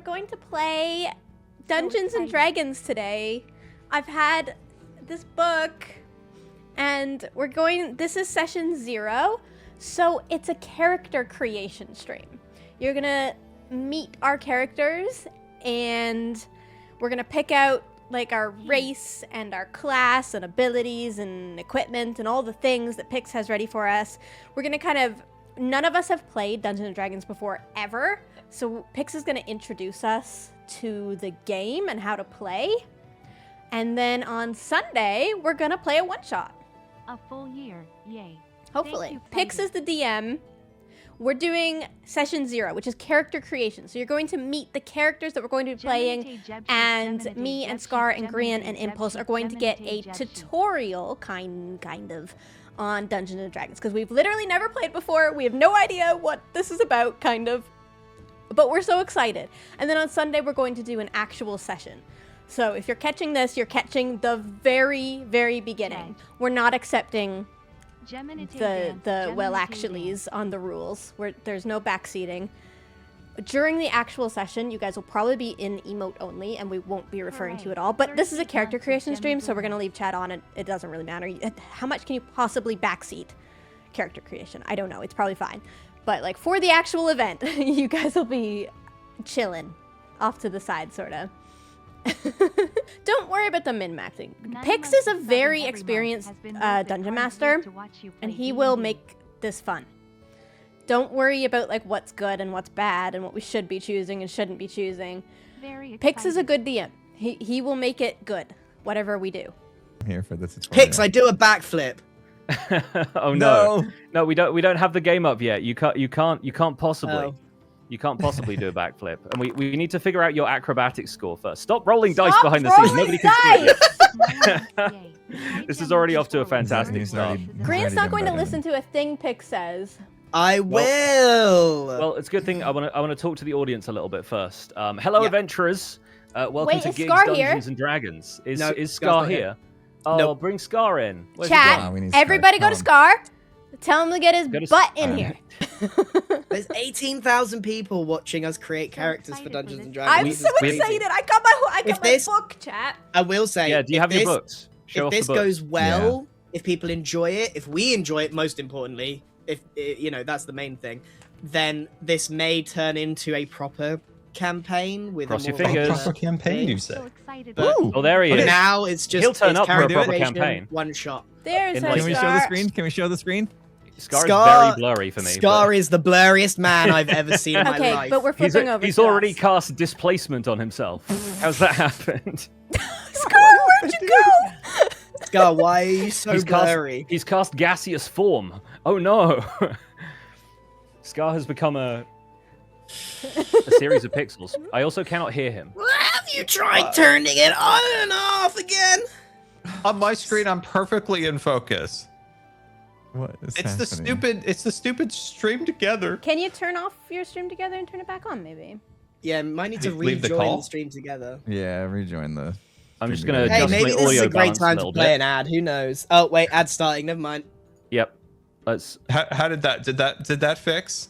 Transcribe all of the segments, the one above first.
we're going to play Dungeons and Dragons today. I've had this book, and this is session 0, so it's a character creation stream. You're gonna meet our characters, and we're gonna pick out like our race and our class and abilities and equipment and all the things that Pix has ready for us. We're gonna none of us have played Dungeons and Dragons before ever, so Pix is gonna introduce us to the game and how to play. And then on Sunday, we're gonna play a one-shot. A full year, yay. Hopefully. Pix is the DM. We're doing session 0, which is character creation. So you're going to meet the characters that we're going to be playing, and me and Scar and Grian and Impulse are going to get a tutorial, kind of, on Dungeons and Dragons, because we've literally never played before. We have no idea what this is about, kind of, but we're so excited. And then on Sunday, we're going to do an actual session. So if you're catching this, you're catching the very, very beginning. We're not accepting the well actuallys on the rules, where there's no backseating. During the actual session, you guys will probably be in emote only, and we won't be referring to it all. But this is a character creation stream, so we're going to leave chat on, and it doesn't really matter. How much can you possibly backseat character creation? I don't know. It's probably fine. But like for the actual event, you guys will be chilling off to the side, sort of. Don't worry about the min-maxing. Pix is a very experienced dungeon master, and he will make this fun. Don't worry about like what's good and what's bad and what we should be choosing and shouldn't be choosing. Pix is a good DM. He will make it good, whatever we do. I'm here for the tutorial. Pix, I do a backflip. Oh no. No, we don't have the game up yet. You can't possibly. Oh. You can't possibly do a backflip. And we need to figure out your acrobatics score first. Stop rolling dice behind the scenes. Nobody can see it. This is already off to a fantastic start. Grant's not going to listen to a thing Pix says. I will. Well, it's a good thing. I want to talk to the audience a little bit first. Hello, adventurers. Welcome to Gigs Dungeons and Dragons. Is Scar here? Oh, Nope. bring Scar in. Where's Chat, everybody go to Scar. Tell him to get his butt in here. There's 18,000 people watching us create characters for Dungeons and Dragons. I'm so excited. I got my book, chat. I will say. Yeah, do you have your books? Show if off this the books. goes well, if people enjoy it, if we enjoy it, most importantly, if that's the main thing, then this may turn into a proper campaign with Cross a your more fingers. Proper campaign, you say? But Oh, there he is. now it's just He'll turn up for a character proper creation, campaign. one shot. There's In our like- Can we show the screen? Can we show the screen? Scar is very blurry for me. Scar is the blurriest man I've ever seen in my Okay, life. but we're flipping over. He's to already us. cast displacement on himself. How's that happened? Scar, where'd you go? Scar, why are you so blurry? He's cast gaseous form. Oh no. Scar has become a series of pixels. I also cannot hear him. Have you tried turning it on and off again? On my screen, I'm perfectly in focus. What is It's the stupid stream together. Can you turn off your stream together and turn it back on, maybe? Yeah, might need to Leave the rejoin call? the stream together. Yeah, rejoin the. I'm just gonna Hey, adjust maybe my this is audio a great balance a time to little play bit. an ad. Who knows? Oh wait, ad starting. Never mind. Yep. Let's. How did that fix?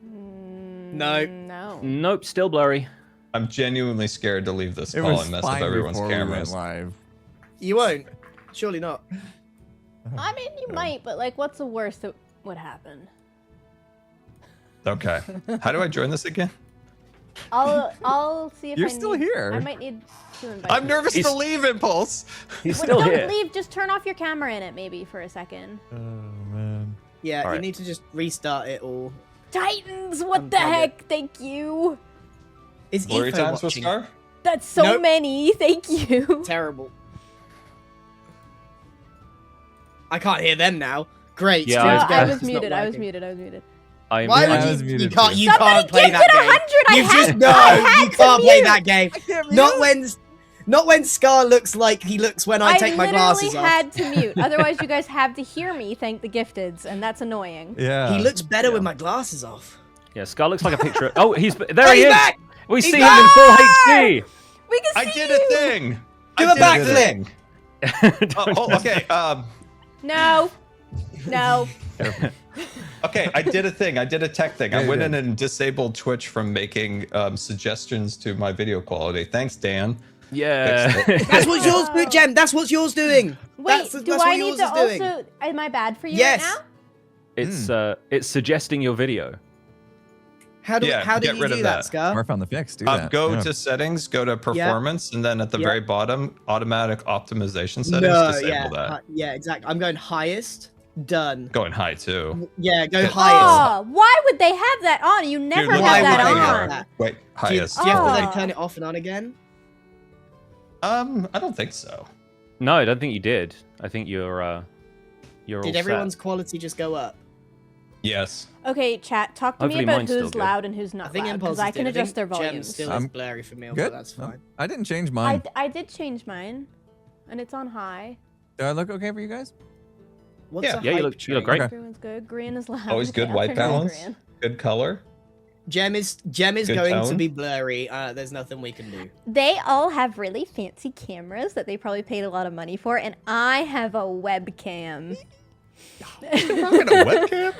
No. No. Nope. Still blurry. I'm genuinely scared to leave this It call was and mess up fine everyone's before we went cameras. live. You won't. Surely not. I mean, you might, but like, what's the worst that would happen? Okay. How do I join this again? I'll see if You're I still need, here. I might need to invite. I'm you. nervous to leave, Impulse. He's Well, still don't here. leave. Just turn off your camera in it, maybe for a second. Oh man. Yeah, All you right. need to just restart it all. Titans, what the Unplug it. heck? Thank you. Is Blurry Etho times with watching? Scar? That's so Nope. many. Thank you. Terrible. I can't hear them now. Great. Yeah, No, I was I gonna- was It's not muted. I was working. muted. I was muted. I'm Why I would was you? muted You can't. too. You Somebody can't play gifted that game. 100. I You had- just no. I had You to can't play mute. that game. Not when Scar looks like he looks when I take my glasses literally off. had to mute. Otherwise, you guys have to hear me thank the gifteds, and that's annoying. Yeah. He looks better with my glasses off. Yeah, Scar looks like a picture. Oh, there Hey, he he's is. back! We He's see him in full HD. We can I see did you. a thing. Do I a did backflip. thing. Oh, okay. No. No. Careful. Okay, I did a thing. I did a tech thing. Yeah, I you went did. in and disabled Twitch from making suggestions to my video quality. Thanks, Dan. Yeah. Fixed That's what yours doing, Jem. That's what yours doing. Wait, that's do what I yours need to is doing. also? Am I bad for you Yes. right It's suggesting your video. How do Yeah, you get rid do of that, that. Scar? Smart found the fix. Do that. Go Yeah. to settings, go to performance, and then at the Yeah. very bottom, automatic optimization settings. No, Disable yeah, that. yeah, exactly. I'm going highest. Done. Going high too. Yeah, go Yeah. highest. Oh, why would they have that on? You never look have at that what would they have on. are. that? Wait, Do you highest. have to then Oh. turn it off and on again? I don't think so. No, I don't think you did. I think you're all Did set. everyone's quality just go up? Yes. Okay, chat. Talk to Hopefully me about mine's still who's good. loud and who's not I think loud, Impulse because I can did. adjust their Gem volumes. still is blurry for me, Good. but that's fine. I didn't change mine. I did change mine, and it's on high. Do I look okay for you guys? What's Yeah. a Yeah, you hype look train? great. Everyone's good. Green is loud. Always good Okay, I'll white turn down balance. Green. Good color. Gem is Good going to tone. be blurry. There's nothing we can do. They all have really fancy cameras that they probably paid a lot of money for, and I have a webcam. Rocking a webcam?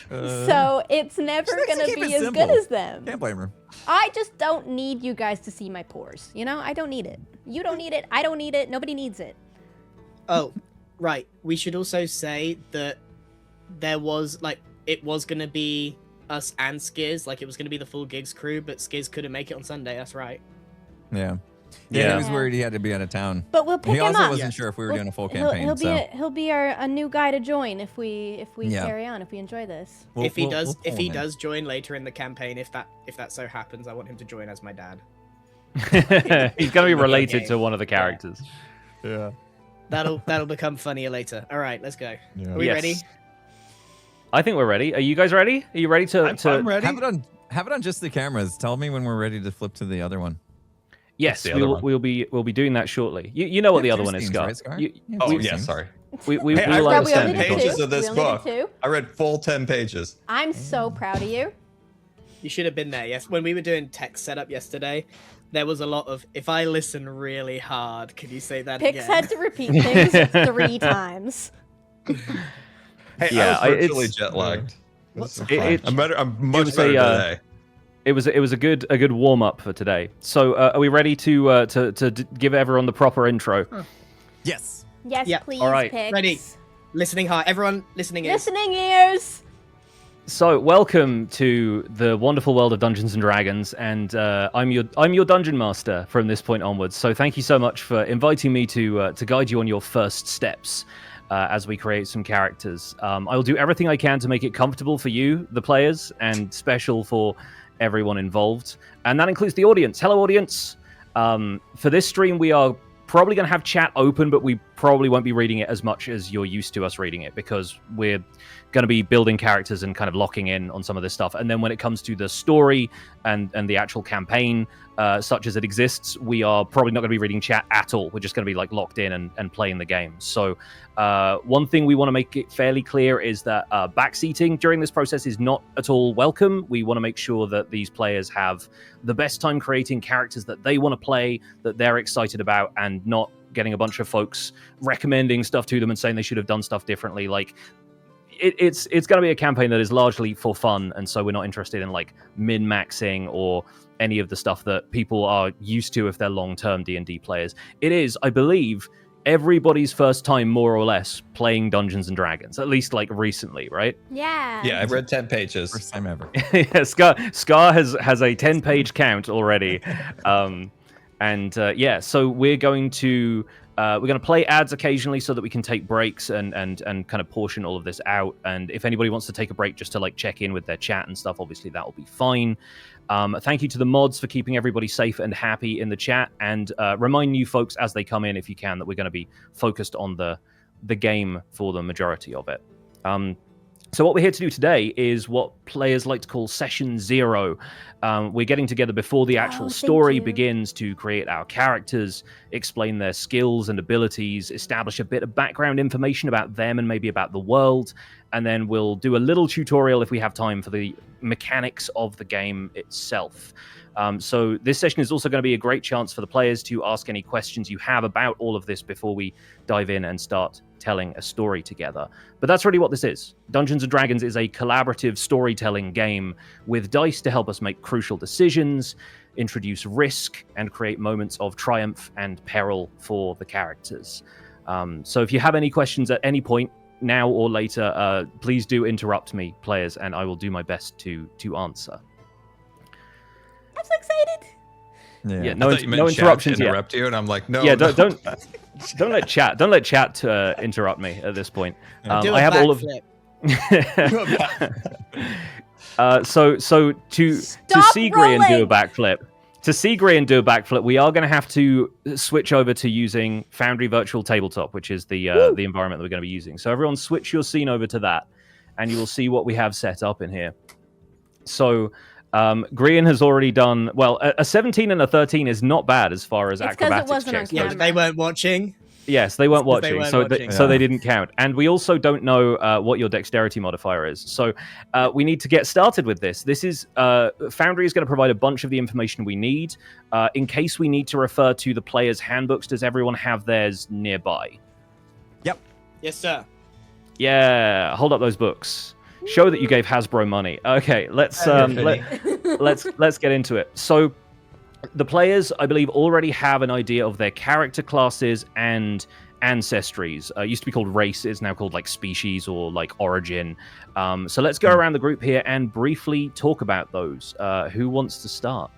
So it's never She likes to gonna keep be it as good simple. as them. Can't blame her. I just don't need you guys to see my pores. You know, I don't need it. You don't need it. I don't need it. Nobody needs it. Oh, right. We should also say that there was it was gonna be us and Skiz, it was gonna be the full gigs crew, but Skiz couldn't make it on Sunday. That's right. Yeah. Yeah. He was Yeah. worried he had to be out of town. But we'll pick He him also up. wasn't Yeah. sure if we were Well, doing a full He'll campaign. be so he'll be a new guy to join if we Yeah. carry on, if we enjoy this. If he we'll pull if he him in. does join later in the campaign, if that so happens, I want him to join as my dad. He's going to be related Okay. to one of the characters. Yeah. That'll become funnier later. All right, let's go. Yeah. Are we Yes. ready? I think we're ready. Are you guys ready? Are you ready to? I'm ready. Have it on just the cameras. Tell me when we're ready to flip to the other one. Yes, the other one? we'll be doing that shortly. You know what the You have other two one is, scenes, Scott. right, Scar? You- Yeah, Oh, two yeah, scenes. sorry. we Hey, I will read we only understand. did the people. pages two. of this We only did book. two. I read full 10 pages. I'm so proud of you. You should have been there. Yes, when we were doing tech setup yesterday, there was a lot of. If I listen really hard, can you say that Pix again? had to repeat things 3 times. Hey, Yeah, I was virtually it's- jet lagged. It- I'm better. I'm much was better a, today. It was a good warm up for today. So are we ready to give everyone the proper intro? Yes. Yes, Yeah. please, All right. Pix. Ready. Listening hard. Everyone listening is. Listening ears. So welcome to the wonderful world of Dungeons and Dragons, and I'm your dungeon master from this point onwards. So thank you so much for inviting me to guide you on your first steps as we create some characters. I will do everything I can to make it comfortable for you, the players, and special for everyone involved, and that includes the audience. Hello, audience. For this stream, we are probably going to have chat open, but we probably won't be reading it as much as you're used to us reading it, because we're going to be building characters and kind of locking in on some of this stuff. And then when it comes to the story and the actual campaign, such as it exists, we are probably not going to be reading chat at all. We're just going to be locked in and playing the game. So one thing we want to make it fairly clear is that backseating during this process is not at all welcome. We want to make sure that these players have the best time creating characters that they want to play, that they're excited about, and not getting a bunch of folks recommending stuff to them and saying they should have done stuff differently. It's going to be a campaign that is largely for fun, and so we're not interested in min-maxing or any of the stuff that people are used to if they're long-term D&D players. It is, I believe, everybody's first time, more or less, playing Dungeons and Dragons, at least recently, right? Yeah. Yeah, I read 10 pages. First time ever. Yeah, Scar has a 10-page count already, yeah. So we're going to play ads occasionally so that we can take breaks and kind of portion all of this out. And if anybody wants to take a break just to check in with their chat and stuff, obviously that will be fine. Thank you to the mods for keeping everybody safe and happy in the chat, and remind you folks as they come in, if you can, that we're going to be focused on the game for the majority of it. So what we're here to do today is what players like to call Session Zero. We're getting together before the actual thank story you. begins to create our characters, explain their skills and abilities, establish a bit of background information about them and maybe about the world, and then we'll do a little tutorial if we have time for the mechanics of the game itself. So this session is also going to be a great chance for the players to ask any questions you have about all of this before we dive in and start telling a story together. But that's really what this is. Dungeons & Dragons is a collaborative storytelling game with dice to help us make crucial decisions, introduce risk, and create moments of triumph and peril for the characters. So if you have any questions at any point, now or later, please do interrupt me, players, and I will do my best to answer. I'm so excited. Yeah, I no, thought you meant no chat to interruptions yet. interrupt you, and I'm like, no. Yeah, no. don't let chat interrupt me at this point. Do a I have all of. backflip. So to Stop see Grian do a rolling! backflip. To see Grian do a backflip, we are going to have to switch over to using Foundry Virtual Tabletop, which is the environment that we're going to be using. So everyone, switch your scene over to that, and you will see what we have set up in here. So Grian has already done well. A 17 and a 13 is not bad as far as It's 'cause it acrobatics wasn't on checks. Yeah, camera. but they weren't watching. Yes, they weren't Because they watching, weren't so watching. so they Yeah. didn't count. And we also don't know what your dexterity modifier is. So we need to get started with this. This is Foundry is going to provide a bunch of the information we need in case we need to refer to the players' handbooks. Does everyone have theirs nearby? Yes, sir. Yeah, hold up those books. Show that you gave Hasbro money. Okay, let's let's get into it. So the players, I believe, already have an idea of their character classes and ancestries. Used to be called races, now called like species or like origin. So let's go around the group here and briefly talk about those. Who wants to start?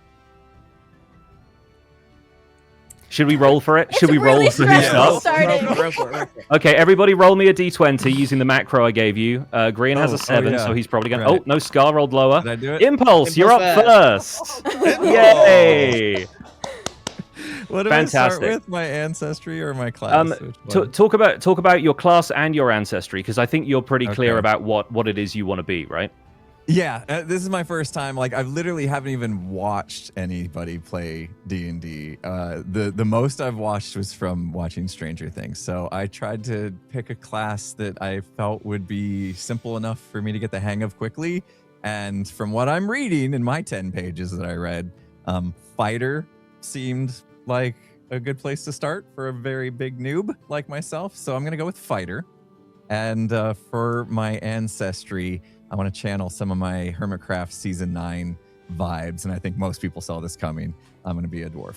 Should we roll for it? It's Should we roll really for who stressful. starts? Starting. Roll for it. Okay, everybody roll me a d20 using the macro I gave you. Grian has a 7, yeah. so he's probably going to... Right. Oh, no, Scar rolled lower. Did I do it? Impulse, you're up Impulse first. Yay! What do Fantastic. I start with? My ancestry or my class? Which one? Talk about your class and your ancestry, because I think you're pretty clear Okay. about what it is you want to be, right? Yeah, this is my first time. Like, I've literally haven't even watched anybody play D&D. The most I've watched was from watching Stranger Things. So I tried to pick a class that I felt would be simple enough for me to get the hang of quickly. And from what I'm reading in my 10 pages that I read, fighter seemed like a good place to start for a very big noob like myself. So I'm going to go with fighter. And for my ancestry, I want to channel some of my Hermitcraft Season 9 vibes, and I think most people saw this coming. I'm going to be a dwarf.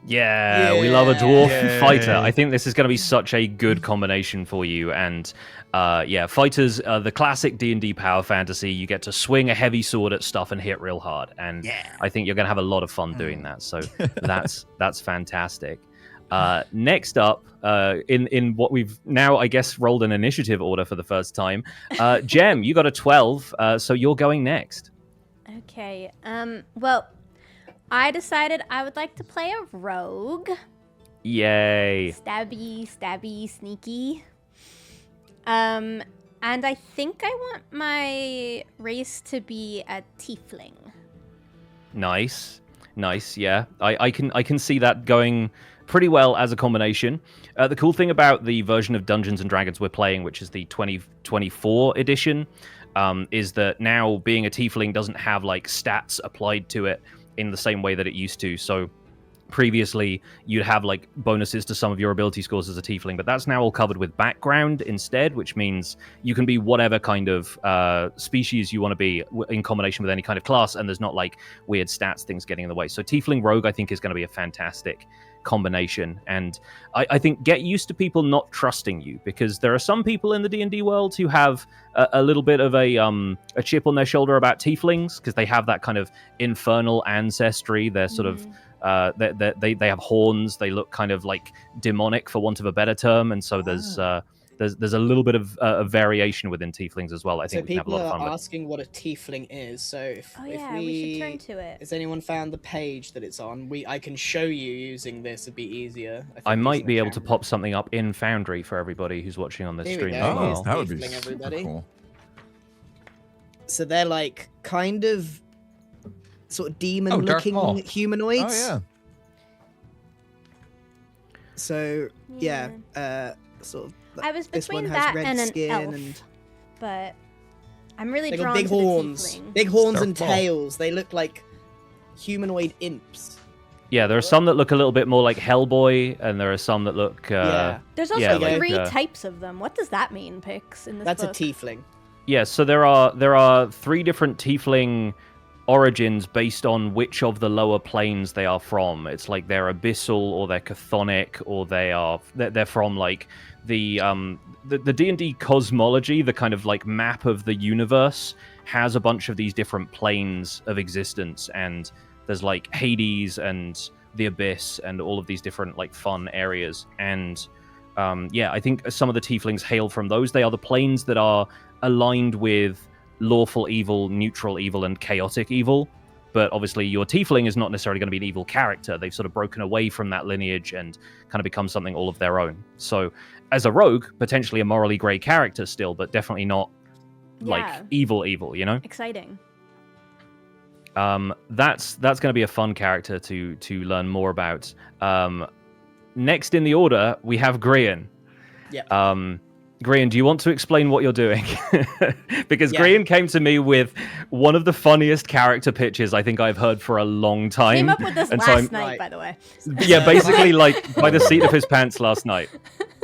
Yeah, we love a dwarf Yay. fighter. I think this is going to be such a good combination for you. And yeah, fighters, the classic D&D power fantasy. You get to swing a heavy sword at stuff and hit real hard. And I think you're going to have a lot of fun doing that. So that's fantastic. Next up, in what we've now, I guess, rolled an initiative order for the first time. Jem, you got a 12, so you're going next. Okay. Well, I decided I would like to play a rogue. Yay. Stabby, sneaky. And I think I want my race to be a tiefling. Nice, yeah. I can see that going pretty well as a combination. The cool thing about the version of Dungeons and Dragons we're playing, which is the 2024 edition, is that now being a tiefling doesn't have like stats applied to it in the same way that it used to. So previously you'd have like bonuses to some of your ability scores as a tiefling, but that's now all covered with background instead, which means you can be whatever kind of species you want to be in combination with any kind of class, and there's not like weird stats things getting in the way. So tiefling rogue I think is going to be a fantastic combination, and I think get used to people not trusting you, because there are some people in the D&D world who have a little bit of a chip on their shoulder about tieflings, because they have that kind of infernal ancestry. They're sort of they have horns. They look kind of like demonic, for want of a better term, and so there's a little bit of variation within tieflings as well. I think So we can have a people lot of fun are with. asking what a tiefling is. So if We should turn to it. Has anyone found the page that it's on? I can show you using this. It'd be easier. I think, might using be the able to camera. pop something up in Foundry for everybody who's watching on this Here we stream go. as Oh, well. that would be Tiefling, super everybody. cool. So they're like kind of sort of Darth demon-looking Maul. humanoids. Oh, yeah. So yeah, sort of. I was This one between has that red and an skin elf. and but I'm really They got drawn big to horns, the tiefling. big horns Start and small. tails. They look like humanoid imps. Yeah, there are some that look a little bit more like Hellboy, and there are some that look. Yeah. There's also yeah, like, 3 types of them. What does that mean, Pix, in this That's book? a tiefling. Yeah, so there are 3 different tiefling origins based on which of the lower planes they are from. It's like they're abyssal, or they're chthonic, or they're from like the D&D cosmology, the kind of like map of the universe, has a bunch of these different planes of existence, and there's like Hades and the Abyss and all of these different like fun areas. And I think some of the tieflings hail from those. They are the planes that are aligned with lawful evil, neutral evil, and chaotic evil. But obviously your tiefling is not necessarily going to be an evil character. They've sort of broken away from that lineage and kind of become something all of their own. So as a rogue, potentially a morally grey character still, but definitely not like evil, you know? Exciting. That's going to be a fun character to learn more about. Next in the order, we have Grian. Yeah. Grian, do you want to explain what you're doing? Because Yeah. Grian came to me with one of the funniest character pitches I think I've heard for a long time. Came up with this And so last night, Right. by the way. Yeah, basically like by the seat of his pants last night.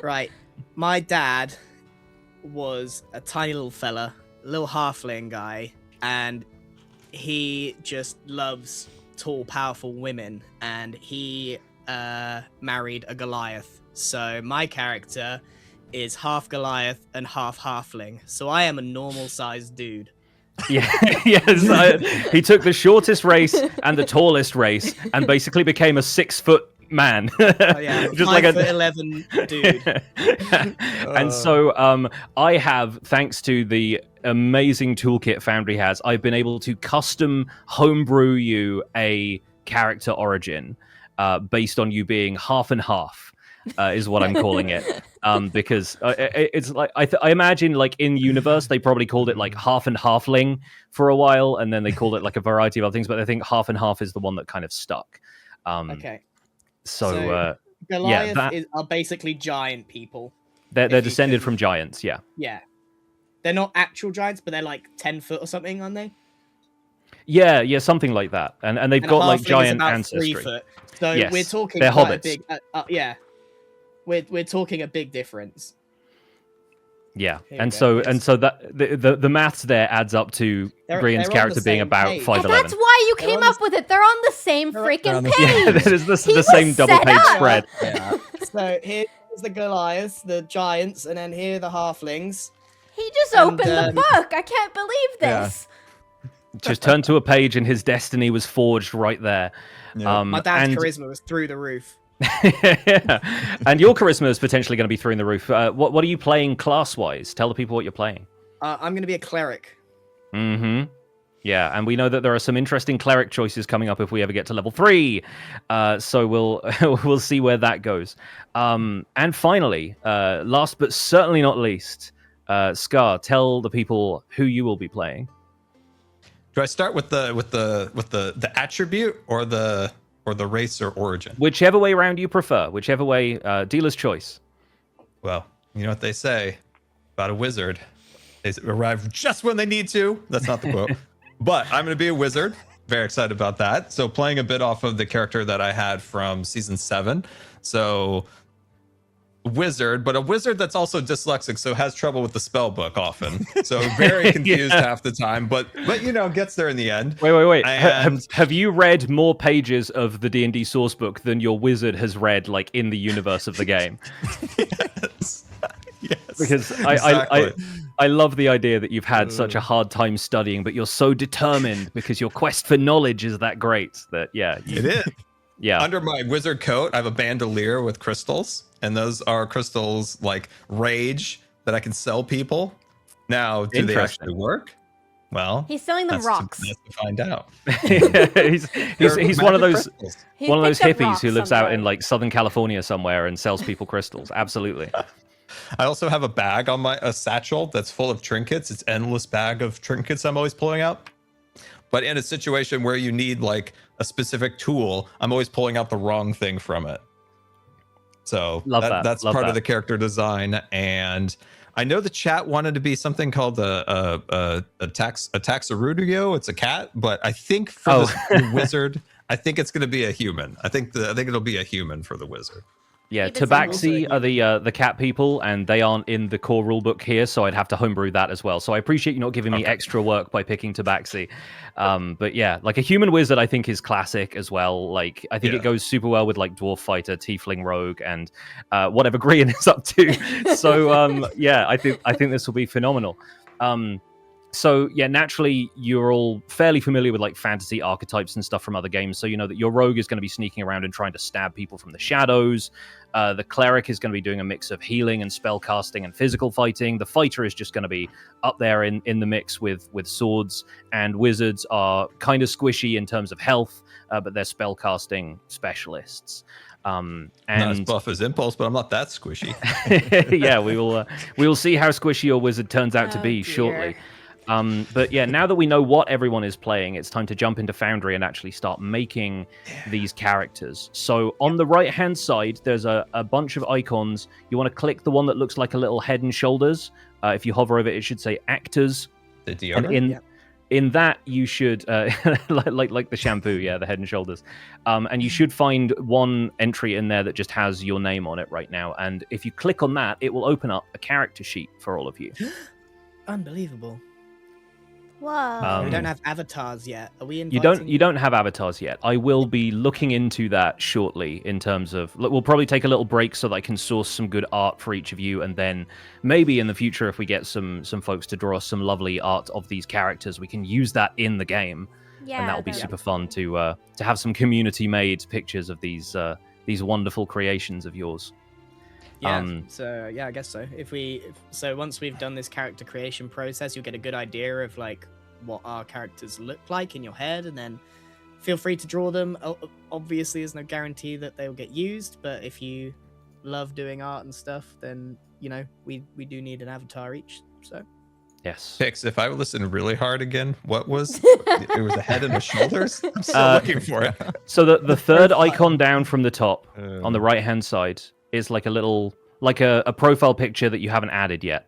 Right. My dad was a tiny little fella, little halfling guy, and he just loves tall, powerful women, and he married a Goliath. So my character is half Goliath and half halfling. So I am a normal-sized dude. Yeah, yes. He took the shortest race and the tallest race, and basically became a 6-foot man. Oh, yeah, Just like 5'11" dude. And so I have, thanks to the amazing toolkit Foundry has, I've been able to custom homebrew you a character origin based on you being half and half. Is what I'm calling it, because it's like I imagine like in universe they probably called it like half and halfling for a while, and then they called it like a variety of other things, but I think half and half is the one that kind of stuck. Okay. So Goliath are basically giant people. they're if you descended can- from giants. Yeah. They're not actual giants, but they're like 10 foot or something, aren't they? Yeah, something like that, and they've And got a like halfling is giant about ancestry. 3 foot. So Yes, we're talking they're quite hobbits. a big. We're talking a big difference. Yeah, Here we and go, so yes. that the maths there adds up to They're Brian's on the character being same about page. 5'11". And that's why you They're came on the up with it. They're on the same They're freaking on the- page. Yeah, that is the He same was double set page up. spread. Yeah. So here's the Goliaths, the giants, and then here are the halflings. He just And, opened the book. I can't believe Yeah. this. Just turned to a page and his destiny was forged right there. Yeah. My dad's and, charisma was through the roof. and your charisma is potentially going to be through the roof. What are you playing class-wise? Tell the people what you're playing. I'm going to be a cleric. Mm-hmm. Yeah, and we know that there are some interesting cleric choices coming up if we ever get to level 3. So we'll we'll see where that goes. And finally, last but certainly not least, Scar, tell the people who you will be playing. Do I start with the attribute or the race or origin? Whichever way around you prefer. Whichever way, dealer's choice. Well, you know what they say about a wizard. They arrive just when they need to. That's not the quote. But I'm going to be a wizard. Very excited about that. So playing a bit off of the character that I had from season 7. So wizard, but a wizard that's also dyslexic, so has trouble with the spell book often. So very confused half the time, but you know, gets there in the end. Wait. And- Have you read more pages of the D&D source book than your wizard has read, like, in the universe of the game? Yes. Yes. Because Exactly. I love the idea that you've had such a hard time studying, but you're so determined because your quest for knowledge is that great that, It is. Yeah. Under my wizard coat, I have a bandolier with crystals, and those are crystals like rage that I can sell people. Now, do they Interesting. actually work? Well, He's selling them that's rocks. that's to find out. he's one of Magic those crystals. He one of those picked up hippies rocks who lives out in sometime. like Southern California somewhere and sells people crystals. Absolutely. I also have a bag on a satchel that's full of trinkets. It's endless bag of trinkets I'm always pulling out. But in a situation where you need like a specific tool, I'm always pulling out the wrong thing from it. So Love that. that's Love part that. of the character design. And I know the chat wanted to be something called a taxarudio. It's a cat, but I think for the wizard, I think it's going to be a human. I think it'll be a human for the wizard. Yeah, Keep it simple. Tabaxi are the cat people, and they aren't in the core rulebook here, so I'd have to homebrew that as well. So I appreciate you not giving me extra work by picking Tabaxi. But yeah, like a human wizard, I think is classic as well. Like I think it goes super well with like dwarf fighter, tiefling rogue, and whatever Grian is up to. So yeah, I think this will be phenomenal. So yeah, naturally you're all fairly familiar with like fantasy archetypes and stuff from other games. So you know that your rogue is going to be sneaking around and trying to stab people from the shadows. The cleric is going to be doing a mix of healing and spell casting and physical fighting. The fighter is just going to be up there in the mix with swords. And wizards are kind of squishy in terms of health, but they're spell casting specialists. And Not as buff as Impulse, but I'm not that squishy. yeah, we will see how squishy your wizard turns out to be shortly. But yeah, now that we know what everyone is playing, it's time to jump into Foundry and actually start making these characters. So on the right-hand side, there's a bunch of icons. You want to click the one that looks like a little head and shoulders. If you hover over it, it should say actors. The deodorant? And in that, you should, like the shampoo, yeah, the head and shoulders. And you should find one entry in there that just has your name on it right now. And if you click on that, it will open up a character sheet for all of you. Unbelievable. Whoa. We don't have avatars yet. Are we inviting? You don't have avatars yet. I will be looking into that shortly in terms of we'll probably take a little break so that I can source some good art for each of you, and then maybe in the future if we get some folks to draw us some lovely art of these characters, we can use that in the game. Yeah, and that will be super fun to have some community made pictures of these wonderful creations of yours. Yeah, so yeah, I guess so. So once we've done this character creation process, you'll get a good idea of like what our characters look like in your head, and then feel free to draw them. Obviously, there's no guarantee that they'll get used, but if you love doing art and stuff, then you know we do need an avatar each. So yes, Pix, if I listen really hard again, what was it? Was a head and a shoulders? I'm still looking for it. So the third icon down from the top on the right hand side is like a little, like a profile picture that you haven't added yet.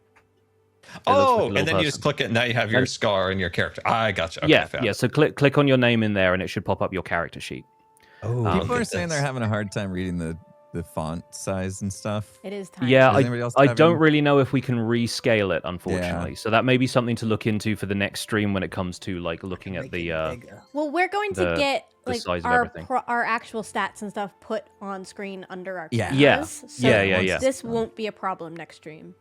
Oh, and then you just click it, and now you have your scar and your character. I gotcha. Okay, yeah. So click on your name in there, and it should pop up your character sheet. Oh, People are saying they're having a hard time reading the font size and stuff. It is tiny. Yeah, Does I don't really know if we can rescale it, unfortunately. Yeah. So that may be something to look into for the next stream when it comes to like looking at the. Well, we're going to get the like size of our everything. our actual stats and stuff put on screen under our Yeah. cameras. So Yeah. This won't be a problem next stream.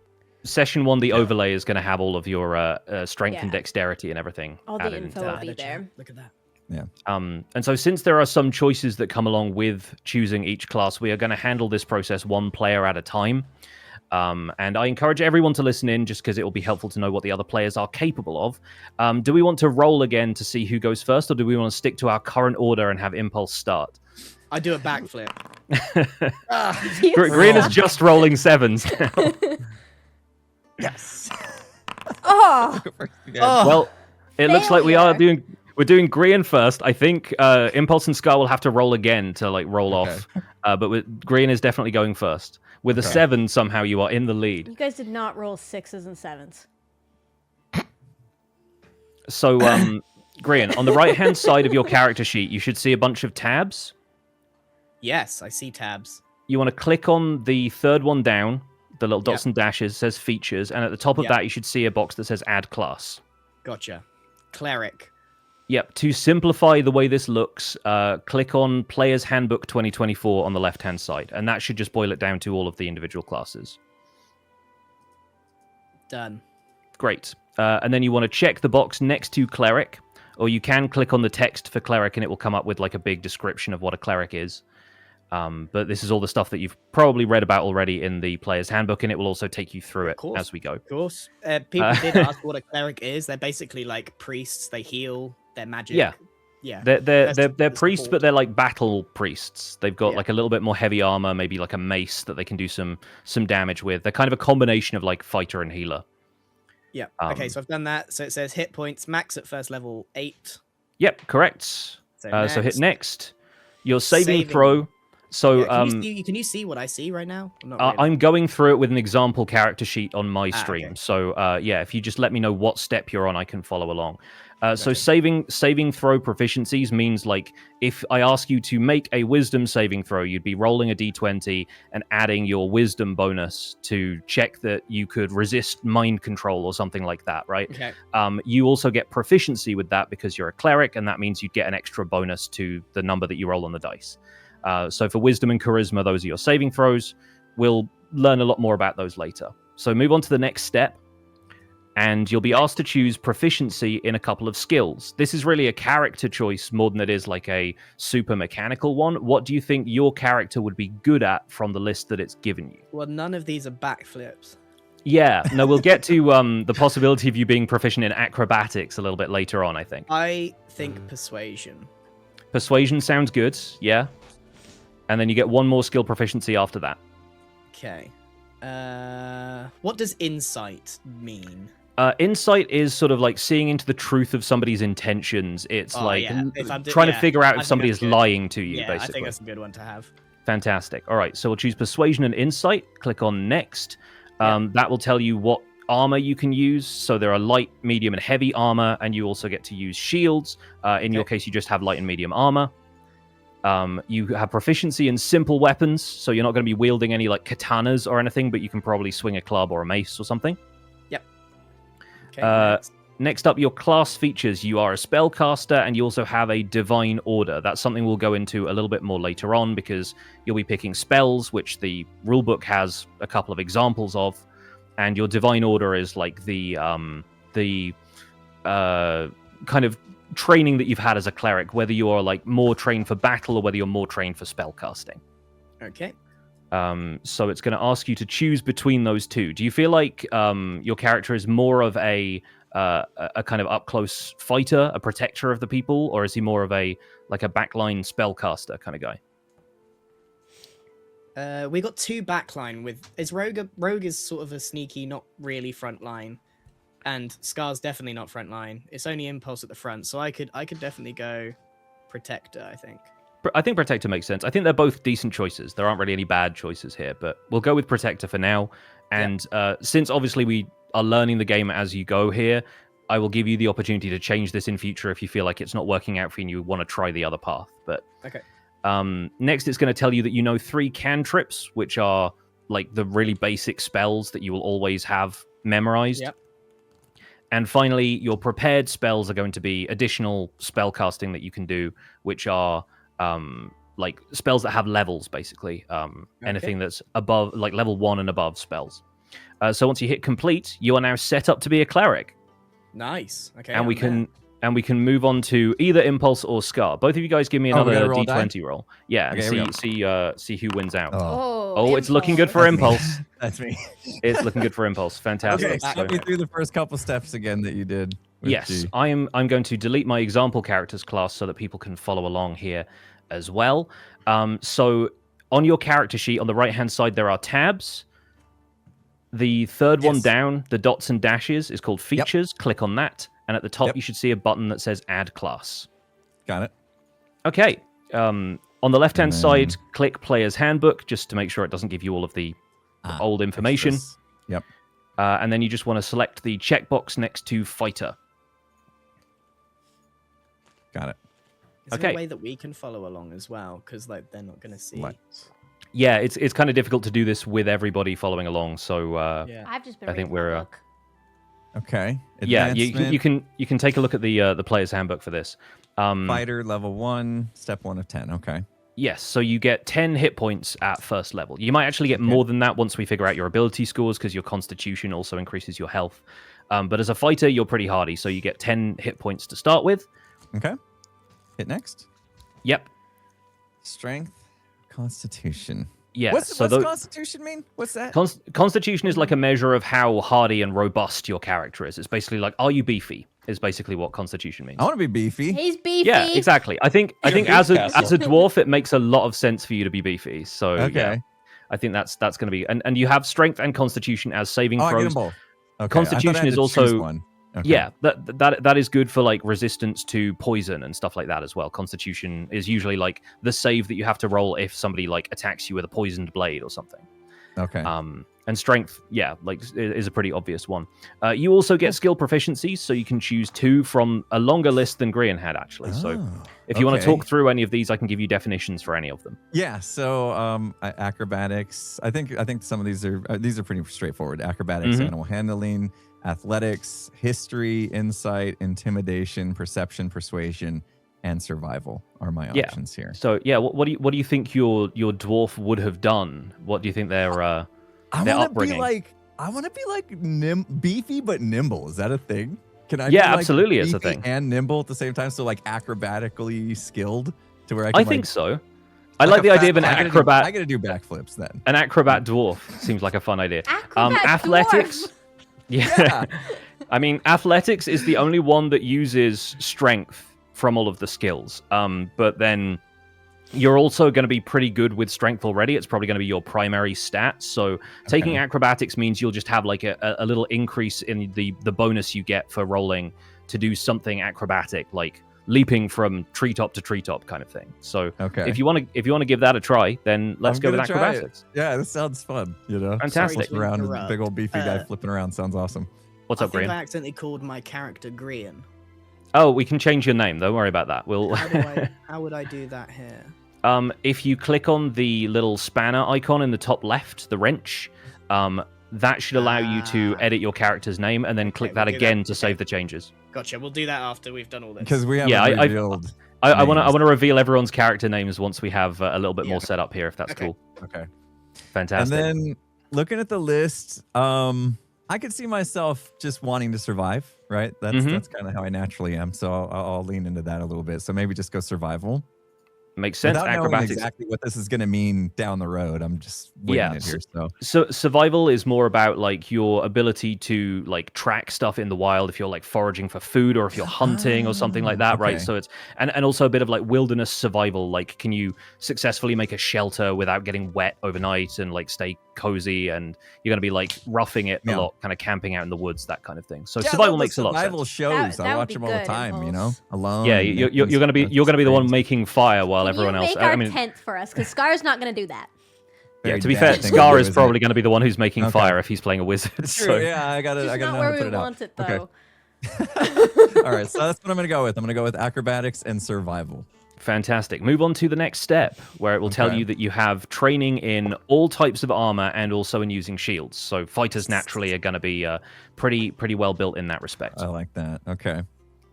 Session 1, the overlay is going to have all of your strength and Yeah. dexterity and everything All the added into info will that. be there. Look at that. Yeah. And so since there are some choices that come along with choosing each class, we are going to handle this process one player at a time. And I encourage everyone to listen in just because it will be helpful to know what the other players are capable of. Do we want to roll again to see who goes first, or do we want to stick to our current order and have Impulse start? I do a backflip. Green is just rolling sevens now. Yes. Oh, Well, it looks like we're doing Green first. I think Impulse and Scar will have to roll again to like roll off. But Green is definitely going first. With a 7, somehow you are in the lead. you guys did not roll 6s and 7s. So, Green, on the right-hand side of your character sheet, you should see a bunch of tabs. Yes, I see tabs. You want to click on the third one down, the little dots and dashes, says features, and at the top of that, you should see a box that says add class. Gotcha. Cleric. Yep, to simplify the way this looks, click on Player's Handbook 2024 on the left-hand side, and that should just boil it down to all of the individual classes. Done. Great. And then you want to check the box next to Cleric, or you can click on the text for Cleric, and it will come up with like a big description of what a Cleric is. But this is all the stuff that you've probably read about already in the Player's Handbook, and it will also take you through it as we go. Of course. People did ask what a cleric is. They're basically like priests. They heal. They're magic. Yeah. They're priests, but they're like battle priests. They've got like a little bit more heavy armor, maybe like a mace that they can do some damage with. They're kind of a combination of like fighter and healer. Yeah. Okay, so I've done that. So it says hit points max at first level 8. Yep, correct. So hit next. Your saving throw So can you see what I see right now? Not really. I'm going through it with an example character sheet on my Ah, stream. okay. So yeah, if you just let me know what step you're on, I can follow along. So Gotcha. saving throw proficiencies means, like, if I ask you to make a wisdom saving throw, you'd be rolling a d20 and adding your wisdom bonus to check that you could resist mind control or something like that, right? Okay. You also get proficiency with that because you're a cleric, and that means you'd get an extra bonus to the number that you roll on the dice. So for wisdom and charisma, those are your saving throws. We'll learn a lot more about those later. So move on to the next step, and you'll be asked to choose proficiency in a couple of skills. This is really a character choice more than it is like a super mechanical one. What do you think your character would be good at from the list that it's given you? Well, none of these are backflips. Yeah, no, we'll get to the possibility of you being proficient in acrobatics a little bit later on, I think. I think persuasion. Persuasion sounds good, yeah. And then you get one more skill proficiency after that. Okay. What does insight mean? Insight is sort of like seeing into the truth of somebody's intentions. It's trying to figure out if somebody is lying to you, basically. I think that's a good one to have. Fantastic. All right, so we'll choose Persuasion and Insight. Click on Next. That will tell you what armor you can use. So there are light, medium, and heavy armor, and you also get to use shields. In your case, you just have light and medium armor. You have proficiency in simple weapons, so you're not going to be wielding any like katanas or anything, but you can probably swing a club or a mace or something. Yep. Okay. Next up, your class features. You are a spellcaster, and you also have a divine order. That's something we'll go into a little bit more later on, because you'll be picking spells, which the rulebook has a couple of examples of, and your divine order is like the kind of training that you've had as a cleric, whether you are like more trained for battle or whether you're more trained for spellcasting. Okay. So it's going to ask you to choose between those two. Do you feel like your character is more of a kind of up close fighter, a protector of the people, or is he more of a backline spellcaster kind of guy? We got two backline with Rogue is sort of a sneaky, not really frontline. And Scar's definitely not frontline. It's only Impulse at the front, so I could definitely go Protector, I think. I think Protector makes sense. I think they're both decent choices. There aren't really any bad choices here, but we'll go with Protector for now. And since obviously we are learning the game as you go here, I will give you the opportunity to change this in future if you feel like it's not working out for you and you want to try the other path. But okay. Next, it's going to tell you that you know 3 cantrips, which are like the really basic spells that you will always have memorized. Yep. And finally, your prepared spells are going to be additional spell casting that you can do, which are like spells that have levels, basically. Anything that's above, like level 1 and above spells. So once you hit complete, you are now set up to be a cleric. Nice. Okay. And we can move on to either Impulse or Scar. Both of you guys give me another D20 roll. Yeah, and see who wins out. Oh, it's looking good for Impulse. That's me. It's looking good for Impulse. Fantastic. Okay, step me through the first couple steps again that you did. Yes, G. I'm going to delete my example characters class so that people can follow along here as well. So on your character sheet on the right-hand side, there are tabs. The third one down, the dots and dashes, is called Features. Yep. Click on that. And at the top, you should see a button that says Add Class. Got it. Okay. On the left-hand side, click Player's Handbook, just to make sure it doesn't give you all of the old information. Yep. And then you just want to select the checkbox next to Fighter. Got it. Is there a way that we can follow along as well? Because like they're not going to see. Yeah, it's kind of difficult to do this with everybody following along. So I've just been I think reading we're the book. Okay. Yeah, you can take a look at the player's handbook for this. Fighter level 1, step 1 of 10. Okay. Yes, so you get 10 hit points at first level. You might actually get more than that once we figure out your ability scores, because your constitution also increases your health. But as a fighter, you're pretty hardy, so you get 10 hit points to start with. Okay. Hit next. Yep. Strength, constitution. Yeah. What's constitution mean? What's that? Constitution is like a measure of how hardy and robust your character is. It's basically like, are you beefy? Is basically what constitution means. I want to be beefy. He's beefy. Yeah, exactly. I think as a dwarf, it makes a lot of sense for you to be beefy. So yeah, I think that's going to be, and you have strength and constitution as saving throws. I get them both. Okay. Constitution is also Okay. Yeah, that is good for like resistance to poison and stuff like that as well. Constitution is usually like the save that you have to roll if somebody like attacks you with a poisoned blade or something. Okay. And strength, yeah, like is a pretty obvious one. You also get skill proficiencies, so you can choose 2 from a longer list than Grian had actually. So if you want to talk through any of these, I can give you definitions for any of them. Yeah. So acrobatics. I think some of these are pretty straightforward. Acrobatics, animal handling, athletics, history, insight, intimidation, perception, persuasion, and survival are my options here. So yeah, what do you think your dwarf would have done? What do you think their upbringing? I want to be like beefy but nimble. Is that a thing? Can I? Yeah, be, like, absolutely, it's a beefy thing. And nimble at the same time. So like acrobatically skilled to where I think so. I like the idea of an acrobat. I got to do backflips then. An acrobat dwarf seems like a fun idea. Acrobat athletics. dwarf. Yeah. I mean, athletics is the only one that uses strength from all of the skills. But then you're also going to be pretty good with strength already. It's probably going to be your primary stat. So taking acrobatics means you'll just have like a little increase in the bonus you get for rolling to do something acrobatic, like leaping from treetop to treetop kind of thing. So if you want to give that a try, then let's go with acrobatics. Yeah, this sounds fun. You know, fantastic. Flipping around with a big old beefy guy flipping around sounds awesome. What's up, Grian? I accidentally called my character Grian. Oh, we can change your name. Don't worry about that. We'll. How would I do that here? If you click on the little spanner icon in the top left, the wrench, that should allow you to edit your character's name, and then click that again to save the changes. Gotcha. We'll do that after we've done all this. Because we haven't revealed. I want to reveal everyone's character names once we have a little bit more set up here, if that's cool. Okay. Fantastic. And then looking at the list, I could see myself just wanting to survive. Right. That's kind of how I naturally am. So I'll lean into that a little bit. So maybe just go survival. Makes sense. Without knowing Acrobatics. exactly what this is going to mean down the road. I'm just winging it here. So survival is more about like your ability to like track stuff in the wild if you're like foraging for food or if you're hunting or something like that, right? So it's and also a bit of like wilderness survival. Like, can you successfully make a shelter without getting wet overnight and like stay cozy? And you're gonna be like roughing it a lot, kind of camping out in the woods, that kind of thing. So survival makes a lot of sense. Survival shows. I watch them all the time. You know, alone. Yeah, you're gonna be the one making fire while everyone else. Make our tent for us, because Scar's not going to do that. Yeah, to be fair, Scar is probably going to be the one who's making fire if he's playing a wizard. It's true. Yeah, I gotta know how to put it out. Want it, though. Okay. All right, so that's what I'm gonna go with. I'm gonna go with acrobatics and survival. Fantastic. Move on to the next step, where it will tell you that you have training in all types of armor and also in using shields. So fighters naturally are going to be pretty well built in that respect. I like that. Okay.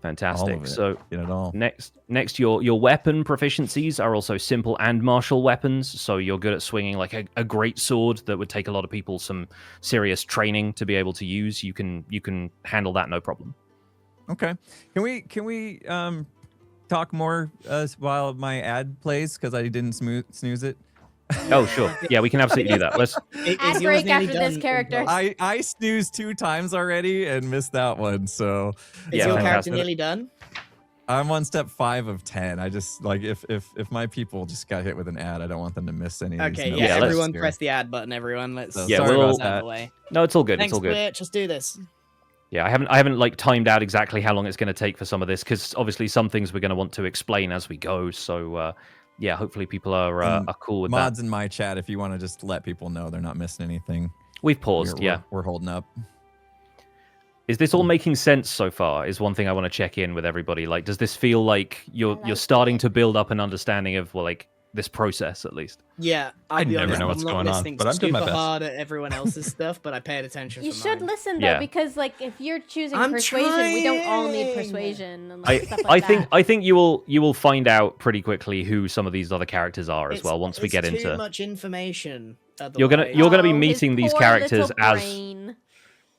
Fantastic. So get it all. Next, your weapon proficiencies are also simple and martial weapons. So you're good at swinging like a great sword that would take a lot of people some serious training to be able to use. You can handle that no problem. Okay. Can we talk more while my ad plays because I didn't snooze it? Oh, sure. Yeah, we can absolutely do that. Let's ad break after this character. I snoozed 2 times already and missed that one. So is your character nearly done? I'm on step 5 of 10. I just like if my people just got hit with an ad, I don't want them to miss any. Okay, of yeah. Everyone press the ad button. Everyone, let's. Sorry about that. Way. No, it's all good. Thanks, it's all good. Twitch. Let's do this. Yeah, I haven't like timed out exactly how long it's going to take for some of this because obviously some things we're going to want to explain as we go. So yeah, hopefully people are cool with mods that. in my chat, if you want to just let people know they're not missing anything. We've paused. We're holding up. Is this all making sense so far? Is one thing I want to check in with everybody. Like, does this feel like you're starting to build up an understanding of like this process at least? Yeah, I never know what's going on, but I'm doing my best. Hard at everyone else's stuff, but I paid attention. You should mine. Listen though, because like if you're choosing persuasion, we don't all need persuasion and like, stuff like that. I think you will find out pretty quickly who some of these other characters are as well once we get into. Too much information. You're gonna be meeting these characters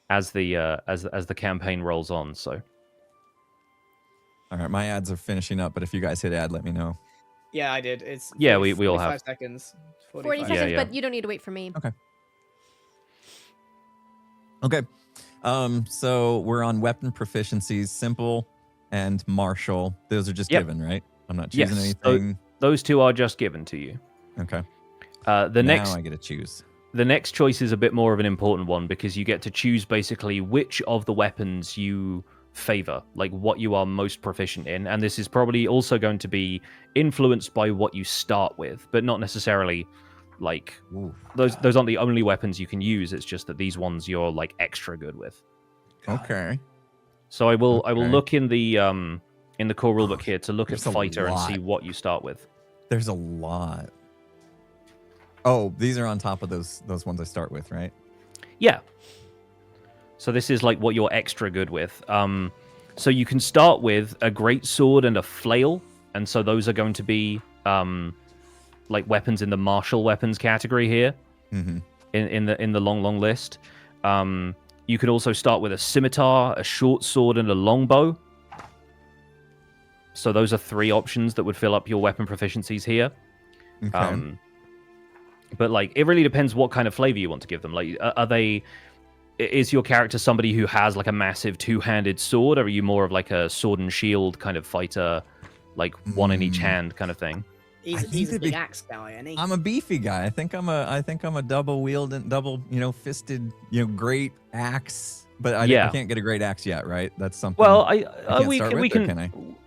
as the campaign rolls on. So. All right, my ads are finishing up, but if you guys hit ad, let me know. Yeah, I did. It's we all have 45 seconds. 40 seconds, but you don't need to wait for me. Okay. So we're on weapon proficiencies, simple and martial. Those are just given, right? I'm not choosing anything. Those 2 are just given to you. Okay. Now I get to choose. The next choice is a bit more of an important one because you get to choose basically which of the weapons you favor, like what you are most proficient in, and this is probably also going to be influenced by what you start with, but not necessarily like those aren't the only weapons you can use. It's just that these ones you're like extra good with. Okay. So I will Okay. look in the core rulebook here to look at There's a fighter and see lot. what you start with. There's a lot. Oh, these are on top of those ones I start with, right? Yeah. So this is like what you're extra good with. So you can start with a great sword and a flail, and so those are going to be like weapons in the martial weapons category here. Mm-hmm. In the long list. You can also start with a scimitar, a short sword, and a longbow. So those are 3 options that would fill up your weapon proficiencies here. Okay. But like, it really depends what kind of flavor you want to give them. Like, is your character somebody who has like a massive 2-handed sword, or are you more of like a sword and shield kind of fighter, like one in each hand kind of thing? He's a big axe guy, isn't he? I'm a beefy guy. I think I'm a double wielded, fisted, great axe. But I can't get a great axe yet, right? That's something. Well,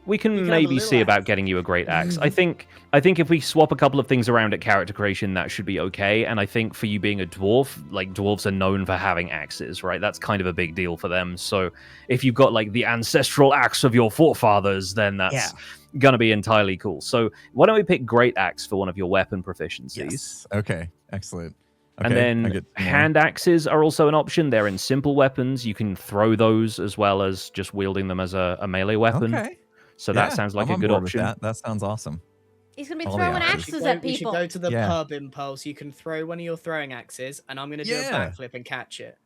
we can maybe see about getting you a great axe. I think if we swap a couple of things around at character creation, that should be okay. And I think for you being a dwarf, like dwarves are known for having axes, right? That's kind of a big deal for them. So if you've got like the ancestral axe of your forefathers, then that's gonna be entirely cool. So why don't we pick great axe for one of your weapon proficiencies? Yes. Okay. Excellent. And then hand axes are also an option. They're in simple weapons. You can throw those as well as just wielding them as a melee weapon. Okay. So that sounds like a good option. That sounds awesome. He's going to be throwing axes at people. We should go to the pub, Impulse. You can throw one of your throwing axes, and I'm going to do a backflip and catch it.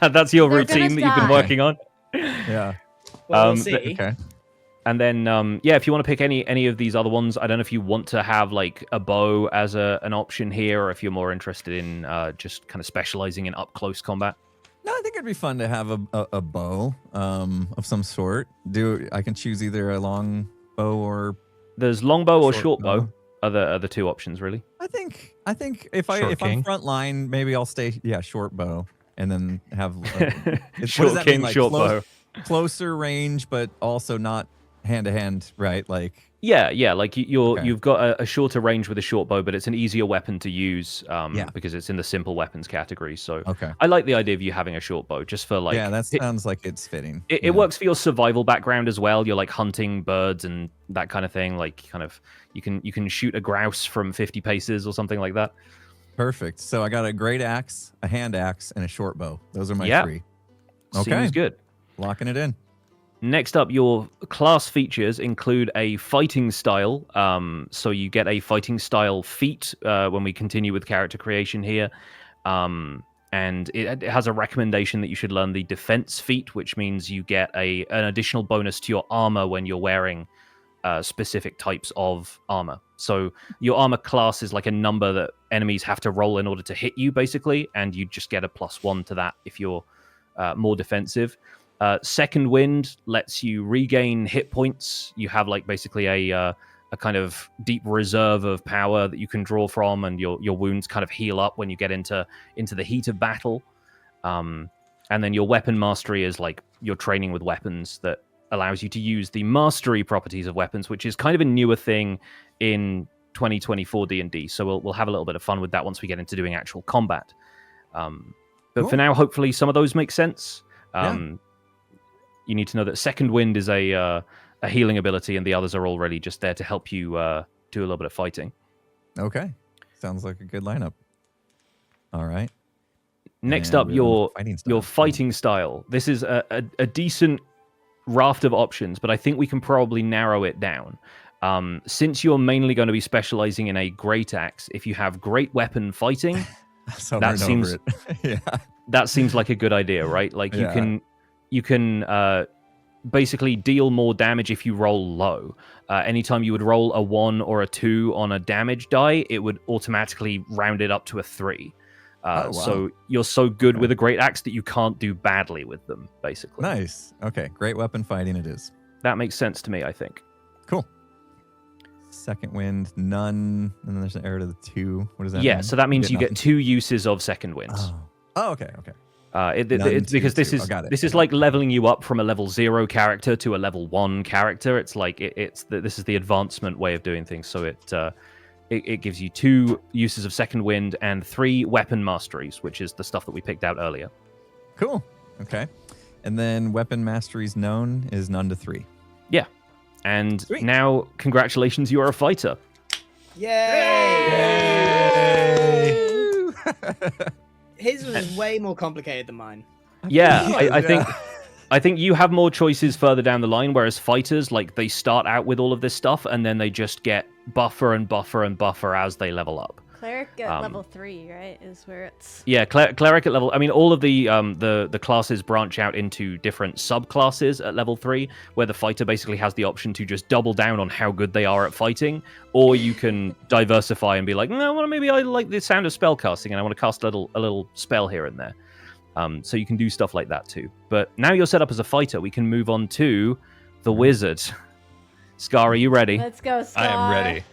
That's your routine that you've been working on? Yeah. Well, we'll see. Okay. And then, if you want to pick any of these other ones, I don't know if you want to have like a bow as an option here, or if you're more interested in just kind of specializing in up close combat. No, I think it'd be fun to have a bow of some sort. I can choose either a long bow or there's longbow or short bow. Are the 2 options really? I think if I'm front line, maybe I'll stay short bow and then have short king, like, short bow, closer range, but also not hand to hand, right? Like like you've got a shorter range with a short bow, but it's an easier weapon to use because it's in the simple weapons category. So I like the idea of you having a short bow just for like that sounds like it's fitting. It works for your survival background as well. You're like hunting birds and that kind of thing. Like kind of you can shoot a grouse from 50 paces or something like that. Perfect. So I got a great axe, a hand axe, and a short bow. Those are my 3. Okay, seems good. Locking it in. Next up, your class features include a fighting style. So you get a fighting style feat when we continue with character creation here. And it has a recommendation that you should learn the defense feat, which means you get an additional bonus to your armor when you're wearing specific types of armor. So your armor class is like a number that enemies have to roll in order to hit you, basically, and you just get a +1 to that if you're more defensive. Second Wind lets you regain hit points. You have like basically a kind of deep reserve of power that you can draw from, and your wounds kind of heal up when you get into the heat of battle. And then your weapon mastery is like you're training with weapons that allows you to use the mastery properties of weapons, which is kind of a newer thing in 2024 D&D. So we'll have a little bit of fun with that once we get into doing actual combat. But for now, hopefully some of those make sense. You need to know that Second Wind is a healing ability, and the others are already just there to help you do a little bit of fighting. Okay. Sounds like a good lineup. All right. Next up, your fighting style. This is a decent raft of options, but I think we can probably narrow it down. Since you're mainly going to be specializing in a great axe, if you have great weapon fighting, that seems like a good idea, right? Like you can basically deal more damage if you roll low. Anytime you would roll a 1 or a 2 on a damage die, it would automatically round it up to a 3. So you're so good with a great axe that you can't do badly with them, basically. Nice. Okay, great weapon fighting it is. That makes sense to me, I think. Cool. second wind, none, and then there's an arrow to the 2. What does that mean? Yeah, so that means you get nothing? 2 uses of second wind. Oh, okay, okay. It's None, because two, this two. is Oh, got it. this is like leveling you up from a level 0 character to a level 1 character. It's like this is the advancement way of doing things. So it gives you 2 uses of second wind and 3 weapon masteries, which is the stuff that we picked out earlier. Cool. Okay. And then weapon masteries known is none to 3. Yeah. And Sweet. now, congratulations, you are a fighter. Yay! His was way more complicated than mine. Yeah, I think you have more choices further down the line, whereas fighters, like, they start out with all of this stuff, and then they just get buffer and buffer and buffer as they level up. Cleric at level 3, right, is where it's... Yeah, cleric at level... I mean, all of the classes branch out into different subclasses at level 3, where the fighter basically has the option to just double down on how good they are at fighting, or you can diversify and be like, no, well, maybe I like the sound of spellcasting, and I want to cast a little spell here and there. So you can do stuff like that too. But now you're set up as a fighter, we can move on to the wizard. Scar, are you ready? Let's go, Scar. I am ready.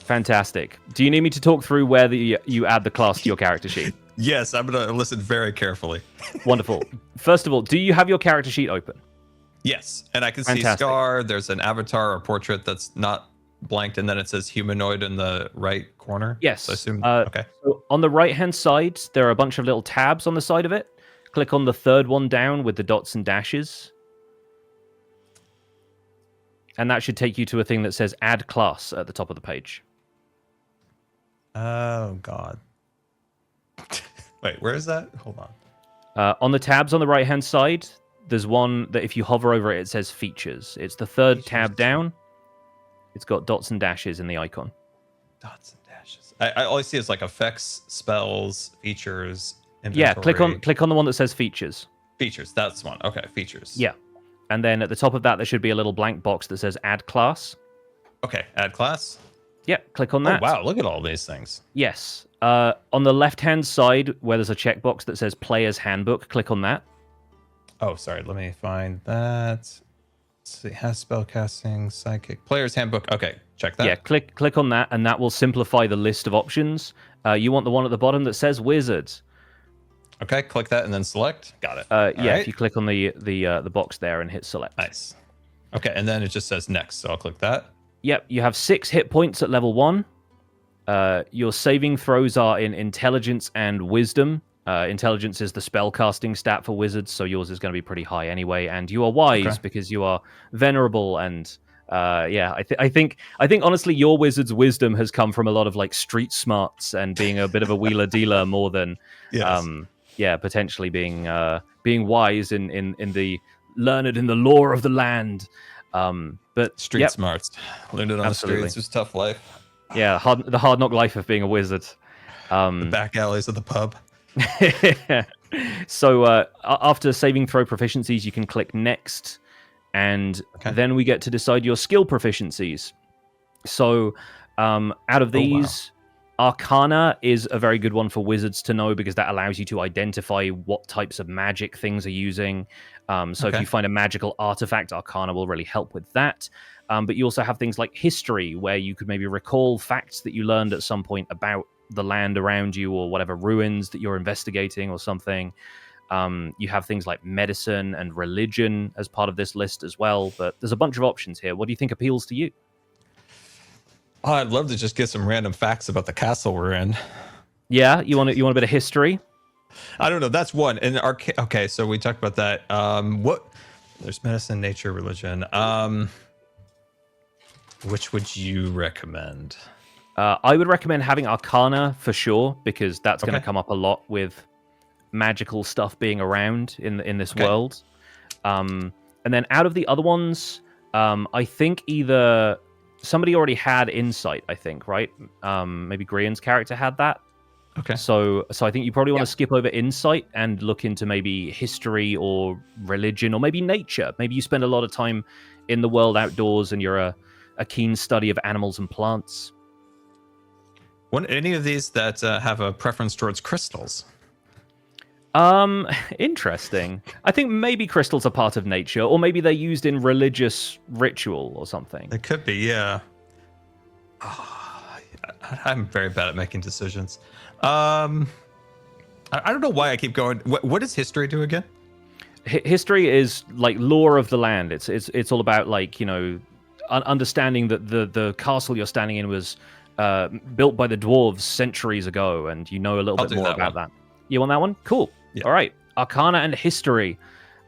Fantastic. Do you need me to talk through where you add the class to your character sheet? Yes, I'm going to listen very carefully. Wonderful. First of all, do you have your character sheet open? Yes, and I can see Fantastic. Scar. There's an avatar or portrait that's not blanked, and then it says humanoid in the right corner. Yes. So I assume, okay. So on the right-hand side, there are a bunch of little tabs on the side of it. Click on the third one down with the dots and dashes. And that should take you to a thing that says Add Class at the top of the page. Oh, God. Wait, where is that? Hold on. On the tabs on the right-hand side, there's one that if you hover over it, it says Features. It's the third tab down. It's got dots and dashes in the icon. Dots and dashes. I all I see is like effects, spells, features, inventory. Yeah, click on the one that says Features. Features. That's one. Okay, features. Yeah. And then at the top of that, there should be a little blank box that says Add Class. Okay, add class. Yeah, click on that. Oh, wow, look at all these things. Yes. On the left-hand side, where there's a checkbox that says Player's Handbook, click on that. Oh, sorry, let me find that. Let's see, has spellcasting, psychic, player's handbook. Okay, check that. Yeah, click on that, and that will simplify the list of options. You want the one at the bottom that says Wizard. Okay, click that and then select. Got it. Yeah, right. if you click on the box there and hit select. Nice. Okay, and then it just says next, so I'll click that. Yep, you have 6 hit points at level 1. Your saving throws are in Intelligence and Wisdom. Intelligence is the spellcasting stat for wizards, so yours is going to be pretty high anyway. And you are wise because you are venerable. And I think honestly, your wizard's wisdom has come from a lot of like street smarts and being a bit of a wheeler dealer more than potentially being wise in the learned in the lore of the land. But street smarts, learned it on absolutely. the streets. It was a tough life. Yeah, the hard knock life of being a wizard. The back alleys of the pub. So after saving throw proficiencies, you can click next, and then we get to decide your skill proficiencies. So out of these, Arcana is a very good one for wizards to know because that allows you to identify what types of magic things are using. So if you find a magical artifact, Arcana will really help with that. But you also have things like history, where you could maybe recall facts that you learned at some point about the land around you or whatever ruins that you're investigating or something. You have things like medicine and religion as part of this list as well. But there's a bunch of options here. What do you think appeals to you? Oh, I'd love to just get some random facts about the castle we're in. Yeah, you want a bit of history? I don't know. That's one. And okay, so we talked about that. There's medicine, nature, religion. Which would you recommend? I would recommend having Arcana for sure, because that's going to come up a lot with magical stuff being around in this world. And then out of the other ones, I think either somebody already had Insight, I think, right? Maybe Grian's character had that. Okay. So I think you probably want to skip over Insight and look into maybe history or religion or maybe nature. Maybe you spend a lot of time in the world outdoors and you're a keen study of animals and plants. Any of these that have a preference towards crystals? Interesting. I think maybe crystals are part of nature, or maybe they're used in religious ritual or something. It could be, yeah. I'm very bad at making decisions. I don't know why I keep going. What does history do again? History is like lore of the land. It's all about like, you know, understanding that the castle you're standing in was built by the dwarves centuries ago, and you know a little bit more about that. You want that one? Cool. Yeah. All right. Arcana and history.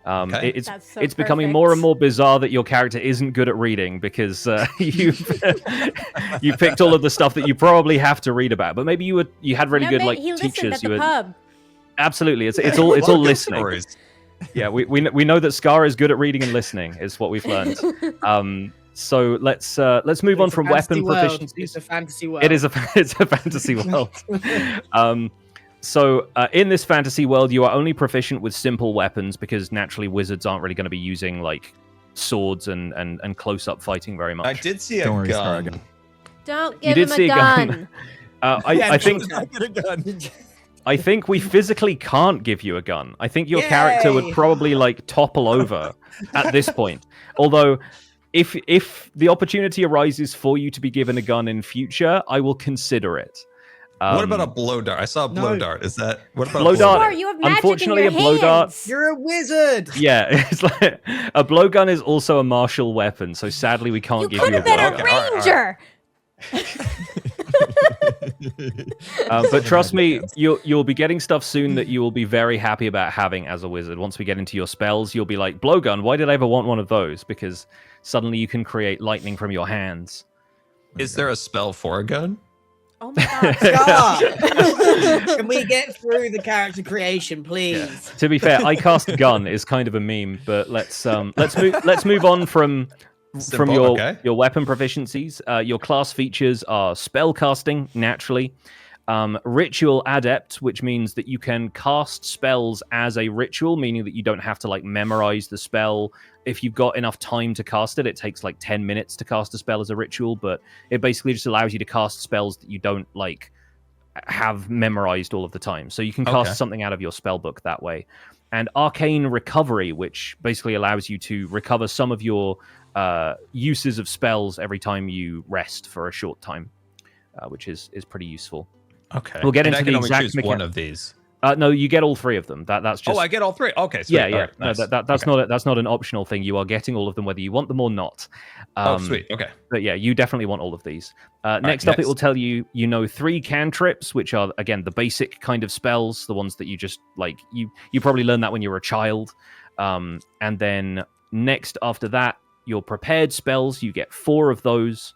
Okay. It's becoming more and more bizarre that your character isn't good at reading because you picked all of the stuff that you probably have to read about. But maybe you had really good like he teachers. Listened at the pub. Absolutely. It's all listening. Stories. Yeah, we know that Scar is good at reading and listening, is what we've learned. So let's move on from weapon proficiencies. It's a fantasy world. It's a fantasy world. So in this fantasy world, you are only proficient with simple weapons because naturally wizards aren't really going to be using like swords and close-up fighting very much. I did see a Don't worry, Scar, gun. Don't You give did him see a a gun. gun. I think Get a gun. I think we physically can't give you a gun. I think your character would probably like topple over at this point. Although, if the opportunity arises for you to be given a gun in future, I will consider it. What about a blow dart? I saw a blow No. dart. Is that what about Blow a dart? Scar, you have magic Unfortunately, in your a blow dart- hands. You're a wizard. Yeah, it's like a blowgun is also a martial weapon, so sadly we can't You give could you a have been blowgun. a Okay, all right, ranger. But trust me, you'll be getting stuff soon that you will be very happy about having as a wizard. Once we get into your spells, you'll be like, blowgun, why did I ever want one of those? Because suddenly you can create lightning from your hands. Is there a spell for a gun? Oh my god. Scar! Can we get through the character creation, please? To be fair, I cast gun is kind of a meme, but let's move on from Simple, your okay. your weapon proficiencies. Your class features are spell casting naturally, ritual adept, which means that you can cast spells as a ritual, meaning that you don't have to like memorize the spell. If you've got enough time to cast it, it takes like 10 minutes to cast a spell as a ritual, but it basically just allows you to cast spells that you don't like have memorized all of the time. So you can cast something out of your spell book that way. And arcane recovery, which basically allows you to recover some of your uses of spells every time you rest for a short time, which is pretty useful. Okay. We'll get And into I can the only exact choose one of these. No, you get all three of them. That's just. Oh, I get all three. Okay. Sweet. Yeah. All right, nice. No, that's not an optional thing. You are getting all of them, whether you want them or not. Oh, sweet. Okay. But yeah, you definitely want all of these. Next up, it will tell you 3 cantrips, which are again the basic kind of spells, the ones that you just like. You probably learned that when you were a child. And then next after that, your prepared spells. You get 4 of those.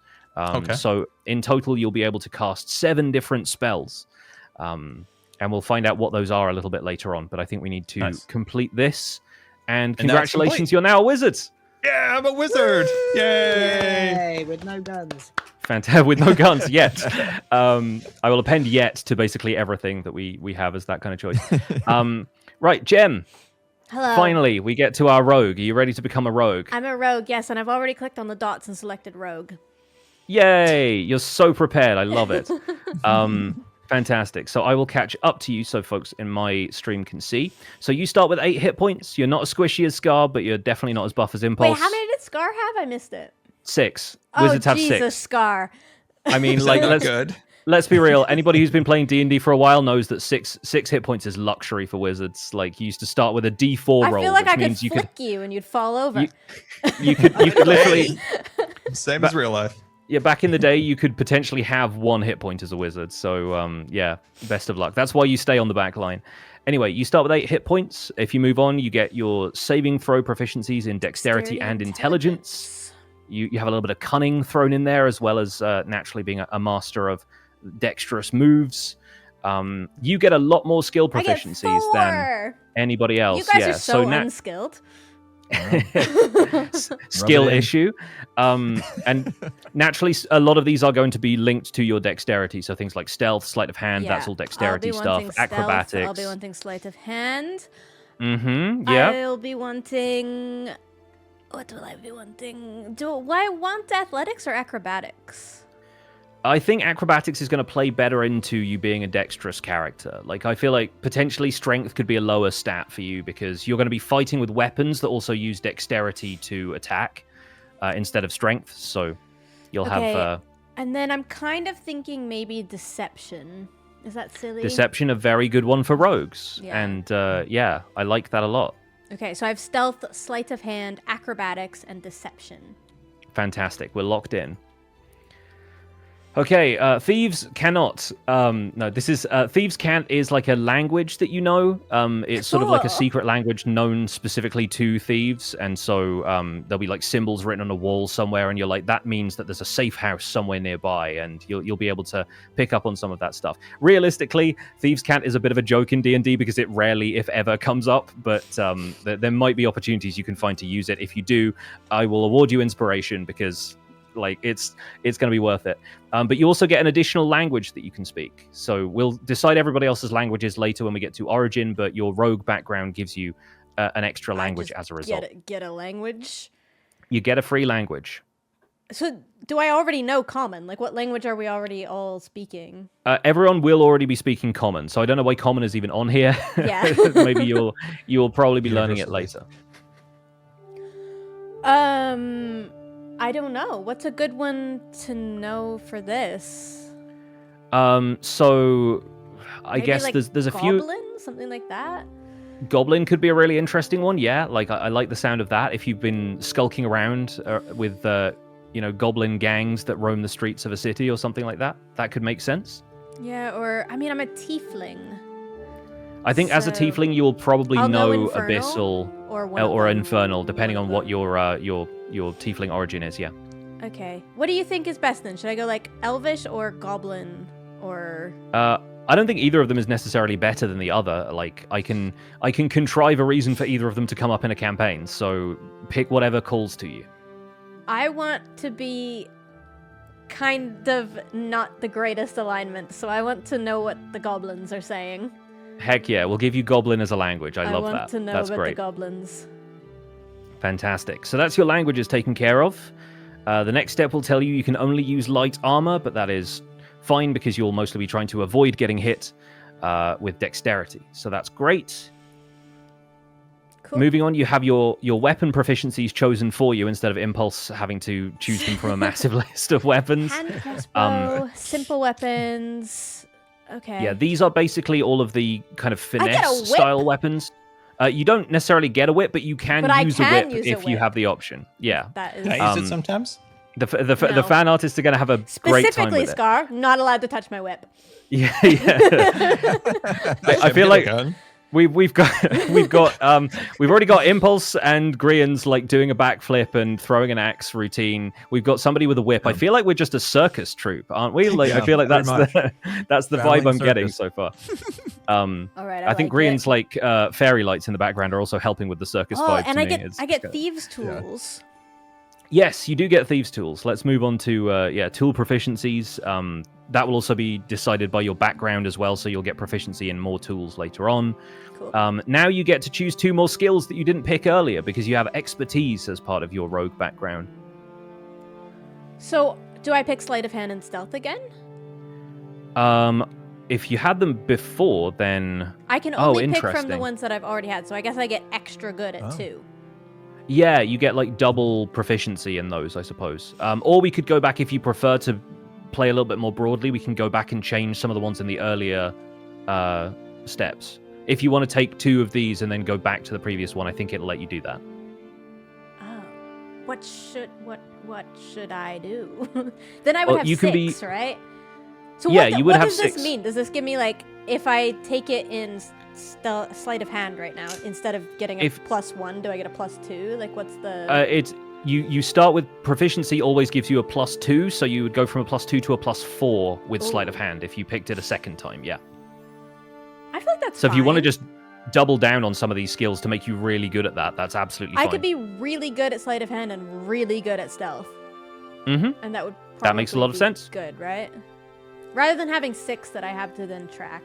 So in total, you'll be able to cast 7 different spells. And we'll find out what those are a little bit later on. But I think we need to complete this. And congratulations, you're now a wizard. Yeah, I'm a wizard. Yay! With no guns. Fantastic. With no guns yet. I will append yet to basically everything that we have as that kind of choice. Right, Jem. Hello. Finally, we get to our rogue. Are you ready to become a rogue? I'm a rogue, yes, and I've already clicked on the dots and selected rogue. Yay! You're so prepared. I love it. Fantastic. So I will catch up to you so folks in my stream can see. So you start with 8 hit points. You're not as squishy as Scar, but you're definitely not as buff as Impulse. Wait, how many did Scar have? I missed it. 6. Oh, Wizards have Jesus, 6. Scar. I mean, Is like, that good? let's be real. Anybody who's been playing D&D for a while knows that six hit points is luxury for wizards. Like, you used to start with a D4 I roll, feel like which I could means you could flick you and you'd fall over. you could literally. Same as real life. Yeah, back in the day, you could potentially have 1 hit point as a wizard. So, yeah, best of luck. That's why you stay on the back line. Anyway, you start with 8 hit points. If you move on, you get your saving throw proficiencies in dexterity and intelligence. You have a little bit of cunning thrown in there, as well as naturally being a master of dexterous moves. You get a lot more skill proficiencies than anybody else. You guys are so unskilled. Skill issue, and naturally a lot of these are going to be linked to your dexterity, so things like stealth, sleight of hand, that's all dexterity stuff. Acrobatics, I'll be wanting sleight of hand. Yeah, I'll be wanting, what will I be wanting? Do I want athletics or acrobatics? I think acrobatics is going to play better into you being a dexterous character. Like, I feel like potentially strength could be a lower stat for you because you're going to be fighting with weapons that also use dexterity to attack instead of strength. So you'll have And then I'm kind of thinking maybe deception. Is that silly? Deception, a very good one for rogues. Yeah. And yeah, I like that a lot. Okay, so I have stealth, sleight of hand, acrobatics, and deception. Fantastic. We're locked in. Okay, thieves cannot. No, this is thieves can't is like a language that you know. It's sort of like a Cool. secret language known specifically to thieves, and so there'll be like symbols written on a wall somewhere, and you're like, that means that there's a safe house somewhere nearby, and you'll be able to pick up on some of that stuff. Realistically, thieves can't is a bit of a joke in D&D because it rarely, if ever, comes up, but there might be opportunities you can find to use it. If you do, I will award you inspiration because. Like it's going to be worth it. But you also get an additional language that you can speak. So we'll decide everybody else's languages later when we get to Origin, but your rogue background gives you an extra language as a result. Get a language. You get a free language. So do I already know Common? Like what language are we already all speaking? Everyone will already be speaking Common, so I don't know why Common is even on here. Yeah. Maybe you'll probably be learning it later. I don't know. What's a good one to know for this? So I Maybe guess like there's a Goblin? Something like that? Goblin could be a really interesting one, yeah. Like I like the sound of that. If you've been skulking around with goblin gangs that roam the streets of a city or something like that, that could make sense. Yeah, or I mean, I'm a tiefling. I think as a So, tiefling, you will probably I'll know Infernal Abyssal or one of or them. Infernal, depending One on of what them. your tiefling origin is. Yeah. Okay. What do you think is best then? Should I go like Elvish or Goblin or? I don't think either of them is necessarily better than the other. Like I can contrive a reason for either of them to come up in a campaign. So pick whatever calls to you. I want to be kind of not the greatest alignment, so I want to know what the goblins are saying. Heck yeah, we'll give you Goblin as a language. I love that. I want to know That's about great. the goblins. Fantastic. So that's your languages taken care of. The next step will tell you can only use light armor, but that is fine because you'll mostly be trying to avoid getting hit with dexterity. So that's great. Cool. Moving on, you have your weapon proficiencies chosen for you instead of Impulse having to choose them from a massive list of weapons. Hand crossbow, simple weapons. Okay. Yeah, these are basically all of the kind of get a finesse whip. style weapons. You don't necessarily get a whip, but you can But I use can a whip use a if you whip. have the option. Yeah. That is Can I use it sometimes? The No. fan artists are going to have a great time specifically with it. Scar. Not allowed to touch my whip. Yeah. I feel like we've already got Impulse and Grian's like doing a backflip and throwing an axe routine. We've got somebody with a whip. I feel like we're just a circus troupe, aren't we? Like Yeah, I feel like very that's the Battling vibe I'm getting circus. so far. All right. I think like Grian's it. like fairy lights in the background are also helping with the circus Oh, vibe. and to I me. get It's I get good. thieves tools. Yes, you do get thieves tools. Let's move on to tool proficiencies. That will also be decided by your background as well, so you'll get proficiency in more tools later on. Cool. Now you get to choose 2 more skills that you didn't pick earlier because you have expertise as part of your rogue background. So do I pick sleight of hand and stealth again? If you had them before, then I can only pick from the interesting. ones that I've already had, so I guess I get extra good at 2. yeah, you get like double proficiency in those, I suppose. Or we could go back if you prefer to play a little bit more broadly. We can go back and change some of the ones in the earlier steps. If you want to take 2 of these and then go back to the previous one, I think it'll let you do that. Oh. What should I do? Then I would Well, have you 6, can be- right? So Yeah, what, you would what have does 6. this mean? Does this give me like if I take it in sleight of hand right now instead of getting a +1, do I get a +2? Like what's the It's you start with proficiency always gives you a +2, so you would go from a +2 to a +4 with sleight of hand if you picked it a second time. Yeah. I feel like that's So if you want to fine. just double down on some of these skills to make you really good at that, that's absolutely fine. I could be really good at sleight of hand and really good at stealth. Mm-hmm. And that would That makes a probably lot of be sense. Good, right? Rather than having 6 that I have to then track.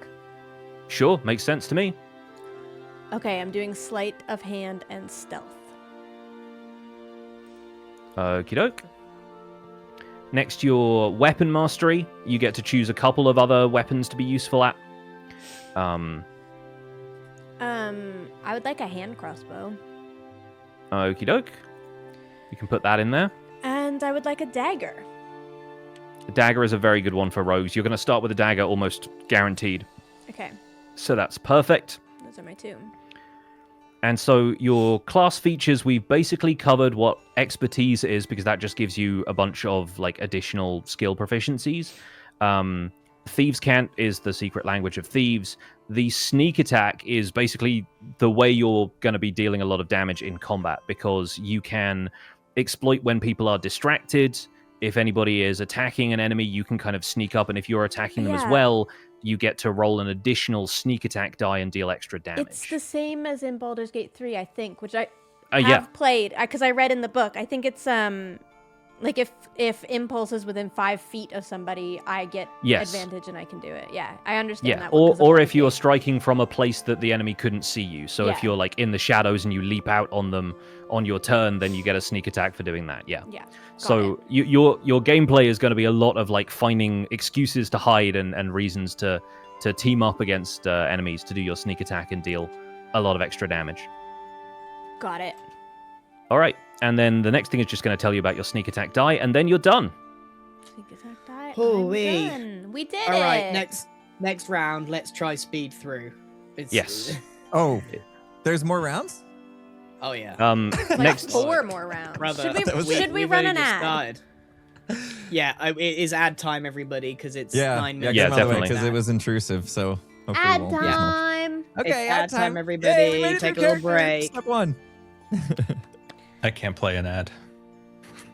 Sure, makes sense to me. Okay, I'm doing sleight of hand and stealth. Okie doke. Next, your weapon mastery. You get to choose a couple of other weapons to be useful at. I would like a hand crossbow. Okie doke. You can put that in there. And I would like a dagger. The dagger is a very good one for rogues. You're going to start with a dagger almost guaranteed. Okay, So that's perfect. those are my two. And so your class features, we've basically covered what expertise is, because that just gives you a bunch of like additional skill proficiencies. Thieves' Cant is the secret language of thieves. The sneak attack is basically the way you're going to be dealing a lot of damage in combat, because you can exploit when people are distracted. If anybody is attacking an enemy, you can kind of sneak up, and if you're attacking them as Yeah. well, you get to roll an additional sneak attack die and deal extra damage. It's the same as in Baldur's Gate 3, I think, which I Yeah. have played because I read in the book. I think it's like if impulse is within 5 feet of somebody, I get Yes. advantage and I can do it. Yeah, I understand Yeah, that. one or 'cause of or Baldur's if you're Gate. striking from a place that the enemy couldn't see you. So if Yeah. you're like in the shadows and you leap out on them on your turn, then you get a sneak attack for doing that. Yeah. Yeah. got So it. your gameplay is going to be a lot of like finding excuses to hide and reasons to team up against enemies to do your sneak attack and deal a lot of extra damage. Got it. All right, and then the next thing is just going to tell you about your sneak attack die, and then you're done. Sneak attack die. Hoo-wee. I'm done. We did All it. right, next round, let's try speed through. Yes. Oh, there's more rounds? Oh yeah. Like Next, 4 more rounds. Brother, Should we we've run only an just ad? started. Yeah, it is ad time, everybody, because it's Yeah. 9 minutes. Yeah, get 'em out of the way, definitely. because it was intrusive, so hopefully it Ad won't be as much. time. Okay, It's ad time, everybody. Yay, we made it Take through a little character. break. Step 1. I can't play an ad.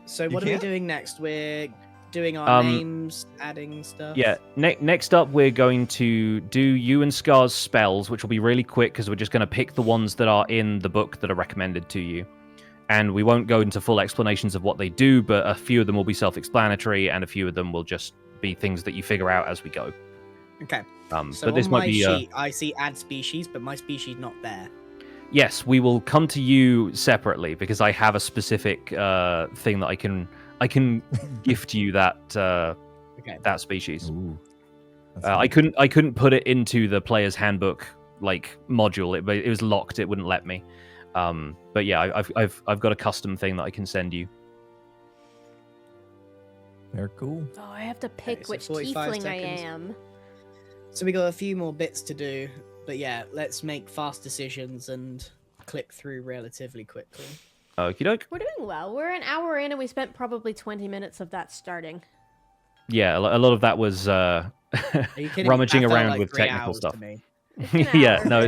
So You what are we can't? doing next? We're doing our Um, names, adding stuff. Yeah, next up we're going to do you and Scar's spells, which will be really quick because we're just going to pick the ones that are in the book that are recommended to you. And we won't go into full explanations of what they do, but a few of them will be self-explanatory, and a few of them will just be things that you figure out as we go. Okay. So But this on might my be... sheet, I see add species, but my species not there. Yes, we will come to you separately because I have a specific thing that I can gift you that that species. Ooh. That's I fun. couldn't put it into the player's handbook like module. It was locked. It wouldn't let me. But yeah, I've got a custom thing that I can send you. They're cool. Oh, I have to pick so which 45 tiefling I seconds. am. So we got a few more bits to do, but yeah, let's make fast decisions and click through relatively quickly. Okie doke. We're doing well. We're an hour in and we spent probably 20 minutes of that starting. Yeah, a lot of that was Are you kidding? rummaging That felt around like with 3 technical hours to stuff. me. Yeah, no,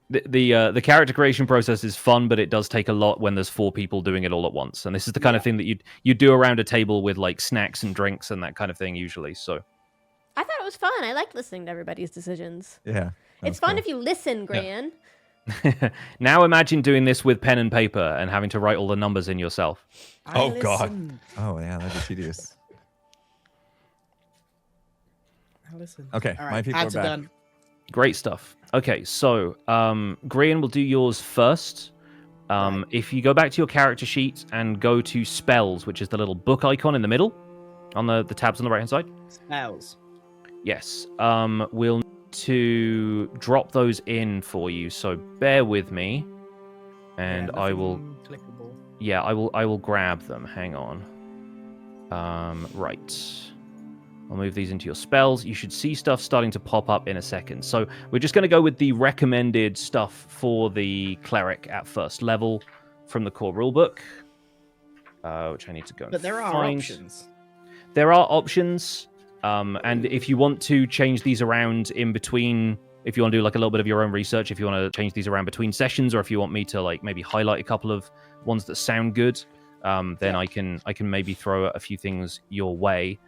the character creation process is fun, but it does take a lot when there's 4 people doing it all at once. And this is the kind of thing that you'd do around a table with like snacks and drinks and that kind of thing usually. So I thought it was fun. I liked listening to everybody's decisions. Yeah. It's fun if you listen, Gran. now imagine doing this with pen and paper and having to write all the numbers in yourself. Oh, God. listen. Oh, yeah, that'd be tedious. I listen. Okay, All my right, people ads are are back. done. Great stuff. Okay, so Grian will do yours first. If you go back to your character sheet and go to spells, which is the little book icon in the middle on the tabs on the right hand side. Spells. Yes. We'll need to drop those in for you. So bear with me, and Yeah, I will. nothing clickable. Yeah, I will grab them. Hang on. Right. I'll move these into your spells. You should see stuff starting to pop up in a second. So we're just going to go with the recommended stuff for the cleric at first level from the core rulebook, which I need to go and But there are find. options. There are options, and if you want to change these around in between, if you want to do like a little bit of your own research, if you want to change these around between sessions, or if you want me to like maybe highlight a couple of ones that sound good, then I can maybe throw a few things your way.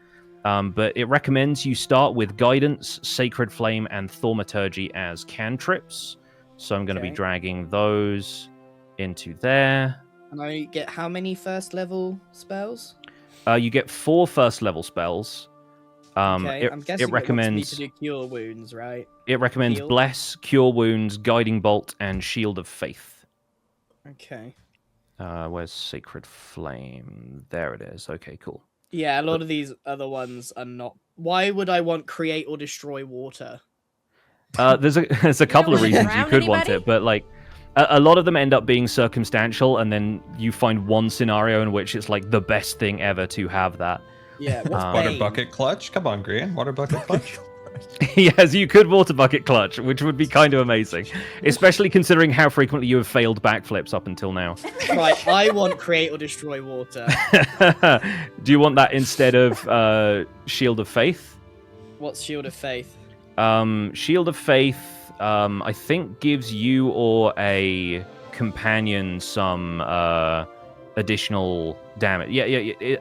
But it recommends you start with Guidance, Sacred Flame, and Thaumaturgy as cantrips. So I'm going to be Okay. dragging those into there. And I get how many first level spells? You get 4 first level spells. Okay, I'm guessing it recommends it wants me to do cure wounds, right? it recommends Heal? Bless, Cure Wounds, Guiding Bolt, and Shield of Faith. Okay. Where's Sacred Flame? There it is. Okay, cool. Yeah, a lot of these other ones are not. Why would I want create or destroy water? There's a couple of wanna reasons you drown could want anybody? it, but like a lot of them end up being circumstantial, and then you find one scenario in which it's like the best thing ever to have that. Yeah. What's Water Bane? bucket clutch. Come on, Grian. Water bucket clutch. Yes, you could water bucket clutch, which would be kind of amazing, especially considering how frequently you have failed backflips up until now. Right, I want create or destroy water. Do you want that instead of Shield of Faith? What's Shield of Faith? Shield of Faith, I think gives you or a companion some additional damage. Yeah.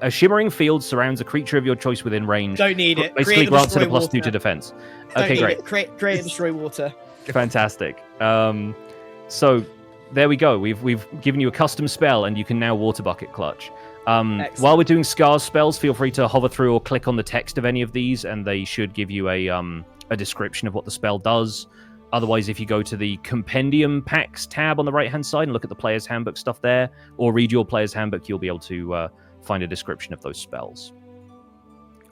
A shimmering field surrounds a creature of your choice within range. Don't need it. Basically Create or grants it a destroy +2 to water. defense. Don't Okay, need great. it. Create or destroy water. Fantastic. So there we go. We've given you a custom spell, and you can now water bucket clutch. While we're doing Scar's spells, feel free to hover through or click on the text of any of these, and they should give you a description of what the spell does. Otherwise, if you go to the Compendium Packs tab on the right-hand side and look at the Player's Handbook stuff there, or read your Player's Handbook, you'll be able to find a description of those spells.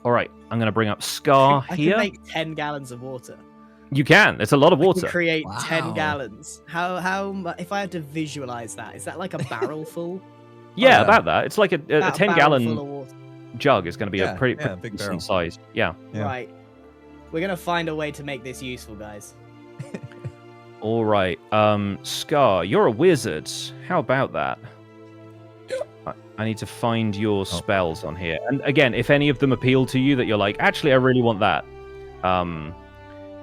All right, I'm going to bring up Scar I here. can make 10 gallons of water. You can. It's a lot of I water. can create Wow. 10 gallons. If I had to visualize that, is that like a barrel full? Yeah, yeah. about that. It's like a About 10 barrel full gallon of water. jug is going to be a Yeah, pretty big decent barrel. size. Yeah. Yeah. Right. We're going to find a way to make this useful, guys. All right. Scar, you're a wizard. How about that? I need to find your spells on here. And again, if any of them appeal to you that you're like, actually, I really want that,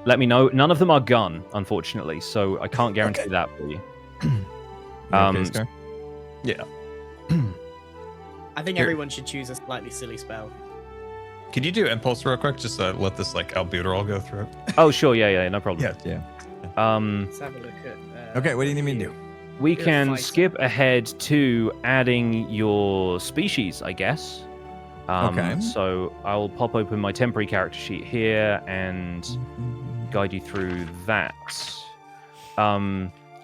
let me know. None of them are gun, unfortunately, so I can't guarantee that for you. You okay, Scar? Yeah. I think Here. everyone should choose a slightly silly spell. Can you do impulse real quick? Just let this like albuterol go through. Oh, sure. Yeah, no problem. Yeah. Let's have a look at... Okay, what do you need me to do? We Good can fight. skip ahead to adding your species, I guess. Okay. So I'll pop open my temporary character sheet here and guide you through that.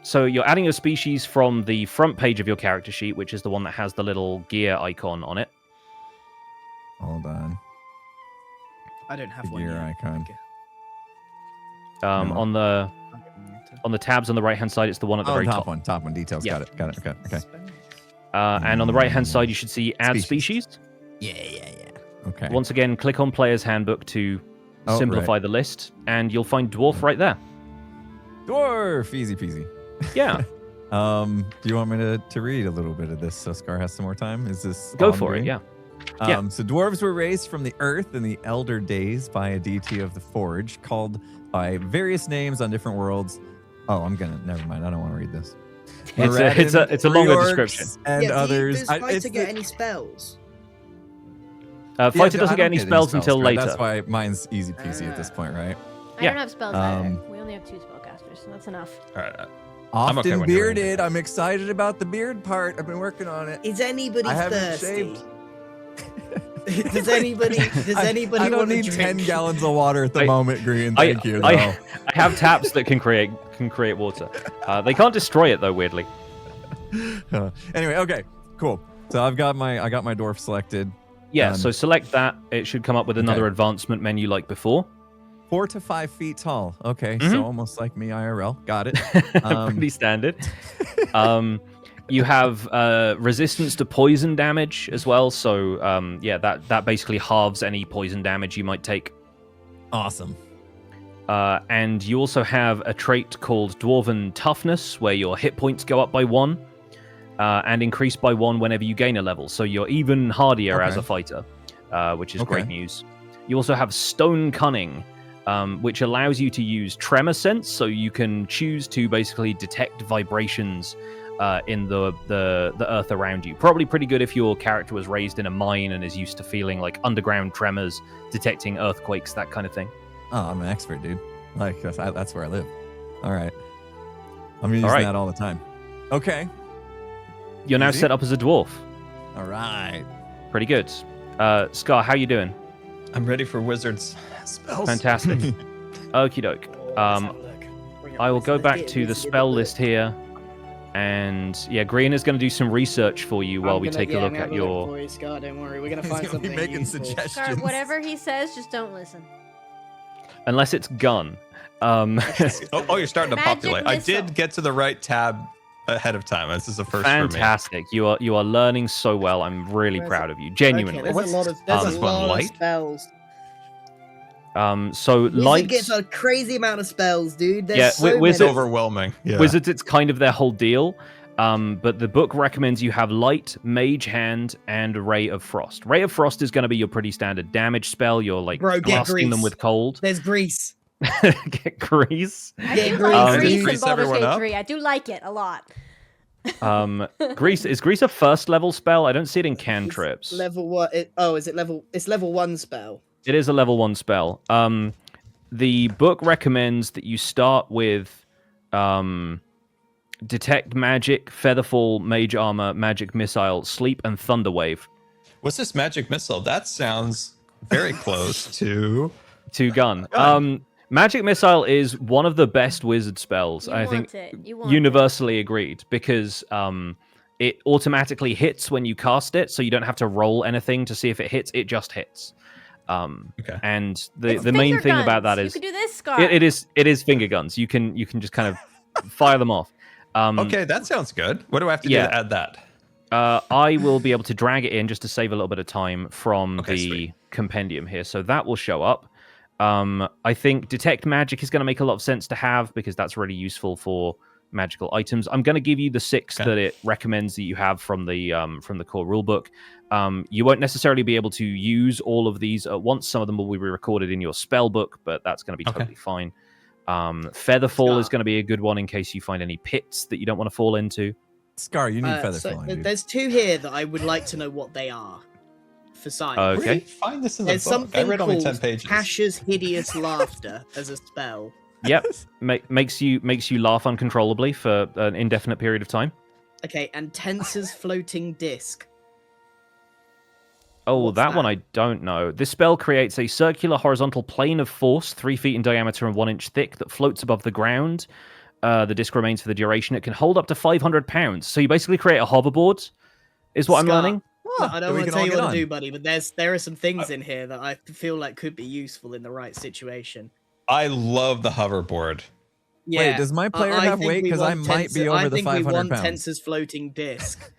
So you're adding your species from the front page of your character sheet, which is the one that has the little gear icon on it. Hold on. I don't have The one gear yet. icon. Okay. No. On the I'll get one later. on the tabs on the right hand side, it's the one at the Oh, very top top. one. Details. Yeah. Got it. Okay. And on the right hand side, you should see add Species. species. Yeah. Okay. Once again, click on Player's Handbook to Oh, simplify the list, and you'll find dwarf right there. Dwarf, easy peasy. Yeah, Do you want me to read a little bit of this so Scar has some more time? Is this go all I'm for it. doing? Yeah. Yeah. So dwarves were raised from the earth in the elder days by a deity of the forge, called by various names on different worlds. Oh, never mind. I don't want to read this. It's a longer Reorgs, description. And others. Does Fighter get any spells? Fighter I doesn't get don't any spells until Scar. later. That's why mine's easy peasy at this point, right? I Yeah. don't have spells either. We only have 2 spellcasters, so that's enough. All right. Often okay when you're reading bearded. I'm excited about the beard part. I've been working on it. Is anybody I haven't thirsty? shaved. Does anybody I don't want to need drink? 10 gallons of water at the I- moment, Green. Thank you. I though. have taps that can create water. They can't destroy it though. Weirdly. Anyway, okay, cool. So I got my dwarf selected. Yeah. Done. So select that. It should come up with another advancement menu like before. 4 to 5 feet tall. Okay, Mhm. so almost like me IRL. Got it. Pretty standard. You have resistance to poison damage as well. So that basically halves any poison damage you might take. Awesome. And you also have a trait called Dwarven Toughness, where your hit points go up by 1 and increase by 1 whenever you gain a level. So you're even hardier as Okay. a fighter, which is Okay. great news. You also have Stone Cunning, which allows you to use Tremor Sense, so you can choose to basically detect vibrations in the earth around you. Probably pretty good if your character was raised in a mine and is used to feeling like underground tremors, detecting earthquakes, that kind of thing. Oh, I'm an expert, dude. Like that's where I live. All right. I'm using right. that all the time. Okay. You're now Easy. set up as a dwarf. All right. Pretty good. Scar, how you doing? I'm ready for wizards spells. Fantastic. Okie doke. Let's have a look. Bring up I will this go list. back to the spell list here. And yeah, Green is going to do some research for you while I'm we gonna- take yeah, a I'm look gonna at have a your... for you, Scott. Don't worry. We're gonna He's find gonna be something making useful. suggestions. Scar, whatever he says, just don't listen. Unless it's gun. Oh, you're starting to Magic populate. I missile. did get to the right tab ahead of time. This is a first Fantastic. You are learning so well. I'm really Where's proud it? of you. Genuinely. Okay, there's a lot of there's this a one, lot of light? spells. So Wizard light gets a crazy amount of spells, dude. There's Yeah, so for me. It's Wizard- many. overwhelming. Yeah. Wizards, it's kind of their whole deal. But the book recommends you have Light, Mage Hand, and Ray of Frost. Ray of Frost is going to be your pretty standard damage spell. You're like Bro, get blasting them grease. with cold. There's grease. Get grease. I Yeah, do Grease. like Did Grease you in grease Baldur's everyone Gate up? 3. I do like it a lot. Grease is Grease a first level spell? I don't see it in cantrips. Level what? Is it level? It's level 1 spell. It is a level 1 spell. The book recommends that you start with Detect Magic, Featherfall, Mage Armor, Magic Missile, Sleep, and Thunder Wave. What's this magic missile? That sounds very close to. To gun. Magic Missile is one of the best wizard spells. You I want think it. You want universally agreed because it automatically hits when you cast it, so you don't have to roll anything to see if it hits. It just hits. Okay. And It's the main finger thing about guns. that is you can do this, Scar. it is finger guns. You can just kind of fire them off. Okay, that sounds good. What do I have to do yeah. to add that? I will be able to drag it in just to save a little bit of time from Okay, the sweet. compendium here. So that will show up. I think Detect Magic is going to make a lot of sense to have because that's really useful for magical items. I'm going to give you the 6 Okay. that it recommends that you have from the core rulebook. You won't necessarily be able to use all of these at once. Some of them will be recorded in your spell book, but that's going to be Okay. totally fine. Featherfall is Scar. going to be a good one in case you find any pits that you don't want to fall into. Scar, you need feather So falling, dude. there's 2 here that I would like to know what they are. For science. Where did Okay. you find this in the There's book? I something read only 10 called pages. Pasha's Hideous Laughter as a spell. Yep, makes you laugh uncontrollably for an indefinite period of time. Okay, and Tensor's Floating Disc. Oh, What's that one that? I don't know. This spell creates a circular horizontal plane of force, 3 feet in diameter and 1 inch thick, that floats above the ground. The disc remains for the duration. It can hold up to 500 pounds. So you basically create a hoverboard, is what I'm Scar. learning. No, I so don't we want to can tell all you get what to on. do, buddy, but there are some things in here that I feel like could be useful in the right situation. I love the hoverboard. Yeah, does my player I have think weight? we 'Cause I want might be Tensor- over I the think 500 we want pounds. Tensor's Floating Disc.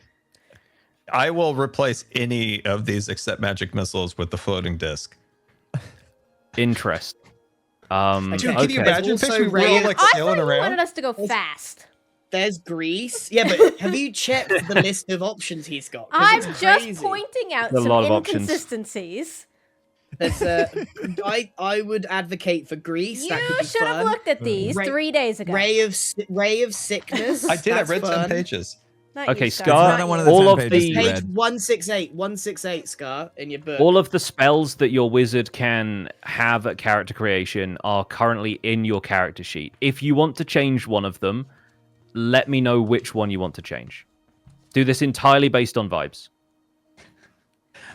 I will replace any of these except magic missiles with the floating disc. Interest. Dude, can okay. you imagine Also picture Ray- Will like I thought sailing you around? wanted us to go fast. There's Grease. Yeah, but have you checked the list of options he's got? 'Cause I'm it's just crazy. pointing out There's a some lot of options. inconsistencies. There's, I would advocate for Grease. That could You be should have fun. looked at these Ray- 3 days ago. Ray of Sickness. I did. I That's read 10 fun. pages. Not Okay, you, Scar, not not one you. of the all 10 of pages the you Page read. 168, Scar, in your book. all of the spells that your wizard can have at character creation are currently in your character sheet. If you want to change one of them, let me know which one you want to change. Do this entirely based on vibes.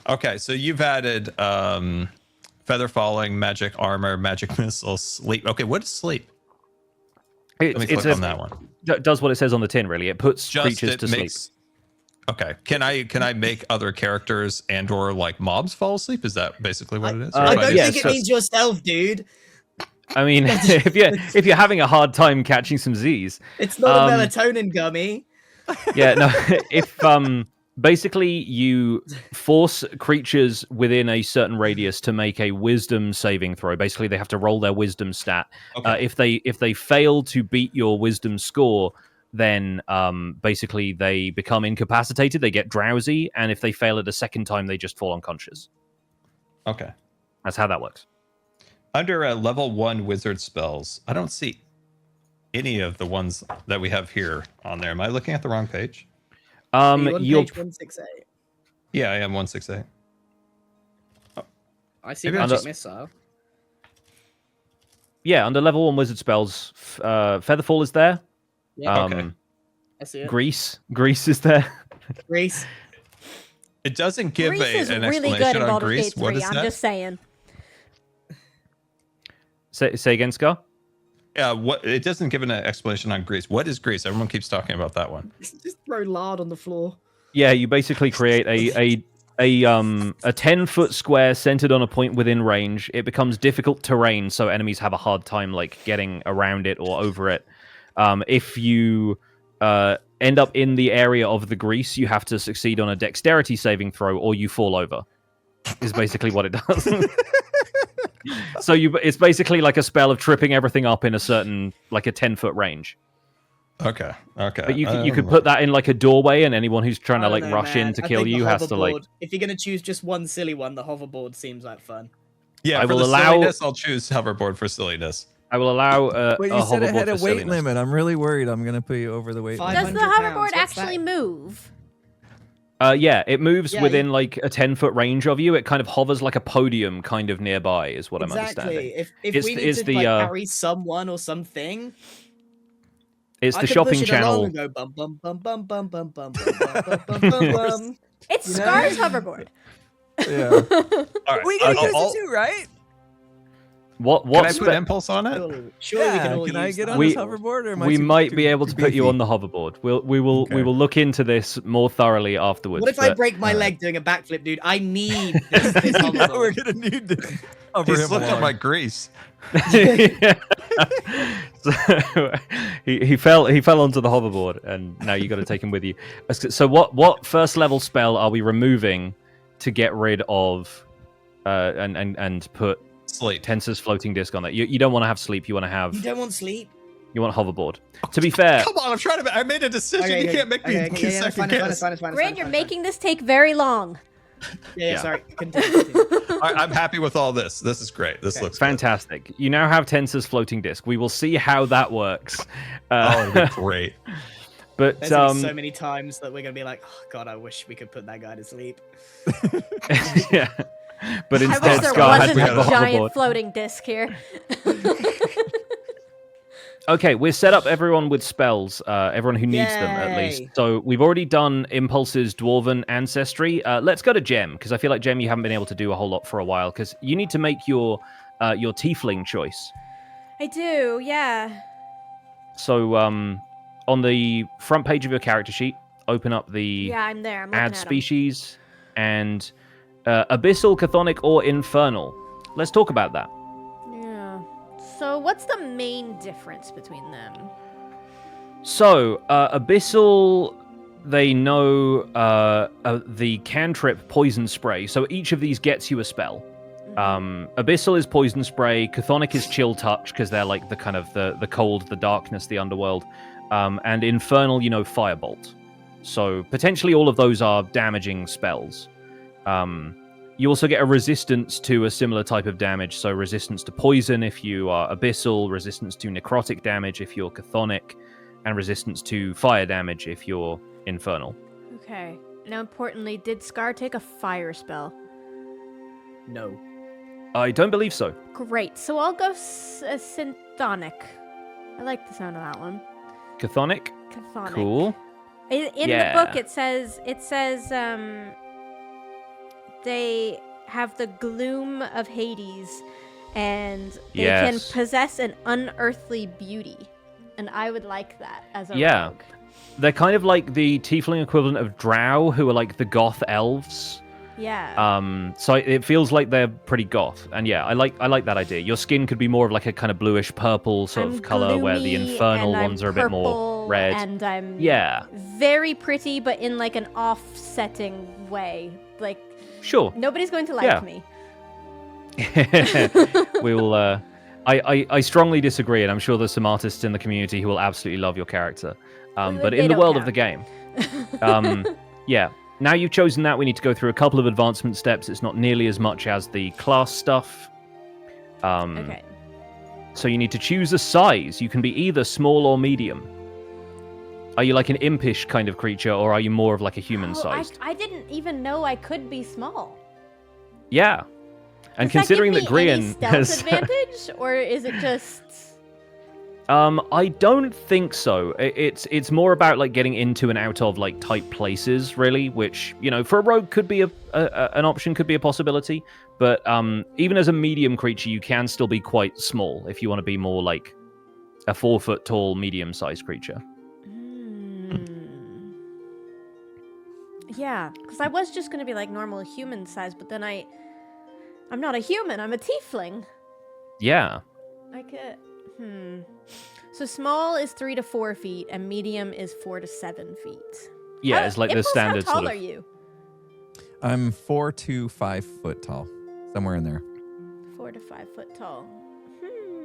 Okay, so you've added feather falling, magic armor, magic missile, sleep. Okay, what is sleep? Let me click on that one. Does what it says on the tin. Really, it puts Just creatures it to sleep. makes. Okay, can I make other characters and or like mobs fall asleep? Is that basically what it is? Or I am don't yeah, think it so- means yourself, dude. I mean, if you're having a hard time catching some Z's, It's not a Um, melatonin gummy. yeah, no. If basically you force creatures within a certain radius to make a wisdom saving throw. Basically, they have to roll their wisdom stat. Okay. If they fail to beat your wisdom score, then basically they become incapacitated. They get drowsy, and if they fail it a second time, they just fall unconscious. Okay. That's how that works. Under level 1 wizard spells, I don't see any of the ones that we have here on there. Am I looking at the wrong page? Are you on You'll page 168? Yeah, I am 168. I see Maybe magic under- missile. yeah, under level 1 wizard spells, Featherfall is there. Yeah, Okay. I see it. Grease is there. Grease. It doesn't give Grease is an really good explanation in on Baldur's Grease. Gate What 3. is I'm that? just saying. Say again, Scar. Yeah, what it doesn't give an explanation on Grease. What is Grease? Everyone keeps talking about that one. Just throw lard on the floor. Yeah, you basically create a 10-foot square centered on a point within range. It becomes difficult terrain, so enemies have a hard time like getting around it or over it. If you end up in the area of the grease, you have to succeed on a dexterity saving throw, or you fall over. Is basically what it does. So it's basically like a spell of tripping everything up in a certain, like a 10-foot range. Okay. But you could put that in like a doorway, and anyone who's trying to I like don't know, rush man. in to I kill think the you has to like. hoverboard- If you're gonna choose just one silly one, the hoverboard seems like fun. Yeah, I for will the allow- silliness, I'll choose hoverboard for silliness. I will allow Wait, a you said it hoverboard had a for weight silliness. limit. I'm really worried I'm gonna put you over the weight limit. Does the 500 hoverboard pounds, what's actually that? move? Yeah, it moves Yeah, within like a 10-foot range of you. It kind of hovers like a podium kind of nearby, is what I'm understanding. If It's- we need it's to the, like, uh, carry someone or something, It's I the could shopping push it channel. along and go bum bum bum bum bum bum bum bum bum bum bum bum. It's You know? Scar's hoverboard. Yeah. All right. We can use I'll- it too, right? What Can I spe- put impulse on it? Surely we can all can I use get the on We- this hoverboard? Or am I we too- might too- be able to too put you beefy? on the hoverboard. We will Okay. look into this more thoroughly afterwards. What if I but- break my Alright. leg doing a backflip, dude? I need this Now we're hoverboard. gonna need to hover He him slipped on along. my grease. So he fell onto the hoverboard, and now you got to take him with you. So what first level spell are we removing to get rid of and put Sleep. Tensor's floating disc on that? You don't want to have sleep. You want to have You don't want sleep? you want hoverboard. To be fair, Come on, I'm trying to. I made a decision. You can't make me second guess. Grant, you're making this take very long. Yeah, sorry. Continue. All right, I'm happy with all this. This is great. This looks fantastic. You now have Tensor's floating disc. We will see how that works. Good. Oh, it'd be great. But There's gonna be so many times that we're gonna be like, oh god, I wish we could put that guy to sleep. yeah. But I instead, wish there Scar has wasn't to have a the giant hoverboard. floating disc here. Okay, we've set up everyone with spells, everyone who needs them at least. Yay. So we've already done Impulse's Dwarven Ancestry. Let's go to Gem, because I feel like, Gem, you haven't been able to do a whole lot for a while, because you need to make your Tiefling choice. I do, yeah. So on the front page of your character sheet, open up the Yeah, I'm there. I'm looking Add at 'em. Species, and Abyssal, Chthonic, or Infernal. Let's talk about that. Yeah. So what's the main difference between them? So, Abyssal, they know the cantrip Poison Spray. So each of these gets you a spell. Abyssal is Poison Spray. Chthonic is Chill Touch, because they're like the kind of the cold, the darkness, the underworld. And Infernal, Firebolt. So potentially all of those are damaging spells. You also get a resistance to a similar type of damage. So resistance to poison if you are Abyssal, resistance to necrotic damage if you're Chthonic, and resistance to fire damage if you're Infernal. Okay. Now, importantly, did Scar take a fire spell? No. I don't believe so. Great. So I'll go Synthonic. I like the sound of that one. Chthonic? Chthonic. Cool. In Yeah. the book, it says they have the gloom of Hades, and they Yes. can possess an unearthly beauty, and I would like that as a Yeah. rogue. They're kind of like the tiefling equivalent of drow, who are like the goth elves. Yeah. So it feels like they're pretty goth, and yeah, I like that idea. Your skin could be more of like a kind of bluish purple sort I'm of color, where the gloomy, infernal and I'm ones are a bit more purple, red. and I'm Yeah, very pretty, but in like an offsetting way. Like sure. nobody's going to like Yeah. me. We will. I strongly disagree, and I'm sure there's some artists in the community who will absolutely love your character. But They in the don't world of count. the game, yeah. Now you've chosen that, we need to go through a couple of advancement steps. It's not nearly as much as the class stuff. Okay. So you need to choose a size. You can be either small or medium. Are you like an impish kind of creature, or are you more of like a human-sized? I didn't even know I could be small. Yeah. And Does considering that that give me any Grian stealth has... advantage, or is it just? I don't think so. It's more about like getting into and out of like tight places, really. Which for a rogue could be an option, could be a possibility. But even as a medium creature, you can still be quite small if you want to be more like a 4 foot tall, medium-sized creature. Yeah, because I was just gonna be like normal human size, but then I'm not a human. I'm a tiefling. Yeah. I could. So small is 3 to 4 feet, and medium is 4 to 7 feet. Yeah, it's like the Impulse, standard how tall sort are of. you? I'm 4 to 5 foot tall, somewhere in there. 4 to 5 foot tall.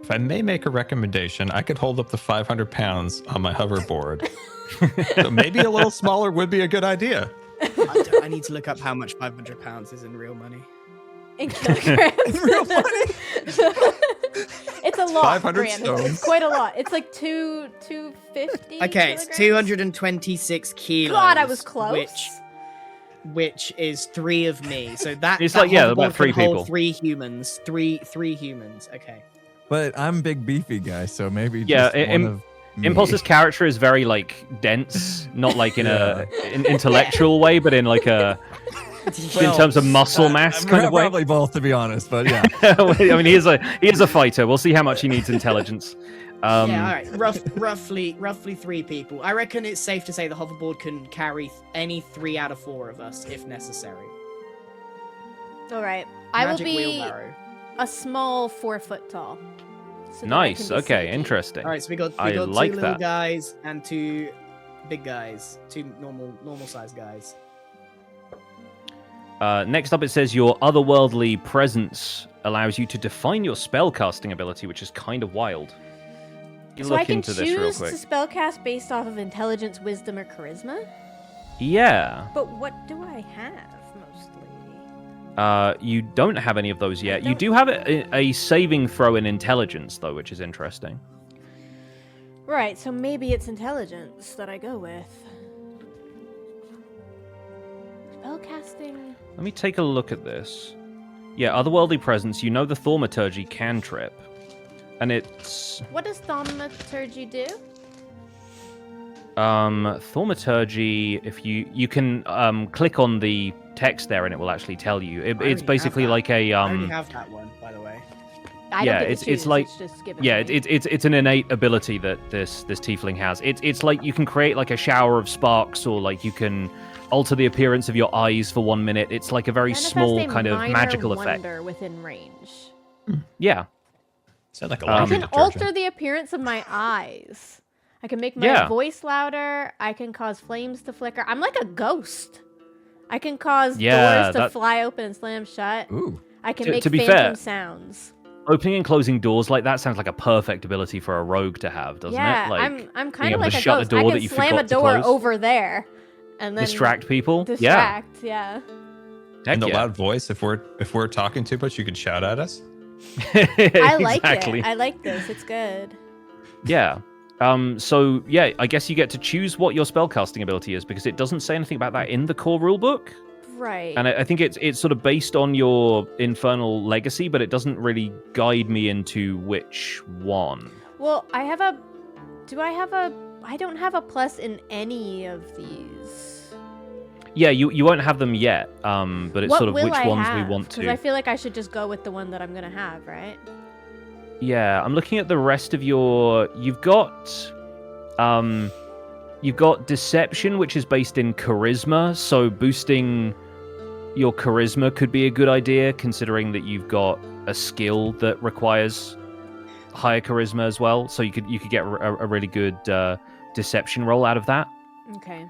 If I may make a recommendation, I could hold up to 500 pounds on my hoverboard. So maybe a little smaller would be a good idea. I need to look up how much 500 pounds is in real money. In kilograms. Real money. It's a lot, 500 Grant. It's stones. quite a lot. It's like 250. Okay, it's kilograms? 226 kilos. God, I was close. Which is 3 of me. So that It's that like, yeah, hoverboard about 3 can hold people. 3 humans. Three humans. Okay. But I'm big beefy guy, so maybe Yeah, just one of me. Impulse's character is very like dense, not like in an intellectual way, but in like a in terms of muscle mass kind of way. Probably both, to be honest. But yeah. I mean, he is a fighter. We'll see how much he needs intelligence. Yeah, all right. Roughly 3 people. I reckon it's safe to say the hoverboard can carry any 3 out of 4 of us if necessary. All right. I will Magic be wheelbarrow. a small 4 foot tall. So that I Nice. can be Okay. sneaky. Interesting. All right, so we got I 2 like little that. guys and 2 big guys, 2 normal sized guys. Next up, it says your otherworldly presence allows you to define your spellcasting ability, which is kind of wild. You So look I can into this real choose quick. to spellcast based off of intelligence, wisdom, or charisma. Yeah. But what do I have mostly? You don't have any of those yet. You don't. do have a saving throw in intelligence, though, which is interesting. Right, so maybe it's intelligence that I go with. Spellcasting. Let me take a look at this. Yeah, otherworldly presence. You know the thaumaturgy cantrip. And it's... What does thaumaturgy do? Thaumaturgy, if you can click on the text there and it will actually tell you. It's already basically have that. like a... I already have that one, by the way. I Yeah, don't get to it's choose, like- just given Yeah, to me. it's an innate ability that this tiefling has. It's like you can create like a shower of sparks, or like you can alter the appearance of your eyes for 1 minute. It's like a very Manifest small a kind of minor magical effect. wonder within range. Yeah. Sound like a I laundry can detergent. alter the appearance of my eyes. I can make my Yeah. voice louder. I can cause flames to flicker. I'm like a ghost. I can cause Yeah, doors to that- fly open and slam shut. Ooh. I can To- make to be phantom fair- sounds. Opening and closing doors like that sounds like a perfect ability for a rogue to have, doesn't Yeah, it? Like I'm being kind of able like to a shut ghost. the door I that can you slam a forgot to door close. over there and then distract people. distract. Yeah. Yeah. In the Heck yeah. loud voice, if we're talking too much, you could shout at us. I like exactly. it. I like this. It's good. Yeah. So yeah, I guess you get to choose what your spellcasting ability is because it doesn't say anything about that in the core rulebook. Right. And I think it's sort of based on your infernal legacy, but it doesn't really guide me into which one. Well, I have a. Do I have a? I don't have a plus in any of these. Yeah, you won't have them yet. But it's What sort of will which I ones have? we want Because to. I feel like I should just go with the one that I'm gonna have, right? Yeah, I'm looking at the rest of your. You've got deception, which is based in charisma. So boosting your charisma could be a good idea, considering that you've got a skill that requires higher charisma as well. So you could get a really good deception roll out of that. Okay.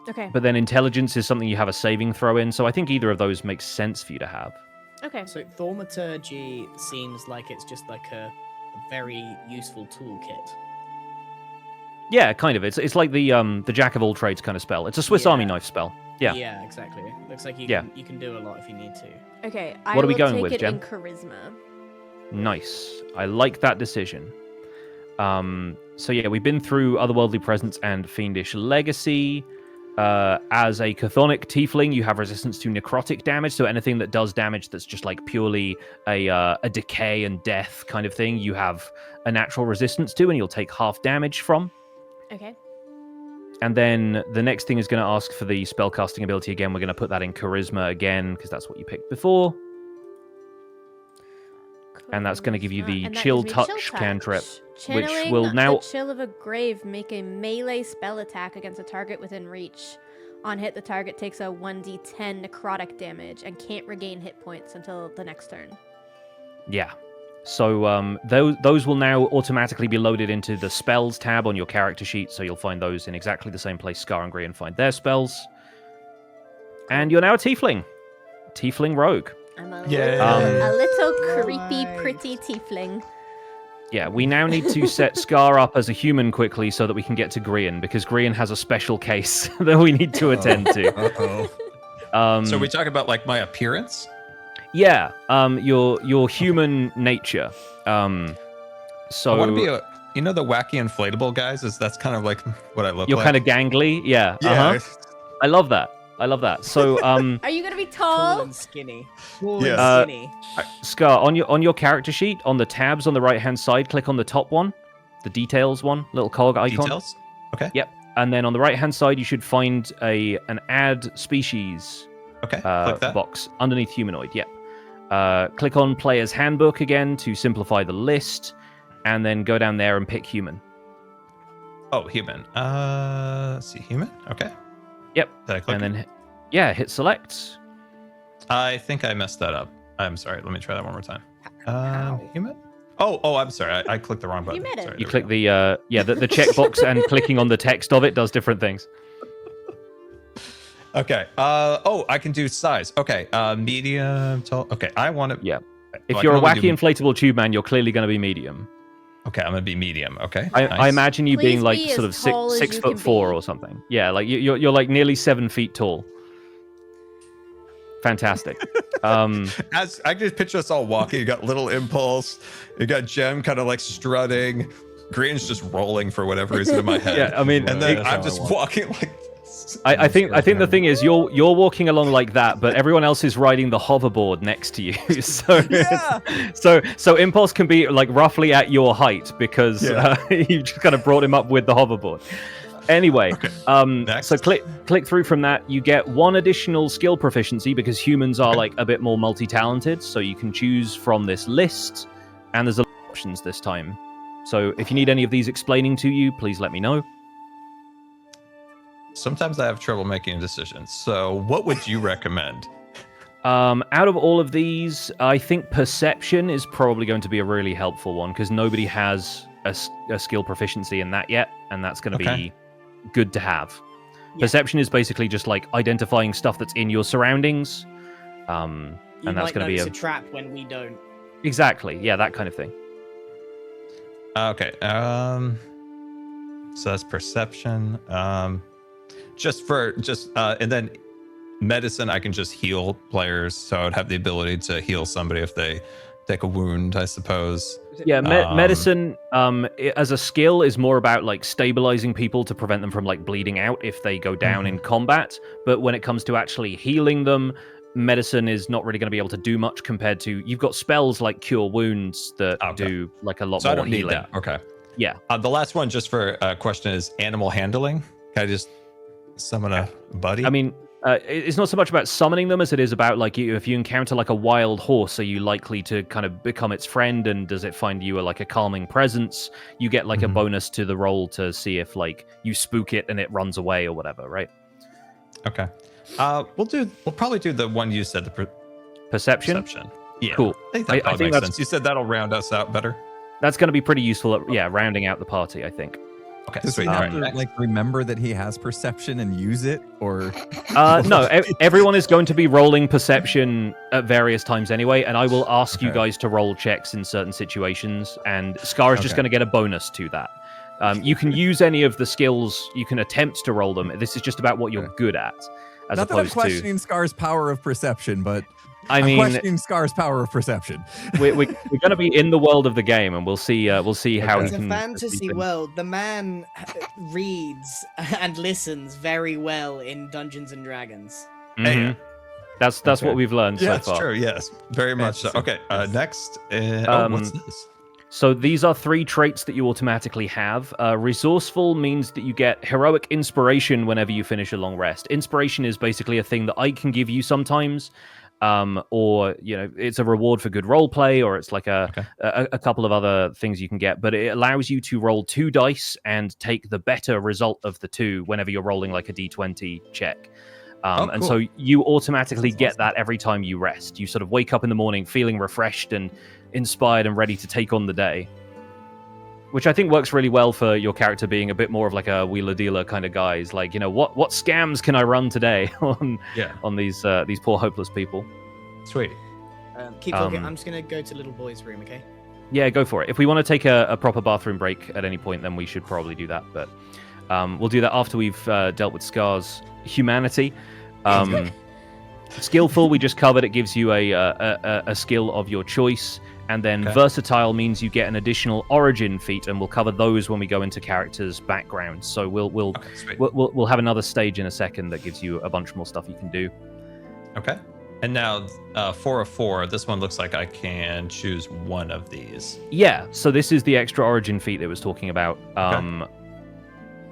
Okay. But then intelligence is something you have a saving throw in. So I think either of those makes sense for you to have. Okay. So thaumaturgy seems like it's just like a very useful toolkit. Yeah, kind of. It's like the jack of all trades kind of spell. It's a Swiss Yeah. Army knife spell. Yeah. Yeah, exactly. Looks like Yeah. you can do a lot if you need to. Okay. What are we will going take with, it Jem? in charisma. Nice. I like that decision. So yeah, we've been through Otherworldly Presence and Fiendish Legacy. As a chthonic tiefling, you have resistance to necrotic damage, so anything that does damage that's just like purely a decay and death kind of thing, you have a natural resistance to, and you'll take half damage from. Okay. And then the next thing is going to ask for the spellcasting ability again. We're going to put that in charisma again, because that's what you picked before. And that's gonna give you the Charisma, and that chill gives me touch cantrip, which Channeling will now- the chill of a grave make a melee spell attack against a target within reach. On hit, the target takes a 1d10 necrotic damage and can't regain hit points until the next turn. Yeah. So those will now automatically be loaded into the spells tab on your character sheet. So you'll find those in exactly the same place Scar and Grian find their spells. And you're now a tiefling rogue. I'm a, Yay. a little creepy, Right. pretty tiefling. Yeah, we now need to set Scar up as a human quickly so that we can get to Grian, because Grian has a special case that we need to attend to. Uh-oh. So we talk about like my appearance. Yeah, your human nature. So I want to be a, you know, the wacky inflatable guys. That's kind of like what I look you're like. kind of gangly. Yeah. Yeah. I love that. So Are you gonna be Tall tall? and skinny. Tall Yes. and skinny. Scar, on your character sheet, on the tabs on the right hand side, click on the top one, the details one, little cog icon. Details. Okay. Yep. And then on the right hand side, you should find an add species Okay. Click that. box underneath humanoid. Yep. Click on player's handbook again to simplify the list, and then go down there and pick human. Oh, human. Let's see, human. Okay. Yep. Did I click? And then hit select. I think I messed that up. I'm sorry. Let me try that one more time. Ow. Human. Oh, I'm sorry. I clicked the wrong button. made it. Sorry, You there we click go. the checkbox, and clicking on the text of it does different things. Okay. I can do size. Okay. Medium, tall. Okay. I want to. Yeah. I If can you're a only wacky do- inflatable tube man, you're clearly going to be medium. Okay, I'm gonna be medium. Okay. I nice. imagine you Please being like be sort as of tall as six you foot can 4 be. or something. Yeah, like you're like nearly 7 feet tall. Fantastic. As I can just picture us all walking. You got little impulse. You got Jem kind of like strutting. Green's just rolling for whatever reason in my head. Yeah, I mean, and then that's I'm how I just walk. walking like. I think the thing is you're walking along like that, but everyone else is riding the hoverboard next to you. So so Impulse can be like roughly at your height because you just kind of brought him up with the hoverboard. Anyway, Next. so click through from that. You get one additional skill proficiency because humans are like a bit more multi-talented. So you can choose from this list, and there's a lot of options this time. So if you need any of these explaining to you, please let me know. Sometimes I have trouble making decisions. So, what would you recommend? Out of all of these, I think perception is probably going to be a really helpful one because nobody has a skill proficiency in that yet, and that's going to be good to have. Yeah. Perception is basically just like identifying stuff that's in your surroundings, You and that's might going to be notice a trap when we don't. exactly that kind of thing. Okay. So that's perception. And then medicine, I can just heal players, so I would have the ability to heal somebody if they take a wound, I suppose. Yeah, medicine as a skill is more about like stabilizing people to prevent them from like bleeding out if they go down in combat. But when it comes to actually healing them, medicine is not really going to be able to do much compared to you've got spells like cure wounds that do like a lot So more I don't need healing. that. Okay. Yeah. The last one, just for a question, is animal handling. Can I just summon a buddy? I mean, it's not so much about summoning them as it is about like if you encounter like a wild horse, are you likely to kind of become its friend, and does it find you like a calming presence? You get like a bonus to the roll to see if like you spook it and it runs away or whatever, right? Okay. We'll probably do the one you said, the Perception. Yeah. Cool. I think that I probably think makes that's- sense. You said that'll round us out better. That's going to be pretty useful at rounding out the party, I think. Okay. Does he Sweet. have All right, to like remember that he has perception and use it, or? No, everyone is going to be rolling perception at various times anyway, and I will ask you guys to roll checks in certain situations, and Scar is just going to get a bonus to that. You can use any of the skills, you can attempt to roll them. This is just about what you're good at, as Not that I'm opposed to... questioning Scar's power of perception, but I I'm mean, questioning Scar's power of perception. we're going to be in the world of the game, and we'll see how he It's a can... fantasy world. The man reads and listens very well in Dungeons and Dragons. Mhm. That's what we've learned Yeah, so it's far. true. Yes, very much so. Okay. Next. What's this? So these are 3 traits that you automatically have. Resourceful means that you get heroic inspiration whenever you finish a long rest. Inspiration is basically a thing that I can give you sometimes, or it's a reward for good role play, or it's like a couple of other things you can get. But it allows you to roll 2 dice and take the better result of the 2 whenever you're rolling like a d20 check. And so you automatically get that every time you rest. You sort of wake up in the morning feeling refreshed and inspired and ready to take on the day. Which I think works really well for your character being a bit more of like a wheeler dealer kind of guy. He's like, what scams can I run today on these poor hopeless people? Sweet. Keep talking. I'm just gonna go to little boy's room, okay? Yeah, go for it. If we want to take a proper bathroom break at any point, then we should probably do that. But we'll do that after we've dealt with Scar's humanity. Skillful, we just covered. It gives you a skill of your choice. And then versatile means you get an additional origin feat, and we'll cover those when we go into characters' backgrounds. So we'll have another stage in a second that gives you a bunch more stuff you can do. Okay. And now 4 of 4. This one looks like I can choose one of these. Yeah. So this is the extra origin feat it was talking about.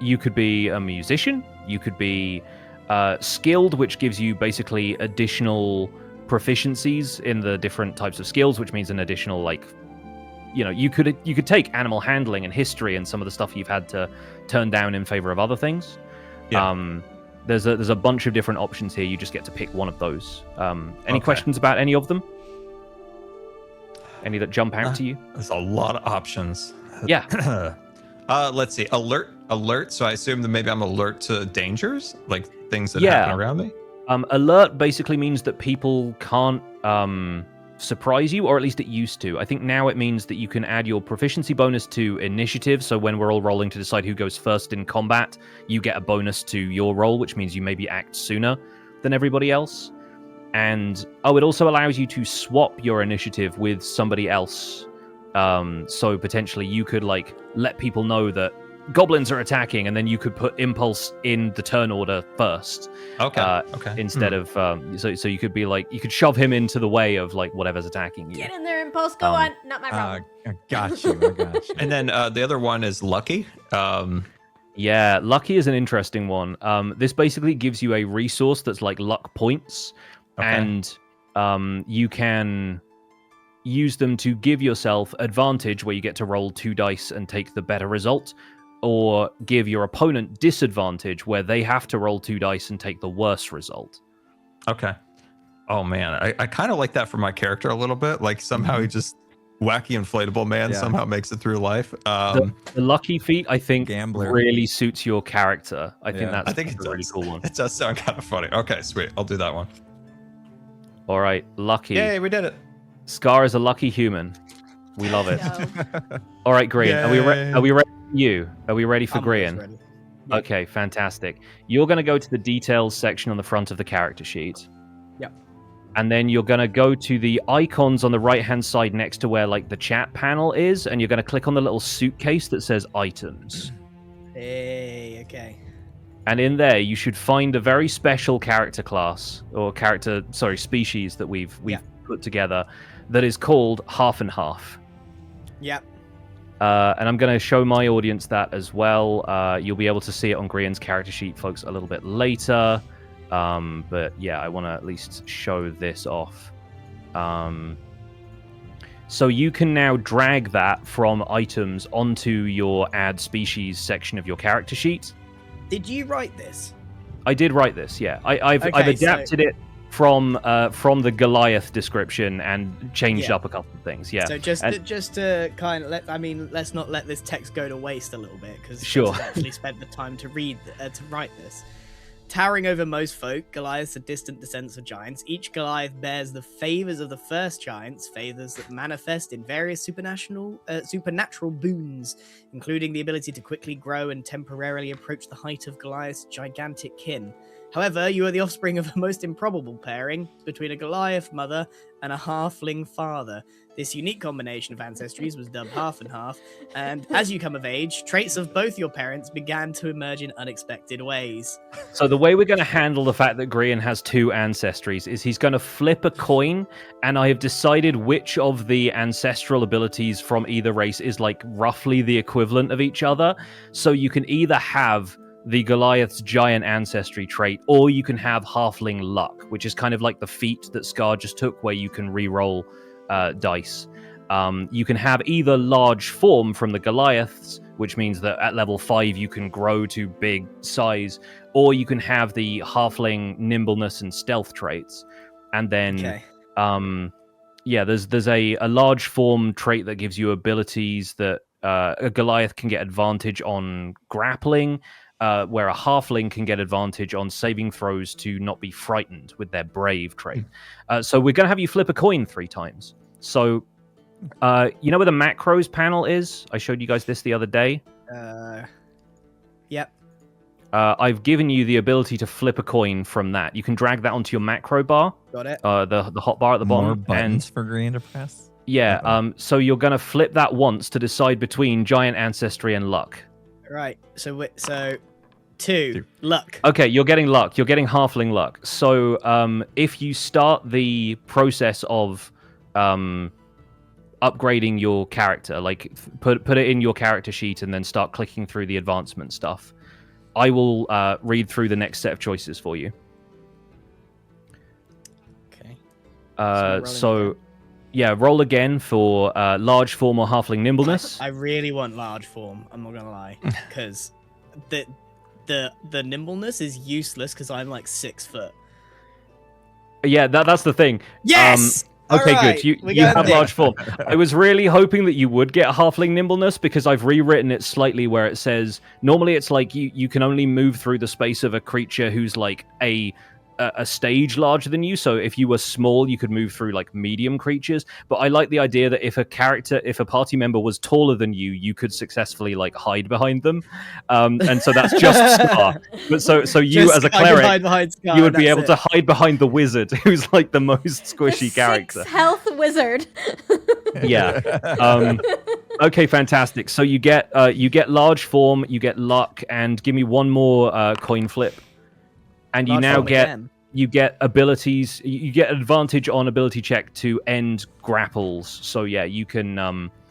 You could be a musician. You could be skilled, which gives you basically additional proficiencies in the different types of skills, which means an additional you could take animal handling and history and some of the stuff you've had to turn down in favor of other things. There's a bunch of different options here. You just get to pick one of those. Any questions about any of them? Any that jump out to you? There's a lot of options. Yeah. Let's see. Alert. So I assume that maybe I'm alert to dangers, like things that happen around me. Alert basically means that people can't surprise you, or at least it used to. I think now it means that you can add your proficiency bonus to initiative, so when we're all rolling to decide who goes first in combat, you get a bonus to your roll, which means you maybe act sooner than everybody else. And it also allows you to swap your initiative with somebody else. So potentially you could let people know that goblins are attacking, and then you could put impulse in the turn order first. Okay. Instead of so you could be you could shove him into the way of whatever's attacking you. Get in there, impulse. Go on. Not my problem. I got you. And then the other one is lucky. Yeah, lucky is an interesting one. This basically gives you a resource that's like luck points, and you can use them to give yourself advantage, where you get to roll 2 dice and take the better result, or give your opponent disadvantage, where they have to roll 2 dice and take the worse result. Okay. Oh man, I kind of like that for my character a little bit. Somehow he just wacky inflatable man somehow makes it through life. The lucky feat, I think, Gambler. really suits your character. I think I think it's a really cool one. It does sound kind of funny. Okay, sweet. I'll do that one. All right, lucky. Yay, we did it. Scar is a lucky human. We love it. All right, Grian. Are we ready for you? Are we ready for Grian? Yeah. Okay, fantastic. You're going to go to the details section on the front of the character sheet. Yep. And then you're going to go to the icons on the right-hand side next to where the chat panel is, and you're going to click on the little suitcase that says items. Hey, okay. And in there, you should find a very special character class, or species that we've put together, that is called Half and Half. Yep. And I'm going to show my audience that as well. You'll be able to see it on Grian's character sheet, folks, a little bit later. But yeah, I want to at least show this off. So you can now drag that from items onto your add species section of your character sheet. Did you write this? I did write this, yeah. I've adapted it from the Goliath description and changed up a couple of things, yeah. So just to kind of let's not let this text go to waste a little bit, because sure. actually spent the time to write this. Towering over most folk, Goliaths are distant descendants of giants. Each Goliath bears the favors of the first giants, favors that manifest in various supernatural boons, including the ability to quickly grow and temporarily approach the height of Goliath's gigantic kin. However, you are the offspring of a most improbable pairing between a Goliath mother and a halfling father. This unique combination of ancestries was dubbed Half and Half, and as you come of age, traits of both your parents began to emerge in unexpected ways. So the way we're going to handle the fact that Grian has 2 ancestries is he's going to flip a coin, and I have decided which of the ancestral abilities from either race is roughly the equivalent of each other. So you can either have the Goliath's giant ancestry trait, or you can have halfling luck, which is kind of like the feat that Scar just took, where you can re-roll dice. You can have either large form from the Goliaths, which means that at level 5 you can grow to big size, or you can have the halfling nimbleness and stealth traits. And then there's a large form trait that gives you abilities that a Goliath can get advantage on grappling, where a halfling can get advantage on saving throws to not be frightened with their brave trait. So we're going to have you flip a coin 3 times. So you know where the macros panel is? I showed you guys this the other day. Yep. I've given you the ability to flip a coin from that. You can drag that onto your macro bar. Got it. The hot bar at the bottom. More buttons for Green to press. Yeah. Okay. So you're gonna flip that once to decide between giant ancestry and luck. Right. So 2 luck. Okay, you're getting luck. You're getting halfling luck. So if you start the process of upgrading your character, like put it in your character sheet and then start clicking through the advancement stuff, I will read through the next set of choices for you. Okay. Yeah, roll again for large form or halfling nimbleness. I really want large form. I'm not gonna lie, because the nimbleness is useless because I'm like 6 foot. Yeah, that's the thing. Yes. Okay, Alright, good. we You got have there. large form. I was really hoping that you would get halfling nimbleness because I've rewritten it slightly where it says normally it's like you can only move through the space of a creature who's like a stage larger than you. So if you were small, you could move through like medium creatures. But I like the idea that if a party member was taller than you, you could successfully like hide behind them. And so that's just Scar. But so you Just as a I can cleric, hide behind Scar, you would be that's able to hide behind the wizard, who's like the most squishy The character. 6 health wizard. Yeah. Okay, fantastic. So you get large form, you get luck, and give me one more coin flip, and you Large now form get again. you get abilities. You get advantage on ability check to end grapples. So yeah, you can.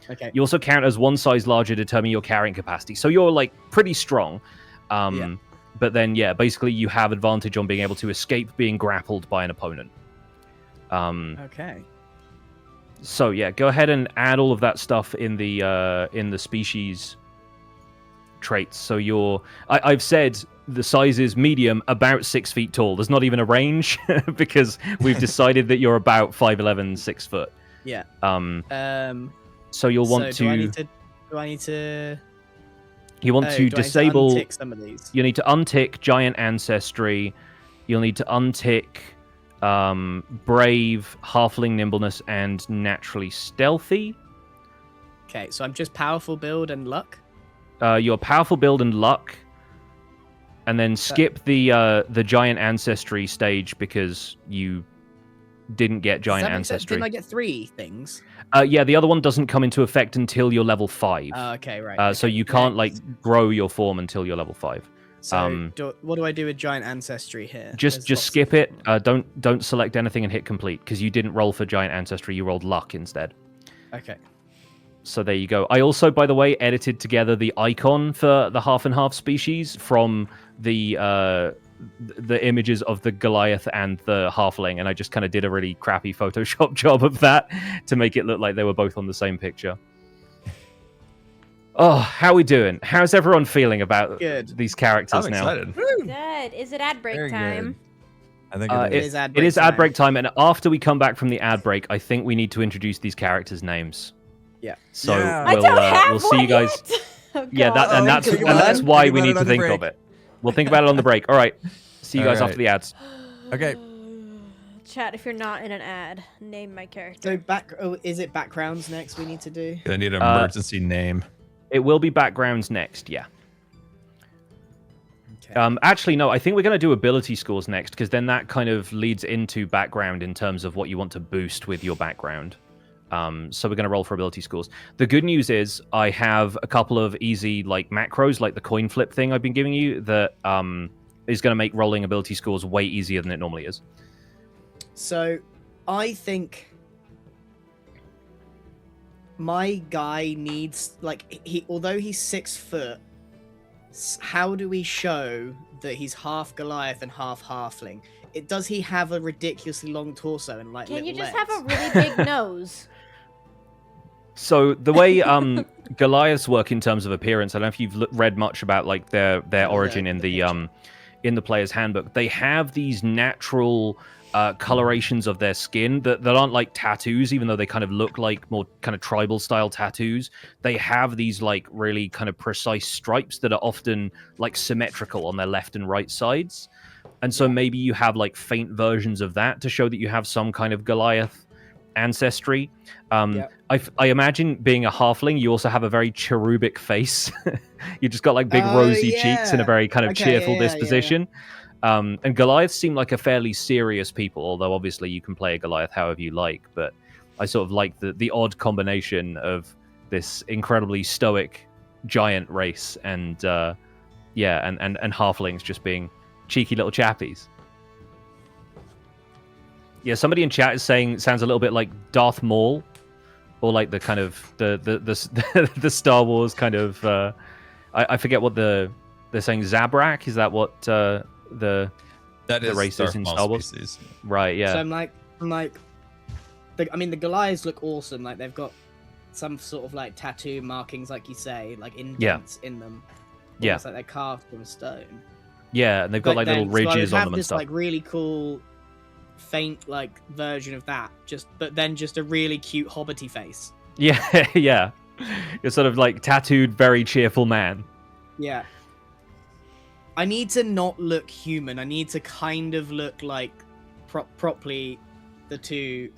Okay. You also count as one size larger, determine your carrying capacity. So you're like pretty strong. Yeah. But then yeah, basically you have advantage on being able to escape being grappled by an opponent. Okay. So yeah, go ahead and add all of that stuff in the species traits. So I've said the size is medium, about 6 feet tall. There's not even a range because we've decided that you're about 5'11", 6 foot. Yeah. So you'll want so to. Do I need to? You want Oh, to do I need disable. untick some of these. You need to untick giant ancestry. You'll need to untick brave, halfling nimbleness, and naturally stealthy. Okay, so I'm just powerful build and luck. Your powerful build and luck, and then skip the giant ancestry stage because you didn't get giant Does that make sense? ancestry. Didn't I get 3 things? Yeah, the other one doesn't come into effect until you're level 5. Okay, right. So okay, you can't next. like grow your form until you're level 5. So what do I do with giant ancestry here? Just There's skip it. Don't select anything and hit complete because you didn't roll for giant ancestry. You rolled luck instead. Okay. So there you go. I also, by the way, edited together the icon for the half and half species from the images of the Goliath and the halfling, and I just kind of did a really crappy Photoshop job of that to make it look like they were both on the same picture. Oh, how are we doing? How's everyone feeling about these characters I'm now? excited. Good. Is it ad break Very time? good. I think It is ad break time, and after we come back from the ad break, I think we need to introduce these characters' names. Yeah. So Yeah. I don't have we'll see you one guys. yet. Oh, Yeah, God. that's why Think we about need it to on the think break. of it. We'll think about it on the break. All right. See you guys All after the ads. Okay. Chat, if you're not in an ad, name my character. So is it backgrounds next we need to do? Gonna need an emergency name. It will be backgrounds next, yeah. Okay. Actually, no, I think we're going to do ability scores next, because then that kind of leads into background in terms of what you want to boost with your background. So we're going to roll for ability scores. The good news is I have a couple of easy like macros, like the coin flip thing I've been giving you, that is going to make rolling ability scores way easier than it normally is. So I think my guy needs although he's 6 foot, how do we show that he's half Goliath and half halfling? Does he have a ridiculously long torso and Can you little just legs? have a really big nose? So the way Goliaths work in terms of appearance, I don't know if you've read much about their origin in the player's handbook. They have these natural colorations of their skin that aren't like tattoos, even though they kind of look like more kind of tribal style tattoos. They have these like really kind of precise stripes that are often like symmetrical on their left and right sides. And so maybe you have like faint versions of that to show that you have some kind of Goliath ancestry. I imagine being a halfling, you also have a very cherubic face. You just got like big rosy cheeks and a very kind of cheerful disposition. And Goliaths seem like a fairly serious people, although obviously you can play a Goliath however you like. But I sort of like the odd combination of this incredibly stoic giant race and halflings just being cheeky little chappies. Yeah, somebody in chat is saying sounds a little bit like Darth Maul, or like the kind of the Star Wars kind of. I forget what they're saying. Zabrak, is that what the race is in Star Wars? Species. Right. Yeah. So I'm like, the Goliaths look awesome. Like they've got some sort of like tattoo markings, like you say, like indents in them. Yeah. It's like they're carved from stone. Yeah, and they've got like little ridges on them and stuff. Like really cool, faint like version of that. But then just a really cute hobbity face. Yeah, yeah. You're sort of like tattooed, very cheerful man. Yeah. I need to not look human. I need to kind of look like properly the two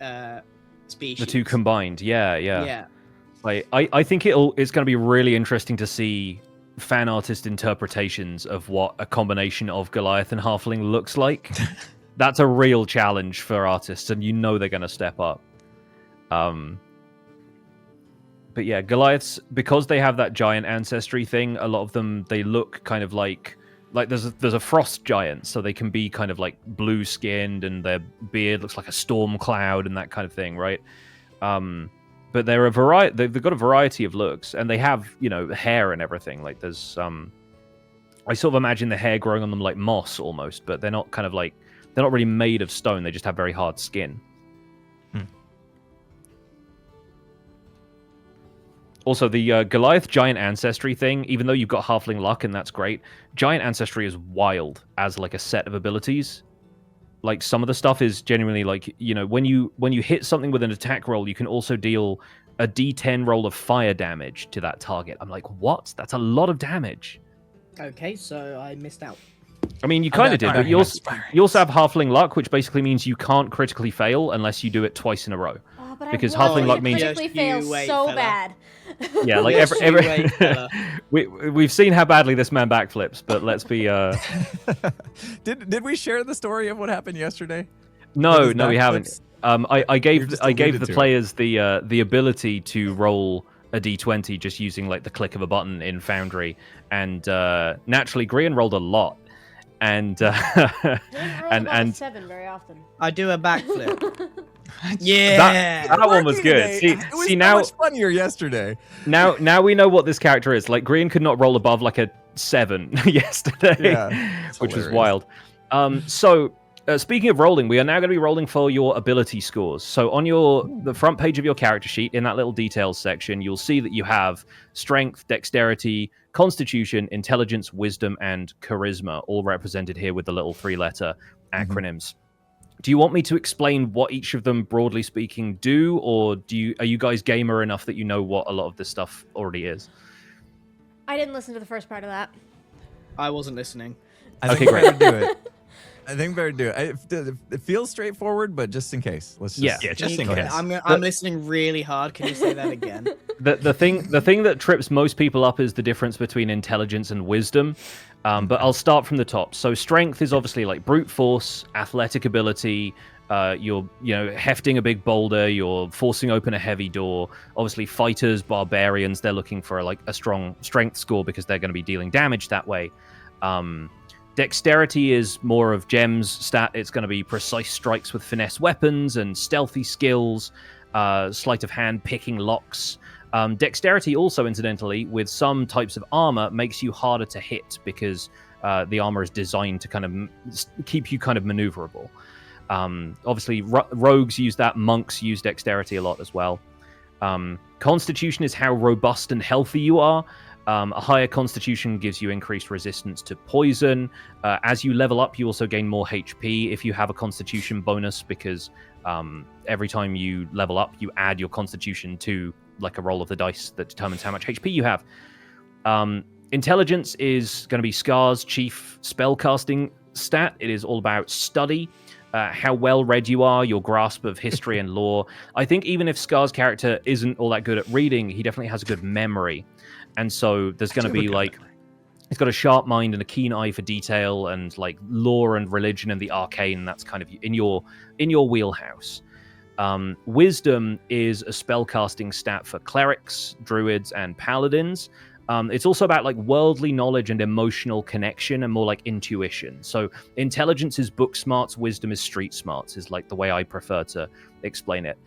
species. The two combined. Yeah. Like I think it's going to be really interesting to see fan artist interpretations of what a combination of Goliath and Halfling looks like. That's a real challenge for artists, and you know they're going to step up. But yeah, Goliaths, because they have that giant ancestry thing, a lot of them, they look kind of like there's a frost giant, so they can be kind of like blue skinned, and their beard looks like a storm cloud and that kind of thing, right? But they're a variety. They've got a variety of looks, and they have hair and everything. Like there's I sort of imagine the hair growing on them like moss almost, but they're not really made of stone. They just have very hard skin. Also, the Goliath giant ancestry thing, even though you've got halfling luck and that's great, giant ancestry is wild as like a set of abilities. Like some of the stuff is genuinely like, when you hit something with an attack roll, you can also deal a d10 roll of fire damage to that target. I'm like, what? That's a lot of damage. Okay, so I missed out. I mean, you kind of did, but you also have halfling luck, which basically means you can't critically fail unless you do it twice in a row. But because halfling luck means critically fail so bad. Yeah, like we've seen how badly this man backflips, but let's be. Did we share the story of what happened yesterday? No, we haven't. I gave the players the ability to roll a d20 just using like the click of a button in Foundry, and naturally Grian rolled a lot, and and 7 very often. I do a backflip. Yeah, that one was good. It was so much funnier yesterday. Now we know what this character is. Like Grian could not roll above like a 7 yesterday, which was wild. So speaking of rolling, we are now going to be rolling for your ability scores. So on the front page of your character sheet, in that little details section, you'll see that you have strength, dexterity, constitution, intelligence, wisdom, and charisma, all represented here with the little 3-letter acronyms. Do you want me to explain what each of them, broadly speaking, do, or are you guys gamer enough that you know what a lot of this stuff already is? I didn't listen to the first part of that. I wasn't listening. I think we better do it. I think we better do it. It feels straightforward, but just in case, let's just just in case. I'm listening really hard. Can you say that again? The thing that trips most people up is the difference between intelligence and wisdom. But I'll start from the top. So strength is obviously like brute force, athletic ability. You're hefting a big boulder. You're forcing open a heavy door. Obviously, fighters, barbarians, they're looking for like a strong strength score because they're going to be dealing damage that way. Dexterity is more of Gem's stat. It's going to be precise strikes with finesse weapons and stealthy skills, sleight of hand, picking locks. Dexterity also, incidentally, with some types of armor, makes you harder to hit because the armor is designed to kind of keep you kind of maneuverable. Obviously, rogues use that. Monks use dexterity a lot as well. Constitution is how robust and healthy you are. A higher constitution gives you increased resistance to poison. As you level up, you also gain more HP if you have a constitution bonus, because every time you level up, you add your constitution to like a roll of the dice that determines how much HP you have. Intelligence is going to be Scar's chief spellcasting stat. It is all about study, how well read you are, your grasp of history and lore. I think even if Scar's character isn't all that good at reading, he definitely has a good memory. And so there's going to be like, he's got a sharp mind and a keen eye for detail, and like lore and religion and the arcane. That's kind of in your wheelhouse. Wisdom is a spellcasting stat for clerics, druids, and paladins. It's also about like worldly knowledge and emotional connection, and more like intuition. So intelligence is book smarts, wisdom is street smarts, is like the way I prefer to explain it.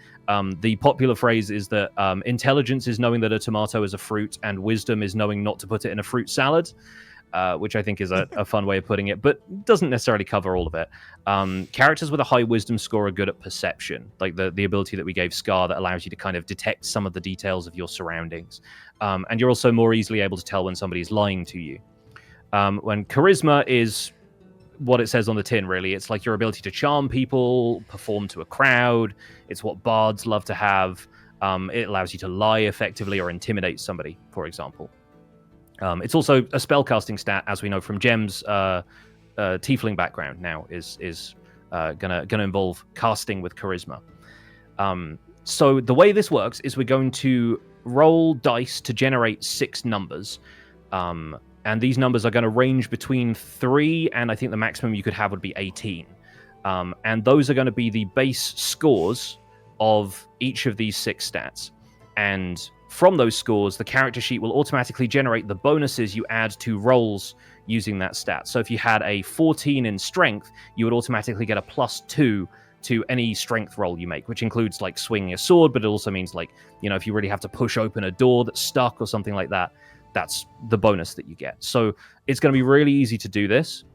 The popular phrase is that intelligence is knowing that a tomato is a fruit, and wisdom is knowing not to put it in a fruit salad, which I think is a fun way of putting it, but doesn't necessarily cover all of it. Characters with a high wisdom score are good at perception, like the ability that we gave Scar that allows you to kind of detect some of the details of your surroundings. And you're also more easily able to tell when somebody's lying to you. When charisma is what it says on the tin, really. It's like your ability to charm people, perform to a crowd. It's what bards love to have. It allows you to lie effectively or intimidate somebody, for example. It's also a spellcasting stat, as we know from Jem's tiefling background now, is gonna involve casting with charisma. So the way this works is we're going to roll dice to generate 6 numbers. And these numbers are going to range between 3 and I think the maximum you could have would be 18. And those are going to be the base scores of each of these 6 stats. And from those scores, the character sheet will automatically generate the bonuses you add to rolls using that stat. So if you had a 14 in strength, you would automatically get a +2 to any strength roll you make, which includes like swinging a sword, but it also means like, you know, if you really have to push open a door that's stuck or something like that, that's the bonus that you get. So it's going to be really easy to do this.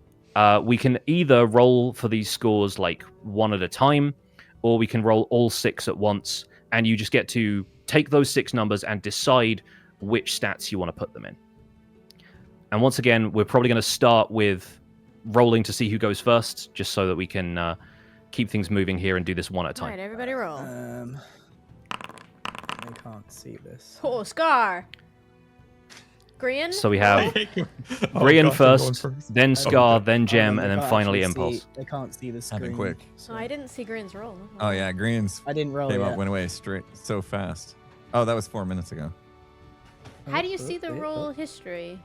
We can either roll for these scores like one at a time, or we can roll all 6 at once, and you just get to take those 6 numbers and decide which stats you want to put them in. And once again, we're probably going to start with rolling to see who goes first, just so that we can keep things moving here and do this one at a time. All right, everybody roll. I can't see this. Oh, Scar. Grian? So we have Grian first, then Scar, then Gem, and then finally Impulse. I can't see the screen. Happened quick. So I didn't see Grian's roll. Oh yeah, Green's I didn't roll came yet. up, went away straight so fast. Oh, that was 4 minutes ago. How do you see the roll history?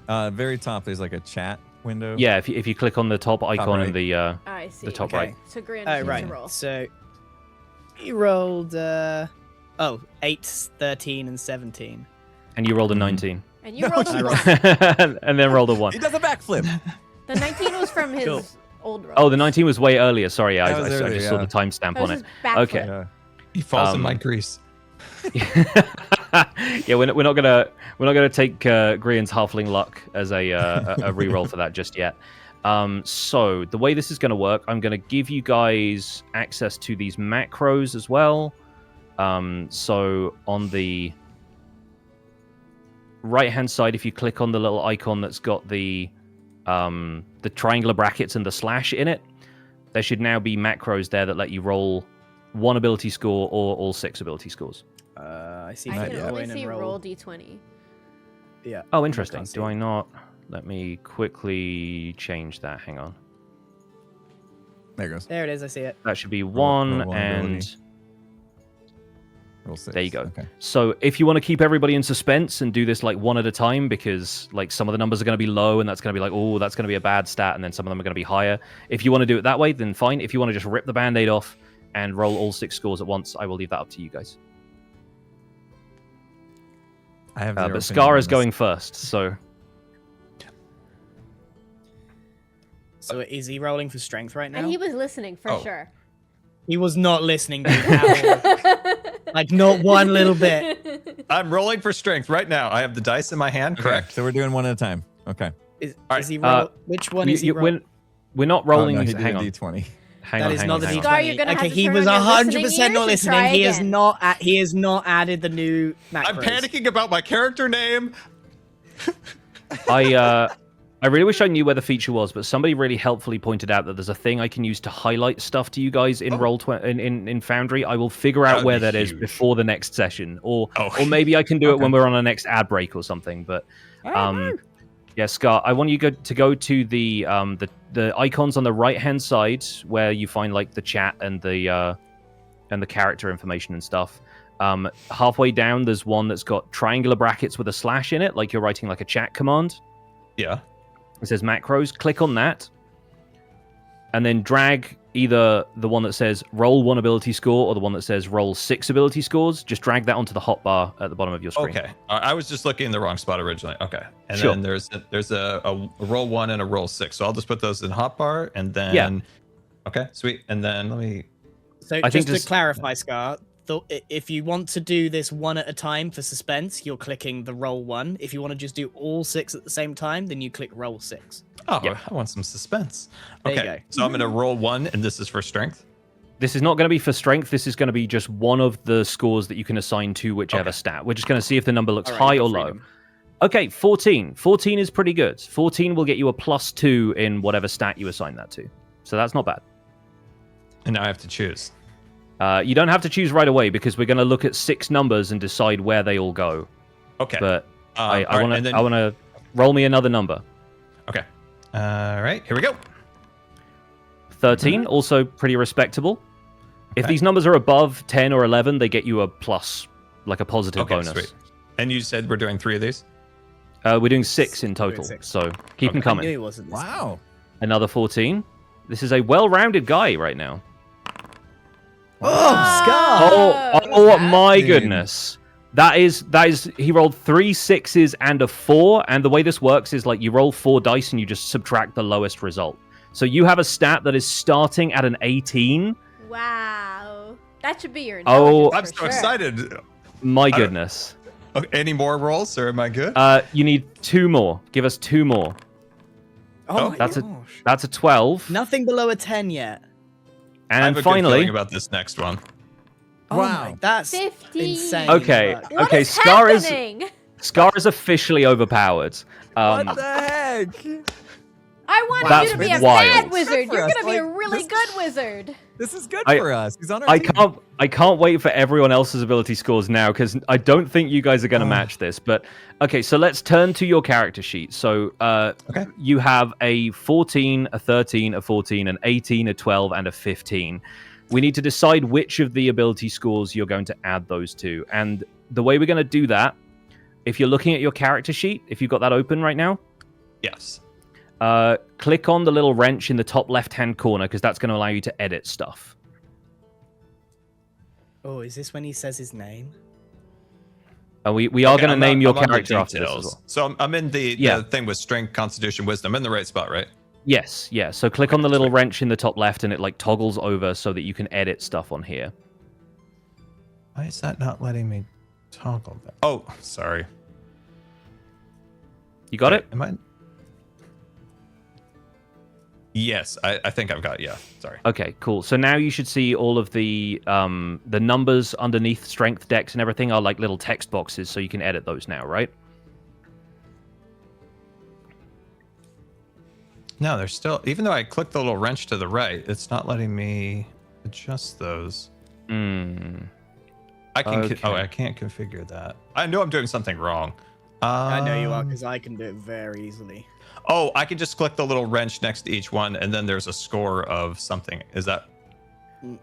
Very top, there's like a chat window. Yeah, if you click on the top icon right. in the I see. the top Okay. right. So Grian Oh, needs right. to roll. So you rolled 8, 13, and 17. And you rolled a 19. And you rolled a 1. And then rolled a 1. He does a backflip. The 19 was from his Cool. old roll. Oh, the 19 was way earlier. Sorry, That I was just earlier, saw yeah. the timestamp That was on his it. backflip. Okay. Yeah. He falls in my grease. Yeah, we're not gonna take Grian's halfling luck as a reroll for that just yet. So the way this is gonna work, I'm gonna give you guys access to these macros as well. So on the right hand side, if you click on the little icon that's got the triangular brackets and the slash in it, there should now be macros there that let you roll 1 ability score or all 6 ability scores. I see. I Not can yet. only Join and see roll d20. Yeah. Oh, interesting. can't see Do I it. not? Let me quickly change that. Hang on. There it goes. There it is. I see it. That should be roll 1 one and ability. Roll 6. there you go. Okay. So if you want to keep everybody in suspense and do this like one at a time, because like some of the numbers are going to be low and that's going to be like, oh, that's going to be a bad stat, and then some of them are going to be higher. If you want to do it that way, then fine. If you want to just rip the band-aid off and roll all 6 scores at once, I will leave that up to you guys. I have But Scar is going first, so So is he rolling for strength right now? And he was listening for Oh. sure. He was not listening to at all. Like not one little bit. I'm rolling for strength right now. I have the dice in my hand. Correct. So we're doing one at a time. Okay. Is Alright, he roll? Which one is he rolling? we're not Oh, rolling. no, he did hang a on. D20. Hang That on, is hang not on, the hang D20. on. Scar, you're gonna have Okay, to he turn was on your listening 100% ears not and listening. try He is again. not. He has not added the new macros. I'm panicking about my character name. I really wish I knew where the feature was, but somebody really helpfully pointed out that there's a thing I can use to highlight stuff to you guys in in Foundry. I will figure out where that is before the next session, or maybe I can do it when we're on our next ad break or something. But yeah, Scar, I want you to go to the icons on the right hand side where you find like the chat and the character information and stuff. Halfway down, there's one that's got triangular brackets with a slash in it, like you're writing like a chat command. Yeah. It says macros. Click on that, and then drag either the one that says roll 1 ability score or the one that says roll 6 ability scores. Just drag that onto the hotbar at the bottom of your screen. Okay. I was just looking in the wrong spot originally. Okay. And Sure. then there's a roll 1 and a roll 6. So I'll just put those in hotbar, and then okay, sweet. And then let me. So just to clarify, Scar, if you want to do this one at a time for suspense, you're clicking the roll 1. If you want to just do all 6 at the same time, then you click roll 6. Oh, I want some suspense. There you Okay, go. so I'm going to roll 1, and this is for strength. This is not going to be for strength. This is going to be just one of the scores that you can assign to whichever stat. We're just going to see if the number looks high or low. Okay, 14. 14 is pretty good. 14 will get you a +2 in whatever stat you assign that to. So that's not bad. And now I have to choose. You don't have to choose right away because we're going to look at 6 numbers and decide where they all go. Okay. But I right, want to roll me another number. Okay. All right, here we go. 13, also pretty respectable. If these numbers are above 10 or 11, they get you a plus, like a positive bonus. Sweet. And you said we're doing 3 of these? We're doing 6 in total, so keep them coming. I knew he wasn't this Wow. Another 14. This is a well-rounded guy right now. Oh, Scar! Oh my goodness. That is he rolled 3 6s and a 4, and the way this works is like you roll 4 dice and you just subtract the lowest result. So you have a stat that is starting at an 18. Wow. That should be your Oh, intelligence I'm for so sure. excited. My goodness. Okay, any more rolls, or am I good? You need 2 more. Give us 2 more. Oh my That's gosh. That's a 12. Nothing below a 10 yet. I have And a good finally, feeling about this next one. Oh my, that's 50. insane. okay, Fuck. What okay, is Scar happening? is officially overpowered. What the heck? I want That's you to be a wild. bad wizard. For You're us, gonna be a like, really this- good wizard. This is good I- for us. He's on our I team. can't wait for everyone else's ability scores now because I don't think you guys are going to match this. But okay, so let's turn to your character sheet. So you have a 14, a 13, a 14, an 18, a 12, and a 15. We need to decide which of the ability scores you're going to add those to. And the way we're going to do that, if you're looking at your character sheet, if you've got that open right now, Yes. click on the little wrench in the top left-hand corner because that's going to allow you to edit stuff. Oh, is this when he says his name? And we are going to I'm name your I'm on the character after this as details. well. So I'm in the thing with strength, constitution, wisdom. I'm in the right spot, right? Yes, yeah. So click on the little wrench in the top left and it like toggles over so that you can edit stuff on here. Why is that not letting me toggle that? Oh, sorry. You got it? Am I? Yes, I think I've got it. Yeah, sorry. Okay, cool. So now you should see all of the numbers underneath strength, dex, and everything are like little text boxes, so you can edit those now, right? No, there's still, even though I clicked the little wrench to the right, it's not letting me adjust those. I can. Okay. I can't configure that. I know I'm doing something wrong. I know you are because I can do it very easily. Oh, I can just click the little wrench next to each one, and then there's a score of something. Is that?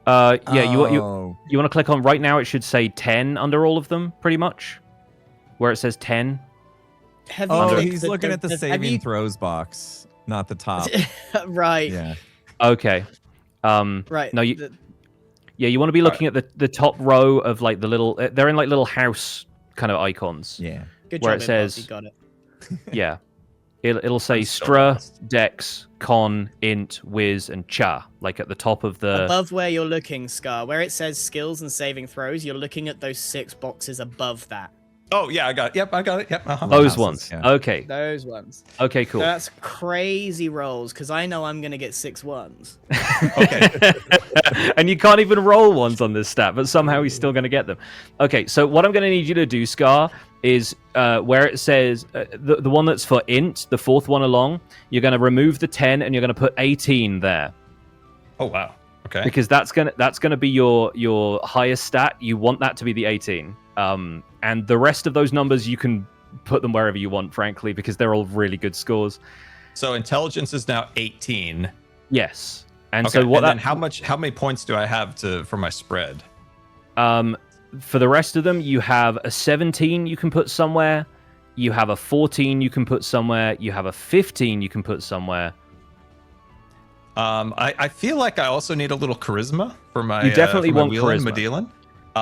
Yeah. You Oh. want to click on right now? It should say 10 under all of them, pretty much, where it says 10. Have you Oh, clicked he's looking at the have saving you- throws box, not the top. right. Yeah. Okay. Right. No, yeah, you want to be looking at the top row of like the little. They're in like little house kind of icons. Yeah. Good where job, it Impost, says- you got it. Yeah. It'll say I'm so Stra, lost. Dex, Con, Int, Wiz, and Cha, like at the top of the. Above where you're looking, Scar, where it says skills and saving throws, you're looking at those 6 boxes above that. Oh yeah, I got it. Yep, I got it. Yep. Uh-huh. Those houses, ones. yeah. Okay. Those ones. Okay, cool. So that's crazy rolls, because I know I'm going to get 6 ones. Okay. And you can't even roll ones on this stat, but somehow he's still going to get them. Okay, so what I'm going to need you to do, Scar, is where it says the one that's for int, the fourth one along. You're going to remove the 10 and you're going to put 18 there. Oh wow. Okay. Because that's gonna be your highest stat. You want that to be the 18. And the rest of those numbers you can put them wherever you want, frankly, because they're all really good scores. So intelligence is now 18. Yes. And Okay, so what? And then how many points do I have for my spread? For the rest of them, you have a 17 you can put somewhere. You have a 14 you can put somewhere. You have a 15 you can put somewhere. I feel like I also need a little charisma for my. You definitely for my want wheeling, charisma. Madeline.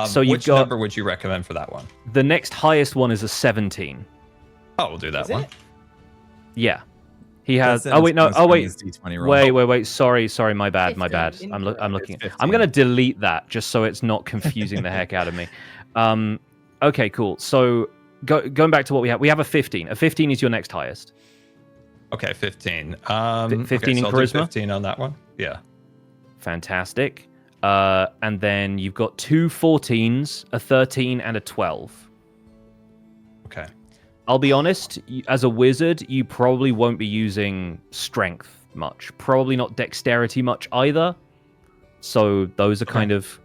So you've which got- number would you recommend for that one? The next highest one is a 17. Oh, we'll do that Is one. it? Yeah. He has. That's Oh wait, no. bonus Oh from wait. his D20 roll. Wait. Sorry. My bad. 15. I'm looking. It's 15. I'm gonna delete that just so it's not confusing the heck out of me. Okay, cool. So going back to what we have. We have a 15. A 15 is your next highest. Okay, 15. 15 okay, in so I'll do charisma? 15 on that one. Yeah. Fantastic. And then you've got two 14s, a 13, and a 12. Okay. I'll be honest, as a wizard, you probably won't be using strength much. Probably not dexterity much either. So those are kind of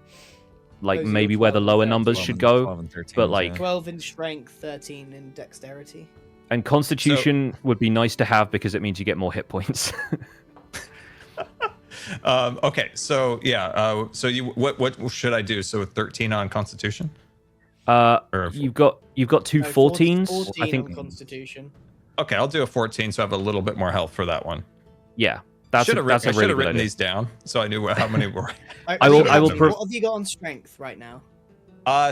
like Those are maybe your where the 12 lower and numbers 12 should and- go. 12 and 13, But like, 12 in strength, 13 in dexterity. and constitution would be nice to have because it means you get more hit points. Okay, so yeah, so what should I do? So 13 on Constitution? You've got two No, 14s. 14 I think. on Constitution. Okay, I'll do a 14, so I have a little bit more health for that one. Yeah, that's I a really should have good written idea. these down so I knew how many were. I will- I will What have you got on strength right now?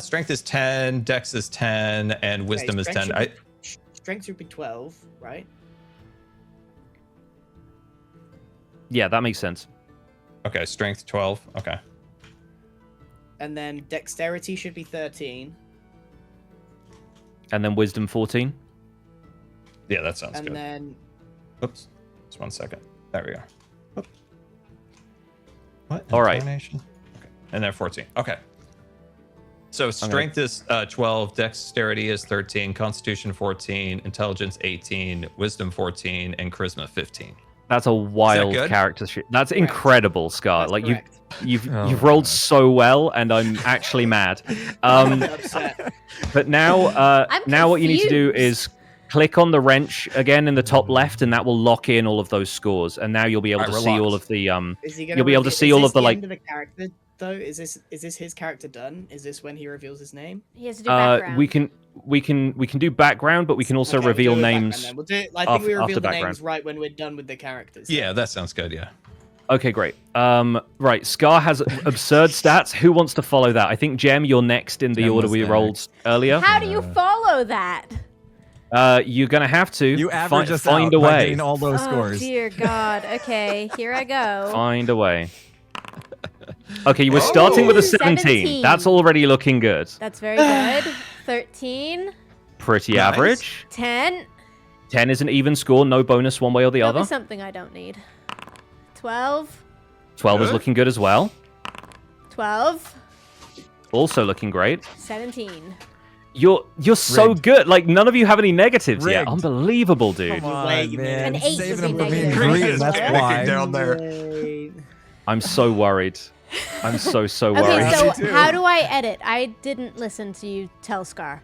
Strength is 10, Dex is 10, and Wisdom is 10. Strength should be 12, right? Yeah, that makes sense. Okay, Strength 12. Okay. And then dexterity should be 13. And then wisdom 14. Yeah, that sounds And good. then Oops. Just 1 second. There we go. Oop. What? All right. Incarnation? Okay. And then 14. Okay. So strength is 12, dexterity is 13, constitution 14, intelligence 18, wisdom 14, and charisma 15. That's a wild good? character sheet. That's incredible, Scar. that's Like correct. you've Oh, you've rolled so well, and I'm actually mad. I'm upset. But now I'm now what you need to do confused. is click on the wrench again in the top left, and that will lock in all of those scores. And now you'll be able Alright, to we're see all locked. of the Is he gonna You'll be able to reveal- see is all this of the, the like- end of the character though? Is this his character done? Is this when he reveals his name? He has to do background. we can do background, but we can also Okay, we'll reveal do it background names. then. We'll do it, I think after- we after reveal the background. names right when we're done with the characters. Yeah, that sounds good. Yeah. Okay, great. Right, Scar has absurd stats. Who wants to follow that? I think Jem, you're next in the Jem order was we next. rolled earlier. How do you follow that? You're gonna have to You average us find out a by way. getting all those Oh scores. dear God. Okay, here I go. Find a way. Okay, you were starting with a 17. 17. That's already looking good. That's very good. 13, Pretty Nice. average. 10. 10 is an even score, no bonus one way or the That'll be other. something I don't need. 12, 12 is Good. looking good as well. 12, Also looking great. 17. You're so Rigged. good. Like none of you have any negatives yet. Rigged. Unbelievable, dude. Come on, Wait a man. minute. An 8 Saving would him be from being negative. green, Green that's is why. panicking down there. Wait. I'm so worried. I'm so Okay, worried. so Me too. how do I edit? I didn't listen to you tell Scar.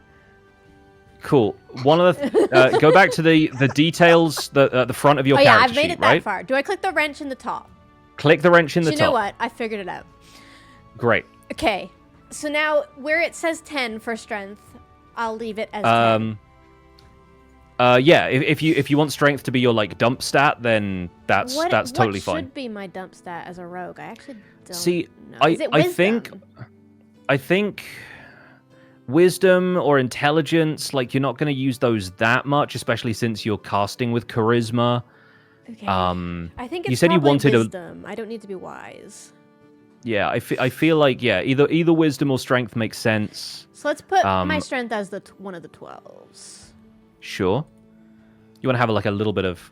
Cool. One of the go back to the details at the front of your Oh yeah, character I've made sheet, it that right? far. Do I click the wrench in the top? Click the wrench in the You top. know what? I figured it out. Great. Okay, so now where it says 10 for strength, I'll leave it as 10. Yeah. If you want strength to be your like dump stat, then that's totally what fine. should be my dump stat as a rogue? I actually don't See, know. I Is it I think wisdom? wisdom or intelligence, like you're not going to use those that much, especially since you're casting with charisma. Okay. I think it's you said you probably wanted a wisdom. I don't need to be wise. yeah. I feel like yeah, either wisdom or strength makes sense. So let's put my Um, strength as one of the 12s. Sure. You want to have like a little bit of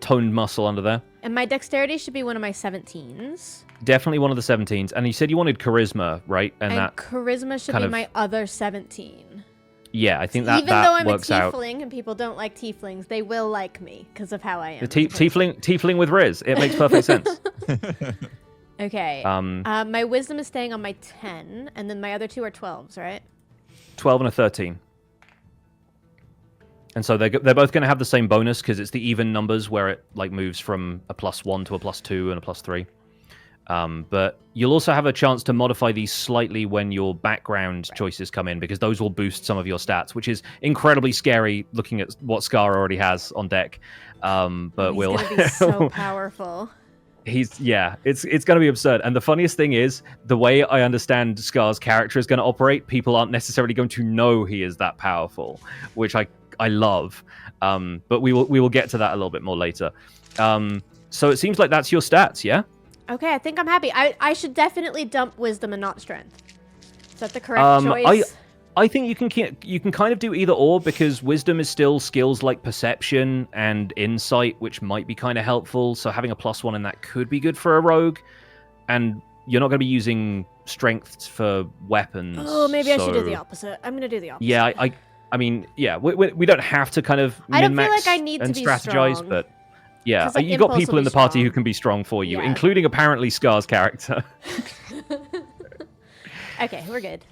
toned muscle under there. And my dexterity should be one of my 17s. Definitely one of the 17s. And you said you wanted charisma, right? And that charisma should kind be of- my other 17. Yeah, I think that Even though I'm a works out. tiefling and people don't like tieflings, they will like me because of how I am. The tiefling with Riz. It makes perfect sense. Okay. My wisdom is staying on my 10, and then my other two are 12s, right? 12 and a 13. And so they're both going to have the same bonus because it's the even numbers where it like moves from a +1 to a +2 and a +3. But you'll also have a chance to modify these slightly when your background choices come in, because those will boost some of your stats, which is incredibly scary looking at what Scar already has on deck. But He's gonna be so powerful. It's going to be absurd. And the funniest thing is, the way I understand Scar's character is going to operate, people aren't necessarily going to know he is that powerful, which I love. But we will get to that a little bit more later. So it seems like that's your stats, yeah? Okay, I think I'm happy. I should definitely dump wisdom and not strength. Is that the correct choice? I think you can kind of do either or, because wisdom is still skills like perception and insight, which might be kind of helpful. So having a +1 in that could be good for a rogue, and you're not going to be using strength for weapons. Oh, maybe I should do the opposite. I'm going to do the opposite. Yeah, I mean, yeah, we don't have to kind of I don't feel min-max like I need and to be strategize, strong. but yeah, 'Cause, like, you got impulse people will in be the party who strong. can be strong for you, Yeah. including apparently Scar's character. Okay, we're good.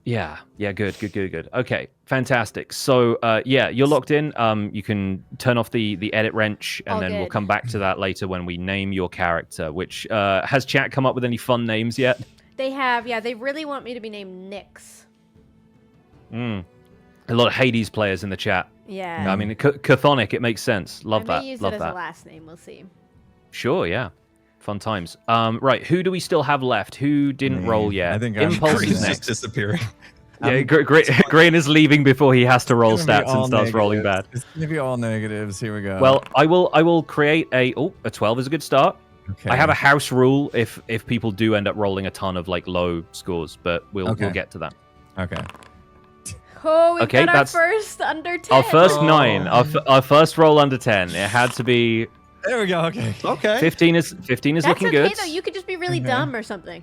Yeah, good. Okay, fantastic. So, yeah, you're locked in. You can turn off the edit wrench, and All then we'll good. come back to that later when we name your character. Which has chat come up with any fun names yet? They have, yeah. They really want me to be named Nyx. A lot of Hades players in the chat. Yeah. I mean, Chthonic, it makes sense. Love I that. may use Love it as that. a last name. We'll see. Sure, yeah. Fun times. Right, who do we still have left? Who didn't Me. roll yet? I think I'm Impulse pretty is Green's next. just disappearing. Yeah, Grain is leaving before he has to roll It's gonna be stats and all starts rolling bad. negatives. It's gonna be all negatives. Here we go. Well, I will create a 12 is a good start. okay. I have a house rule if people do end up rolling a ton of like low scores, but we'll get to that. Okay. Oh, we've Okay, got our that's- first under 10. Our first 9, our first roll under 10. It had to be There we go. Okay. Okay. 15 is That's looking okay, good. though. You could just be really Okay. dumb or something.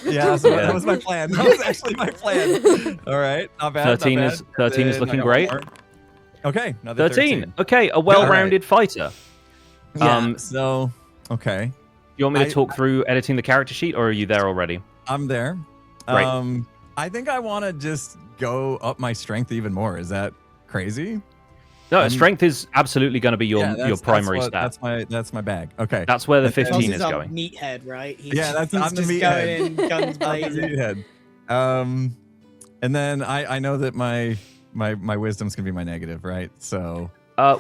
Yeah, so Yeah. that was my plan. That was actually my plan. All right. Not bad. 13 not is- bad. 13 is Then I looking got great. one more. Okay. Another 13. Okay, a well-rounded fighter. Yeah. So, okay. You want me to I- talk through editing the character sheet, or are you there already? I'm there. Right. I think I want to just go up my strength even more. Is that crazy? No, strength is absolutely going to be your Yeah, your primary stat. That's my bag. Okay. That's where the That's- 15 He's is our going. meathead, right? He's, Yeah, that's- he's I'm the just meathead. going in guns blazing. Meathead. And then I know that my wisdom's gonna be my negative, right? So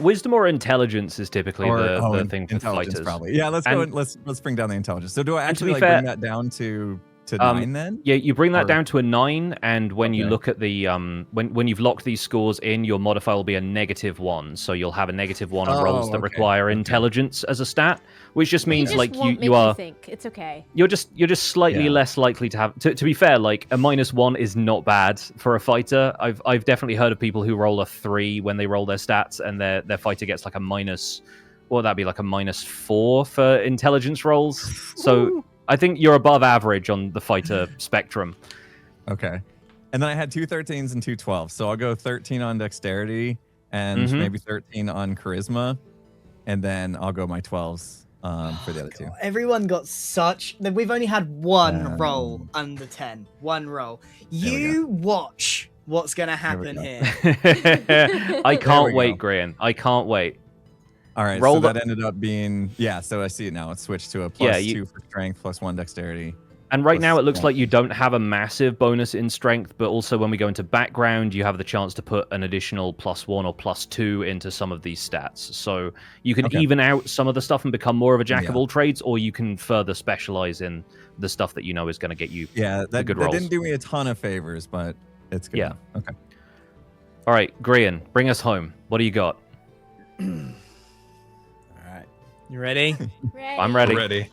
Wisdom or intelligence is typically the thing for intelligence fighters. probably. Yeah, let's go. And- Let's bring down the intelligence. So do I and to actually be like fair- bring that down to 9 then? Yeah, you bring that Or- down to a 9, and when you Okay. look at the when you've locked these scores in, your modifier will be a -1. So you'll have a -1 on rolls that okay, require okay. intelligence as a stat, which just means just like won't make you are think. It's okay. you're just slightly Yeah. less likely to have. To be fair, like a -1 is not bad for a fighter. I've definitely heard of people who roll a 3 when they roll their stats, and their fighter gets like a minus. What would that be, like a -4 for intelligence rolls? So I think you're above average on the fighter spectrum. Okay. And then I had 2 13s and 2 12s. So I'll go 13 on dexterity and Mhm. maybe 13 on charisma. And then I'll go my 12s for the other two. Everyone got such. We've only had one Um, roll under 10. One roll. we You watch what's gonna we happen go. here. I can't we wait, go. Graham. I can't wait. All right. Roll so the- that ended up being, yeah, so I see it now. It's switched to a Yeah, +2 for strength, +1 dexterity. And right Plus now it looks 1. like you don't have a massive bonus in strength, but also when we go into background, you have the chance to put an additional +1 or +2 into some of these stats. So you can Okay. even out some of the stuff and become more of a jack of Yeah. all trades, or you can further specialize in the stuff that you know is going to get you. Yeah, that good that rolls. didn't do me a ton of favors, but it's good. Yeah. now. Okay. All right, Grian, bring us home. What do you got? All right. You ready? I'm ready. Ready.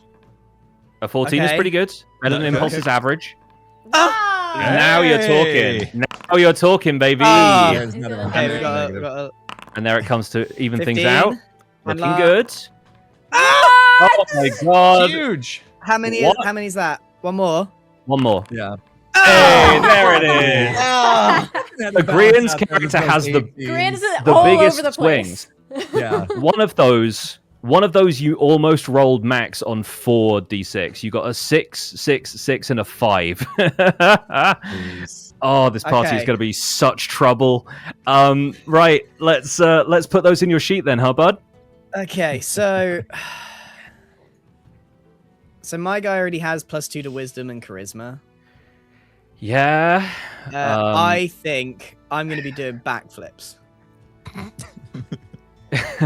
A 14 is Okay. pretty good. Better than Okay. Impulse is average. Ah! And now you're Hey! talking. Now you're talking, baby. Ah. There's another one. Okay, we Negative. got, Negative. And there it comes to even things 15. out. And Looking la- good. Ah! Oh my god. Huge. How many? What? How many is that? One more. One more. Yeah. Hey, there it is. Ah! Grian's character has the Grian's all biggest over the place. swings. Yeah. One of those you almost rolled max on 4d6. You got a 6, 6, 6, and a 5. Oh, this party is going to be such trouble. Right, let's put those in your sheet then, huh, bud? Okay, so my guy already has +2 to wisdom and charisma. Yeah. I think I'm going to be doing backflips.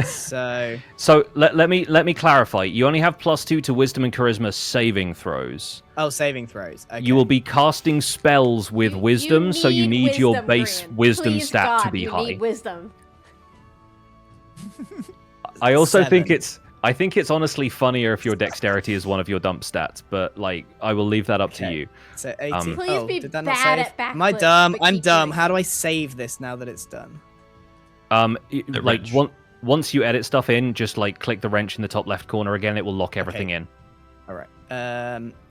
So let me clarify. You only have +2 to wisdom and charisma saving throws. Oh, saving throws. Okay. You will be casting spells with wisdom, so you need your wisdom, base Grian. wisdom Please, stat God, to be you high. Need wisdom. I also 7. think it's honestly funnier if your dexterity is one of your dump stats, but like I will leave that up to you. So 18. Please oh, be did that not bad save? at backflips, Am I dumb? but I'm keep dumb. doing How it. do I save this now that it's done? Like wrench. once you edit stuff in, just like click the wrench in the top left corner again. It will lock everything in. All right.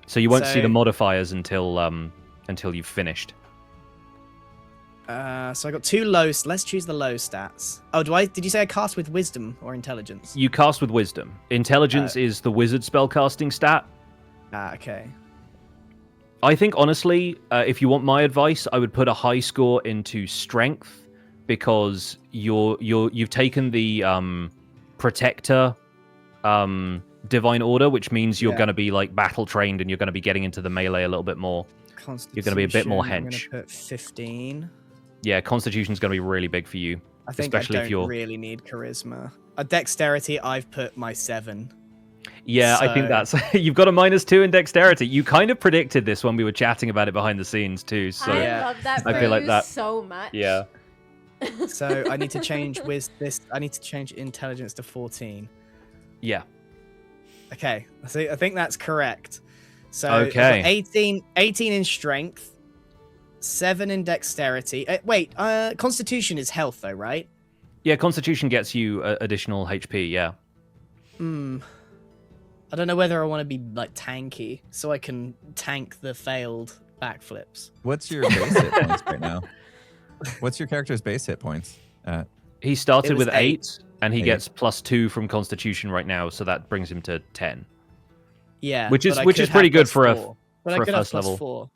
So you won't see So- the modifiers until you've finished. So I got 2 low. Let's choose the low stats. Oh, did you say I cast with wisdom or intelligence? You cast with wisdom. Intelligence is the wizard spellcasting stat. Okay. I think honestly, if you want my advice, I would put a high score into strength because you've taken the protector divine order, which means you're going to be like battle trained and you're going to be getting into the melee a little bit more. You're going to be a bit more I'm hench. going to put 15. Yeah, Constitution's going to be really big for you. I think especially I if don't you're really need charisma. Dexterity, I've put my 7. Yeah, I think that's you've got a -2 in dexterity. You kind of predicted this when we were chatting about it behind the scenes too. So I Yeah. love that. I feel like you that- so much. yeah. So I need to change I need to change intelligence to 14. Yeah. Okay, so I think that's correct. So I've got Okay. 18 in strength, 7 in dexterity. Wait, Constitution is health though, right? Yeah, Constitution gets you additional HP, yeah. I don't know whether I want to be like tanky, so I can tank the failed backflips. What's your base hit points right now? What's your character's base hit points at? He started It was with 8. 8, and he 8. gets +2 from Constitution right now, so that brings him to 10. Yeah, Which is but I pretty could have good for a +4. But I for a could have first level. +4.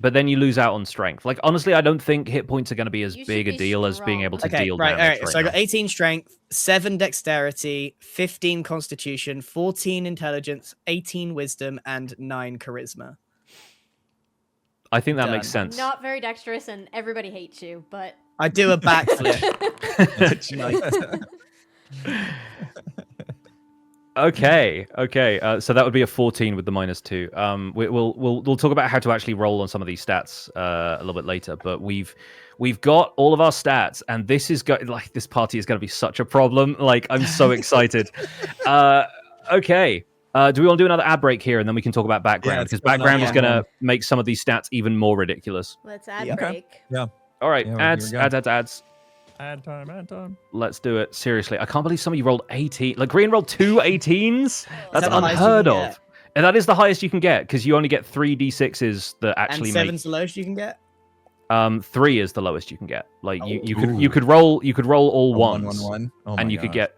But then you lose out on strength. Like honestly, I don't think hit points are going to be as You should big a be deal as being strong. able to Okay, deal right, damage. all right. Right So I got now. 18 strength, 7 dexterity, 15 constitution, 14 intelligence, 18 wisdom, and 9 charisma. I think that Done. makes sense. Not very dexterous, and everybody hates you. But I do a backflip. Nice. Okay. So that would be a 14 with the -2. We'll talk about how to actually roll on some of these stats a little bit later. But we've got all of our stats, and this is this party is going to be such a problem. Like I'm so excited. Okay. Do we want to do another ad break here, and then we can talk about background Yeah, because let's go background is another going to one. make some of these stats even more ridiculous. let's add Yeah. break. All right, Yeah, ads. here we go. Ads. Ad time. Let's do it. Seriously, I can't believe somebody rolled 18. Like Green rolled 2 18s. That's that the highest you unheard can of. get? And that is the highest you can get because you only get 3 d6s that actually And make. 7's the lowest you can get? 3 is the lowest you can get. Like you could roll all ones, 1, 1, 1. Oh and my you could gosh. get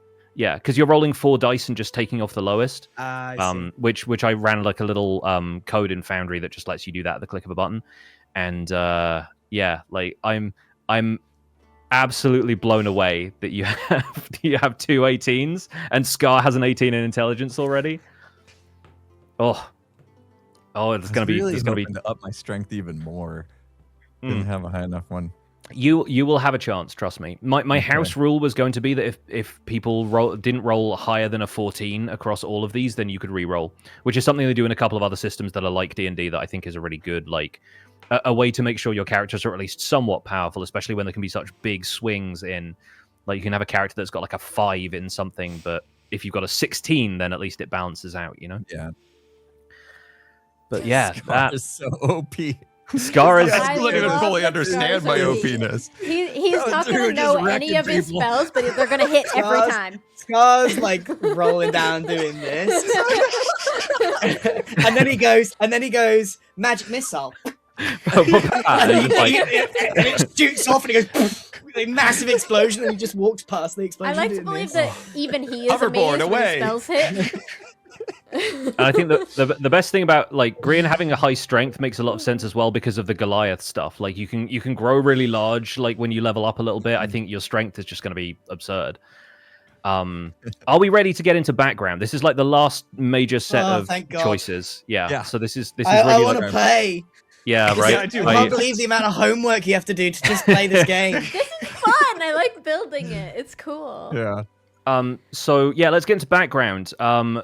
because you're rolling 4 dice and just taking off the lowest. I see. Which I ran like a little code in Foundry that just lets you do that at the click of a button, and like I'm absolutely blown away that you have 2 18s and Scar has an 18 in intelligence already. Oh, it's gonna be hoping to up my strength even more. Didn't have a high enough one. You will have a chance, trust me. My house rule was going to be that if people didn't roll higher than a 14 across all of these, then you could re-roll, which is something they do in a couple of other systems that are like D&D that I think is a really good a way to make sure your characters are at least somewhat powerful, especially when there can be such big swings in. Like you can have a character that's got like a 5 in something, but if you've got a 16, then at least it balances out, you know? Yeah. But yeah, Scar that is so OP. Scar is. I I don't even love fully that understand Scar's my OP. OP-ness. He's Oh, not dude, gonna just know any wrecking of his people. spells, but they're gonna hit every Scar's- time. Scar's like rolling down doing this. and then he goes, magic missile. and it shoots off and it goes a massive explosion and he just walks past the I explosion. like to believe that even he is Hoverboard, amazed when away. his spells hit. And I think that the best thing about like Grian having a high strength makes a lot of sense as well because of the Goliath stuff. Like you can grow really large like when you level up a little bit. I think your strength is just going to be absurd. Are we ready to get into background? This is like the last major set of thank God. choices. Yeah. Yeah. So this is really I want to like, play. yeah, Yeah, right. I do. I can't believe the amount of homework you have to do to just play this game. This is fun. I like building it. It's cool. Yeah. So yeah, let's get into background.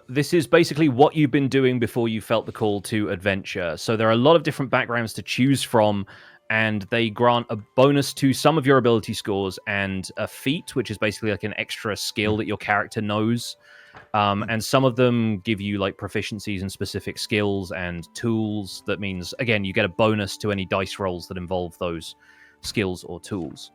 This is basically what you've been doing before you felt the call to adventure. So there are a lot of different backgrounds to choose from, and they grant a bonus to some of your ability scores and a feat, which is basically like an extra skill that your character knows. And some of them give you like proficiencies in specific skills and tools. That means, again, you get a bonus to any dice rolls that involve those skills or tools.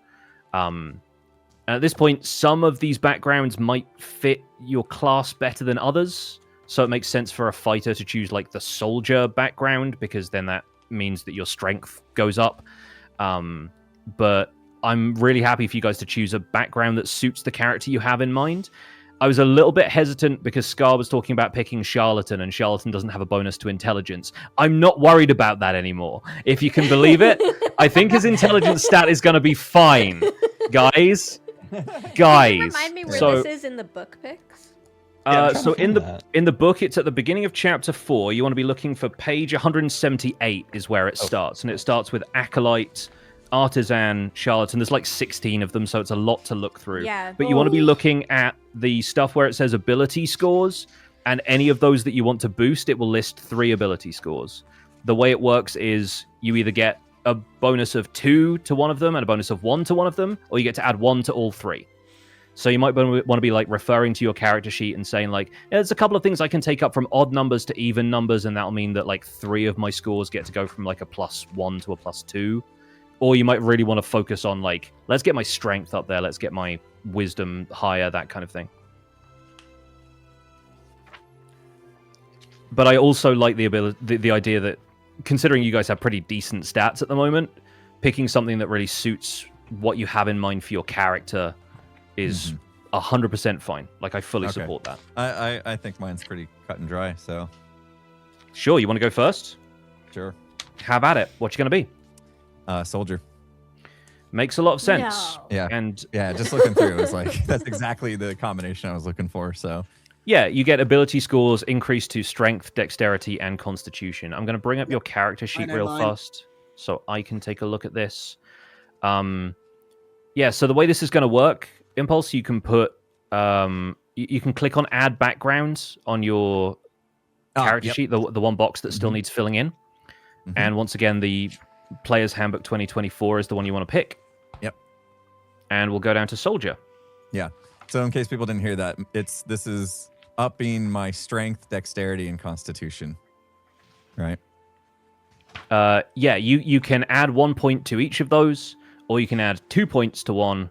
At this point, some of these backgrounds might fit your class better than others. So it makes sense for a fighter to choose like the soldier background, because then that means that your strength goes up. But I'm really happy for you guys to choose a background that suits the character you have in mind. I was a little bit hesitant because Scar was talking about picking Charlatan, and Charlatan doesn't have a bonus to intelligence. I'm not worried about that anymore. If you can believe it, I think his intelligence stat is going to be fine. Guys. Can you remind me where So- this is in the book picks? Yeah, I'm trying So to in find the that. in the book, it's at the beginning of chapter 4. You want to be looking for page 178 is where it starts, and it starts with Acolyte, Artisan, Charlatan. There's like 16 of them, so it's a lot to look through. Yeah. But you want to be looking at the stuff where it says ability scores, and any of those that you want to boost, it will list 3 ability scores. The way it works is you either get a bonus of 2 to one of them and a bonus of 1 to one of them, or you get to add 1 to all 3. So you might want to be like referring to your character sheet and saying like, there's a couple of things I can take up from odd numbers to even numbers, and that'll mean that like 3 of my scores get to go from like a +1 to a +2. Or you might really want to focus on like, let's get my strength up there, let's get my wisdom higher, that kind of thing. But I also like the idea that, considering you guys have pretty decent stats at the moment, picking something that really suits what you have in mind for your character is 100% fine. Like, I fully Okay. support that. I think mine's pretty cut and dry, so Sure, you want to go first? sure. Have at it. What you going to be? Soldier. Makes a lot of sense. No. Yeah. And Yeah, just looking through, it was like, that's exactly the combination I was looking for, so. yeah, you get ability scores increased to strength, dexterity, and constitution. I'm going to bring up your character sheet know real mine. fast so I can take a look at this. Yeah, so the way this is going to work, Impulse, you can put, you can click on add backgrounds on your character yep. sheet, the one box that still needs filling in. Mhm. And once again, the Player's Handbook 2024 is the one you want to pick. Yep. And we'll go down to Soldier. Yeah. So in case people didn't hear that, this is upping my strength, dexterity, and constitution. Right? Yeah, you can add 1 point to each of those, or you can add 2 points to one.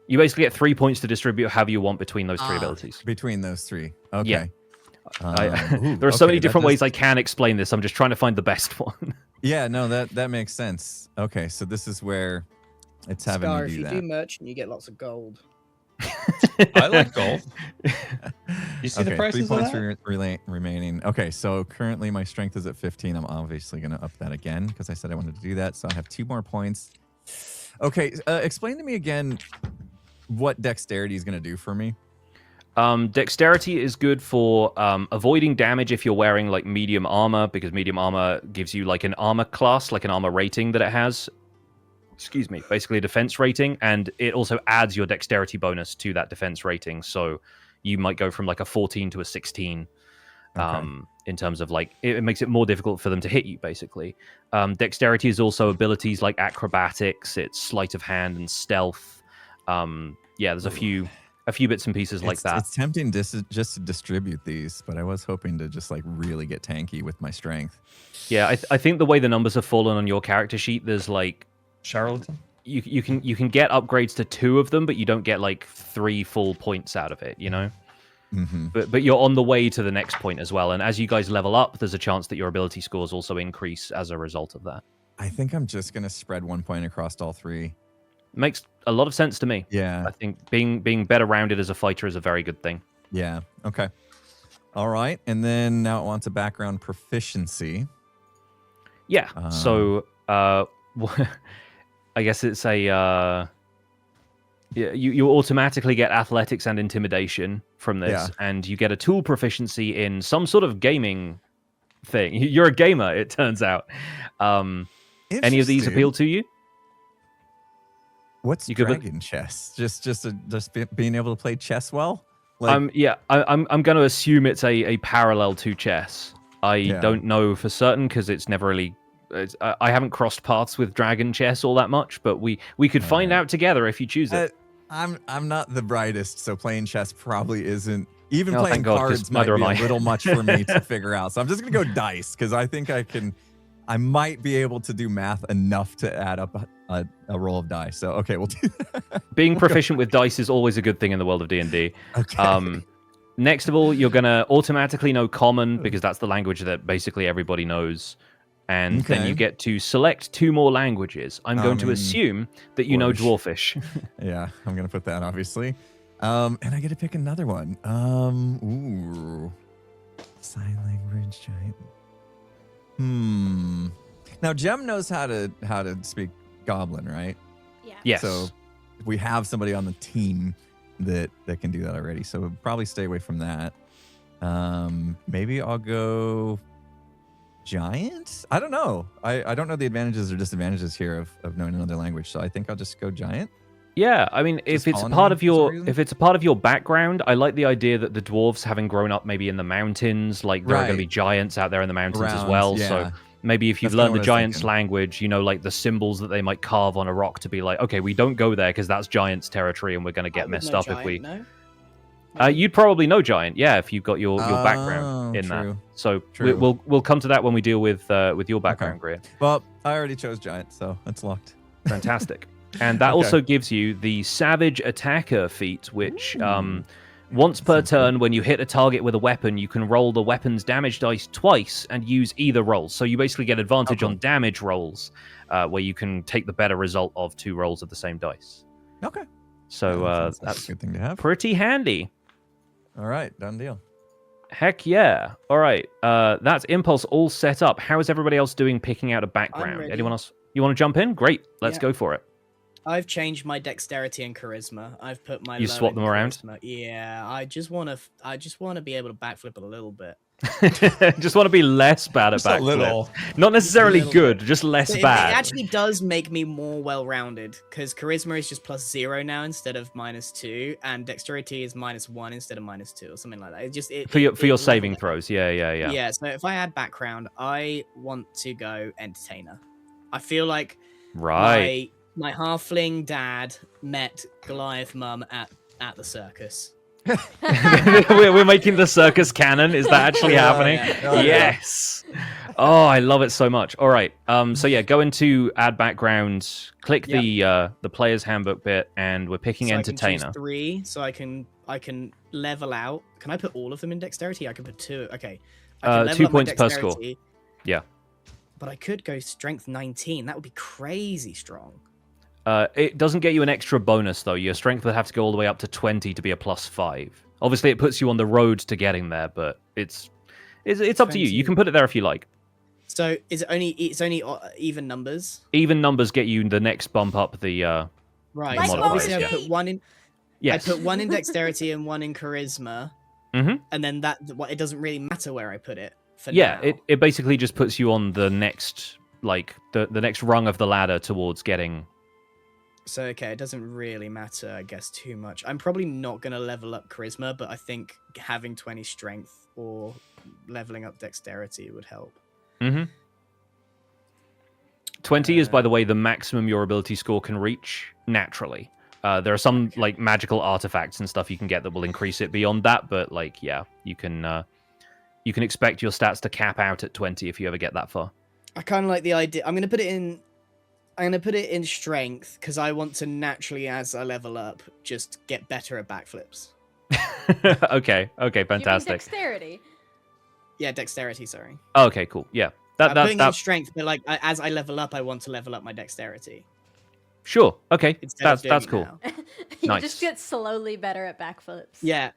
You basically get 3 points to distribute however you want between those 3 abilities. Between those 3. Okay. Yeah. Ooh, There are so okay, many different that ways does- I can explain this. I'm just trying to find the best one. Yeah, no, that makes sense. Okay, so this is where it's having Scar, me if do you that. do merchant, you get lots of gold. I like gold. You see the Okay, 3 prices of points that? remaining. Okay, so currently my strength is at 15. I'm obviously going to up that again because I said I wanted to do that. So I have 2 more points. Okay, explain to me again what dexterity is going to do for me. Dexterity is good for avoiding damage if you're wearing like medium armor, because medium armor gives you like an armor class, like an armor rating that it has. Excuse me, basically a defense rating, and it also adds your dexterity bonus to that defense rating. So you might go from like a 14 to a 16. Okay. In terms of like, it makes it more difficult for them to hit you, basically. Dexterity is also abilities like acrobatics, it's sleight of hand and stealth. Yeah, there's a few bits and pieces like that. It's tempting just to distribute these, but I was hoping to just like really get tanky with my strength. Yeah, I think the way the numbers have fallen on your character sheet, there's like Charlatan? you can get upgrades to 2 of them, but you don't get like 3 full points out of it, you know? Mm-hmm. But you're on the way to the next point as well, and as you guys level up, there's a chance that your ability scores also increase as a result of that. I think I'm just gonna spread 1 point across all 3. Makes a lot of sense to me. Yeah. I think being better rounded as a fighter is a very good thing. Yeah. Okay. All right. And then now it wants a background proficiency. Yeah. So I guess it's a you automatically get athletics and intimidation from this, and you get a tool proficiency in some sort of gaming thing. You're a gamer, it turns out. Any of these appeal to you? What's dragon chess? Just being able to play chess well? Like, I'm going to assume it's a parallel to chess. I don't know for certain because it's never really. I haven't crossed paths with dragon chess all that much, but we could find out together if you choose it. I'm not the brightest, so playing chess probably isn't. Even playing thank God, cards might be neither a am I. little much for me to figure out. So I'm just gonna go dice because I think I might be able to do math enough to add up a roll of dice. So okay, we'll do that. Being proficient with dice is always a good thing in the world of D&D. Okay. Next of all, you're going to automatically know Common because that's the language that basically everybody knows. And then you get to select 2 more languages. I'm going to assume that you know Dwarfish. Yeah, I'm going to put that, obviously. And I get to pick another one. Ooh. Sign language, giant. Now, Jem knows how to speak Goblin, right? Yeah. Yes. So we have somebody on the team that can do that already. So we'll probably stay away from that. Maybe I'll go giant. I don't know. I don't know the advantages or disadvantages here of knowing another language. So I think I'll just go giant. Yeah, I mean, if it's a part of your background, I like the idea that the dwarves, having grown up maybe in the mountains, like there are going to be giants out there in the mountains as well. Yeah. So maybe if you've learned the giants' language, you know, like the symbols that they might carve on a rock to be like, okay, we don't go there because that's giants' territory, and we're going to get messed up if we. No? You'd probably know giant, yeah, if you've got your background in that. So we'll come to that when we deal with your background, Greer. Well, I already chose giant, so it's locked. Fantastic. And that also gives you the Savage Attacker feat, which once per turn, when you hit a target with a weapon, you can roll the weapon's damage dice twice and use either roll. So you basically get advantage on damage rolls, where you can take the better result of 2 rolls of the same dice. Okay. So that's a good thing to have. Pretty handy. All right, done deal. Heck yeah. All right. That's Impulse all set up. How is everybody else doing picking out a background? Anyone else? You want to jump in? Great. Let's go for it. I've changed my dexterity and charisma. I've put my. You swap them around. Charisma. Yeah, I just want to be able to backflip a little bit. Just want to be less bad at backflip. A little. Not necessarily good, just less bad. It actually does make me more well-rounded because charisma is just +0 now instead of -2, and dexterity is -1 instead of -2 or something like that. It just for your saving throws. Yeah. Yeah. So if I add background, I want to go entertainer. I feel like my halfling dad met Goliath mum at the circus. We're making the circus canon. Is that actually happening? Yeah. Yes. Oh, I love it so much. All right. So yeah, go into add background, click the player's handbook bit, and we're picking entertainer. I can choose 3, so I can level out. Can I put all of them in dexterity? I can put 2. Okay. I can level 2 up my points per score. dexterity, Yeah. But I could go strength 19. That would be crazy strong. It doesn't get you an extra bonus, though. Your strength would have to go all the way up to 20 to be a +5. Obviously, it puts you on the road to getting there, but it's up to you. You can put it there if you like. So it's only even numbers? Even numbers get you the next bump up the right. Like So obviously I put 1 in. Yes. I put 1 in dexterity and 1 in charisma. Mm-hmm. And then it doesn't really matter where I put it. Yeah, now. it basically just puts you on the next the next rung of the ladder towards getting. So, okay, it doesn't really matter, I guess, too much. I'm probably not going to level up charisma, but I think having 20 strength or leveling up dexterity would help. Mm-hmm. 20 is, by the way, the maximum your ability score can reach naturally. There are some like magical artifacts and stuff you can get that will increase it beyond that, but you can expect your stats to cap out at 20 if you ever get that far. I kind of like the idea. I'm going to put it in strength because I want to naturally, as I level up, just get better at backflips. Okay, fantastic. Dexterity. Yeah, dexterity, sorry. Okay, cool. Yeah. I'm putting in strength, but like as I level up, I want to level up my dexterity. Sure. Okay. Instead of doing That's it cool. now. You Nice. just get slowly better at backflips. Yeah.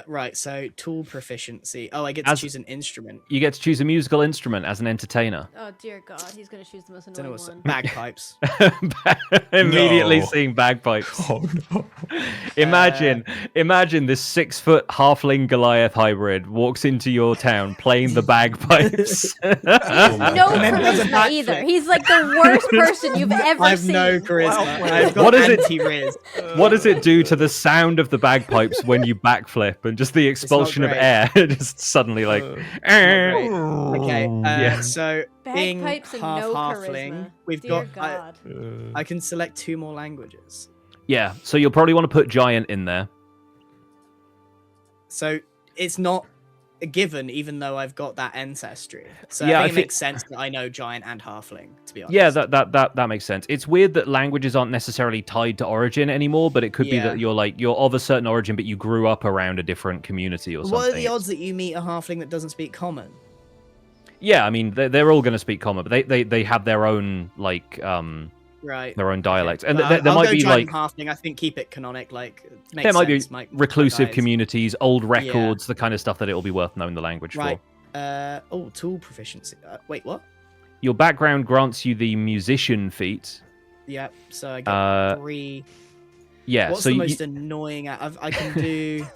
Right. So tool proficiency. Oh, I get to choose an instrument. You get to choose a musical instrument as an entertainer. Oh dear God, he's gonna choose the most Don't know annoying what's one. bagpipes. Immediately No. seeing bagpipes. Oh no. Imagine this 6-foot halfling Goliath hybrid walks into your town playing the bagpipes. No And then does a charisma backflip. either. He's like the worst person you've ever I have seen. no charisma. I've got What is it? anti-riz. What does it do to the sound of the bagpipes when you backflip and just the expulsion of great. air just suddenly like Okay. Yeah. So being Bagpipes and half no halfling, charisma. we've Dear got. God. I can select 2 more languages. Yeah, so you'll probably want to put giant in there. So it's not a given, even though I've got that ancestry. So Yeah, I I think it think- makes sense that I know giant and halfling. To be honest. Yeah, that makes sense. It's weird that languages aren't necessarily tied to origin anymore, but it could be Yeah. that you're of a certain origin, but you grew up around a different community or something. What are the odds that you meet a halfling that doesn't speak common? Yeah, I mean they're all going to speak common, but they have their own like Right. their own dialects, and Well, there I'll might go be giant like halfling. I think keep it canonic. Like makes there might be sense, my reclusive guys. communities, old records, the kind of stuff that it will be worth knowing the language Right. for. Tool proficiency. Wait, what? Your background grants you the musician feat. Yeah. So I got 3. Yeah, What's so the you, most annoying? I can do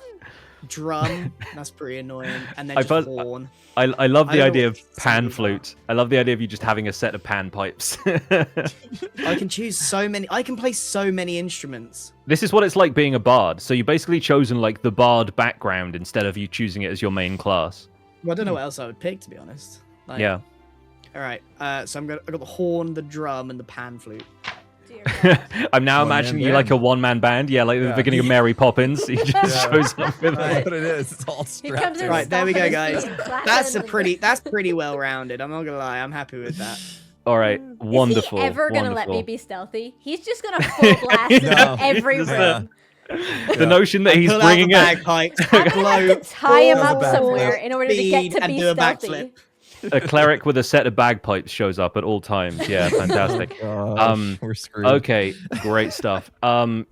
drum. That's pretty annoying. And then I just thought- horn. I love I the don't know idea what of pan these are. flute. I love the idea of you just having a set of pan pipes. I can choose so many. I can play so many instruments. This is what it's like being a bard. So you basically chosen like the bard background instead of you choosing it as your main class. Well, I don't know what else I would pick, to be honest. Like, Yeah. All right. So I got the horn, the drum, and the pan flute. Dear God. I'm now One-man imagining you like a band. one-man band. Yeah, like the beginning of Mary Poppins. He just Yeah. shows up with That's what it is. It's all He comes strapped in in. Right, there we go, stomping his guys. feet and clapping That's and- pretty well rounded. I'm not gonna lie. I'm happy with that. All right, wonderful. Is he ever gonna let me wonderful. be stealthy? He's just gonna full blast into No. every Just, room. The notion that he's Pull bringing out the it. bagpipes, I'm gonna blow, have to tie him full up backflip, somewhere in order to get speed, to and be do a stealthy. backflip. A cleric with a set of bagpipes shows up at all times. Yeah, fantastic. Gosh, we're screwed. Okay, great stuff.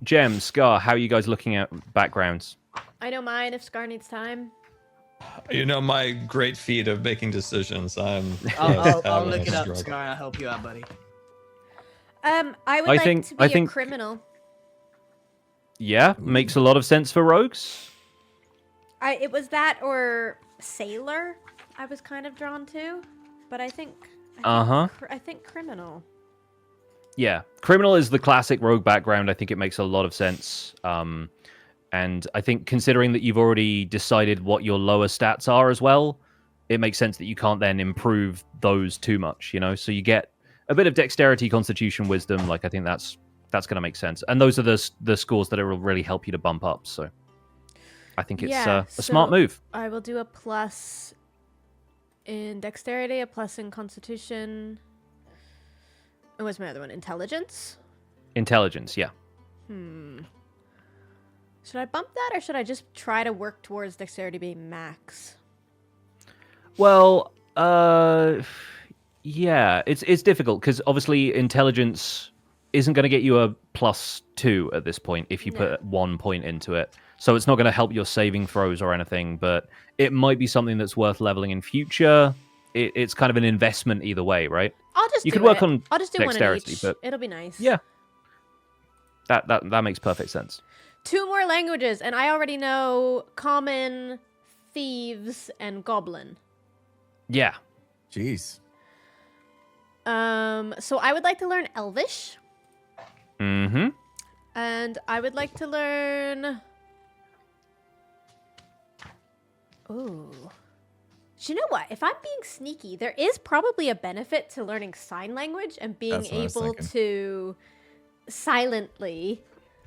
Jem, Scar, how are you guys looking at backgrounds? I don't mind if Scar needs time. You know my great feat of making decisions. I'm. I'll having look a it up, struggle. Scar, and I'll help you out, buddy. I would I like think- to be I a think- criminal. Yeah, makes a lot of sense for rogues. It was that or sailor. I was kind of drawn to, but I think. Uh-huh. I think criminal. Yeah, criminal is the classic rogue background. I think it makes a lot of sense. And I think considering that you've already decided what your lower stats are as well, it makes sense that you can't then improve those too much, you know? So you get a bit of dexterity, constitution, wisdom. Like, I think that's going to make sense. And those are the scores that it will really help you to bump up. So I think it's Yeah, a smart so- move. I will do a plus in dexterity, a plus in constitution. And what's my other one? Intelligence? Intelligence, yeah. Should I bump that or should I just try to work towards dexterity being max? Well, yeah, it's difficult because obviously intelligence isn't going to get you a +2 at this point if you No. put 1 point into it. So it's not going to help your saving throws or anything, but it might be something that's worth leveling in future. It's kind of an investment either way, right? I'll just You do could work it. on I'll just do one of dexterity, each. but- It'll be nice. Yeah. That makes perfect sense. 2 more languages, and I already know common, thieves, and goblin. Yeah. Jeez. So I would like to learn Elvish, Mm-hmm. and I would like to learn. Ooh. Do you know what? If I'm being sneaky, there is probably a benefit to learning sign language and being That's what I was able thinking. to silently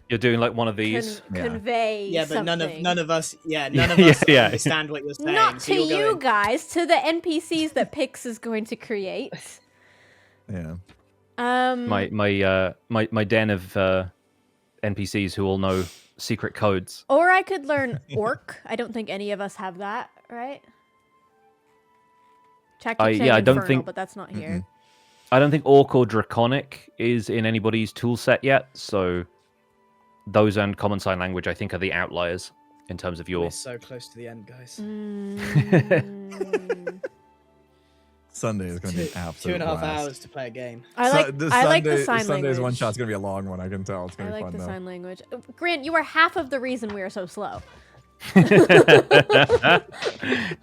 You're doing like one of these. Yeah. convey Yeah, but none something. of us. Yeah, Yeah, none of us yeah. understand what you're saying. Not so to you're you going, guys, to the NPCs that Pix is going to create. Yeah. My den of NPCs who all know secret codes. Or I could learn Orc. I don't think any of us have that, right? Technically, yeah, I don't Infernal, think- but that's not here. I don't think Orc or Draconic is in anybody's tool set yet, so those and Common Sign Language, I think, are the outliers in terms of your... We're so close to the end, guys. Mm. Sunday is going to be an absolute 2.5 blast. hours to play a game. I like the sign Sunday's language. one shot's going to be a long one. I can tell. It's going I to be like fun the though. sign language. Grant, you are half of the reason we are so slow.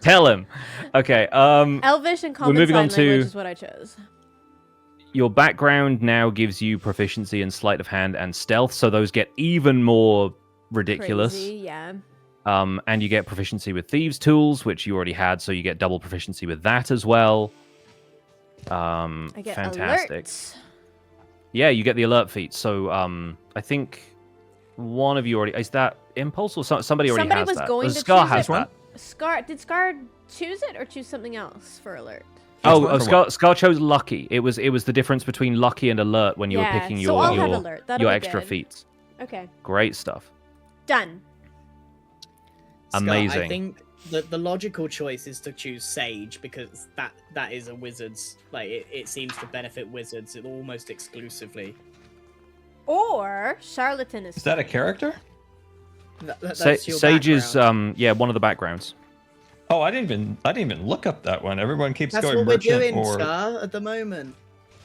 Tell him. Okay. Elvish and Common moving Sign on to- Language is what I chose. Your background now gives you proficiency in sleight of hand and stealth, so those get even more ridiculous. Crazy, yeah. And you get proficiency with thieves' tools, which you already had, so you get double proficiency with that as well. I get Fantastic. alerts. Yeah, you get the alert feat. So I think one of you already is that impulse or somebody already Somebody has was that. going to Scar choose has it. that. Scar, did Scar choose it or choose something else for alert? Scar chose lucky. It was the difference between lucky and alert when you were picking so your I'll have alert. That'll your be extra good. feats. Okay, Great stuff. done. Scott, Amazing. I think the logical choice is to choose Sage because that is a wizard's it seems to benefit wizards almost exclusively. Or Charlatan is. Is that a character? That's your Sage is background. one of the backgrounds. Oh, I didn't even look up that one. Everyone keeps That's going what we're merchant doing, or. Scar, at the moment.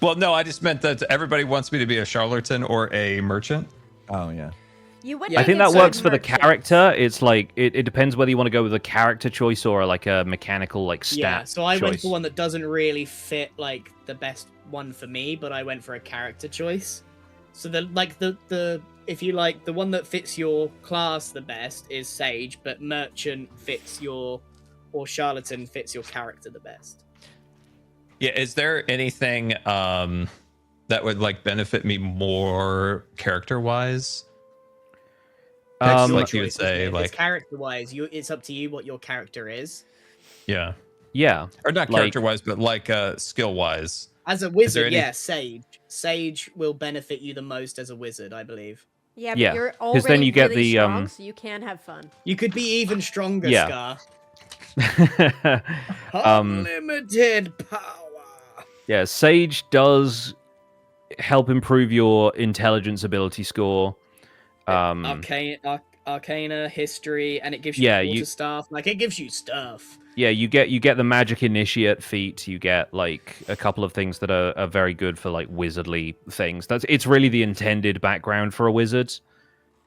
Well, no, I just meant that everybody wants me to be a charlatan or a merchant. Oh yeah. You would. Yeah, I think make that a works good for the merchant. character. It's like it depends whether you want to go with a character choice or like a mechanical stat. Yeah, so I went choice. for one that doesn't really fit like the best one for me, but I went for a character choice. So the if you like the one that fits your class the best is Sage, but merchant fits your or charlatan fits your character the best. Yeah, is there anything that would like benefit me more character wise? Like you would say, like character wise, it's up to you what your character is. yeah, Yeah. or not Like- character wise, but like skill wise. As a there wizard, any- yeah, Sage. Sage will benefit you the most as a wizard, I believe. Yeah, but Yeah, you're 'cause already then you get really the, strong, so you can have fun. You could be even stronger, Yeah. Scar. Um, Unlimited power. Yeah, Sage does help improve your intelligence ability score. Arcana, history, and it gives you stuff. Like it gives you stuff. Yeah, you get the magic initiate feat. You get like a couple of things that are very good for like wizardly things. It's really the intended background for a wizard.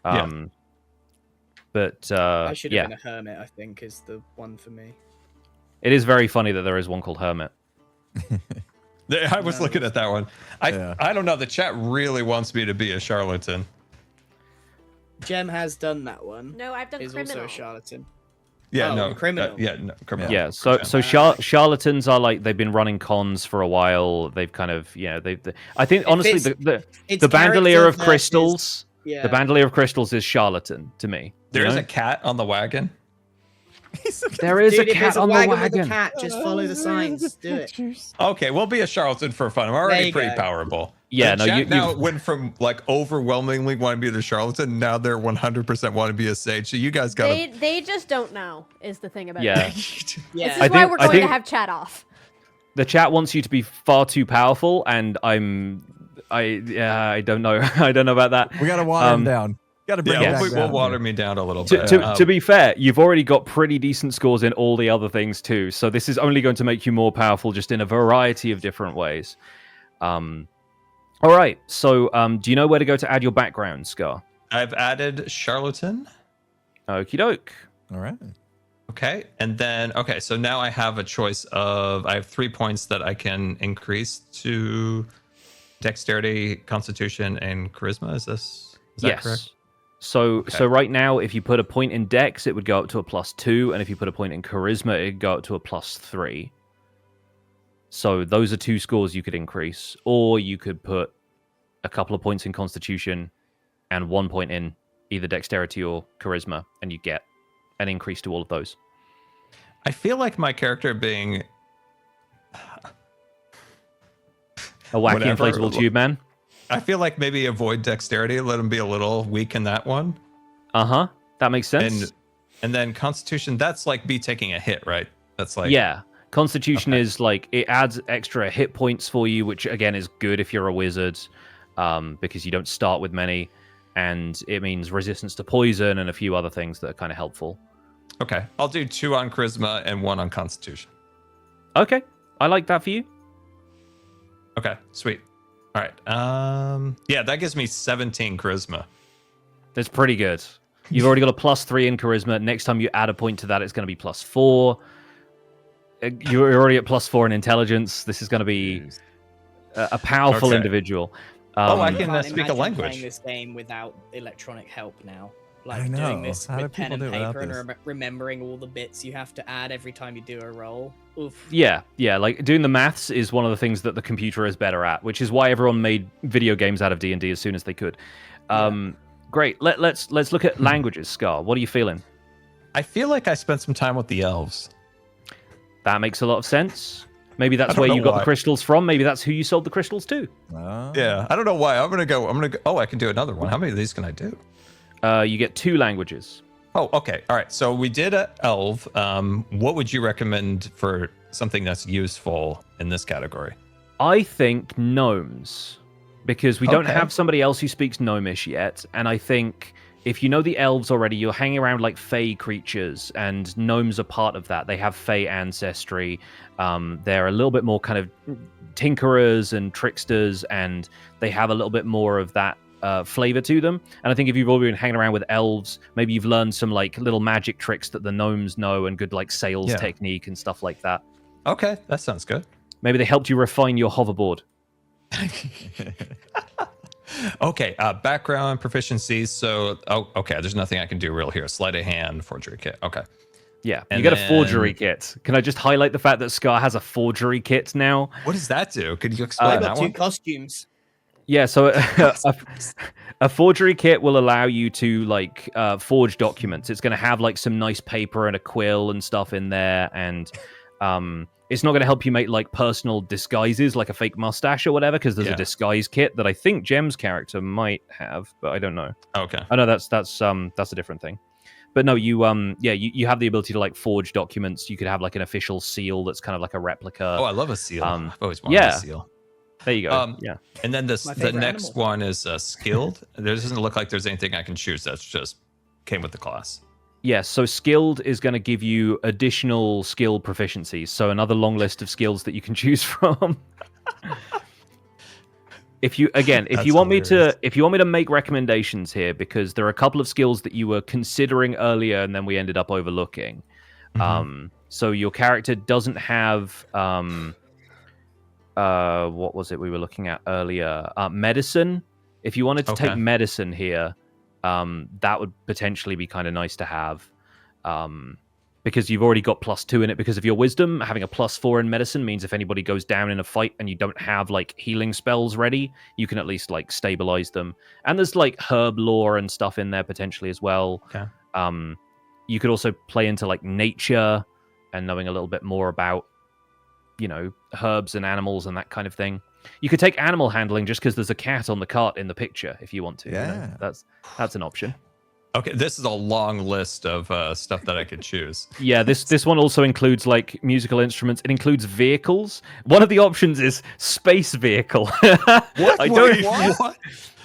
But I should have yeah, been a hermit. I think is the one for me. it is very funny that there is one called Hermit. I was looking at that one. Yeah. I don't know. The chat really wants me to be a charlatan. Jem has done that one. No, I've done Is criminal. also a charlatan. Yeah, Oh, no, criminal. criminal. Yeah, so charlatans are like they've been running cons for a while. They've kind of I think honestly It's the bandolier character of versus- crystals. Yeah. The bandolier of crystals is charlatan to me. There you is know? a cat on the wagon. There is Dude, a if cat there's a on the wagon with wagon. a cat, just follow the signs. Do it. Okay, we'll be a charlatan for fun. I'm There already you pretty go. powerful. Yeah, The no, chat now you've- went from like overwhelmingly want to be the charlatan. Now they're 100% want to be a sage. So you guys got to. They just don't know is the thing about Yeah. it. This Yeah. is I why think- we're I going to think- have chat off. The chat wants you to be far too powerful, and I don't know. I don't know about that. We gotta water him down. Gotta bring Yeah, him we'll, back we'll down. water me down a little To, bit. to be fair, you've already got pretty decent scores in all the other things too, so this is only going to make you more powerful just in a variety of different ways. All right, so do you know where to go to add your background, Scar? I've added charlatan. Okie doke. All right. Okay, and then so now I have a choice of I have 3 points that I can increase to dexterity, constitution, and charisma. Is that Yes. correct? So right now, if you put a point in Dex, it would go up to a +2, and if you put a point in Charisma, it'd go up to a +3. So those are 2 scores you could increase, or you could put a couple of points in Constitution and 1 point in either Dexterity or Charisma, and you get an increase to all of those. I feel like my character being A wacky Whatever. inflatable tube man. I feel like maybe avoid dexterity, let him be a little weak in that one. That makes sense. And then constitution, that's like be taking a hit, right? That's like Yeah. Constitution is like it adds extra hit points for you, which again is good if you're a wizard, because you don't start with many, and it means resistance to poison and a few other things that are kind of helpful. Okay, I'll do 2 on charisma and 1 on constitution. Okay, I like that for you. Okay, sweet. All right. Yeah, that gives me 17 charisma. That's pretty good. You've already got a +3 in charisma. Next time you add a point to that, it's going to be +4. You're already at +4 in intelligence. This is going to be a powerful individual. I can't can speak a imagine language. Playing this game without electronic help now. I Like know. doing this How do with pen people and do it without paper and this? remembering all the bits you have to add every time you do a roll. Oof. Yeah, like doing the maths is one of the things that the computer is better at, which is why everyone made video games out of D&D as soon as they could. Great. Let's look at languages, Scar. What are you feeling? I feel like I spent some time with the elves. That makes a lot of sense. Maybe that's don't where know you got why. the crystals from. Maybe that's who you sold the crystals to. Oh. Yeah, I don't know why. I'm gonna go. Oh, I can do another one. How many of these can I do? You get 2 languages. Oh, okay. All right. So we did a elf. What would you recommend for something that's useful in this category? I think gnomes, because we don't Okay. have somebody else who speaks gnomish yet, and I think if you know the elves already, you're hanging around like fey creatures, and gnomes are part of that. They have fey ancestry. They're a little bit more kind of tinkerers and tricksters, and they have a little bit more of that flavor to them. And I think if you've all been hanging around with elves, maybe you've learned some like little magic tricks that the gnomes know and good like sales technique and stuff like that. Okay, that sounds good. Maybe they helped you refine your hoverboard. Okay, background proficiencies. So, okay, there's nothing I can do real here. Sleight of hand, forgery kit. Okay. Yeah, And you get a then- forgery kit. Can I just highlight the fact that Scar has a forgery kit now? What does that do? Could you I explain got that 2 one? costumes. Yeah, so a forgery kit will allow you to like forge documents. It's going to have like some nice paper and a quill and stuff in there, and it's not going to help you make like personal disguises like a fake mustache or whatever, because there's a disguise kit that I think Jem's character might have, but I don't know. Okay. I know that's a different thing. But no, you have the ability to like forge documents. You could have like an official seal that's kind of like a replica. Oh, I love a seal. Um, I've always wanted yeah. a seal. There you go. Yeah. And then My the favorite next animal. one is skilled. There doesn't look like there's anything I can choose. That's just came with the class. Yes, so skilled is going to give you additional skill proficiencies. So another long list of skills that you can choose from. If you That's want me hilarious. to make recommendations here, because there are a couple of skills that you were considering earlier and then we ended up overlooking. So your character doesn't have what was it we were looking at earlier? Medicine. If you wanted to Okay. take medicine here, that would potentially be kind of nice to have, because you've already got +2 in it because of your wisdom. Having a +4 in medicine means if anybody goes down in a fight and you don't have like healing spells ready, you can at least like stabilize them. And there's like herb lore and stuff in there potentially as well. Okay. You could also play into like nature and knowing a little bit more about, you know, herbs and animals and that kind of thing. You could take animal handling just because there's a cat on the cart in the picture if you want to. You know? Yeah. That's an option. Okay, this is a long list of stuff that I could choose. Yeah, this one also includes like musical instruments. It includes vehicles. One of the options is space vehicle. What?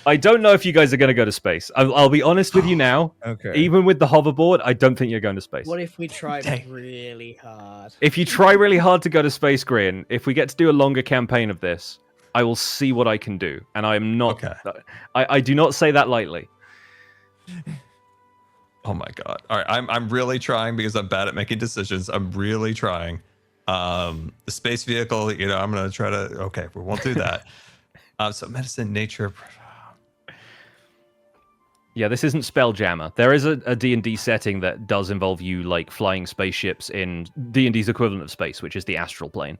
I don't know if you guys are going to go to space. I'll be honest with you now. Okay. Even with the hoverboard, I don't think you're going to space. What if we tried Dang. really hard? If you try really hard to go to space, Grian, if we get to do a longer campaign of this, I will see what I can do. And I am not. Okay. I do not say that lightly. Oh my god. All right, I'm really trying because I'm bad at making decisions. I'm really trying. The space vehicle, you know, I'm gonna try to. Okay, we won't do that. So medicine, nature. Yeah, this isn't Spelljammer. There is a D&D setting that does involve you like flying spaceships in D&D's equivalent of space, which is the astral plane.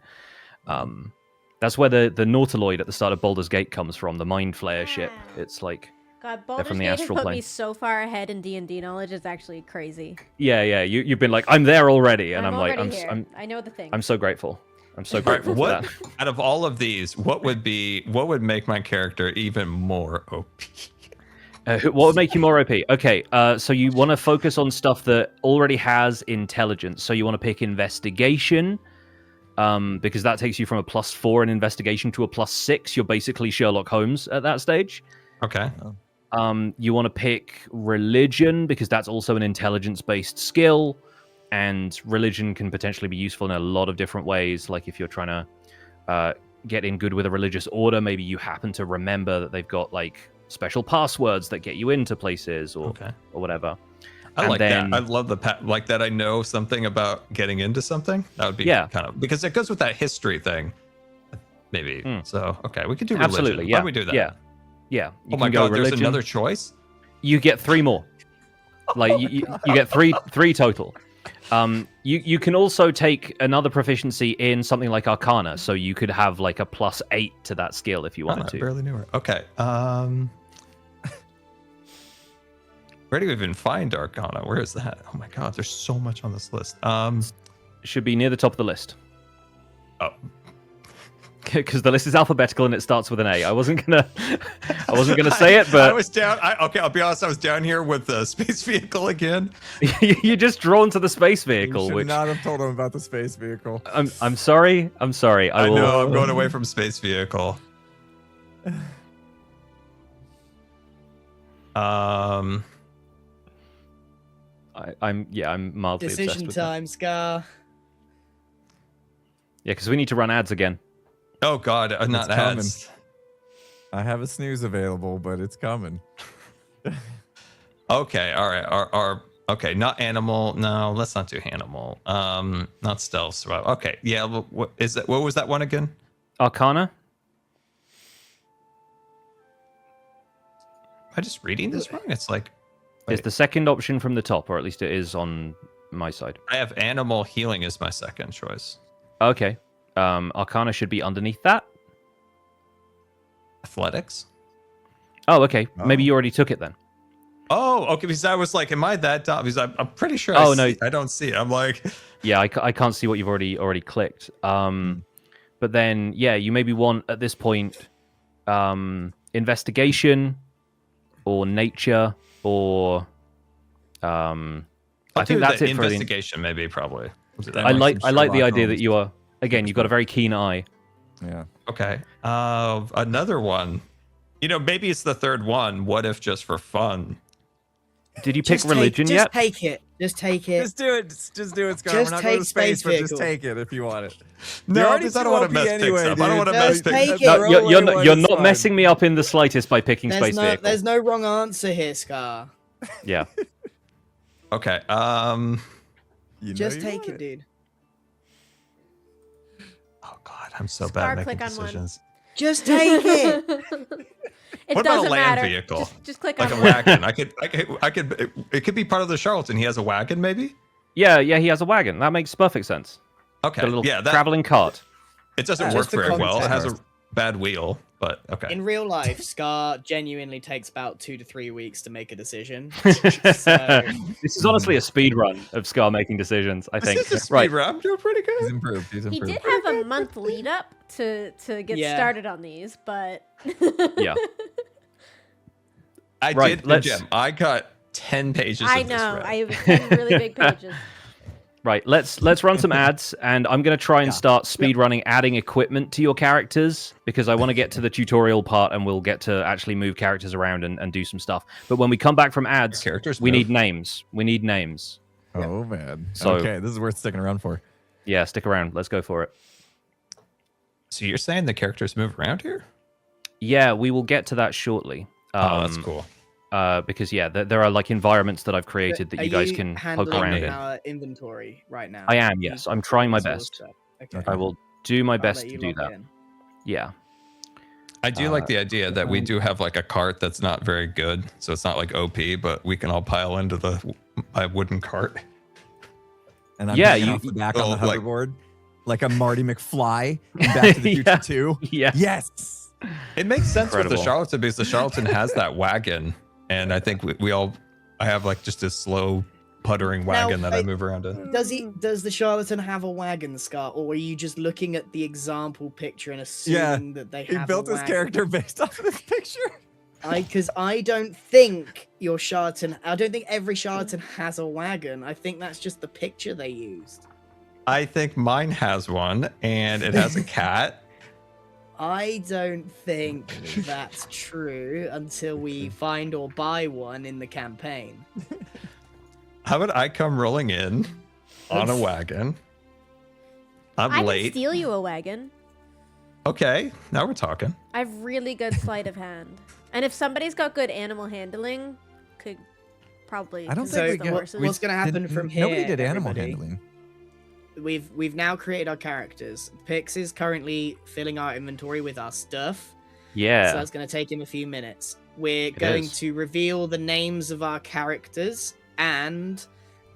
That's where the Nautiloid at the start of Baldur's Gate comes from, the Mind Flayer ship. It's like, God, Baldur's from the Gate has astral put me plane. so far ahead in D&D knowledge. It's actually crazy. yeah, you've been like, I'm there already, and I'm like, already here. I know the thing. I'm so grateful. I'm so All right, grateful for what that. out of all of these, what would make my character even more OP? What would make you more OP? Okay, so you want to focus on stuff that already has intelligence. So you want to pick investigation, because that takes you from a +4 in investigation to a +6. You're basically Sherlock Holmes at that stage. Okay. You want to pick religion because that's also an intelligence-based skill, and religion can potentially be useful in a lot of different ways. Like if you're trying to get in good with a religious order, maybe you happen to remember that they've got like special passwords that get you into places or whatever. I And like then- that. I love like that. I know something about getting into something. That would be kind of because it goes with that history thing. Maybe. So okay, we could do religion. Absolutely. Yeah. Why don't we do that? Yeah. Yeah. You Oh my can go god, there's religion. another choice. You get 3 more. Like you get three total. You can also take another proficiency in something like Arcana, so you could have like a +8 to that skill if you wanted I to. barely knew her. Okay. Where do you even find Arcana? Where is that? Oh my god, there's so much on this list. Should be near the top of the list. Oh. Because the list is alphabetical and it starts with an A. I wasn't gonna say it, but I was down. Okay, I'll be honest. I was down here with the space vehicle again. you're just drawn to the space vehicle. You should Which not have told him about the space vehicle. I'm sorry. I know. I'm going away from space vehicle. I'm mildly Decision obsessed with time, Scar. That. Yeah, because we need to run ads again. Oh god, not It's coming. ads. I have a snooze available, but it's coming. Okay, all right. Okay, not animal. No, let's not do animal. Not stealth survival. Okay, yeah. What is that? What was that one again? Arcana. Am I just reading this wrong? It's like It's the second option from the top, or at least it is on my side. I have animal healing as my second choice. Okay. Arcana should be underneath that. Athletics. Oh, okay. Oh. Maybe you already took it then. Oh, okay. Because I was like, am I that dumb? Because I'm pretty sure. Oh, no. I don't see it. I'm like, Yeah, I can't see what you've already clicked. But then, yeah, you maybe want at this point investigation or nature or I think that's it for the investigation. Maybe probably. I like the Sherlock idea that Holmes. you are again. You've got a very keen eye. Yeah. Okay. Another one. You know, maybe it's the third one. What if just for fun? Did you pick religion just yet? Take it. Just take it. Just do it. Just do it, Scott. Just We're not going to take space, space but just vehicle. take it if you want it. No, You're already because I too don't want OP to mess anyway, things up. I don't want to dude. mess Just things take up. it. No, Throw you're away not. one, You're it's not fine. messing me up in the slightest by picking space vehicle. There's no wrong answer here, Scar. Yeah. Okay. You know Just you take want it, dude. Oh God, I'm so Scar, bad making click on one. decisions. Just take it. It What about a doesn't land matter. vehicle? Just click Like on a one. wagon. I could. It could be part of the charlatan. He has a wagon, maybe. Yeah. He has a wagon. That makes perfect sense. Okay. Got a little Yeah. That traveling cart. it doesn't Just work for very well. It has a context. bad wheel, but okay. In real life, Scar genuinely takes about 2 to 3 weeks to make a decision. This is honestly a speed run of Scar making decisions. I think. This is a speed Right. run. I'm doing pretty He's good. improved. He's He improved. did have a month lead up to get Yeah. started on these, but Yeah. I Right, did. let's- Jim, I got 10 pages. I of this know read. I have 10 really big pages. Right, let's run some ads, and I'm going to try and start speed running, adding equipment to your characters, because I want to get to the tutorial part, and we'll get to actually move characters around and do some stuff. But when we come back from ads, Characters we move. need names. We need names. Oh man. So- Okay, this is worth sticking around for. Yeah, stick around. Let's go for it. So you're saying the characters move around here? Yeah, we will get to that shortly. Oh, that's cool. Because yeah, there are like environments that I've created that Are you guys can poke handling around in. our inventory right now? I am, yes. I'm trying my best. Okay. I will do my I'll best let to you do log that. in. Yeah. I do like the idea that we do have like a cart that's not very good, so it's not like OP, but we can all pile into my wooden cart. And I'm Yeah, hanging you- off the back on the Oh, like- hoverboard, like a Marty McFly in Back to the Future Yeah. 2. Yeah. Yes. It makes sense with Incredible. the charlatan because the charlatan has that wagon, and I think I have like just a slow puttering wagon that I move around in. Does the charlatan have a wagon, Scar, or are you just looking at the example picture and assuming that they He have built a his wagon? character based off of this picture. Because I don't think your charlatan. I don't think every charlatan has a wagon. I think that's just the picture they used. I think mine has one, and it has a cat. I don't think that's true until we find or buy one in the campaign. How about I come rolling in on a wagon? I'm I can late. steal you a wagon. Okay, now we're talking. I have really good sleight of hand. And if somebody's got good animal handling, could probably I don't convince think the we horses. what's gonna happen from here? Nobody did animal everybody? handling. We've now created our characters. Pix is currently filling our inventory with our stuff. Yeah. So that's going to take him a few minutes. We're going is. to reveal the names of our characters, and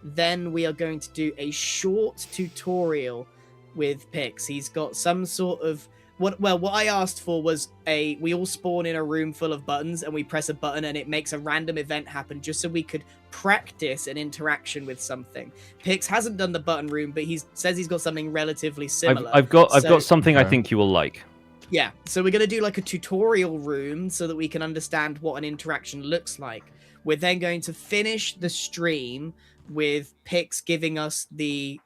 then we are going to do a short tutorial with Pix. He's got some sort of what I asked for was we all spawn in a room full of buttons, and we press a button and it makes a random event happen just so we could practice an interaction with something. Pix hasn't done the button room, but he says he's got something relatively similar. I've got So- something I Okay. think you will like. Yeah, so we're going to do like a tutorial room so that we can understand what an interaction looks like. We're then going to finish the stream with Pix giving us the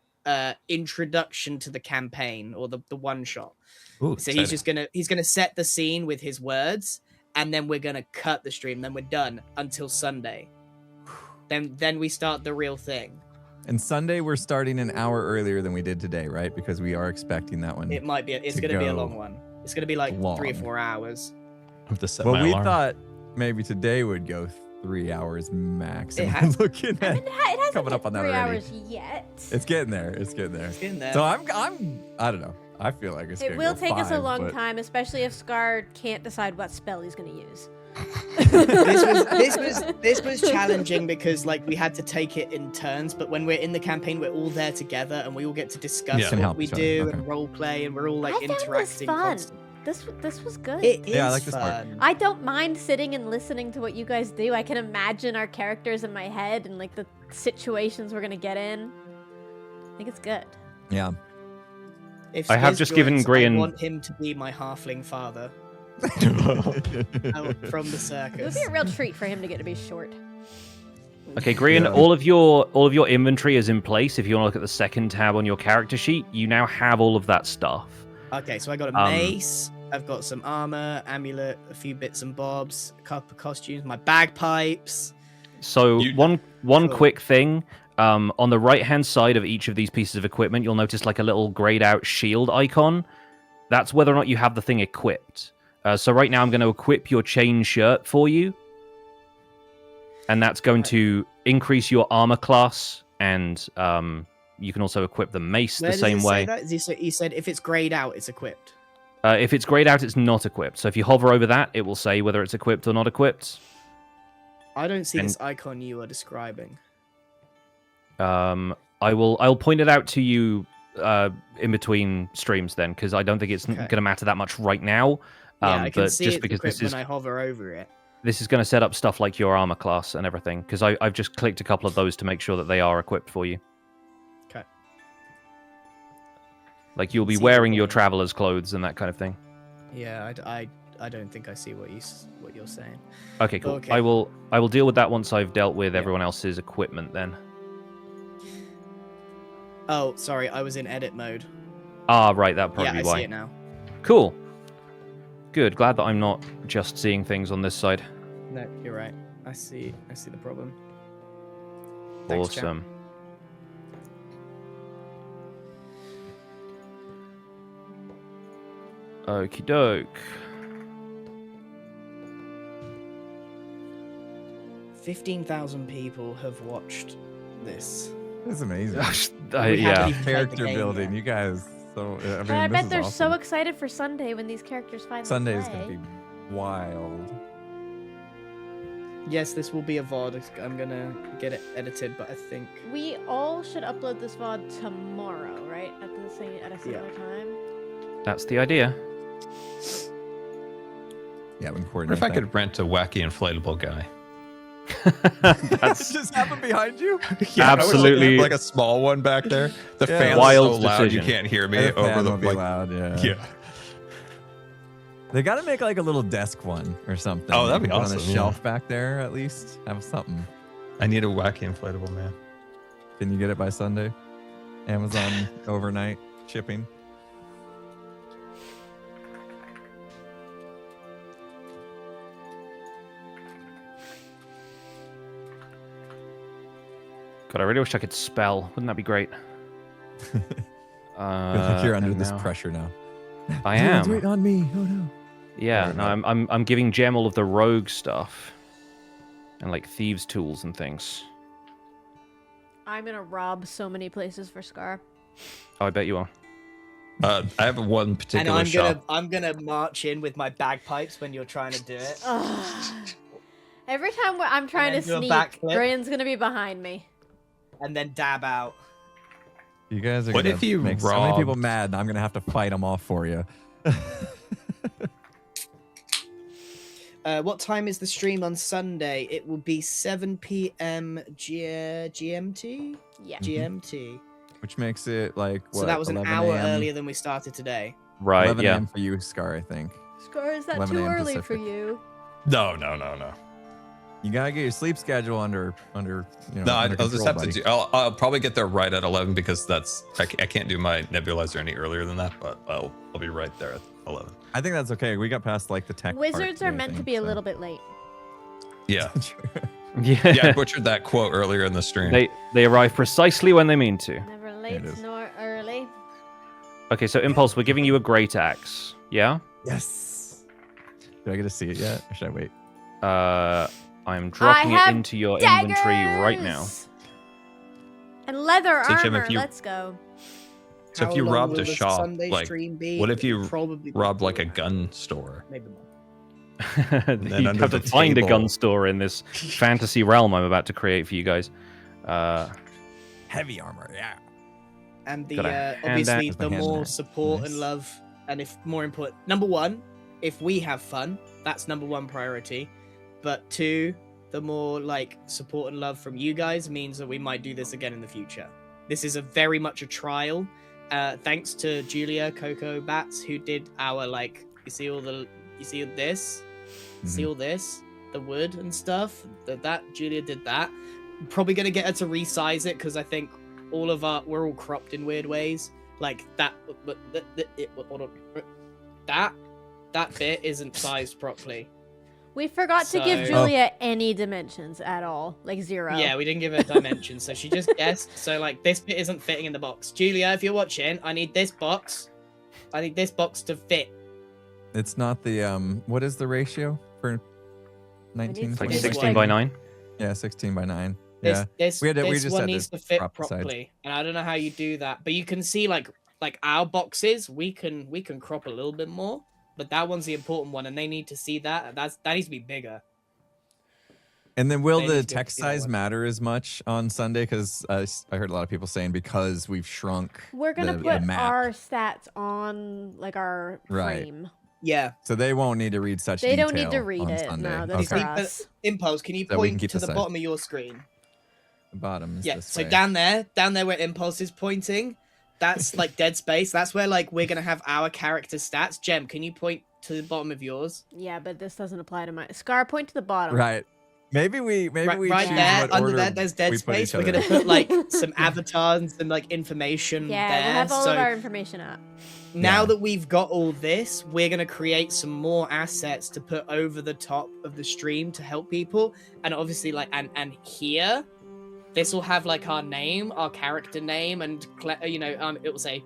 introduction to the campaign, or the one shot. Ooh, So he's gonna set the scene with his words, and then we're gonna cut the stream. Then we're done until Sunday. Then we start the real thing. And Sunday, we're starting an hour earlier than we did today, right? Because we are expecting that one. It might be. It's To gonna be a go long one. It's gonna be like 3 or long. 4 hours. I have to set Well, my we alarm. thought maybe today would go 3 hours max. It And has- we're looking I at mean, it hasn't coming hit up on that 3 already. hours yet. It's getting there. It's getting there. It's getting there. So I don't know. I feel like it's It gonna will go take us a 5, long but- time, especially if Scar can't decide what spell he's going to use. this was challenging because like we had to take it in turns, but when we're in the campaign, we're all there together and we all get to discuss Yeah. Can what help we each other, do okay. and role play, and we're all like I found this interacting fun. constantly. This was good. It is Yeah, I like this part. fun. I don't mind sitting and listening to what you guys do. I can imagine our characters in my head and like the situations we're gonna get in. I think it's good. Yeah. If I have Skiz just given joins, Grian- I want him to be my halfling father out from the It would circus. be a real treat for him to get to be short. Okay, Grian, Yeah. all of your inventory is in place. If you want to look at the second tab on your character sheet, you now have all of that stuff. Okay, so I got a mace. I've got some armor, amulet, a few bits and bobs, a couple of costumes, my bagpipes. So You- one Cool. quick thing, on the right hand side of each of these pieces of equipment, you'll notice like a little grayed out shield icon. That's whether or not you have the thing equipped. So right now I'm going to equip your chain shirt for you, and that's going to increase your armor class, and you can also equip the mace Where the does same it way. say that? He said if it's grayed out, it's equipped. If it's grayed out, it's not equipped. So if you hover over that, it will say whether it's equipped or not equipped. I don't see And- this icon you are describing. I'll point it out to you in between streams then, because I don't think it's Okay. going to matter that much right now. Yeah, I can But see just it's because equipped this is when I hover over it. going to set up stuff like your armor class and everything, because I've just clicked a couple of those to make sure that they are equipped for you. Okay. Like you'll be See the wearing your point. traveler's clothes and that kind of thing. Yeah, I don't think I see what you're saying. Okay, cool. Okay. I will deal with that once I've dealt with Yeah. everyone else's equipment then. Oh, sorry, I was in edit mode. Ah, right, that'd probably Yeah, be I why. see it now. Cool. Good. Glad that I'm not just seeing things on this side. No, you're right. I see the problem. Thanks, chat. Awesome. Okie doke. 15,000 people have watched this. That's amazing. We Yeah. haven't even played the Character game building. yet. You guys. So I mean, But I this bet is they're so awesome. excited for Sunday when these characters finally Sunday is play. gonna be wild. Yes, this will be a VOD. I'm gonna get it edited, but I think We all should upload this VOD tomorrow, right? At a similar time. That's the idea. Yeah, we can What coordinate. if I that. could rent a wacky inflatable guy? That's just happened behind you? Yeah, I was looking at, Absolutely. like a small one back there. The Yeah. fan's Wild so loud decision. you can't hear me The fan over the won't be like. loud. Yeah. Yeah. They got to make like a little desk one or something. Oh, that'd You be can put awesome, On a yeah. shelf back there, at least have something. I need a wacky inflatable man. Can you get it by Sunday? Amazon overnight shipping. God, I really wish I could spell. Wouldn't that be great? I feel like you're under and this now- pressure now. I Everyone's am. waiting on me. Oh no. Yeah, Sorry, no, man. I'm giving Gem all of the rogue stuff. And like thieves' tools and things. I'm gonna rob so many places for Scar. Oh, I bet you are. I have one And particular shop. I'm gonna march in with my bagpipes when you're trying to do it. Ugh. Every time I'm trying to then do a sneak, backflip. Graham's gonna be behind me. And then dab out. You guys are What gonna if you make so many people robbed- mad, and I'm gonna have to fight them off for you. What time is the stream on Sunday? It will be 7 p.m. GMT? Yeah. GMT. Which makes it like what? So that was an 11 hour a.m. earlier than we started today. Right, 11 yeah. a.m. for you, Scar. I think Scar, is that 11 too a.m. early for Pacific. you? No. you gotta get your sleep schedule under. You know, No, under I'll just control, have buddy. to do. I'll probably get there right at 11 because that's I can't do my nebulizer any earlier than that. But I'll be right there at 11. I think that's okay. We got past like the tech. part Wizards today, are I meant to think, be a so. little bit late. Yeah, Yeah. yeah. I butchered that quote earlier in the stream. They arrive precisely when they mean to. Never late is. nor early. Okay, so Impulse, we're giving you a great axe. Yeah? Yes. Do I get to see it yet, or should I wait? I'm dropping it have into your inventory right now. Daggers! And leather So, Jim, armor. if you- Let's go. So if How you long robbed will a the shop, Sunday like, stream be? what if you Probably robbed like a before. gun store? Maybe more. then You'd under have to the find a gun table- store in this fantasy realm I'm about to create for you guys. Heavy armor, yeah. And the Gotta hand obviously that- the Hand more that. support Nice. and love, and if more input. Number one, if we have fun, that's number one priority. But two, the more like support and love from you guys means that we might do this again in the future. This is a very much a trial. Thanks to Julia Coco Bats who did our like you see all this, see all this, the wood and stuff. That Julia did that. I'm probably gonna get her to resize it because I think we're all cropped in weird ways. Like that, but that bit isn't sized properly. We forgot to give So- Julia any dimensions at all. Like 0. Yeah, we didn't give her dimensions, so she just guessed. So like this bit isn't fitting in the box. Julia, if you're watching, I need this box. I need this box to fit. It's not the What is the ratio for 19? It's like This 16 one. by 9. Yeah, 16 by 9. This Yeah. this, We this just one had needs to to fit prop the sides. properly, and I don't know how you do that. But you can see like our boxes, we can crop a little bit more. But that one's the important one, and they need to see that. That needs to be bigger. And then will They the need to be able text to see that size one. matter as much on Sunday? Because I heard a lot of people saying because we've shrunk. We're gonna the put map. our stats on like our Right. frame. Yeah. So they won't need to read such They don't need to detail read on it. Sunday. No, that's okay. for us. Impulse, can you So we can point keep to the the size. bottom of your screen? The bottom is Yeah, this so way. down there where Impulse is pointing, that's like dead space. That's where like we're gonna have our character stats. Gem, can you point to the bottom of yours? Yeah, but this doesn't apply to my Scar. Point to the bottom. Right. Maybe we right choose there, what under order there, there's dead we put each space. We're other gonna in. put like some avatars and some like information Yeah, there. we'll have all so of our information up. now Yeah. that we've got all this, we're gonna create some more assets to put over the top of the stream to help people. And obviously, like, and here, this will have like our name, our character name, and it will say,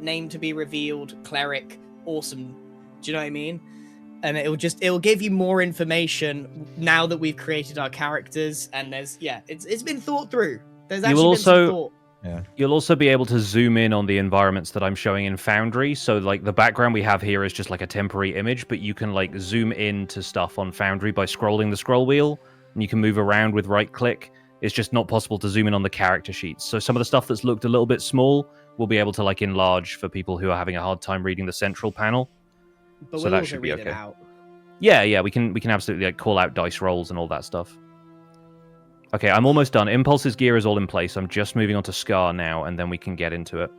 name to be revealed, Cleric, awesome. Do you know what I mean? And it'll give you more information now that we've created our characters. And it's been thought through. There's You actually will been some also- thought. You'll also be able to zoom in on the environments that I'm showing in Foundry. So like the background we have here is just like a temporary image, but you can like zoom in to stuff on Foundry by scrolling the scroll wheel, and you can move around with right click. It's just not possible to zoom in on the character sheets. So some of the stuff that's looked a little bit small, we'll be able to like enlarge for people who are having a hard time reading the central panel. But So we'll that also should be read it okay. out. Yeah, we can absolutely like call out dice rolls and all that stuff. Okay, I'm almost done. Impulse's gear is all in place. I'm just moving on to Scar now, and then we can get into it.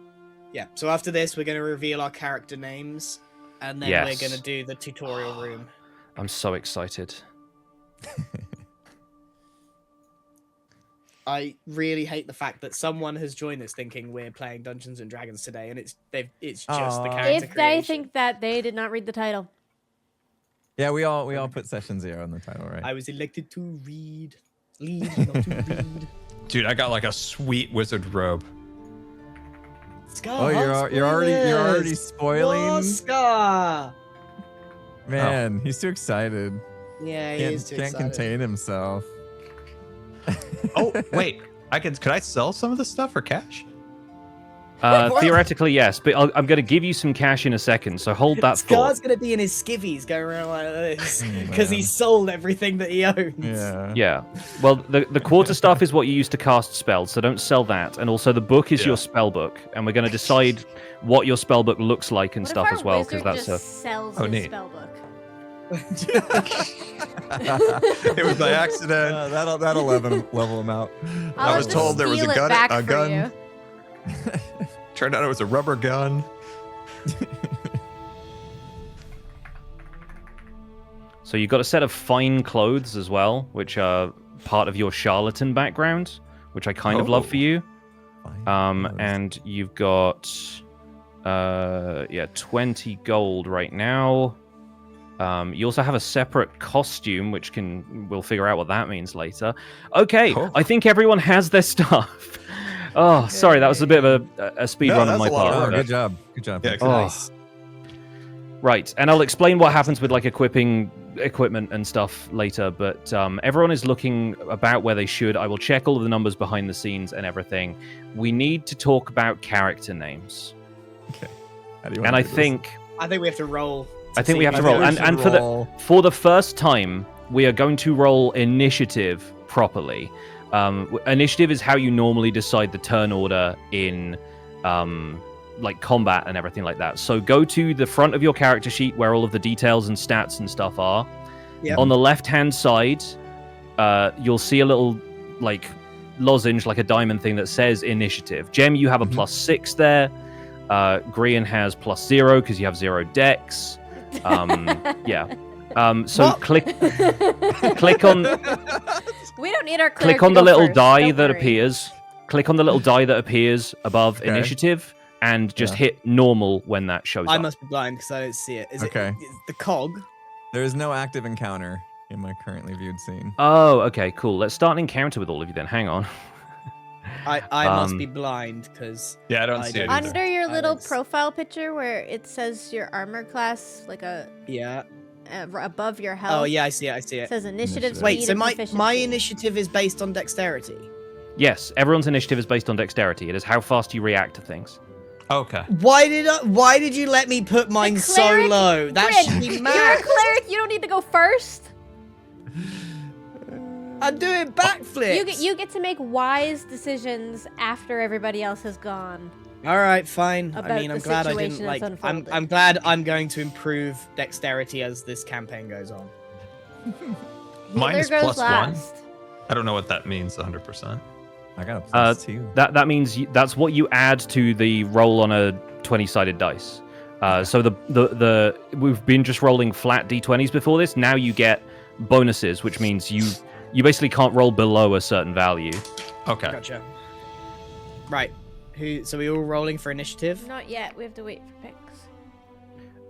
Yeah, so after this, we're going to reveal our character names, and then Yes. we're going to do the tutorial room. I'm so excited. I really hate the fact that someone has joined us thinking we're playing Dungeons and Dragons today, and it's just the Aw. character If they creation. think that, they did not read the title. Yeah, we all put session 0 in the title, right? I was elected to read, lead, not to read. Dude, I got like a sweet wizard robe. Oh, you're already spoiling. Scar. Man, he's too excited. Yeah, he is too Can't excited. contain himself. Oh, wait. Could I sell some of this stuff for cash? Theoretically, yes, but I'm going to give you some cash in a second, so hold that Scar's thought. gonna be in his skivvies going around like this Oh, because he man. sold everything that he owns. Yeah. Yeah. Well, the quarter stuff is what you use to cast spells, so don't sell that. And also, the book is Yeah. your spell book, and we're going to decide what your spell book looks like and What stuff if our as well, because wizard that's just sells Oh, his neat. spell book? It was by accident. That'll level him out. I'll was just told there was a steal it gun- back a for gun. you. Turned out it was a rubber gun. So you've got a set of fine clothes as well, which are part of your charlatan background, which I kind of love for you. Fine. And you've got 20 gold right now. You also have a separate costume, which we'll figure out what that means later. Okay, Cool. I think everyone has their stuff. Oh, sorry, that was a bit of a speed No, run on that's my a lot of part. Oh, work. good job. Good job. Yeah, Oh. nice. Right, and I'll explain what happens with like equipping equipment and stuff later, but everyone is looking about where they should. I will check all of the numbers behind the scenes and everything. We need to talk about character names. How do you And wanna I do this? think I think we have to roll. I think we have to I roll. think we And, should and roll. for the first time, we are going to roll initiative properly. Initiative is how you normally decide the turn order in like combat and everything like that. So go to the front of your character sheet where all of the details and stats and stuff are. Yep. On the left-hand side, you'll see a little like lozenge, like a diamond thing that says initiative. Jem, you have a +6 there. Grian has +0 because you have 0 dex. Yeah. So What? click on We don't need our cleric click to on the go little first, die don't that worry. appears. Click on the little die that appears above Okay. initiative, and just Yeah. hit normal when that shows I up. must be blind because I don't see it. Is Okay. it is the cog? There is no active encounter in my currently viewed scene. Oh, okay, cool. Let's start an encounter with all of you then. Hang on. I must Um, be blind because Yeah, I don't I see it don't- either. Under your little Alex. profile picture where it says your armor class, like yeah. above your health. Oh yeah, I see it. I see It it. says initiative. Initiative. Wait, speed, so and my proficiency. initiative is based on dexterity. Yes, everyone's initiative is based on dexterity. It is how fast you react to things. Okay. Why did you let me put mine so cleric- low? That Grin, should be You're a max. cleric. You don't need to go first. I'm doing backflips. You get to make wise decisions after everybody else has gone. All right, fine. About I mean, I'm the glad I situation didn't like. that's I'm unfolded. glad I'm going to improve dexterity as this campaign goes on. Mine Healer is goes +1. last. I don't know what that means 100%. I got a +2. That means that's what you add to the roll on a 20-sided dice. So the we've been just rolling flat d20s before this. Now you get bonuses, which means you basically can't roll below a certain value. Okay. Gotcha. Right. So we all rolling for initiative? Not yet. We have to wait for picks.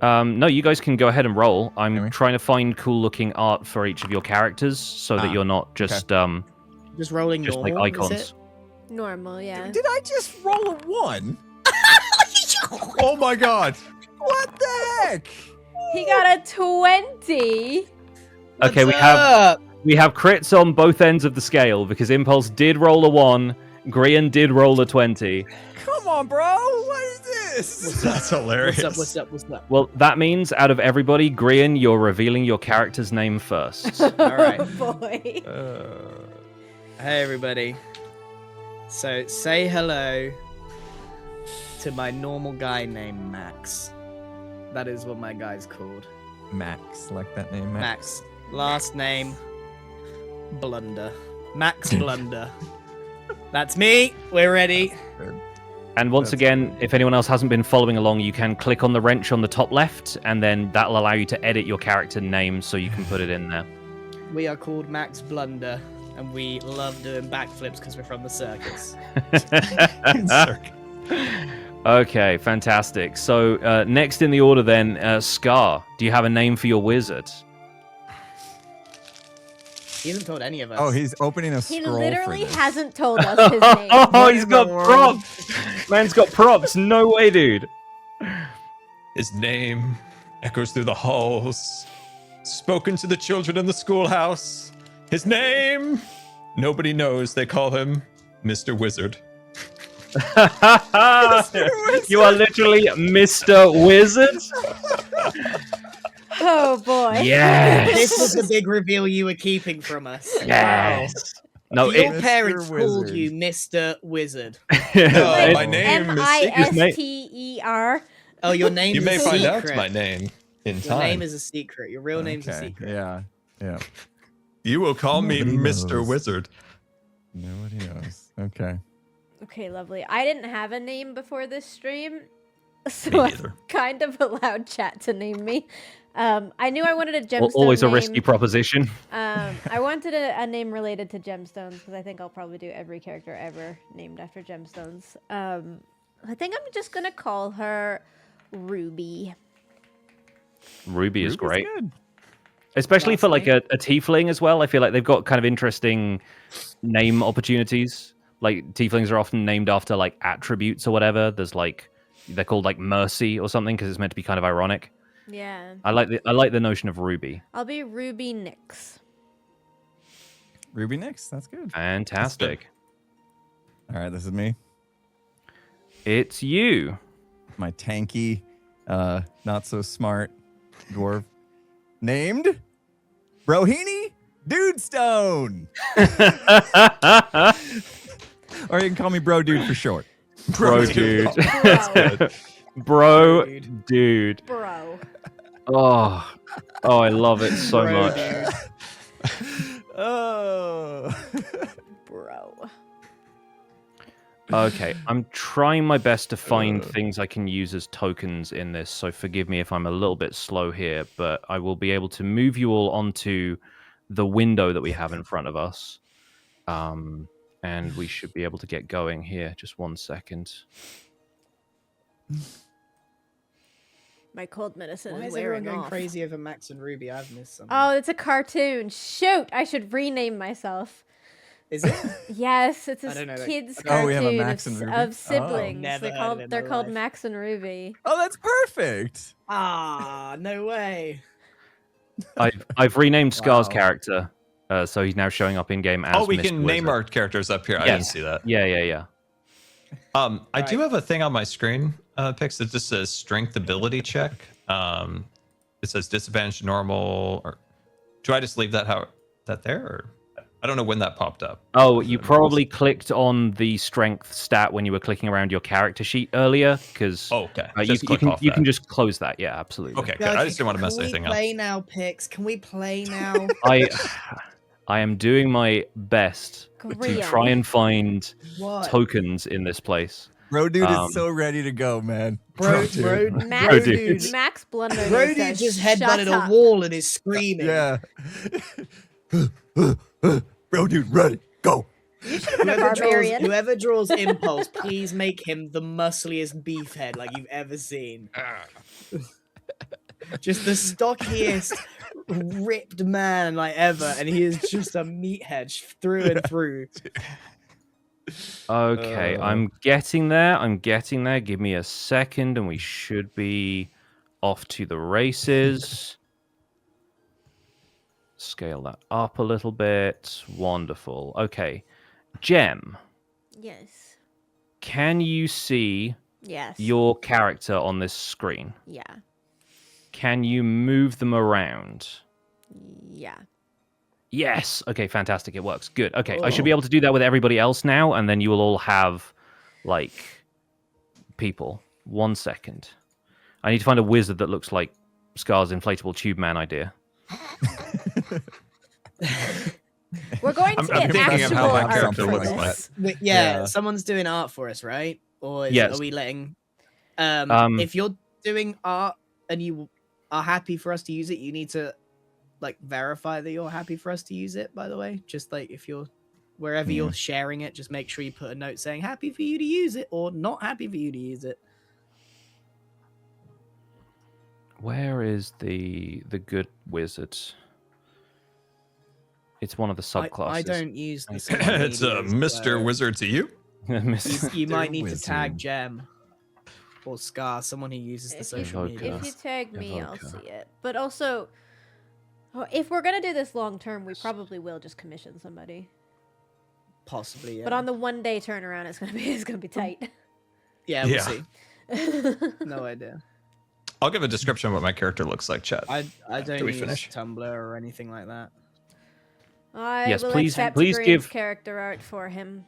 No, you guys can go ahead and roll. I'm Okay. trying to find cool-looking art for each of your characters so that you're not just Just rolling just normal. like is icons. it? Normal, yeah. Did I just roll a 1? Oh my god. What the heck? He got a 20. Okay, What's up? we have crits on both ends of the scale because Impulse did roll a 1, Grian did roll a 20. Come on, bro. What is this? That's hilarious. What's up? Well, that means out of everybody, Grian, you're revealing your character's name first. All right. Oh boy. Hey, everybody. So, say hello to my normal guy named Max. That is what my guy's called. Max. Like that name, Max. Max. Last name, Blunder. Max Blunder. That's me. We're ready. And once That's again, if anyone else hasn't been following along, you can click on the wrench on the top left, and then that'll allow you to edit your character name so you can put it in there. We are called Max Blunder. and we love doing backflips because we're from the circus. Okay, fantastic. So next in the order then, Scar, do you have a name for your wizard? He hasn't told any of us. Oh, he's opening a He scroll literally for this. hasn't told us his name. Oh, he's in the got world? props. Man's got props. No way, dude. His name echoes through the halls, spoken to the children in the schoolhouse. His name, nobody knows. They call him Mr. Wizard. You are literally Mr. Wizard. Oh boy. Yes. This was the big reveal you were keeping from us. Yes. No, Your it, parents Mr. called Wizard. you Mr. Wizard. No, it- my name is Mister. Oh, your name You is may a find secret. out my name in Your time. name is a secret. Your real name's a Okay, secret. Yeah. You will call me Nobody Mr. knows. Wizard. Nobody knows. Okay. Okay, lovely. I didn't have a name before this stream, so Me I neither. kind of allowed chat to name me. I knew I wanted a gemstone always a name. risky proposition. I wanted a name related to gemstones because I think I'll probably do every character ever named after gemstones. I think I'm just gonna call her Ruby. Ruby is Ruby's great. good. Especially for That's like a tiefling as well. I feel like they've got kind of interesting name opportunities. Like tieflings are often named after like attributes or whatever. There's like they're called like Mercy or something because it's meant to be kind of ironic. Yeah, I like the notion of Ruby. I'll be Ruby Nyx. Ruby Nix. That's good. Fantastic. All right, this is me. It's you. My tanky, not so smart dwarf named Brohini Dudestone. Or you can call me Bro Dude for short. Bro dude. Bro. Bro Dude. dude. Bro. Oh. Oh, I love it so Bro, much. dude. Oh. Bro. Okay, I'm trying my best to find things I can use as tokens in this, so forgive me if I'm a little bit slow here, but I will be able to move you all onto the window that we have in front of us. And we should be able to get going here. Just 1 second. My cold medicine Why is is everyone wearing going off. crazy over Max and Ruby? I've missed something. Oh, it's a cartoon. Shoot, I should rename myself. Is it? Yes, it's I a don't know that- kids Oh, cartoon we have a Max and of, Ruby? of Oh. siblings. Never they're heard of called it in they're my called life. Max and Ruby. Oh, that's perfect. Ah, no way. I've renamed Scar's Wow. character, so he's now showing up in game as Oh, we Mr. can name Wizard. our characters up here. I Yes. didn't see that. Yeah. I do Right. have a thing on my screen, Pix, that just says strength ability check. It says disadvantage normal. Or do I just leave that there? Or I don't know when that popped up. Oh, you probably clicked on the strength stat when you were clicking around your character sheet earlier, because Oh, okay. you Just click can off you that. can just close that. Yeah, absolutely. Okay, good. I just didn't want to mess anything Can up. we play now, Pix? Can we play now? I am doing my best to Grian. try and find What? tokens in this place. Bro Dude Um, is so ready to go, man. Bro, Dude. bro, Max, Bro, dude. Max Blunder. Bro, says, dude just "Shut headbutted up." a wall and is screaming. Yeah. Bro Dude, ready, go. You should have been a barbarian. Whoever draws impulse, please make him the muscliest beefhead like you've ever seen. Just the stockiest, ripped man like ever, and he is just a meathead through and through. Okay, I'm getting there. Give me a second, and we should be off to the races. Scale that up a little bit. Wonderful. Okay. Gem, Yes. can you see Yes. your character on this screen? Yeah. Can you move them around? Yeah. Yes. Okay, fantastic. It works. Good. Okay, I should be able to do that with everybody else now, and then you will all have, like, people. 1 second. I need to find a wizard that looks like Scar's inflatable tube man idea. We're going to I'm get thinking of actual how my art character for looks this. like. Yeah, someone's doing art for us, right? Or Yes. are we letting? Um, If you're doing art and you are happy for us to use it, you need to like verify that you're happy for us to use it, by the way. Just like if you're wherever you're sharing it, just make sure you put a note saying happy for you to use it or not happy for you to use it. Where is the good wizard? It's one of the subclasses. I don't use the It's Mr. Wizard to you. You might need Wizard. to tag Gem or Scar, someone who uses the If social you, media. if you tag me, I'll Evoker. see it. But also, if we're gonna do this long term, we probably will just commission somebody. Possibly, yeah. But on the 1 day turnaround, it's gonna be tight. yeah, we'll Yeah. see. No idea. I'll give a description of what my character looks like, chat. I don't Do we use finish? Tumblr or anything like that. I Yes, will please- accept please Green's give- character art for him.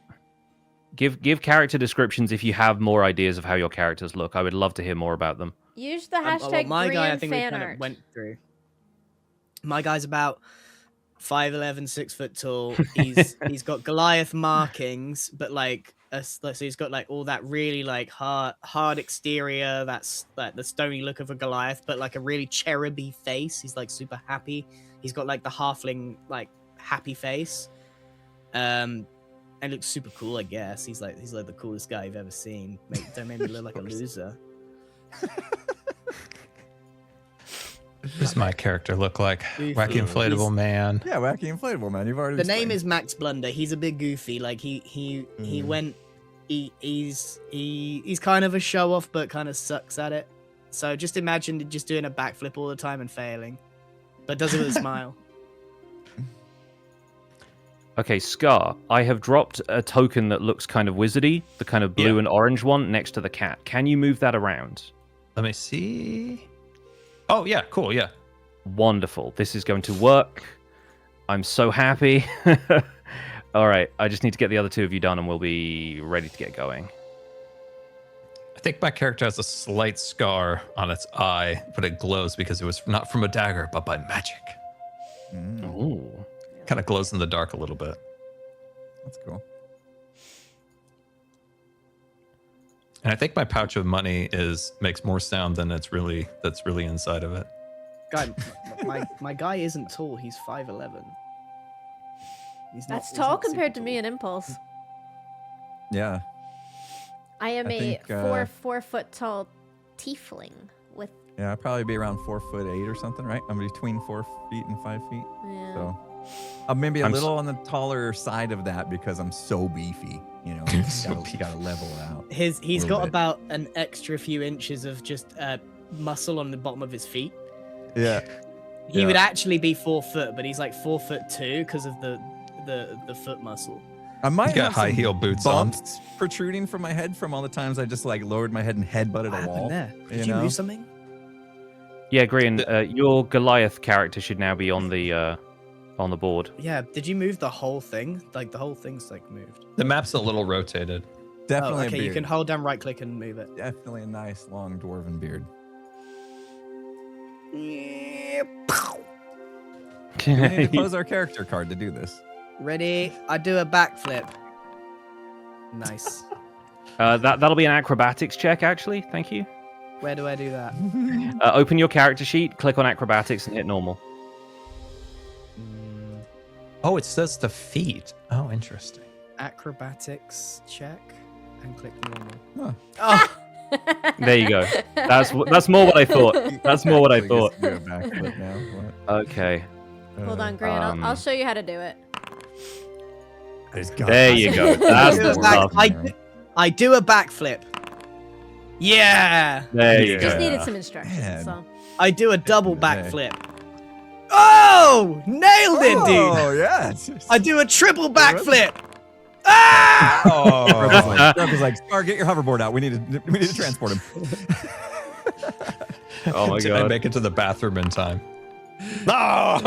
Give character descriptions if you have more ideas of how your characters look. I would love to hear more about them. Use the Well, hashtag my guy, I Green think we fan kind art. of went through. My guy's about 5'11", 6 foot tall. He's got Goliath markings, but like so he's got like all that really like hard exterior. That's like the stony look of a Goliath, but like a really cheruby face. He's like super happy. He's got like the halfling like happy face. And looks super cool, I guess. He's like the coolest guy you've ever seen. Don't make me look like a loser. What does my character look like? Goofy. Wacky inflatable man. Yeah, wacky inflatable man. You've already. The name explained. is Max Blunder. He's a bit goofy. Like he went. He's kind of a show off, but kind of sucks at it. So just imagine just doing a backflip all the time and failing, but does it with a smile. Okay, Scar, I have dropped a token that looks kind of wizardy, the kind of blue Yeah. and orange one next to the cat. Can you move that around? Let me see. Oh, yeah, cool, yeah. Wonderful. This is going to work. I'm so happy. All right, I just need to get the other two of you done and we'll be ready to get going. I think my character has a slight scar on its eye, but it glows because it was not from a dagger, but by magic. Ooh. Kind of glows in the dark a little bit. That's cool. And I think my pouch of money makes more sound than that's really inside of it. Guy, my guy isn't tall. He's 5'11". That's tall compared to me in Impulse. Yeah. I am I a think, 4 foot tall tiefling with Yeah, I'd probably be around 4'8" or something, right? I'm between 4 feet and 5 feet. yeah. So maybe a I'm little on the taller side of that because I'm so beefy. You know, you gotta level it out. He's little got bit. about an extra few inches of just muscle on the bottom of his feet. Yeah. He Yeah. would actually be 4 foot, but he's like 4'2" because of the foot muscle. I might He's got have high some heel boots on. bumps protruding from my head from all the times I just like lowered my head and headbutted What a wall. happened there? Did you you know? move something? Yeah, Green, your Goliath character should now be on the board. Yeah. Did you move the whole thing? Like the whole thing's like moved. The map's a little rotated. Definitely Oh, okay. a beard. You can hold down right click and move it. Definitely a nice long dwarven beard. We need to close our character card to do this. Ready? I do a backflip. Nice. That'll be an acrobatics check, actually. Thank you. Where do I do that? Open your character sheet, click on acrobatics, and hit normal. Oh, it says the feet. Oh, interesting. Acrobatics check and click normal. Huh. Oh, There you go. That's more what I thought. That's more what I So thought. you get to do a backflip now. What? Okay. Hold on, Grant. I'll Um, show you how to do it. There you go. That's the stuff. I do a backflip. Yeah. There you Just go. needed some instructions. Man. So. I do a double Okay. backflip. Oh, nailed it, dude. Oh, yeah. I do a triple backflip. Ah! Oh, Grub was like, Scar, get your hoverboard out. We need to transport him. Oh my did I god. make it to the bathroom in time? No!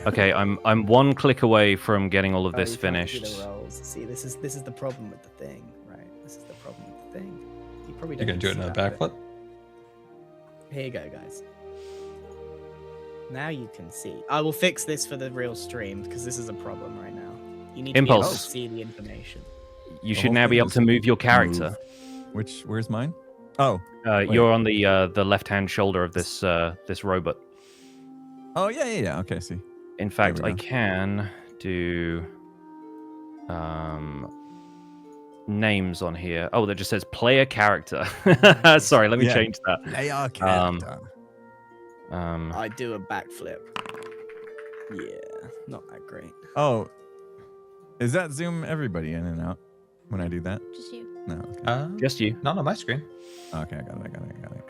Okay, I'm one click away from getting all of Oh, this you can't do finished. the rolls. See, this is the problem with the thing, right? This is the problem with the thing. You probably You're don't gonna do it in see a that, but- backflip? Here you go, guys. Now you can see. I will fix this for the real stream because this is a problem right now. You need to be able to Impulse. see the information. You The should whole now be thing able is to move your character. Where's mine? Oh. Wait. You're on the left-hand shoulder of this this robot. Oh yeah. Okay, see. In fact, we I go. can do names on here. Oh, that just says player character. Sorry, let me change that. Player character. I do a backflip. Yeah, not that great. Oh, is that zoom everybody in and out when I do that? Just you. No. Okay. Just you. Not on my screen. Okay, I got it.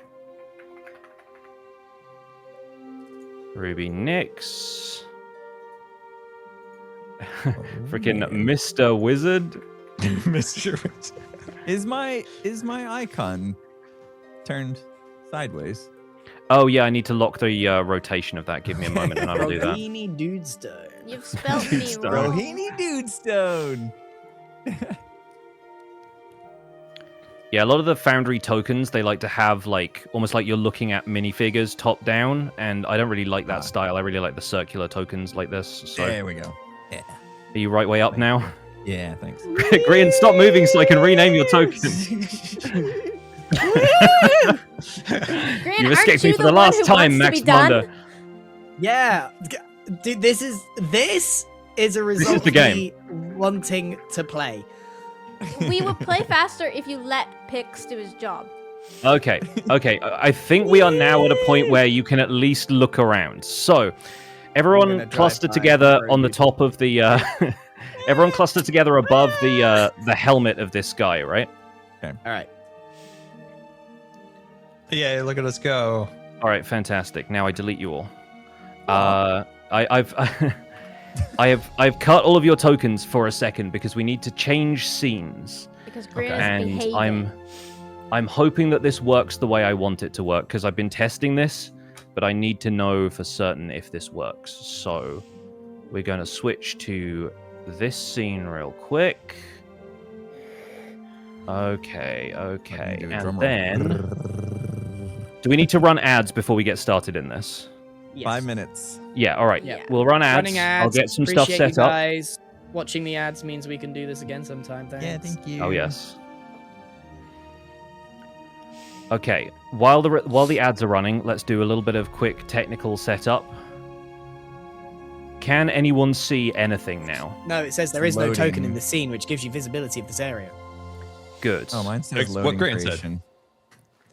Ruby Nix. Oh, Freaking man. Mr. Wizard. Mr. Is my icon turned sideways? Oh yeah, I need to lock the rotation of that. Give me a moment and I will do that. Rohini Dudestone. You've spelled me Stone. wrong. Rohini Dudestone. Yeah, a lot of the Foundry tokens, they like to have like almost like you're looking at minifigures top down, and I don't really like that style. I really like the circular tokens like this. So There we go. Yeah. are you right way up now? Yeah, thanks. Green, stop moving so I can rename your token. Grant, You've aren't escaped you me for the the one last who time, wants to Max be done? Blunder. Yeah, dude, this is a result the of game. me wanting to play. We would play faster if you let Pix do his job. Okay. I think we are now at a point where you can at least look around. So, gonna everyone drive cluster by together very on the quickly. top of the. Everyone cluster together above the helmet of this guy, right? All right. Yay, look at us go. All right, fantastic. Now I delete you all. I've I've cut all of your tokens for a second because we need to change scenes, Because Grant and is behaving. I'm hoping that this works the way I want it to work because I've been testing this, but I need to know for certain if this works. So we're going to switch to this scene real quick. Okay, Do a and drum roll. then do we need to run ads before we get started in this? Yes. 5 minutes. Yeah, all right. Yeah. We'll run ads. Running ads. I'll get some stuff appreciate set you up. guys. Watching the ads means we can do this again sometime. Thanks. Yeah, thank you. Oh yes. Okay. While the ads are running, let's do a little bit of quick technical setup. Can anyone see anything now? No, it says there is no token in Loading. the scene, which gives you visibility of this area. Good. Oh, mine says What loading Grant said. creation.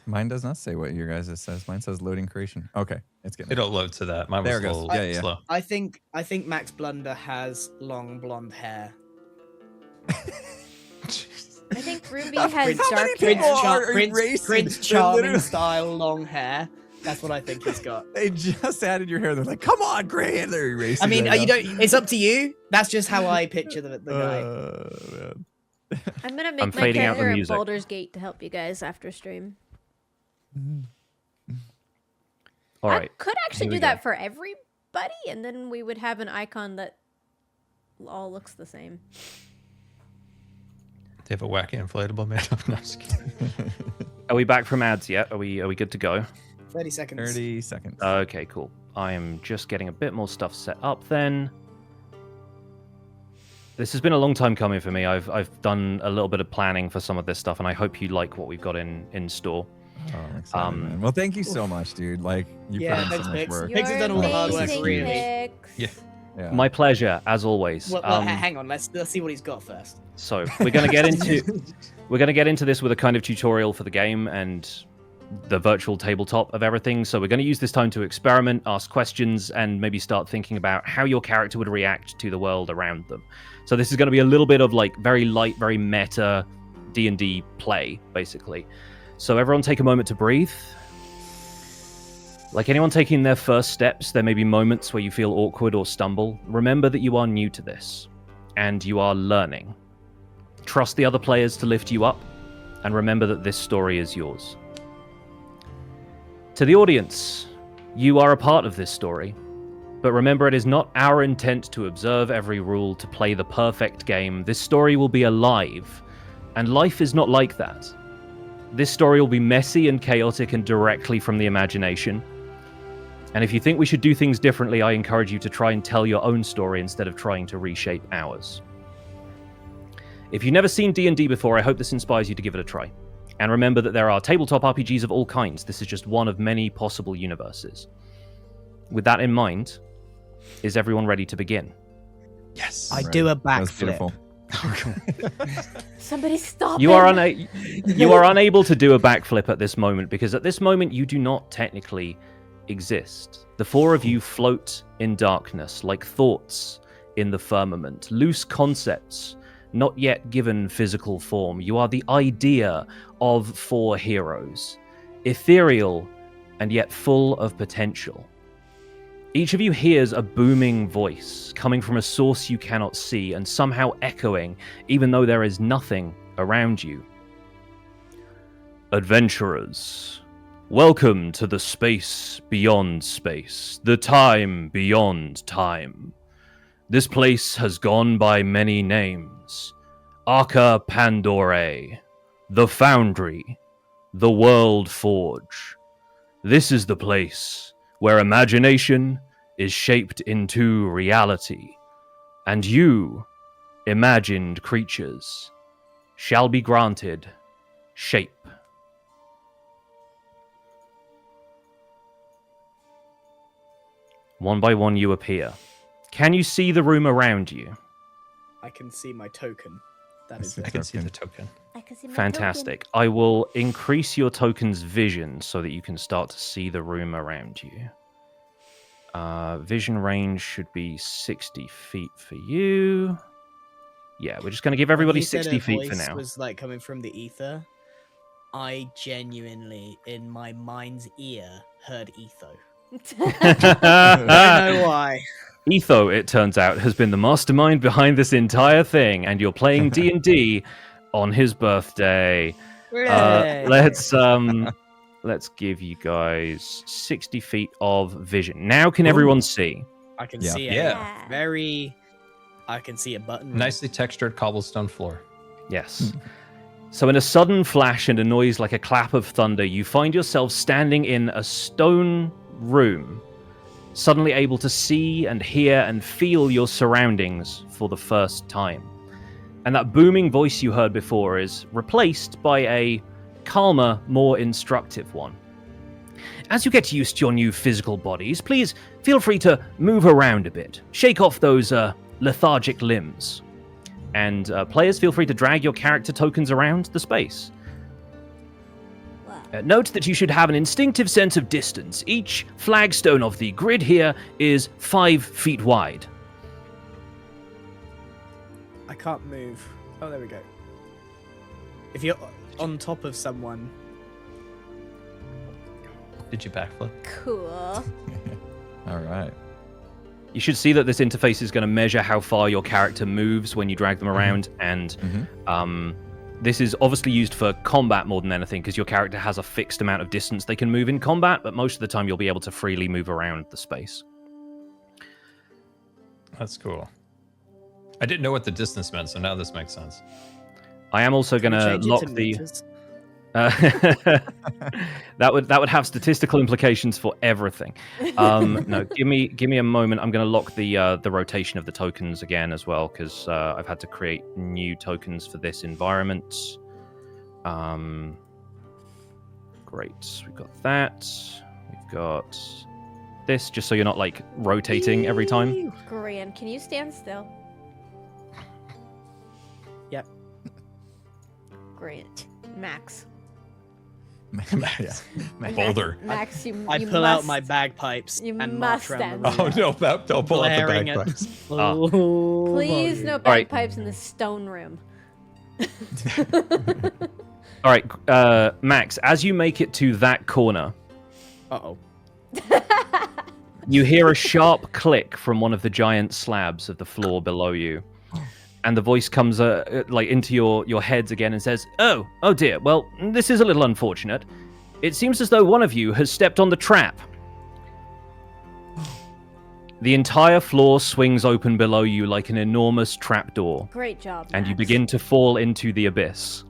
Mine does not say what your guys' says. Mine says loading creation. Okay, it's getting. It'll load to that. Mine was There a it goes. little Yeah. slow. I think Max Blunder has long blonde hair. I think Ruby How has many dark people hair. are erasing? Prince They're Charming literally- style long hair. That's what I think he's got. They just added your hair. They're like, come on, Grant. They're erasing. I mean, right you now. don't. It's up to you. That's just how I picture the guy. Man. I'm gonna I'm make my fading out the character in music. Baldur's Gate to help you guys after stream. All I right. could actually Here we do go. that for everybody, and then we would have an icon that all looks the same. They have a wacky inflatable man. No, I'm just kidding. Are we back from ads yet? Are we good to go? 30 seconds. 30 seconds. Okay, cool. I am just getting a bit more stuff set up then. This has been a long time coming for me. I've done a little bit of planning for some of this stuff, and I hope you like what we've got in store. Oh, I'm excited, man. Well, thank you so much, dude. Like, you Yeah, put in thanks, so much Pix. work. Pix has done all the hard work, amazing, really. Pix. Yeah. Yeah. My pleasure, as always. Well, hang on. Let's see what he's got first. So we're gonna get into this with a kind of tutorial for the game and the virtual tabletop of everything. So we're going to use this time to experiment, ask questions, and maybe start thinking about how your character would react to the world around them. So this is going to be a little bit of like very light, very meta D&D play, basically. So everyone take a moment to breathe. Like anyone taking their first steps, there may be moments where you feel awkward or stumble. Remember that you are new to this, and you are learning. Trust the other players to lift you up, and remember that this story is yours. To the audience, you are a part of this story, but remember it is not our intent to observe every rule to play the perfect game. This story will be alive, and life is not like that. This story will be messy and chaotic and directly from the imagination. And if you think we should do things differently, I encourage you to try and tell your own story instead of trying to reshape ours. If you've never seen D&D before, I hope this inspires you to give it a try. And remember that there are tabletop RPGs of all kinds. This is just one of many possible universes. With that in mind, is everyone ready to begin? Yes. I do a That was backflip. beautiful. Somebody stop You him. are you are unable to do a backflip at this moment because at this moment you do not technically exist. The four of you float in darkness like thoughts in the firmament, loose concepts not yet given physical form. You are the idea of four heroes, ethereal and yet full of potential. Each of you hears a booming voice coming from a source you cannot see and somehow echoing even though there is nothing around you. Adventurers, welcome to the space beyond space, the time beyond time. This place has gone by many names. Arca Pandore, the Foundry, the World Forge. This is the place where imagination is shaped into reality, and you, imagined creatures, shall be granted shape. One by one you appear. Can you see the room around you? I can see my token. That is I I can see the token. I can see my Fantastic. I will increase your token's vision so that you can start to see the room around you. Vision range should be 60 feet for you. Yeah, we're just going to give everybody When you said 60 her feet for voice now. was like coming from the ether. I genuinely, in my mind's ear, heard etho. I don't know why. Etho, it turns out, has been the mastermind behind this entire thing, and you're playing D&D on his birthday. Let's give you guys 60 feet of vision. Now can everyone see? I can Yeah. see Yeah. a very. I can see a button. Nicely textured cobblestone floor. Yes. So in a sudden flash and a noise like a clap of thunder, you find yourself standing in a stone room, suddenly able to see and hear and feel your surroundings for the first time. And that booming voice you heard before is replaced by a calmer, more instructive one. As you get used to your new physical bodies, please feel free to move around a bit. Shake off those lethargic limbs. And players, feel free to drag your character tokens around the space. Note that you should have an instinctive sense of distance. Each flagstone of the grid here is 5 feet wide. I can't move. Oh, there we go. If you're on top of someone, Did you backflip? Cool. All right. You should see that this interface is going to measure how far your character moves when you drag them around, and this is obviously used for combat more than anything, because your character has a fixed amount of distance they can move in combat, but most of the time you'll be able to freely move around the space. That's cool. I didn't know what the distance meant, so now this makes sense. I am also going to change it lock to the... meters. that would have statistical implications for everything. No, give me a moment. I'm going to lock the rotation of the tokens again as well, because I've had to create new tokens for this environment. Great, we've got that. We've got this, just so you're not like rotating every time. Grian, can you stand still? Yep. Great. Max. Yeah. Boulder. Max, you I you pull out must- my bagpipes you and must march around stand the Oh room. no, don't pull out the Blaring at bagpipes. full Please, no volume. All right. bagpipes in the stone room. All right, Max, as you make it to that corner, Uh-oh. you hear a sharp click from one of the giant slabs of the floor below you. And the voice comes like into your heads again and says, Oh dear, well, this is a little unfortunate. It seems as though one of you has stepped on the trap. The entire floor swings open below you like an enormous trapdoor, Great job. and you Max. begin to fall into the abyss.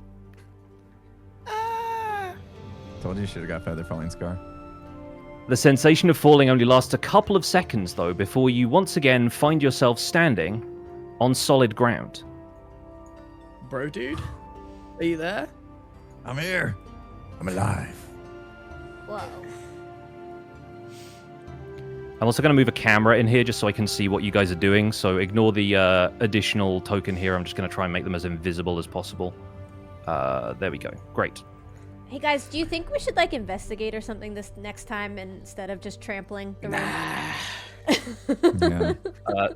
Told you should have got feather falling scar. The sensation of falling only lasts a couple of seconds, though, before you once again find yourself standing on solid ground. Bro, dude? Are you there? I'm here. I'm alive. Whoa. I'm also going to move a camera in here just so I can see what you guys are doing. So ignore the additional token here. I'm just going to try and make them as invisible as possible. There we go. Great. Hey guys, do you think we should like investigate or something this next time instead of just trampling the room? Yeah.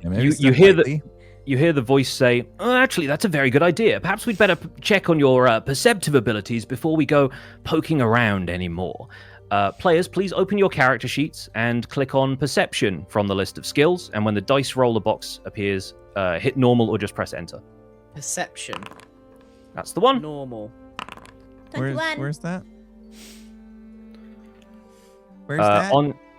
Maybe You step hear lightly. you hear the voice say, "Oh, actually, that's a very good idea. Perhaps we'd better check on your perceptive abilities before we go poking around anymore." Players, please open your character sheets and click on Perception from the list of skills. And when the dice roller box appears, hit normal or just press enter. Perception. That's the one. Normal. Where's that? Where's that?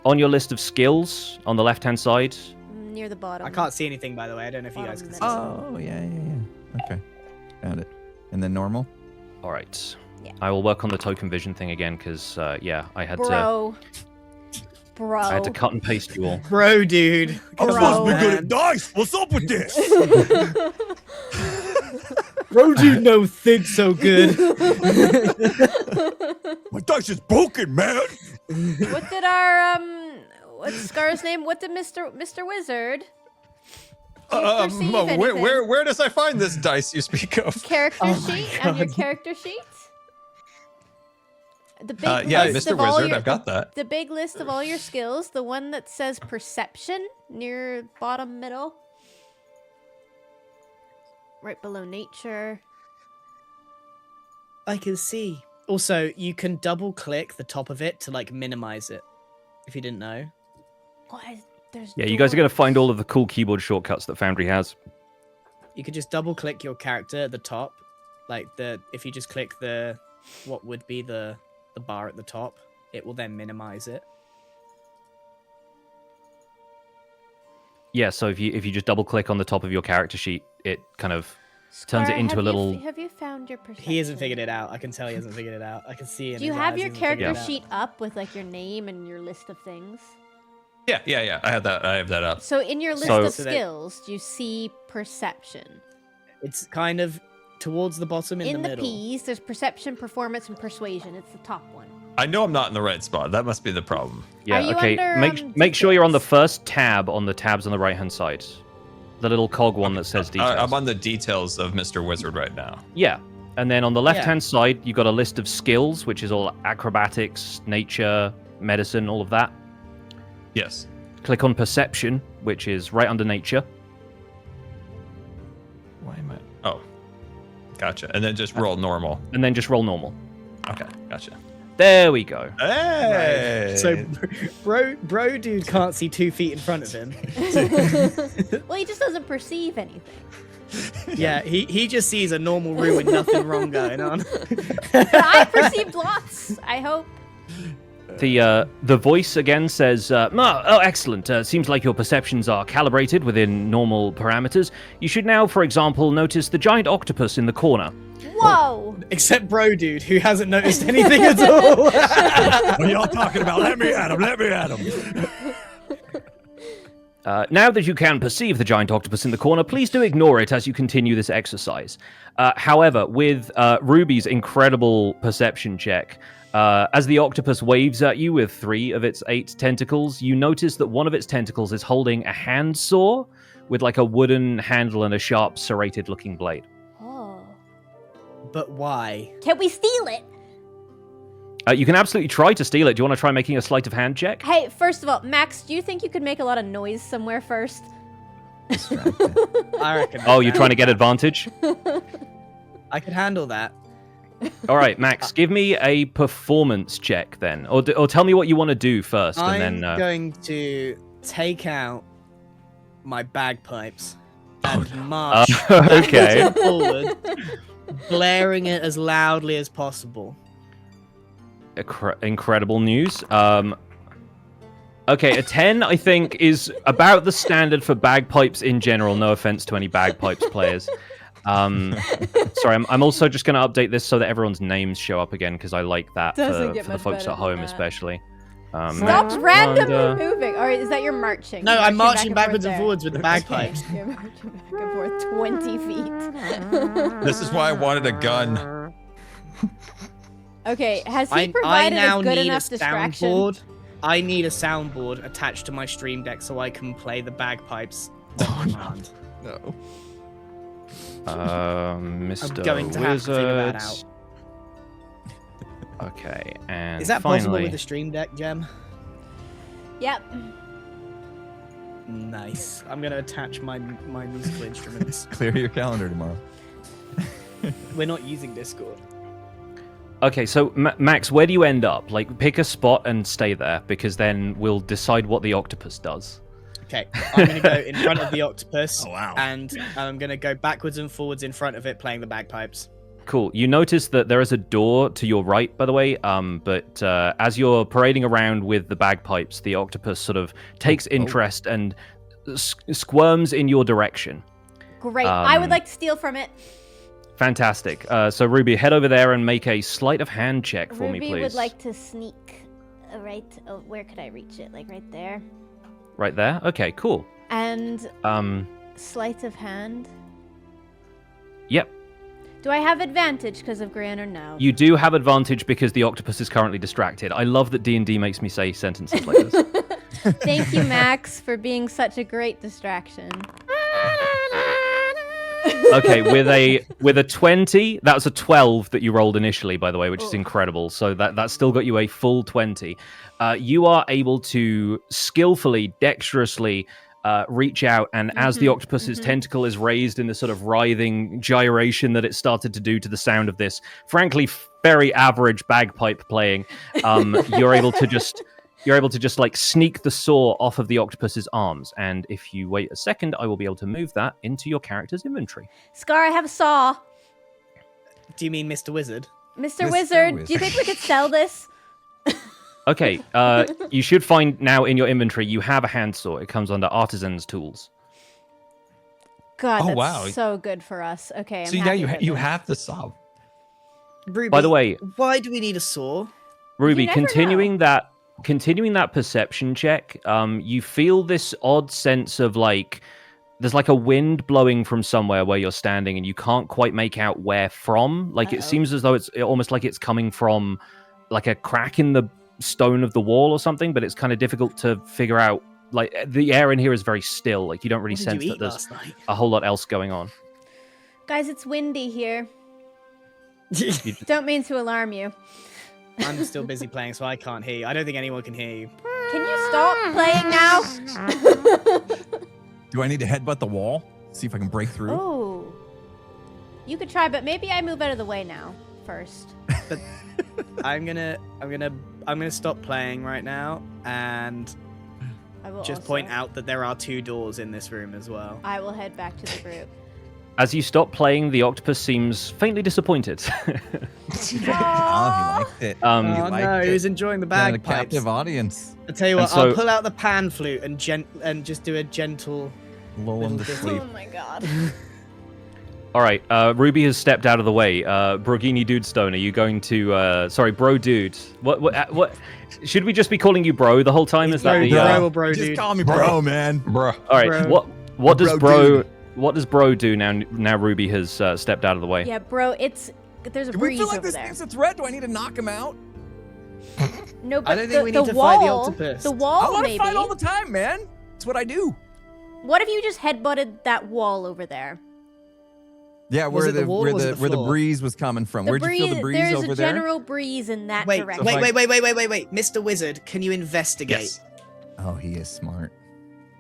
On your list of skills on the left-hand side. Near the bottom. I can't see anything, by the way. I don't know if you guys can see. Bottom Oh, yeah. Okay. Found it. And then normal? All right. Yeah. I will work on the token vision thing again because, I had Bro. I had to cut and paste you all. Bro, dude. I'm supposed to be good at dice. What's up with this? Bro, dude, no think so good. My dice is broken, man. What did our what's Scar's name? What did Mr. Wizard? Do you perceive anything? Where does I find this dice you speak of? Character Oh my sheet on your God. character sheet? The big Yeah, list Mr. of all Wizard, your, I've got that. the big list of all your skills, the one that says perception near bottom middle. Right below nature. I can see. Also, you can double click the top of it to like minimize it. If you didn't know. What is there's Yeah, you guys are door- going to find all of the cool keyboard shortcuts that Foundry has. You could just double click your character at the top. Like if you just click what would be the bar at the top, it will then minimize it. Yeah, so if you just double click on the top of your character sheet, it kind of turns it Scar, into have a little. have you found your perception? He hasn't figured it out. I can tell he hasn't figured it out. I can see it. Do you have your character sheet up with like your name and your list of things? Yeah. I have that up. So in your list So- of So that- skills, do you see perception? It's kind of towards the bottom in the the middle. P's, there's perception, performance, and persuasion. It's the top one. I know I'm not in the right spot. That must be the problem. Yeah, Are you okay. under, Make sure you're on the details? first tab on the tabs on the right hand side. The little cog one that says details. I'm on the details of Mr. Wizard right now. Yeah. And then on the left hand side, you've got a list of skills, which is all acrobatics, nature, medicine, all of that. Yes. Click on perception, which is right under nature. Why am I? Oh, gotcha. And then just roll normal. And then just roll normal. Okay, gotcha. There we go. Hey. So, bro, dude can't see 2 feet in front of him. Well, he just doesn't perceive anything. Yeah, he just sees a normal room with nothing wrong going on. But I perceived lots. I hope. The voice again says, "Oh, excellent. Seems like your perceptions are calibrated within normal parameters. You should now, for example, notice the giant octopus in the corner. Whoa! Except bro, dude, who hasn't noticed anything at all. What are y'all talking about? Let me at him. Now that you can perceive the giant octopus in the corner, please do ignore it as you continue this exercise. However, with Ruby's incredible perception check, as the octopus waves at you with 3 of its 8 tentacles, you notice that one of its tentacles is holding a handsaw with like a wooden handle and a sharp serrated-looking blade. Oh. But why? Can we steal it? You can absolutely try to steal it. Do you want to try making a sleight of hand check? Hey, first of all, Max, do you think you could make a lot of noise somewhere first? I reckon. Oh, you're trying to get advantage? I could handle that. All right, Max, give me a performance check then. Or tell me what you want to do first. I'm and then, going to take out my bagpipes and march okay. forward, blaring it as loudly as possible. Incredible news. Okay, a 10, I think, is about the standard for bagpipes in general. No offense to any bagpipes players. Sorry, I'm also just going to update this so that everyone's names show up again, because I like that Doesn't for get the much folks better at home, than that. especially. Stop randomly Wanda. moving. Or is that your marching? No, You're I'm marching back backwards and forth forwards with the there. bagpipes. Okay, you're marching back and forth 20 feet. This is why I wanted a gun. Okay, has he I provided now a good need enough a distraction? soundboard. I need a soundboard attached to my stream deck so I can play the bagpipes on command. No. Mr. I'm going to have to figure that out. Okay, and Is that finally, possible with the stream deck, Gem? Yep. Nice. I'm gonna attach my musical instruments. Clear your calendar tomorrow. We're not using Discord. Okay, so Max, where do you end up? Like, pick a spot and stay there, because then we'll decide what the octopus does. Okay, I'm gonna go in front of the octopus, Oh, wow. and I'm gonna go backwards and forwards in front of it, playing the bagpipes. Cool. You notice that there is a door to your right, by the way, but as you're parading around with the bagpipes, the octopus sort of takes interest and squirms in your direction. Great. I would like to steal from it. Fantastic. So, Ruby, head over there and make a sleight of hand check for me, please. Ruby would like to sneak right. Oh, where could I reach it? Like right there. Right there? Okay, cool. And sleight of hand. Yep. Do I have advantage because of Gran or no? You do have advantage because the octopus is currently distracted. I love that D&D makes me say sentences like this. Thank you, Max, for being such a great distraction. Okay, with a 20, that's a 12 that you rolled initially, by the way, which is incredible. So that still got you a full 20. You are able to skillfully, dexterously reach out, and as the octopus's tentacle is raised in the sort of writhing gyration that it started to do to the sound of this, frankly, very average bagpipe playing, you're able to just like sneak the saw off of the octopus's arms. And if you wait a second, I will be able to move that into your character's inventory. Scar, I have a saw. Do you mean Mr. Wizard? Mr. Wizard, do you think we could sell this? Okay, you should find now in your inventory, you have a handsaw. It comes under Artisan's Tools. God, Oh, that's wow. so good for us. Okay, I'm So now happy you with you this. have the saw. Ruby, By the way, why do we need a saw? Ruby, never continuing that perception check, you feel this odd sense of like there's like a wind blowing from somewhere where you're standing, and you can't quite make out where from. Like it seems as though it's almost like it's coming from like a crack in the stone of the wall or something, but it's kind of difficult to figure out. Like the air in here is very still. Like you don't really What did sense you that eat there's last night? a whole lot else going on. Guys, it's windy here. Don't mean to alarm you. I'm still busy playing, so I can't hear you. I don't think anyone can hear you. Can you stop playing now? Do I need to headbutt the wall? See if I can break through? Oh. You could try, but maybe I move out of the way now first. But I'm gonna stop playing right now and I will just also- point out that there are 2 doors in this room as well. I will head back to the group. As you stop playing, the octopus seems faintly disappointed. Oh, he liked it. Oh he liked no, it. he was enjoying the Yeah, the bagpipes. captive audience. I tell you And what, so- I'll pull out the pan flute and just do a gentle. Lull him to Little sleep. Oh my god. All right, Ruby has stepped out of the way. Brogini Dudestone, are you going to... sorry, Bro Dude. What? Should we just be calling you Bro the whole time? Is that Bro, the... bro or bro, Just dude. call me bro, man. Bruh. All right, Bro. what does Bro What does Bro do now Ruby has stepped out of the way? Yeah, bro, there's a Do we breeze feel like over this there. thing's a threat? Do I need to knock him out? No, but I don't think we the need to wall, fight the octopus. The I wall, want to maybe. fight all the time, man. It's what I do. What if you just headbutted that wall over there? Yeah, Was where it the wall or was it the where the floor? breeze was coming from. The Where'd you feel the breeze there's over a there? general breeze in that Wait, direction. wait, wait, Mr. Wizard, can you investigate? Yes. Oh, he is smart.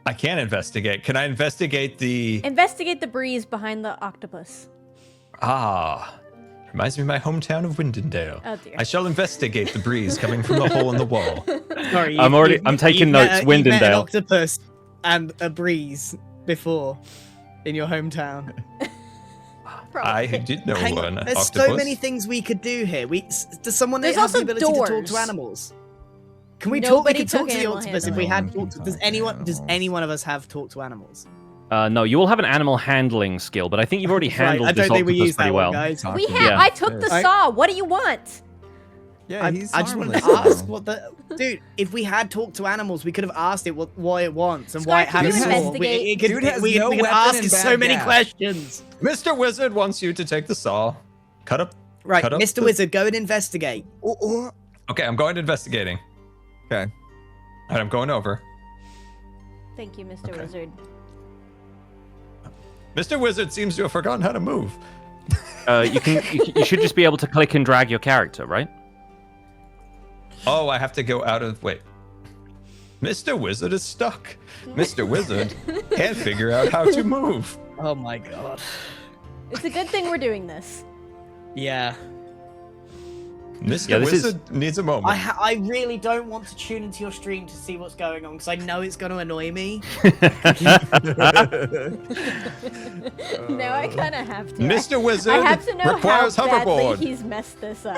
I can investigate. Can I investigate the... Investigate the breeze behind the octopus. Reminds me of my hometown of Windendale. Oh dear. I shall investigate the breeze coming from the hole in the wall. Sorry, I'm taking notes, You've met an Windendale. octopus and a breeze before in your hometown. I did know Hang one on, there's octopus. so many things we could do here. Does someone There's have the also ability to talk doors. to animals? Can we Nobody talk? We took could talk to the animal octopus if handling. we had. No one Talk can does talk to anyone? Does animals. any one of us have talk to animals? No, you all have an animal handling skill, but I think you've already handled I this don't think we octopus use pretty that well. one, guys. Talk We to have. him. Yeah. I took the I- saw. What do you want? Yeah, he's I just wanted to harmless, ask though. what the dude. If we had talked to animals, we could have asked it why it wants and Scar, why it can had a you saw. investigate? Dude has We no could weapon ask in it so many Baghdad. questions. Mr. Wizard wants you to take the saw, cut up Right, cut up Mr. the- Wizard, go and investigate. Okay, I'm going investigating. Okay. All right, I'm going over. Thank you, Mr. Okay. Wizard. Mr. Wizard seems to have forgotten how to move. You should just be able to click and drag your character, right? Oh, I have to go out of... Wait. Mr. Wizard is stuck. Mr. Wizard can't figure out how to move. Oh my god. It's a good thing we're doing this. Yeah. Mr. Yeah, this is- Wizard needs a moment. I really don't want to tune into your stream to see what's going on because I know it's going to annoy me. No, I kind of have to. Mr. Wizard I have to know requires how badly hoverboard. he's messed this up.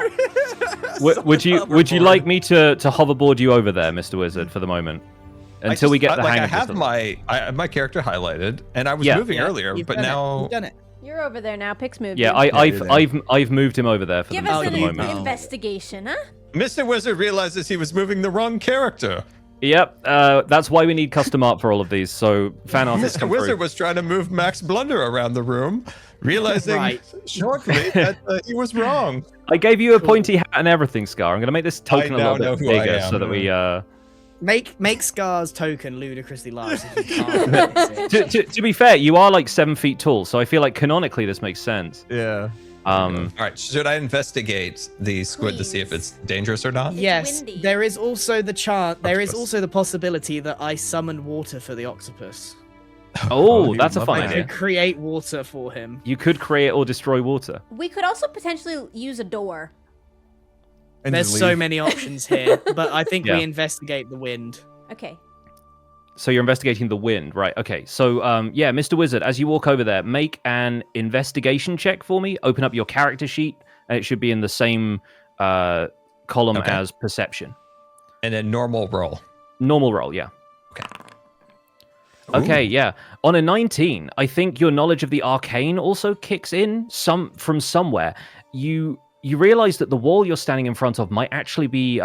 Would you like me to hoverboard you over there, Mr. Wizard, for the moment, until we get the hang I of have this? I have my character highlighted, and I was Yeah. moving earlier, You've but done it. now You've done it. You're over there now. Pix moved. Yeah, you. I've moved him over there for Give the, us for an the moment. investigation, huh? Mr. Wizard realizes he was moving the wrong character. Yep, that's why we need custom art for all of these. So fan artists Mr. come Wizard through. was trying to move Max Blunder around the room, realizing Right. shortly that he was wrong. I gave you a pointy hat and everything, Scar. I'm gonna make this token a now little know bit who I bigger am. so that we. Make Scar's token ludicrously large if you can't. fix it. To be fair, you are like 7 feet tall, so I feel like canonically this makes sense. Yeah. All right, should I investigate the squid to see if it's dangerous or not? Yes, windy. there is also the chance. There is Octopus. also the possibility that I summon water for the octopus. Oh, he that's a would fun love I that. idea. could create water for him. You could create or destroy water. We could also potentially use a door. And There's just so leave. many options here, but I think Yeah. we investigate the wind. Okay. So you're investigating the wind, right? Okay. So yeah, Mr. Wizard, as you walk over there, make an investigation check for me. Open up your character sheet, and it should be in the same column Okay. as perception. And then normal roll. Normal roll, yeah. Okay, yeah. On a 19, I think your knowledge of the arcane also kicks in from somewhere. You realize that the wall you're standing in front of might actually be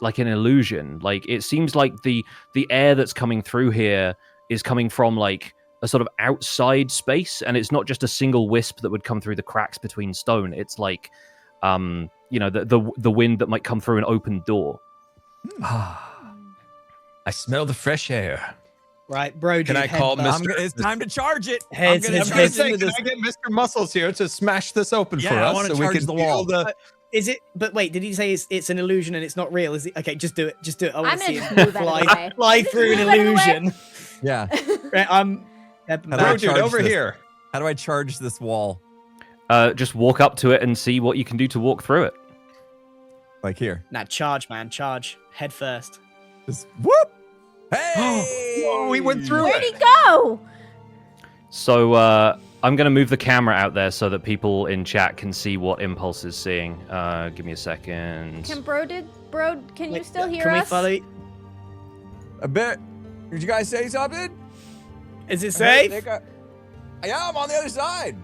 like an illusion. Like it seems like the air that's coming through here is coming from like a sort of outside space, and it's not just a single wisp that would come through the cracks between stone. It's like the wind that might come through an open door. I smell the fresh air. Right, bro. Can dude, I call headbutt. Mr. It's time to charge it. Heads, I'm gonna heads, I was charge gonna say, into can this. I get Mr. Muscles here to smash this open Yeah, for I us wanna so we charge can the feel wall. the... Is it? But wait, did he say it's an illusion and it's not real? Is it? Okay, just do it. Just do it. I I'm want to gonna see just him move out of the way. fly through an Move out of the way. illusion. Yeah. Right, How do I Bro, dude, charge over this? here. How do I charge this wall? Just walk up to it and see what you can do to walk through it. Like here. Nah, charge, man, charge. Head first. Just whoop. Hey! Whoa, we went through Where'd it. he go? So I'm going to move the camera out there so that people in chat can see what Impulse is seeing. Give me a second. Bro, can you Wait, still hear can us? we follow? A bit. Did you guys say something? Is it I safe? think yeah, I'm on the other side.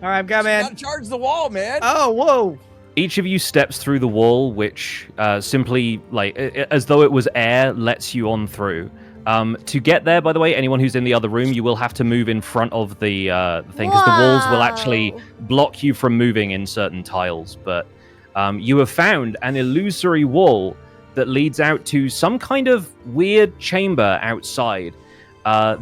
All right, I'm You coming. gotta charge the wall, man. Oh, whoa. Each of you steps through the wall, which simply, like, as though it was air, lets you on through. To get there, by the way, anyone who's in the other room, you will have to move in front of the thing, because the walls will actually Whoa. block you from moving in certain tiles. But you have found an illusory wall that leads out to some kind of weird chamber outside.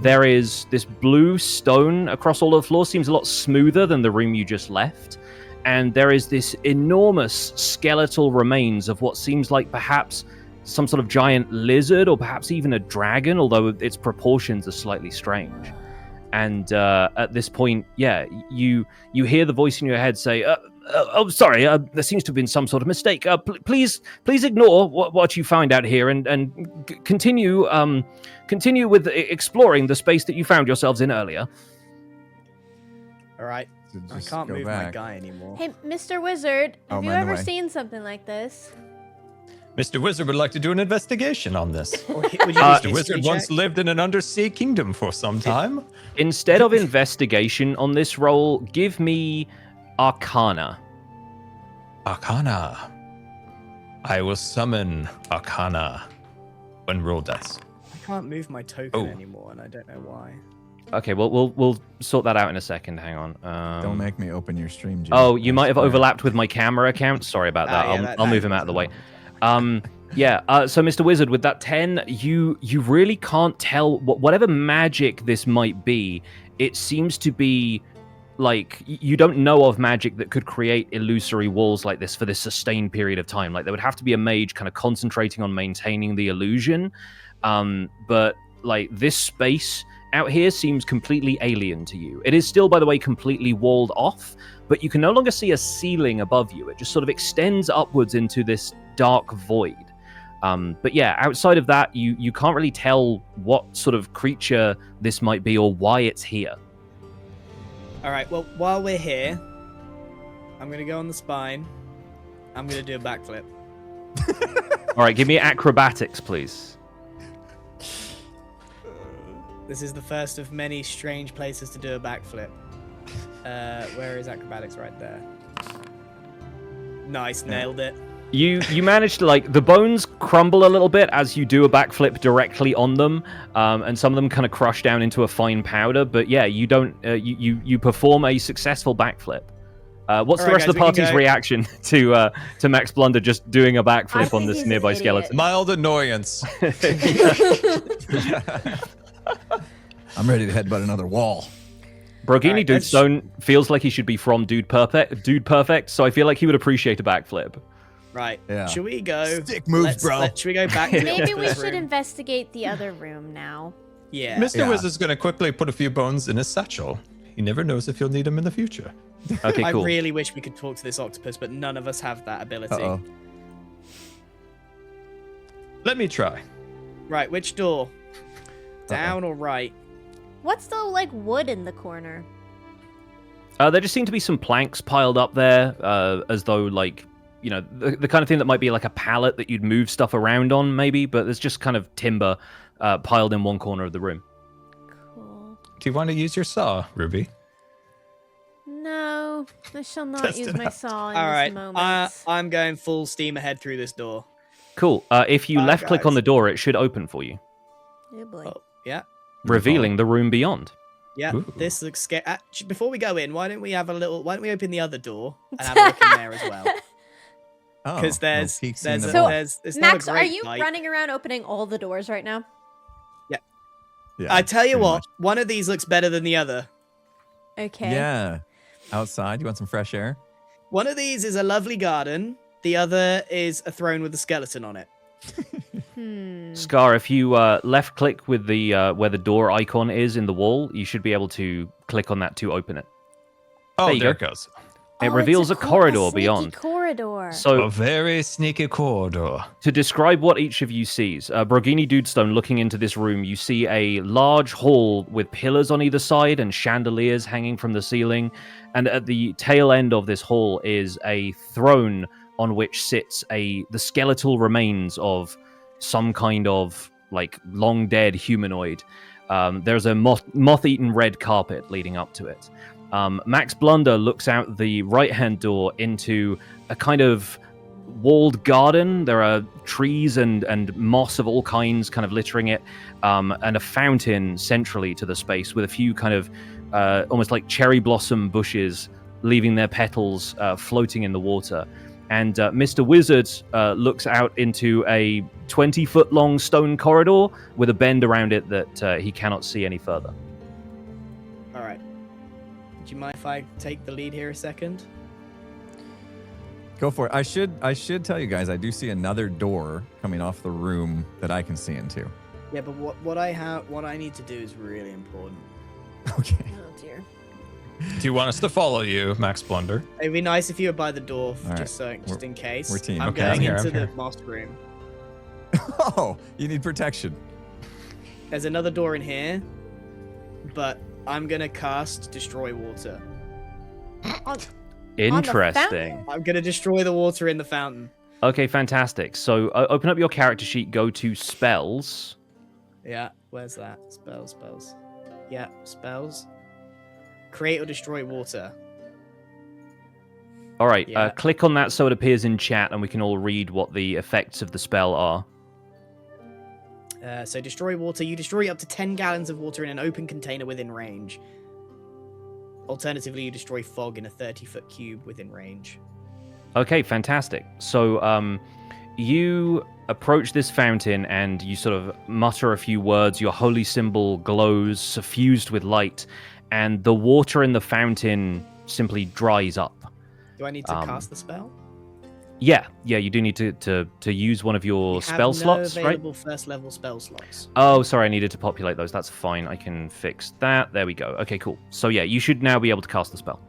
There is this blue stone across all of the floor, seems a lot smoother than the room you just left. And there is this enormous skeletal remains of what seems like perhaps some sort of giant lizard or perhaps even a dragon, although its proportions are slightly strange. And at this point, yeah, you hear the voice in your head say, oh, sorry, there seems to have been some sort of mistake. Please ignore what you find out here and continue with exploring the space that you found yourselves in earlier. All right. So I just can't go move my back. guy anymore. Hey, Mr. Wizard, Oh, have you mind the ever way. seen something like this? Mr. Wizard would like to do an investigation on this. Or would you do a Mr. history Wizard check? once lived in an undersea kingdom for some time. Instead of investigation on this roll, give me Arcana. Arcana. I will summon Arcana when roll dice. I can't move my token Oh. anymore, and I don't know why. Okay, we'll sort that out in a second. Hang on. Don't make me open your stream, Jim. Oh, you might have overlapped with my camera account. Sorry about that. Yeah, I'll move him out of the way. So Mr. Wizard, with that 10, you really can't tell whatever magic this might be. It seems to be like you don't know of magic that could create illusory walls like this for this sustained period of time. Like there would have to be a mage kind of concentrating on maintaining the illusion. But like this space out here seems completely alien to you. It is still, by the way, completely walled off, but you can no longer see a ceiling above you. It just sort of extends upwards into this dark void. But yeah, outside of that, you can't really tell what sort of creature this might be or why it's here. All right. Well, while we're here, I'm gonna go on the spine. I'm gonna do a backflip. All right, give me acrobatics, please. This is the first of many strange places to do a backflip. Where is acrobatics? Right there. Nice, nailed it. You manage to, like, the bones crumble a little bit as you do a backflip directly on them, and some of them kind of crush down into a fine powder. But yeah, you don't. You perform a successful backflip. What's the rest of the party's reaction to Max Blunder just doing a backflip on this nearby skeleton? Mild annoyance. I'm ready to headbutt another wall. Brogini Dudestone feels like he should be from Dude Perfect, so I feel like he would appreciate a backflip. Right. Yeah. Should we go? Stick moves, bro. Should we go back to the Maybe we office should room? investigate the other room now. Yeah. Mr. Wizard's going to quickly put a few bones in his satchel. He never knows if he'll need them in the future. Okay, cool. I really wish we could talk to this octopus, but none of us have that ability. Uh-oh. Let me try. Right, which door? Down or right? What's the, like, wood in the corner? There just seem to be some planks piled up there, as though, like, you know, the kind of thing that might be like a pallet that you'd move stuff around on, maybe, but there's just kind of timber piled in one corner of the room. Cool. Do you want to use your saw, Ruby? No, I shall not Test use it my out. saw in All this right, moment. I'm going full steam ahead through this door. Cool. If you Bye, left-click on guys. the door, it should open for you, Oh boy. Oh, yeah, revealing the room beyond. yeah. Ooh. This looks scary. Before we go in, why don't we open the other door and have a look in there as well? Oh, Because there's no peeks in the So, wall. it's Max, not a are great you fight. running around opening all the doors right now? Yeah, I tell you pretty what, much. one of these looks better than the other. Okay. Yeah. Outside, you want some fresh air? One of these is a lovely garden. The other is a throne with a skeleton on it. Scar, if you left-click with the where the door icon is in the wall, you should be able to click on that to open it. Oh, There you there go. it goes. It Oh, reveals it's a corridor sneaky beyond. corridor. So A very sneaky corridor. to describe what each of you sees, Brogini Dudestone, looking into this room, you see a large hall with pillars on either side and chandeliers hanging from the ceiling. And at the tail end of this hall is a throne on which sits the skeletal remains of some kind of, like, long dead humanoid. There's a moth-eaten red carpet leading up to it. Max Blunder looks out the right-hand door into a kind of walled garden. There are trees and moss of all kinds kind of littering it, and a fountain centrally to the space with a few kind of almost like cherry blossom bushes leaving their petals floating in the water. And Mr. Wizard looks out into a 20-foot long stone corridor with a bend around it that he cannot see any further. All right. Do you mind if I take the lead here a second? Go for it. I should tell you guys, I do see another door coming off the room that I can see into. Yeah, but what I need to do is really important. Okay. Oh dear. Do you want us to follow you, Max Blunder? It'd be nice if you were by the door, All right. just in case. we're team. I'm Okay, going I'm here, into I'm the here. moss room. Oh, you need protection. There's another door in here, but I'm gonna cast Destroy Water. Interesting. I'm gonna destroy the water in the fountain. Okay, fantastic. So open up your character sheet, go to spells. Yeah, where's that? Spells. Yeah, spells. Create or destroy water. All right, Yeah. click on that so it appears in chat and we can all read what the effects of the spell are. So destroy water. You destroy up to 10 gallons of water in an open container within range. Alternatively, you destroy fog in a 30-foot cube within range. Okay, fantastic. So you approach this fountain and you sort of mutter a few words. Your holy symbol glows, suffused with light, and the water in the fountain simply dries up. Do I need to cast the spell? Yeah, you do need to use one of your spell slots, right? Available first level spell slots. Oh, sorry, I needed to populate those. That's fine. I can fix that. There we go. Okay, cool. So yeah, you should now be able to cast the spell.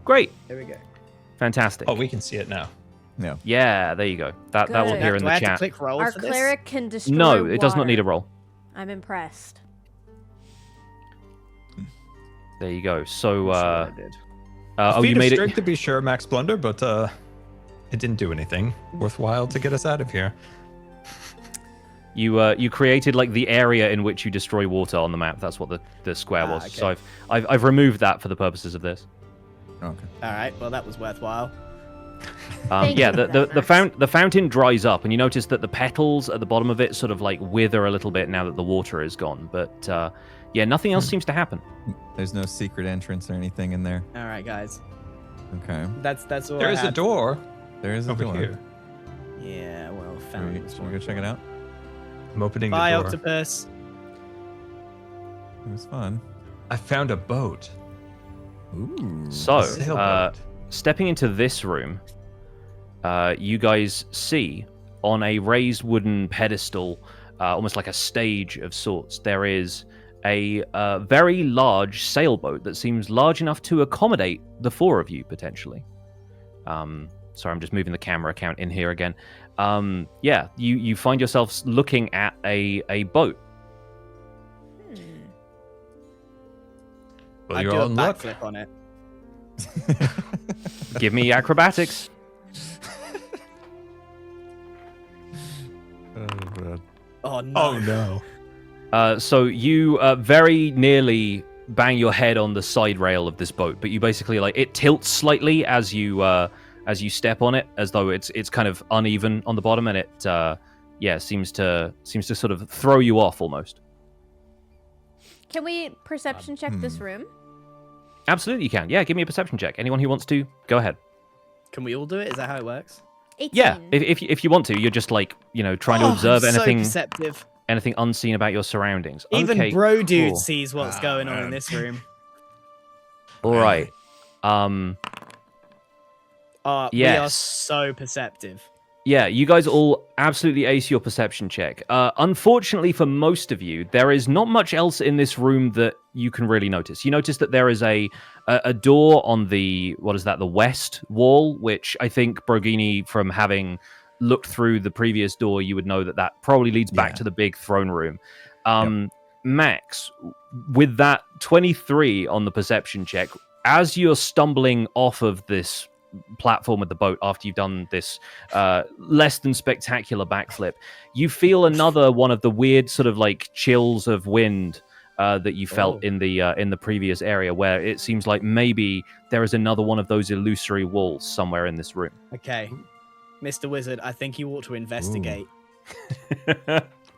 Great. There we go. Fantastic. Oh, we can see it now. No. Yeah, there you go. That will Good. appear in Do the I have to chat. click roll Our for this? cleric can destroy No, it does not need a water. roll. I'm impressed. There you go. So, I'm sure I did. you Feat of made strength it. to be sure, Max Blunder, but it didn't do anything worthwhile to get us out of here. You created like the area in which you destroy water on the map. That's what the square was. Okay. So I've removed that for the purposes of this. Okay. All right. Well, that was worthwhile. Thank Yeah, you for that, Max. the fountain dries up, and you notice that the petals at the bottom of it sort of like wither a little bit now that the water is gone. But yeah, nothing else seems to happen. There's no secret entrance or anything in there. All right, guys. Okay. That's all. There I is a had. door There is a over door. here. Yeah. Well, Should found we, this should we one. go check it out? I'm opening Bye, the door. octopus. It was fun. I found a boat. Ooh. So, A sailboat. stepping into this room, you guys see on a raised wooden pedestal, almost like a stage of sorts, there is a very large sailboat that seems large enough to accommodate the four of you, potentially. Sorry, I'm just moving the camera count in here again. Yeah, you find yourselves looking at a boat. Well, I you're do a on luck. backflip on it. Give me acrobatics. Oh, man. Oh no. Oh no. So you very nearly bang your head on the side rail of this boat, but you basically like it tilts slightly as you step on it, as though it's kind of uneven on the bottom, and it seems to sort of throw you off almost. Can we perception check this room? Absolutely, you can. Yeah, give me a perception check. Anyone who wants to, go ahead. Can we all do it? Is that how it works? 18. Yeah, if you want to, you're just like trying to observe I'm anything So perceptive. anything unseen about your surroundings. Even Okay, bro dude cool. sees what's going on in this room. All right. We are Yes. so perceptive. Yeah, you guys all absolutely ace your perception check. Unfortunately for most of you, there is not much else in this room that you can really notice. You notice that there is a door on the west wall, which I think Brogini, from having looked through the previous door, you would know that probably leads back to the big throne room. Max, with that 23 on the perception check, as you're stumbling off of this platform with the boat after you've done this less than spectacular backflip, you feel another one of the weird sort of like chills of wind that you felt in the previous area, where it seems like maybe there is another one of those illusory walls somewhere in this room. Okay. Mr. Wizard, I think you ought to investigate.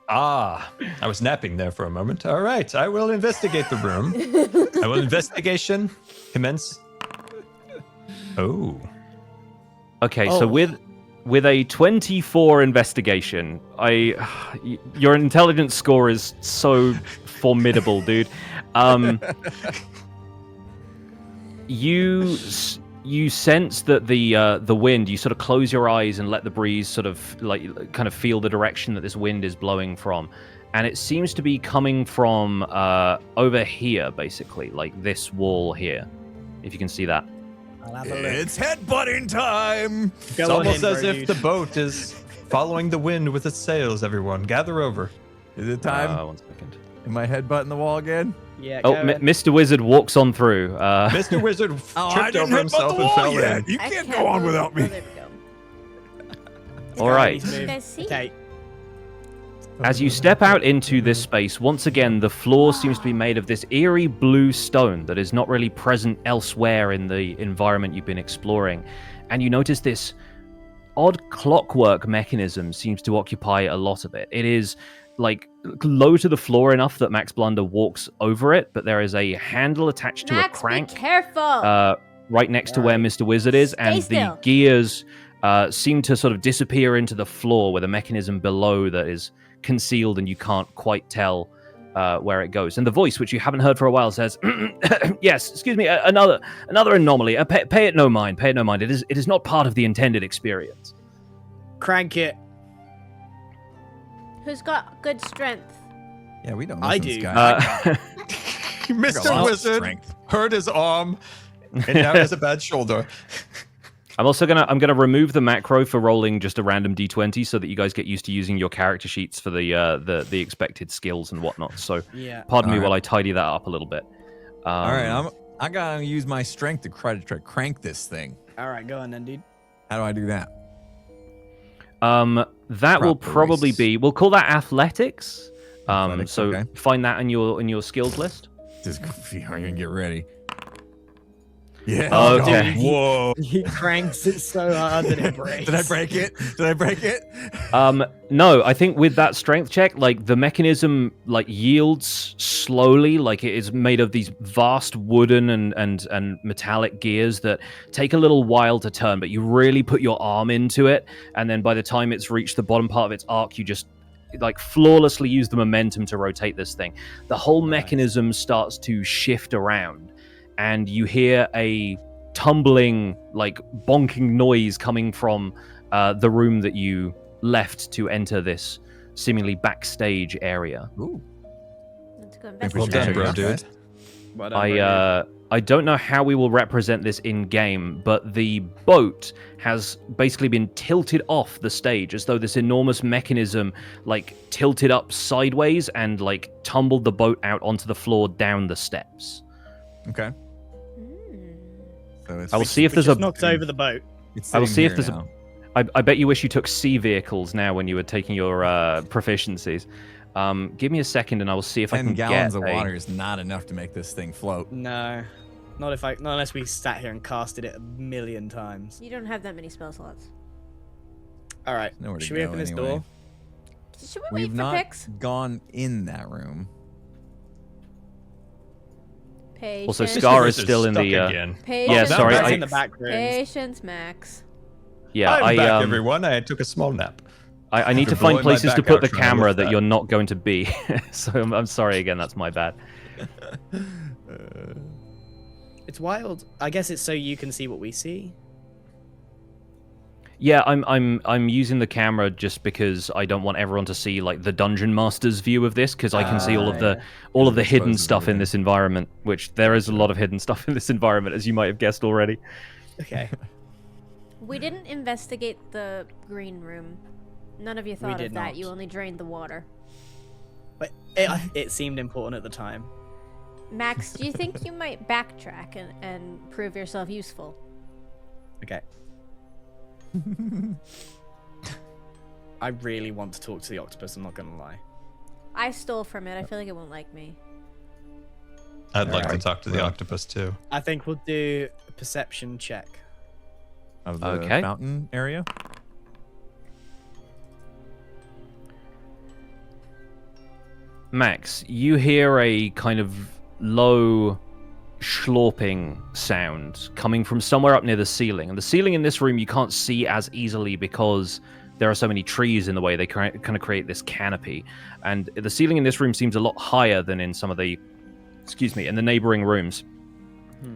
I was napping there for a moment. All right, I will investigate the room. I will investigation commence. Oh. Okay, so with a 24 investigation, your intelligence score is so formidable, dude. You sense that the wind. You sort of close your eyes and let the breeze sort of like kind of feel the direction that this wind is blowing from, and it seems to be coming from over here, basically, like this wall here. If you can see that. I'll have a look. It's headbutting time. It's Go on almost in, as bro, if dude. the boat is following the wind with its sails, everyone. Gather over. Is it time? 1 second. Am I headbutting the wall again? Yeah, Oh, go in. Mr. Wizard walks on through. Mr. Wizard I tripped didn't over headbutt himself the and wall fell yet. in. You I can't can't go on move. without Oh, me. there we go. All right. Please move. You guys see? Okay. As you step out into this space, once again, the floor seems to be made of this eerie blue stone that is not really present elsewhere in the environment you've been exploring. And you notice this odd clockwork mechanism seems to occupy a lot of it. It is like low to the floor enough that Max Blunder walks over it, but there is a handle attached to Max, a crank be careful. right next to where Mr. Wizard is, Stay and still. the gears seem to sort of disappear into the floor with a mechanism below that is concealed and you can't quite tell where it goes. And the voice, which you haven't heard for a while, says, "Yes, excuse me, another anomaly. Pay it no mind. Pay it no mind. It is not part of the intended experience." Crank it. Who's got good strength? Yeah, we don't. I listen to this do. guy. Mr. Wizard hurt his arm and now has a bad shoulder. I'm also gonna remove the macro for rolling just a random d20 so that you guys get used to using your character sheets for the expected skills and whatnot. So Yeah. pardon me All right. while I tidy that up a little bit. All right, I gotta use my strength to try to crank this thing. All right, go on then, dude. How do I do that? That will Proper probably race. be. We'll call that athletics. Athletics, So okay. find that in your skills list. Just are you gonna get ready? Yeah. Okay. Dude, Whoa. He cranks it so hard that it breaks. Did I break it? Did I break it? No, I think with that strength check, like the mechanism like yields slowly, like it is made of these vast wooden and metallic gears that take a little while to turn, but you really put your arm into it, and then by the time it's reached the bottom part of its arc, you just like flawlessly use the momentum to rotate this thing. The whole mechanism starts to shift around, and you hear a tumbling, like bonking noise coming from the room that you left to enter this seemingly backstage area. Ooh. Let's go Think we Well should investigate. done, bro, check it out, dude. guys? Well done, I don't know how we will represent this in game, but the boat has basically been tilted off the stage as though this enormous mechanism like tilted up sideways and like tumbled the boat out onto the floor down the steps. Okay. Mm. So it's, I will see if We there's just a. knocked over the boat. it's I will sitting see if here there's now. I bet you wish you took sea vehicles now when you were taking your proficiencies. Give me a second, and I will see if I 10 can gallons get of a- water is not enough to make this thing float. No, not unless we sat here and casted it a million times. You don't have that many spell slots. All right, Nowhere to should we go open this anyway. door? Should we We've wait for not Pix? gone in that room. Patience. Also, Scar is Mr. still in Stuck the. again. Patience. Yeah, sorry, That's I- in the back room. Patience, Max. Yeah, I'm back, everyone. I took a small nap. I need to After find blowing my places to back put out the trying to camera lift that that. you're not going to be. So I'm sorry again. That's my bad. It's wild. I guess it's so you can see what we see. Yeah, I'm using the camera just because I don't want everyone to see like the dungeon master's view of this, because I can see all of the It hidden exposes stuff in everything. this environment, which there is a lot of hidden stuff in this environment, as you might have guessed already. Okay. We didn't investigate the green room. None of you thought did of that. not. You only drained the water. But it seemed important at the time. Max, do you think you might backtrack and prove yourself useful? Okay. I really want to talk to the octopus, I'm not gonna lie. I stole from it. I feel like it won't like me. I'd like to Alright, talk to the well. octopus too. I think we'll do a perception check. Of the Okay. fountain area. Max, you hear a kind of low slurping sound coming from somewhere up near the ceiling. And the ceiling in this room you can't see as easily because there are so many trees in the way. They kind of create this canopy. And the ceiling in this room seems a lot higher than in some of the, in the neighboring rooms.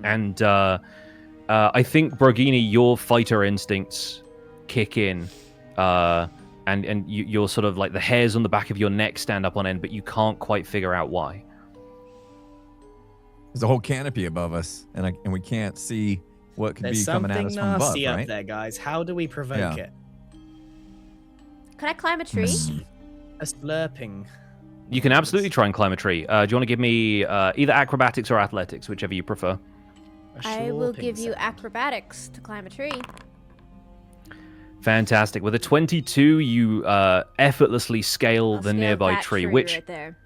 And I think, Brogini, your fighter instincts kick in. And you're sort of like the hairs on the back of your neck stand up on end, but you can't quite figure out why. There's a whole canopy above us, and we can't see what could There's be coming at something us from above, nasty up right? there, guys. How do we provoke Yeah. it? Could I climb a tree? A slurping. You can absolutely try and climb a tree. Do you want to give me either acrobatics or athletics, whichever you prefer? A I will slurping give you sound. acrobatics to climb a tree. Fantastic. With a 22, you effortlessly scale I'll the scale nearby that tree, which right there.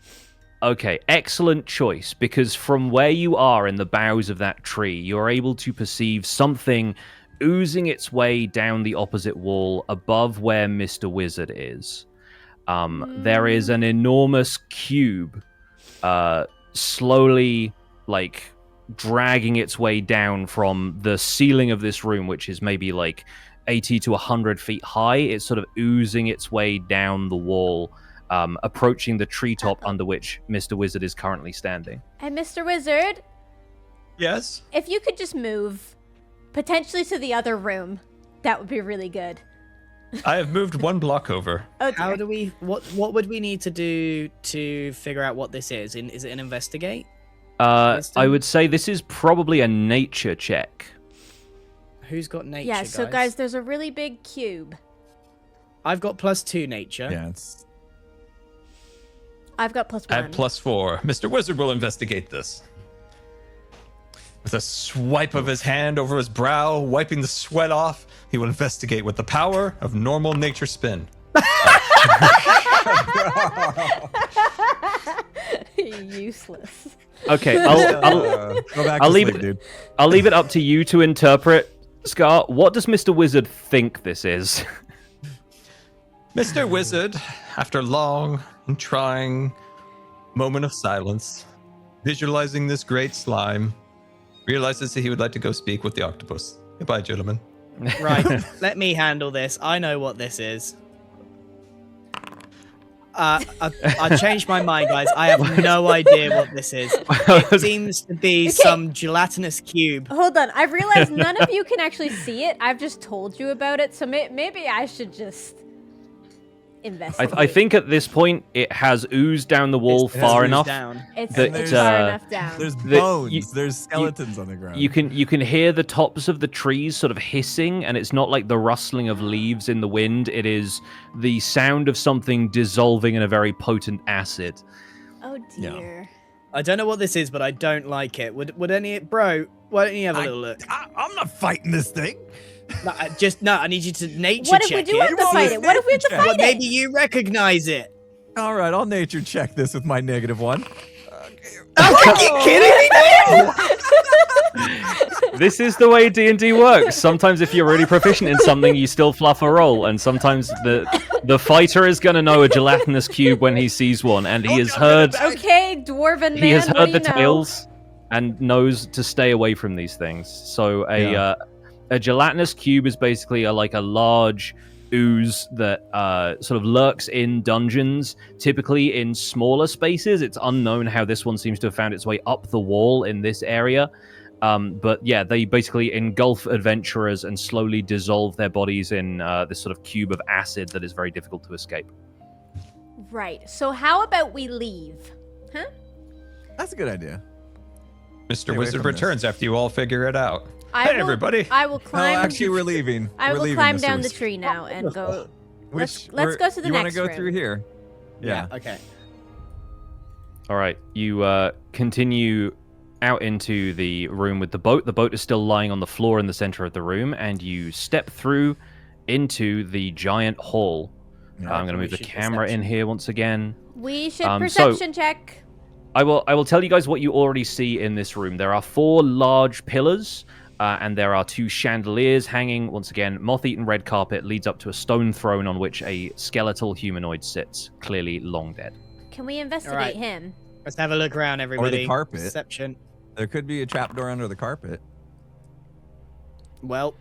okay, excellent choice, because from where you are in the boughs of that tree, you're able to perceive something oozing its way down the opposite wall above where Mr. Wizard is. There is an enormous cube slowly, like, dragging its way down from the ceiling of this room, which is maybe like 80 to 100 feet high. It's sort of oozing its way down the wall, approaching the treetop under which Mr. Wizard is currently standing. And Mr. Wizard, Yes? if you could just move, potentially to the other room, that would be really good. I have moved 1 block over. Oh, How dear. do we? What would we need to do to figure out what this is? Is it an investigate? I Wisdom? would say this is probably a nature check. Who's got nature? Yeah, so guys, there's a really big cube. I've got +2 nature. Yeah, it's I've got +1. I have +4. Mr. Wizard will investigate this. With a swipe of his hand over his brow, wiping the sweat off, he will investigate with the power of normal nature spin. Useless. Okay, I'll go back I'll to leave sleep, it- dude. I'll leave it up to you to interpret. Scar, what does Mr. Wizard think this is? Mr. Wizard, after long and trying moment of silence, visualizing this great slime, realizes that he would like to go speak with the octopus. Goodbye, gentlemen. Right, let me handle this. I know what this is. I changed my mind, guys. I have no idea what this is. It seems to be some gelatinous cube. Hold on, I've realized none of you can actually see it. I've just told you about it, so maybe I should just investigate. I think at this point it has oozed down the wall It has far oozed enough. down. it's that, far uh, enough down. There's The- bones. you- There's skeletons on the ground. You can hear the tops of the trees sort of hissing, and it's not like the rustling of leaves in the wind. It is the sound of something dissolving in a very potent acid. Oh dear. I don't know what this is, but I don't like it. Would any bro? Why don't you have a little look? I'm not fighting this thing. No, I need you to nature What if we check do it. have to fight it? What if we have to Well, fight Well, it? maybe you recognize it. All right, I'll nature check this with my -1. Are you kidding me? This is the way D&D works. Sometimes if you're really proficient in something, you still fluff a roll, and sometimes the fighter is going to know a gelatinous cube when he sees one, and he has heard Okay, dwarven man. he has what heard do the you know? tales and knows to stay away from these things. So a gelatinous cube is basically like a large ooze that sort of lurks in dungeons, typically in smaller spaces. It's unknown how this one seems to have found its way up the wall in this area. But yeah, they basically engulf adventurers and slowly dissolve their bodies in this sort of cube of acid that is very difficult to escape. Right. So how about we leave? Huh? That's a good idea. Mr. Stay away Wizard from this. returns after you all figure it out. I Hey, will- everybody. I will No, climb. actually, we're leaving. I We're will leaving, climb Mr. down the Wizard. tree now and go. Let's go to the you next wanna go room. through here? Yeah. Okay. All right, you continue out into the room with the boat. The boat is still lying on the floor in the center of the room, and you step through into the giant hall. Yeah, I'm going to move the should camera in perception. here once again. We should So- perception check. I will tell you guys what you already see in this room. There are 4 large pillars, and there are 2 chandeliers hanging. Once again, moth-eaten red carpet leads up to a stone throne on which a skeletal humanoid sits, clearly long dead. Can we investigate Alright. him? Let's have a look around, everybody. carpet. Perception. There could be a trapdoor under the carpet. Well,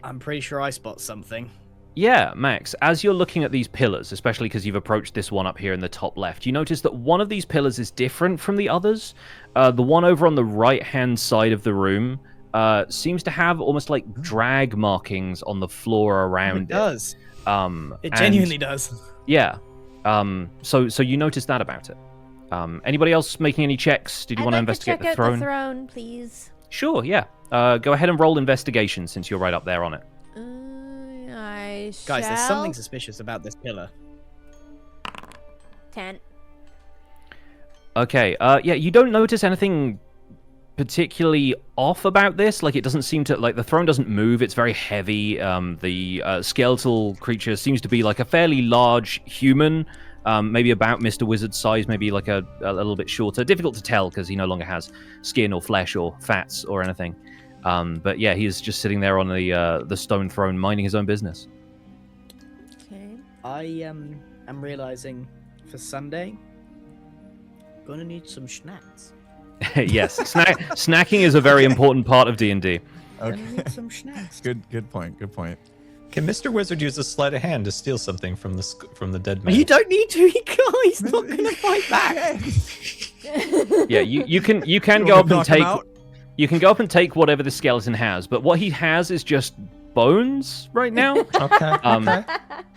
I'm pretty sure I spot something. Yeah, Max, as you're looking at these pillars, especially because you've approached this one up here in the top left, you notice that one of these pillars is different from the others. The one over on the right-hand side of the room seems to have almost like drag markings on the floor around It does. it. It And- genuinely does. Yeah. So you noticed that about it. Anybody else making any checks? Did you I'd want to like investigate to check the out throne? the throne, please. Sure, yeah. Go ahead and roll investigation since you're right up there on it. I Guys, there's shall. something suspicious about this pillar. 10. Okay, yeah, you don't notice anything particularly off about this. Like, it doesn't seem to, like, the throne doesn't move. It's very heavy. The skeletal creature seems to be like a fairly large human, maybe about Mr. Wizard's size, maybe like a little bit shorter. Difficult to tell because he no longer has skin or flesh or fats or anything. But yeah, he is just sitting there on the stone throne, minding his own business. Okay. I am realizing for Sunday, gonna need some snacks. Yes, snacking is a very important part of D&D. Gonna need some snacks. Good point. Can Mr. Wizard use a sleight of hand to steal something from the dead man? You don't need to. He's not gonna fight back. Yeah, you can go up and take whatever the skeleton has, but what he has is just bones right now. Okay.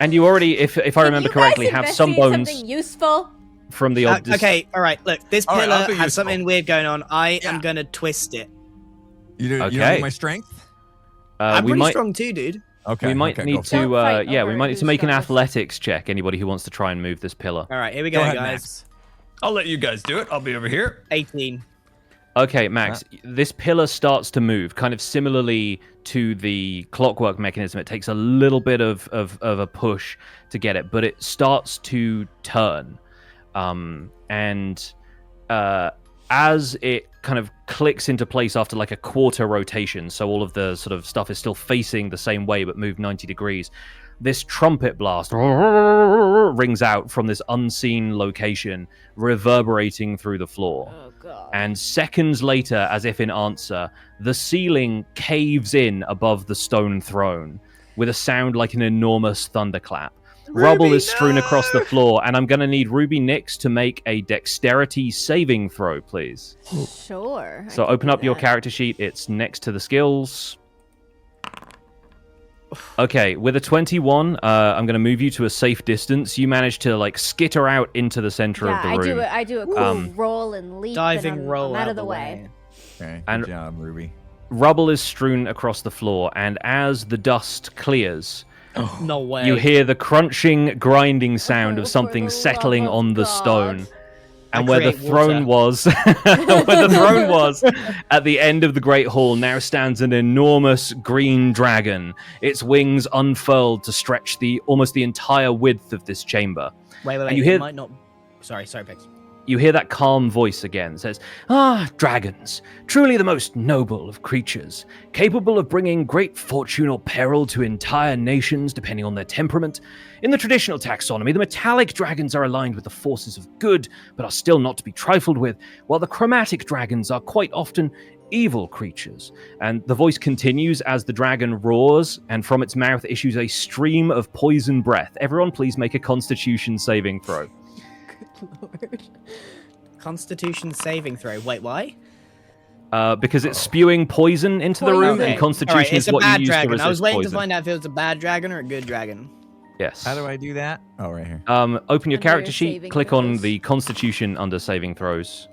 And you already, if I remember correctly, have some bones Something useful. from the old. Okay, all right. Look, this All right, pillar I'll be has useful. something weird going on. I am gonna twist it. You don't Okay. need my strength? I'm we pretty might strong too, dude. Okay. we might okay, need go for it. to Don't fight we over might need to who's make an strongest. athletics check. Anybody who wants to try and move this pillar. All right, here we Go go, ahead, guys. Max. I'll let you guys do it. I'll be over here. 18. Okay, Max, this pillar starts to move, kind of similarly to the clockwork mechanism. It takes a little bit of a push to get it, but it starts to turn. As it kind of clicks into place after like a quarter rotation, so all of the sort of stuff is still facing the same way but moved 90 degrees, this trumpet blast rings out from this unseen location, reverberating through the floor. Oh god. And seconds later, as if in answer, the ceiling caves in above the stone throne with a sound like an enormous thunderclap. Rubble is strewn across the floor, and I'm going to need Ruby Nix to make a dexterity saving throw, please. Sure. I So can open do up your that. character sheet. It's next to the skills. Okay, with a 21, I'm going to move you to a safe distance. You manage to like skitter out into the center of the room. I do a cool roll and leap. Diving and I'm roll out of the way. Okay. And- Good job, Ruby. Rubble is strewn across the floor, and as the dust clears, No way. you hear the crunching, grinding sound Oh, of for something the settling love of on the God. stone. And I where the create throne was, at the end of the Great Hall, now stands an enormous green dragon. Its wings unfurled to stretch almost the entire width of this chamber. Wait. and you hear- It might not. Sorry, Pix. You hear that calm voice again. It says, dragons, truly the most noble of creatures, capable of bringing great fortune or peril to entire nations depending on their temperament. In the traditional taxonomy, the metallic dragons are aligned with the forces of good, but are still not to be trifled with, while the chromatic dragons are quite often evil creatures. And the voice continues as the dragon roars, and from its mouth issues a stream of poison breath. Everyone please make a constitution saving throw. Lord. Constitution saving throw. Wait, why? Because it's spewing poison into the room, Poison. and Constitution Alright, it's is a what you bad use to dragon. resist I was waiting poison. to find out if it was a bad dragon or a good dragon. Yes. How do I do that? Oh, right here. Open your Under character your sheet, saving click on throws. the Constitution under saving throws.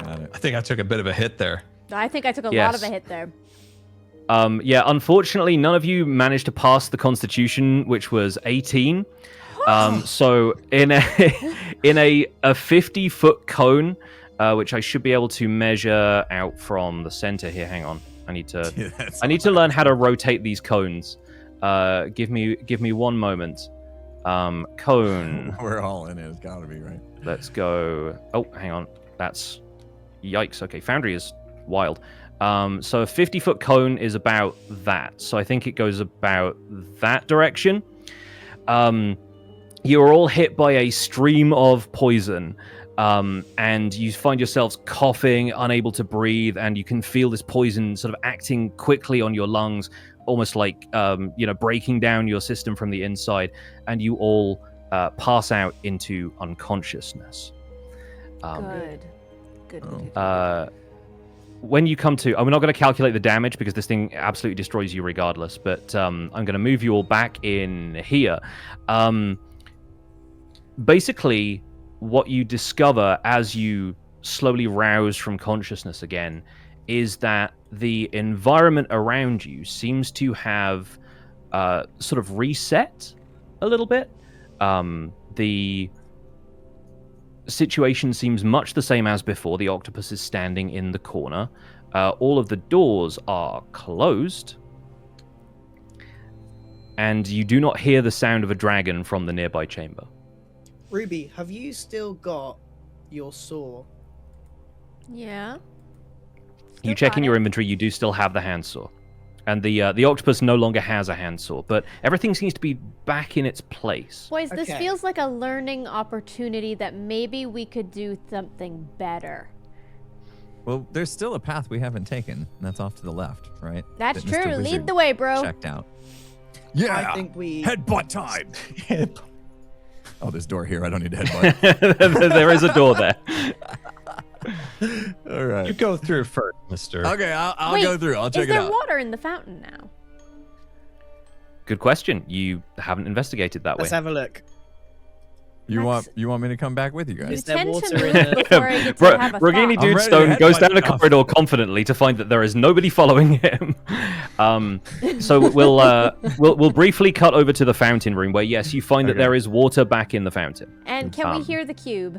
Got it. I think I took a bit of a hit there. I think I took a lot Yes. of a hit there. Yeah, unfortunately, none of you managed to pass the Constitution, which was 18. So in a 50-foot cone, which I should be able to measure out from the center here. Hang on, I need to Yeah, that's learn how to rotate these cones. Give me one moment. Cone. We're all in it. It's got to be, right? Let's go. Oh, hang on. That's yikes. Okay, Foundry is wild. So a 50-foot cone is about that. So I think it goes about that direction. You're all hit by a stream of poison. And you find yourselves coughing, unable to breathe, and you can feel this poison sort of acting quickly on your lungs, almost like breaking down your system from the inside, and you all pass out into unconsciousness. Good. When you come to, I'm not going to calculate the damage because this thing absolutely destroys you regardless, but I'm going to move you all back in here. Basically, what you discover as you slowly rouse from consciousness again is that the environment around you seems to have sort of reset a little bit. The situation seems much the same as before. The octopus is standing in the corner. All of the doors are closed. And you do not hear the sound of a dragon from the nearby chamber. Ruby, have you still got your saw? Yeah. You check in your inventory, you do still have the handsaw. And the octopus no longer has a handsaw, but everything seems to be back in its place. Boys, this Okay. feels like a learning opportunity that maybe we could do something better. Well, there's still a path we haven't taken, and that's off to the left, right? That's That Mr. true. Wizard Lead the way, bro. Checked out. Yeah. I think we. Headbutt time. Oh, there's a door here. I don't need to headbutt. There is a door there. All right. You go through first, mister. Okay, I'll Wait, go through. I'll check Is it there out. water in the fountain now? Good question. You haven't investigated that Let's way. have a look. You Max- want me to come back with you You guys? Is there tend water to in move the- before I get to have a Rogini thought. I'm ready to Dudestone goes down a headbutt. corridor confidently to find that there is nobody following him. So we'll briefly cut over to the fountain room where yes, you find that Okay. there is water back in the fountain. And can we hear the cube?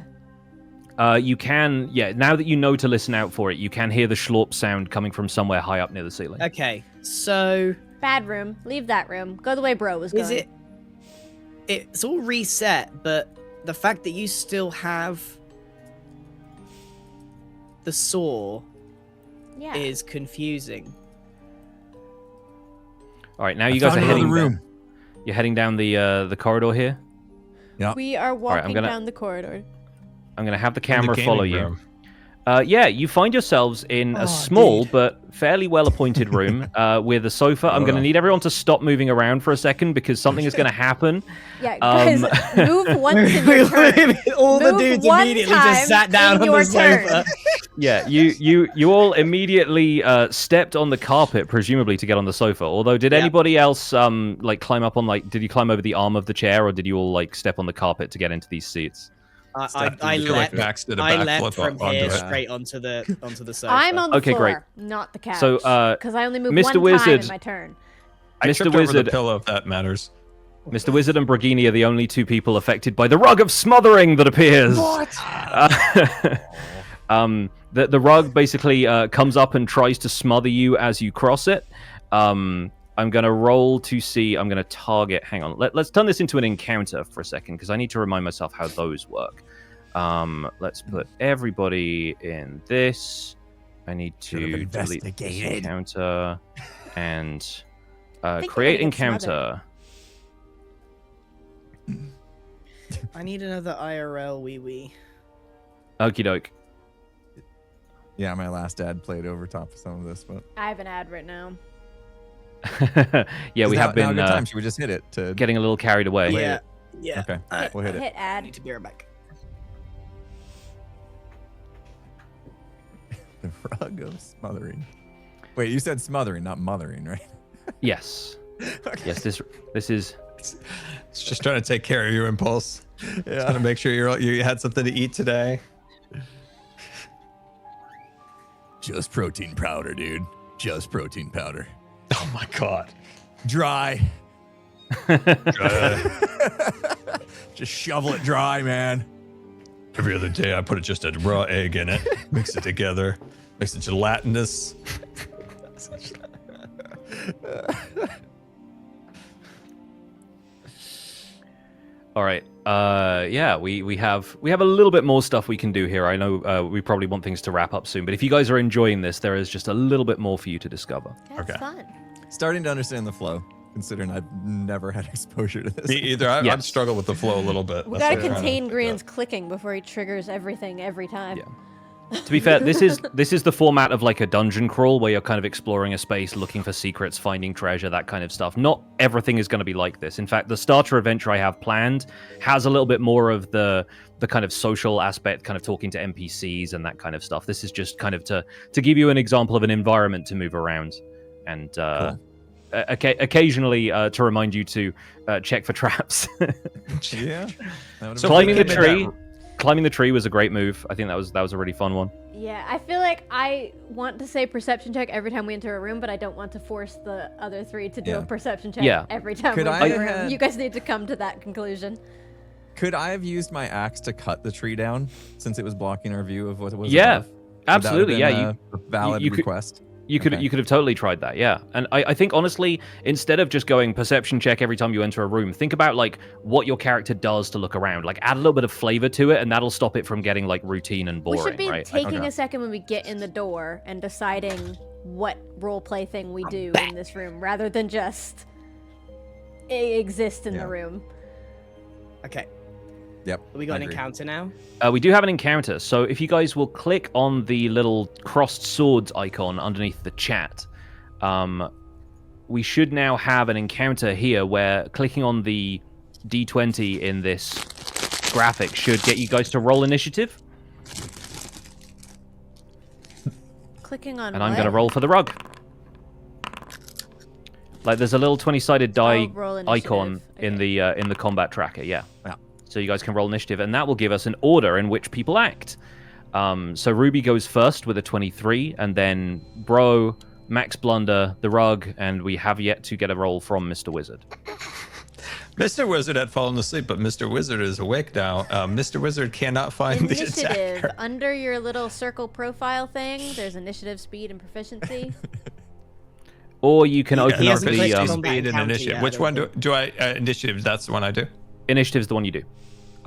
You can, now that you know to listen out for it, you can hear the schlorp sound coming from somewhere high up near the ceiling. Okay, so Bad room. Leave that room. Go the way bro was going. is it? It's all reset, but the fact that you still have the saw Yeah. is confusing. All right, now you guys are found heading another room. You're heading down the corridor here. Yeah. We are walking gonna- down the corridor. I'm going to have the In the camera gaming follow you. room. You find yourselves in Oh, a small dude. but fairly well-appointed room with a sofa. I'm going to need everyone to stop moving around for a second because something is going to happen. Yeah, guys, move once in your turn. All the Move dudes one immediately time just sat down in on your the sofa. Yeah, you all immediately stepped on the carpet, presumably to get on the sofa. Although, did Yep. anybody else climb up on did you climb over the arm of the chair, or did you all step on the carpet to get into these seats? I feel like Max did a I backflip leapt from onto here it. straight onto the sofa. I'm on the Okay, floor, great. not the couch. So, because I only moved Mr. one time Wizard- in my turn. I Mr. tripped over Wizard- the pillow, if that matters. Mr. Wizard and Bragini are the only two people affected by the rug of smothering that appears. What? The rug basically comes up and tries to smother you as you cross it. I'm going to roll to see. I'm going to target. Hang on. Let's turn this into an encounter for a second because I need to remind myself how those work. Let's put everybody in this. I need Should've to delete this investigated. encounter and think create you're gonna get encounter. I need another IRL wee wee. Okie doke. Yeah, my last ad played over top of some of this, but I have an ad right now. Yeah, we have now a been good time. Should we just hit it to getting a little carried away. Yeah, yeah. Okay, we'll hit it. Hit I ad. need to be right back. The rug of smothering. Wait, you said smothering, not mothering, right? Yes. Yes, this is It's just trying to take care of your impulse. Just trying to make sure you had something to eat today. Just protein powder, dude. Just protein powder. Oh my god. Dry. Just shovel it dry, man. Every other day I put just a raw egg in it, mix it together, makes it gelatinous. all right. Yeah, we have a little bit more stuff we can do here. I know we probably want things to wrap up soon, but if you guys are enjoying this, there is just a little bit more for you to discover. That's Okay. fun. Starting to understand the flow, considering I've never had exposure to this. Me either. I've Yes. struggled with the flow a little bit. We That's gotta what I'm trying contain to Grian's clicking before he triggers everything every time. Yeah. To be fair, this is the format of like a dungeon crawl where you're kind of exploring a space, looking for secrets, finding treasure, that kind of stuff. Not everything is going to be like this. In fact, the starter adventure I have planned has a little bit more of the kind of social aspect, kind of talking to NPCs and that kind of stuff. This is just kind of to give you an example of an environment to move around and occasionally to remind you to check for traps. Yeah. So climbing the we can- tree. Climbing the tree was a great move. I think that was a really fun one. Yeah, I feel like I want to say perception check every time we enter a room, but I don't want to force the other three to do a Yeah. perception check Yeah. every time Could we I enter a room. had- You guys need to come to that conclusion. Could I have used my axe to cut the tree down since it was blocking our view of what was Yeah, above? Would that have absolutely. been Yeah, a valid you could- request. You could Okay. you could have totally tried that, yeah. And I think honestly, instead of just going perception check every time you enter a room, think about like what your character does to look around. Like add a little bit of flavor to it, and that'll stop it from getting like routine and boring, We should be right? taking a second when we get in the door and deciding what role play thing we do in this room, rather than just exist in the room. Okay. Yep. We got I an agree. encounter now. We do have an encounter, so if you guys will click on the little crossed swords icon underneath the chat, we should now have an encounter here where clicking on the D20 in this graphic should get you guys to roll initiative. Clicking on And I'm going to roll for the rug. Like there's a little 20-sided die roll icon initiative. in the combat tracker, yeah. Yeah. So you guys can roll initiative, and that will give us an order in which people act. So Ruby goes first with a 23, and then Bro, Max Blunder, the Rug, and we have yet to get a roll from Mr. Wizard. Mr. Wizard had fallen asleep, but Mr. Wizard is awake now. Mr. Wizard cannot find the Initiative. attacker. Under your little circle profile thing, there's initiative, speed, and proficiency. Or you can open he up hasn't clicked the on Speed and encounter initiative. yet, Which I don't one think. do I initiative? That's the one I do. initiative's the one you do.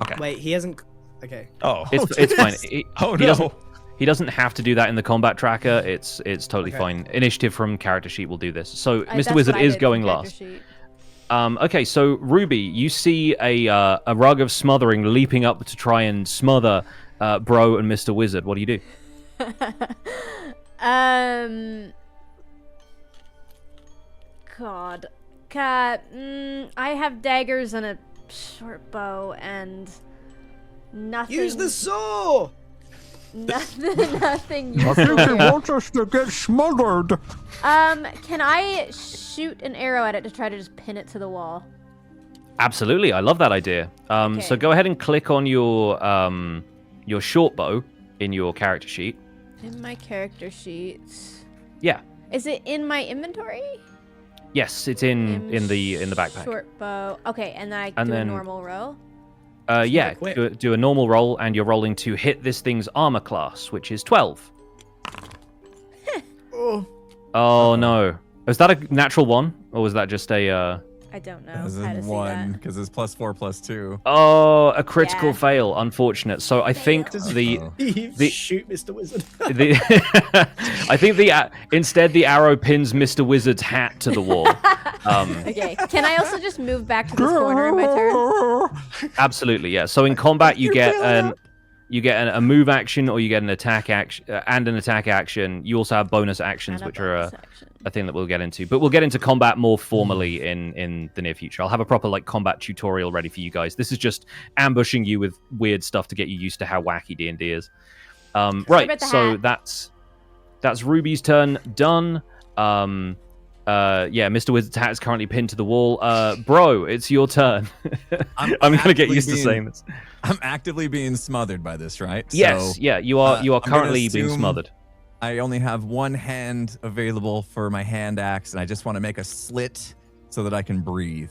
Okay. Wait, he hasn't. Okay. Oh. It's fine. Oh He no. He doesn't have to do that in the combat tracker. It's totally Okay. fine. Initiative from character sheet will do this. So That's Mr. Wizard what I is did going from character last. sheet. Okay, so Ruby, you see a rug of smothering leaping up to try and smother Bro and Mr. Wizard. What do you do? God. Cat. I have daggers and a short bow and nothing. Use the saw. Nothing I think he useful. wants us to get smothered. Can I shoot an arrow at it to try to just pin it to the wall? Absolutely, I love that idea. So Okay. go ahead and click on your short bow in your character sheet. In my character sheets. Yeah. Is it in my inventory? Yes, it's in the backpack. Short bow. Okay, and then I And do a then- normal row. Yeah, equipped. do a normal roll, and you're rolling to hit this thing's armor class, which is 12. Oh. Oh no. Was that a natural one, or was that just a... I don't know As how to in see one, that. because it's +4/+2. Oh, a critical Yeah. fail, unfortunate. So I think the Shoot, Mr. Wizard. the I think instead the arrow pins Mr. Wizard's hat to the wall. Okay, can I also just move back to this corner in my turn? Absolutely, yeah. So in combat you get a move action, or you get an attack action and an attack action. You also have bonus actions, And a which are bonus action. a thing that we'll get into. But we'll get into combat more formally in the near future. I'll have a proper like combat tutorial ready for you guys. This is just ambushing you with weird stuff to get you used to how wacky D&D is. Right, about the so hat? that's Ruby's turn done. Yeah, Mr. Wizard's hat is currently pinned to the wall. Bro, it's your turn. I'm gonna get actively used to being- saying this. I'm actively being smothered by this, right? Yes, So, yeah, you are I'm gonna currently being assume smothered. I only have one hand available for my hand axe, and I just want to make a slit so that I can breathe.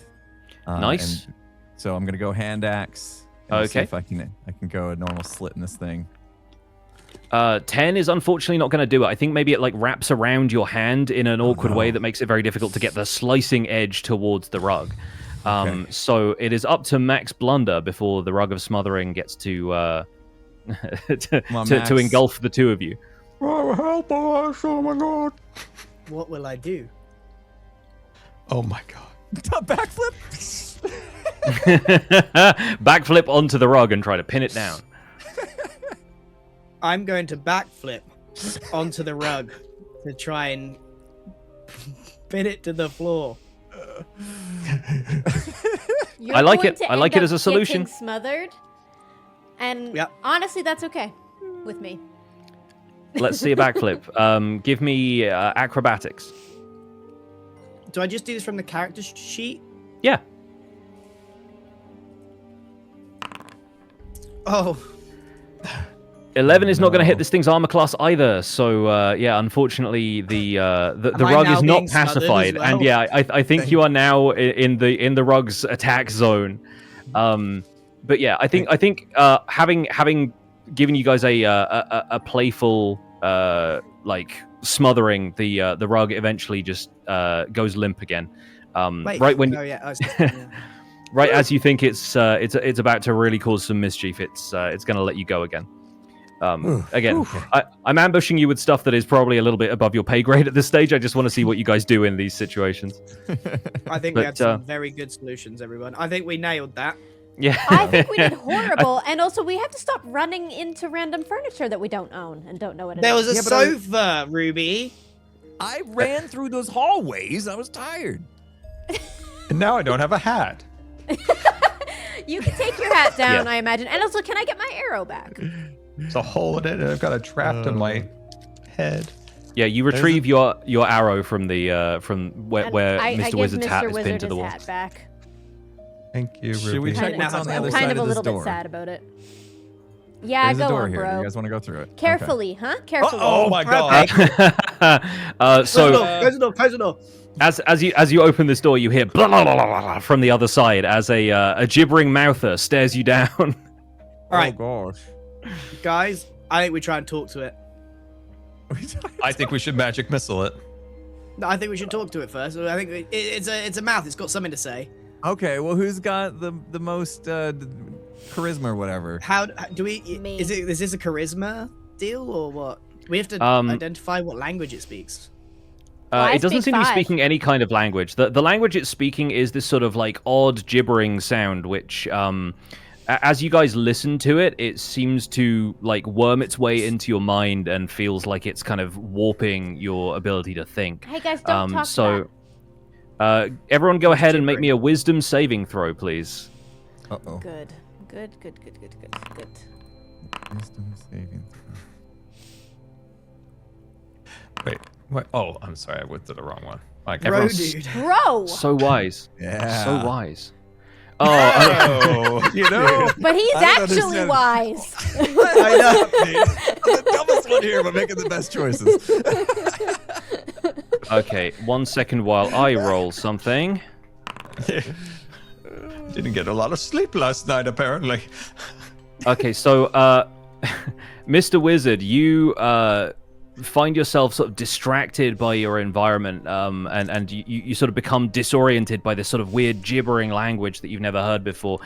Nice. and so I'm gonna go hand axe. And see Okay. if I can go a normal slit in this thing. 10 is unfortunately not going to do it. I think maybe it like wraps around your hand in an awkward way that makes it very difficult to get the slicing edge towards the rug. Okay. So it is up to Max Blunder before the rug of smothering gets to Come on, to Max. engulf the two of you. Oh, help us! Oh my god! What will I do? Oh my god. Backflip. Backflip onto the rug and try to pin it down. I'm going to backflip onto the rug to try and pin it to the floor. You're I like going it. to I like end it as up a solution. getting smothered, and Yep. honestly, that's okay with me. Let's see a backflip. Give me acrobatics. Do I just do this from the character sheet? Yeah. Oh, 11 is not going to hit No. this thing's armor class either. So yeah, unfortunately, the Am I rug now is not being smothered as pacified, well? and yeah, I think you are now in the rug's attack zone. But yeah, I think having given you guys a playful like smothering the rug, eventually just goes limp again. Wait, Right when oh, yeah, I was yeah. right as you think it's about to really cause some mischief, it's going to let you go again. Again, I'm ambushing you with stuff that is probably a little bit above your pay grade at this stage. I just want to see what you guys do in these situations. I think we had some very good solutions, everyone. I think we nailed that. Yeah. I think we did horrible, and also we have to stop running into random furniture that we don't own and don't know what it is. There was a Yeah, but I- sofa, Ruby. I ran through those hallways. I was tired. And now I don't have a hat. You can take your hat down, Yeah. I imagine. And also, can I get my arrow back? There's a hole in it, and I've got it trapped in my head. Yeah, you retrieve your arrow from the from where And Mr. give Wizard's Mr. hat is Wizard pinned to the his wall. hat back. Thank you, Should we Ruby. check what's on the I'm other kind side of of a this little door? bit sad about it. Yeah, There's go a door on, here. bro. You guys want to go through it? Carefully, huh? Carefully. Oh my god. So Close the door, close the door. as you open this door, you hear blah, blah, blah, blah, blah from the other side as a gibbering mouther stares you down. All right, Oh gosh. guys, I think we try and talk to it. I think we should magic missile it. No, I think we should talk to it first. I think it's a mouth. It's got something to say. Okay, well, who's got the most charisma or whatever? How do we? Me. Is this a charisma deal or what? We have to identify what language it speaks. I It doesn't speak seem to be 5. speaking any kind of language. The language it's speaking is this sort of like odd gibbering sound, which, as you guys listen to it, it seems to like worm its way into your mind and feels like it's kind of warping your ability to think. Hey guys, don't talk So, to everyone, go ahead and make me a wisdom saving throw, please. Uh-oh. that. Good. Wisdom saving throw. Wait, what? Oh, I'm sorry. I went to the wrong one. My God. Bro, everyone's- dude. Bro! So wise. Yeah. So wise. Oh, Oh, you know. But he's I don't actually understand. wise. I know. I'm the dumbest one here, but making the best choices. okay. 1 second while I roll something. Didn't get a lot of sleep last night, apparently. Okay, so Mr. Wizard, you find yourself sort of distracted by your environment, and you sort of become disoriented by this sort of weird gibbering language that you've never heard before.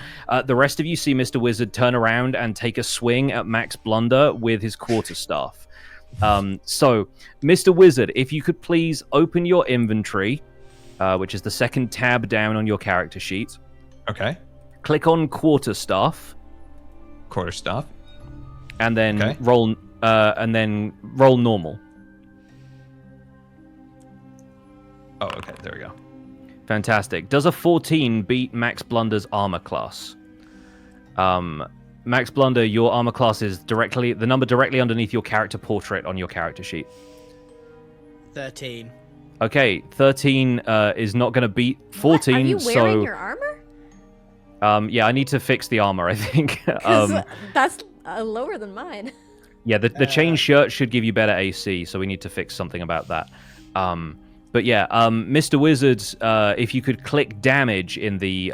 The rest of you see Mr. Wizard turn around and take a swing at Max Blunder with his quarterstaff. So, Mr. Wizard, if you could please open your inventory, which is the second tab down on your character sheet. Okay. Click on quarterstaff. Quarterstaff. And then Okay. roll normal. Oh, okay. There we go. Fantastic. Does a 14 beat Max Blunder's armor class? Max Blunder, your armor class is the number directly underneath your character portrait on your character sheet. 13. Okay, 13 is not going to beat 14. What? Are you wearing so your armor? yeah, I need to fix the armor, I think. 'Cause that's lower than mine. Yeah, the chain shirt should give you better AC, so we need to fix something about that. But yeah, Mr. Wizard, if you could click damage in the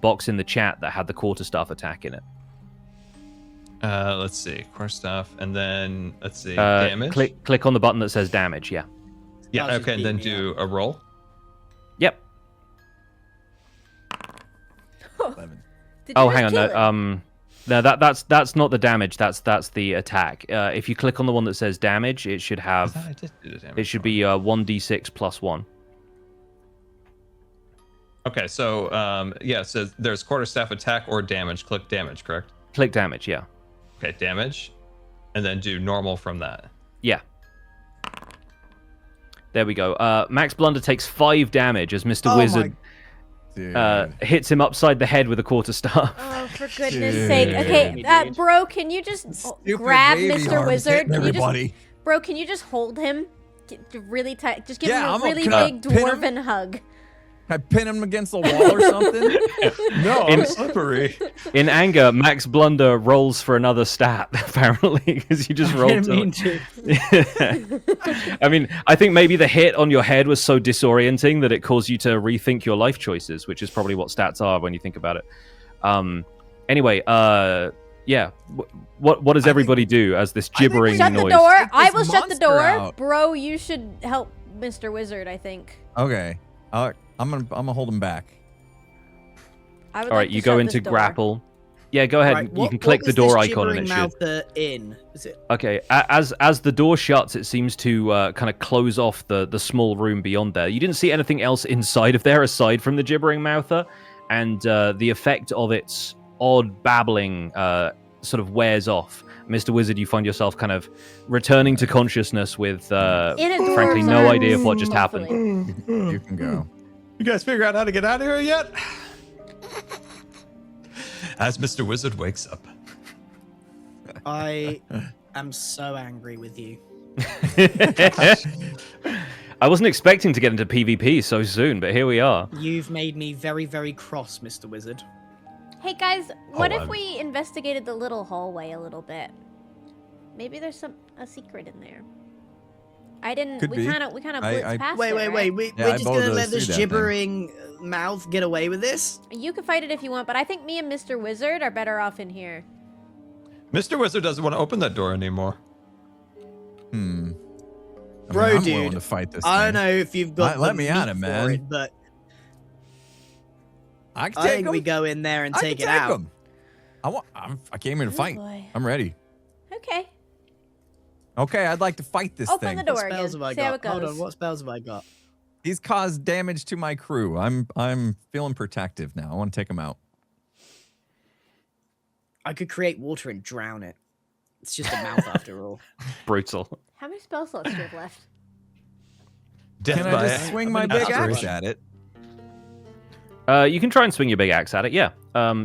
box in the chat that had the quarterstaff attack in it. Let's see. Quarterstaff, and then let's see. Damage. Click on the button that says damage. Yeah. Yeah. Oh, just Okay. And then beat me do a roll. Yep. 11. Did you Oh, just hang on. kill No, it? no, that's not the damage. That's the attack. If you click on the one that says damage, it should I have. thought I did do the damage. It should be 1d6 plus 1. Okay. So yeah. So there's quarterstaff attack or damage. Click damage. Correct. Click damage. Yeah. Okay. Damage, and then do normal from that. Yeah. There we go. Max Blunder takes 5 damage as Mr. Oh Wizard Dude. hits him upside the head with a quarterstaff. Oh, for goodness Dude. sake. Okay, Dude. bro, can you just Stupid grab baby Mr. arms Wizard? hitting Can you just, everybody. bro, can you just hold him? Really tight. Just give Yeah, him I'm a really can I big pin him? dwarven hug. Can I pin him against the wall or something? No, In- I'm slippery. In anger, Max Blunder rolls for another stat, apparently, because you just I rolled didn't to mean to. I mean, I think maybe the hit on your head was so disorienting that it caused you to rethink your life choices, which is probably what stats are when you think about it. Anyway, Yeah. What does everybody do as this gibbering Shut noise? the door. Get I this will shut the monster door. out. Bro, you should help Mr. Wizard, I think. Okay. I'm gonna hold him back. I would All like right, to you go shut into this door. grapple. Yeah, go ahead. Right, You can click the door icon and it should. Mouth in? Is it? Okay, as the door shuts, it seems to kind of close off the small room beyond there. You didn't see anything else inside of there aside from the gibbering mouther, and the effect of its odd babbling sort of wears off. Mr. Wizard, you find yourself kind of returning to consciousness with, In a frankly, dwarf's no arms, idea of what just hopefully. happened. You can go. You guys figure out how to get out of here yet? As Mr. Wizard wakes up. I am so angry with you. I wasn't expecting to get into PvP so soon, but here we are. You've made me very, very cross, Mr. Wizard. Hey guys, what if I'm- we investigated the little hallway a little bit? Maybe there's a secret in there. I didn't. Could we be. kind of blitzed I- past Wait, it, wait, right? wait. Yeah, We're I just gonna bolded let us this through that thing. gibbering mouth get away with this? You can fight it if you want, but I think me and Mr. Wizard are better off in here. Mr. Wizard doesn't want to open that door anymore. Hmm. Bro, I'm dude, willing to fight this I don't thing. know if you've got Let the me at meat him, for man. it, but I can I take think him. we go in there and I take can it take out. him. I came here to Oh, fight. boy. I'm ready. Okay. Okay, I'd like to fight this Open thing. the door What spells again. have I See how it got? Hold goes. on, what spells have I got? He's caused damage to my crew. I'm feeling protective now. I want to take him out. I could create water and drown it. It's just a mouth after all. Brutal. How many spell slots do you have left? Death Can I by just swing my big aspiration. axe at it? You can try and swing your big axe at it, yeah.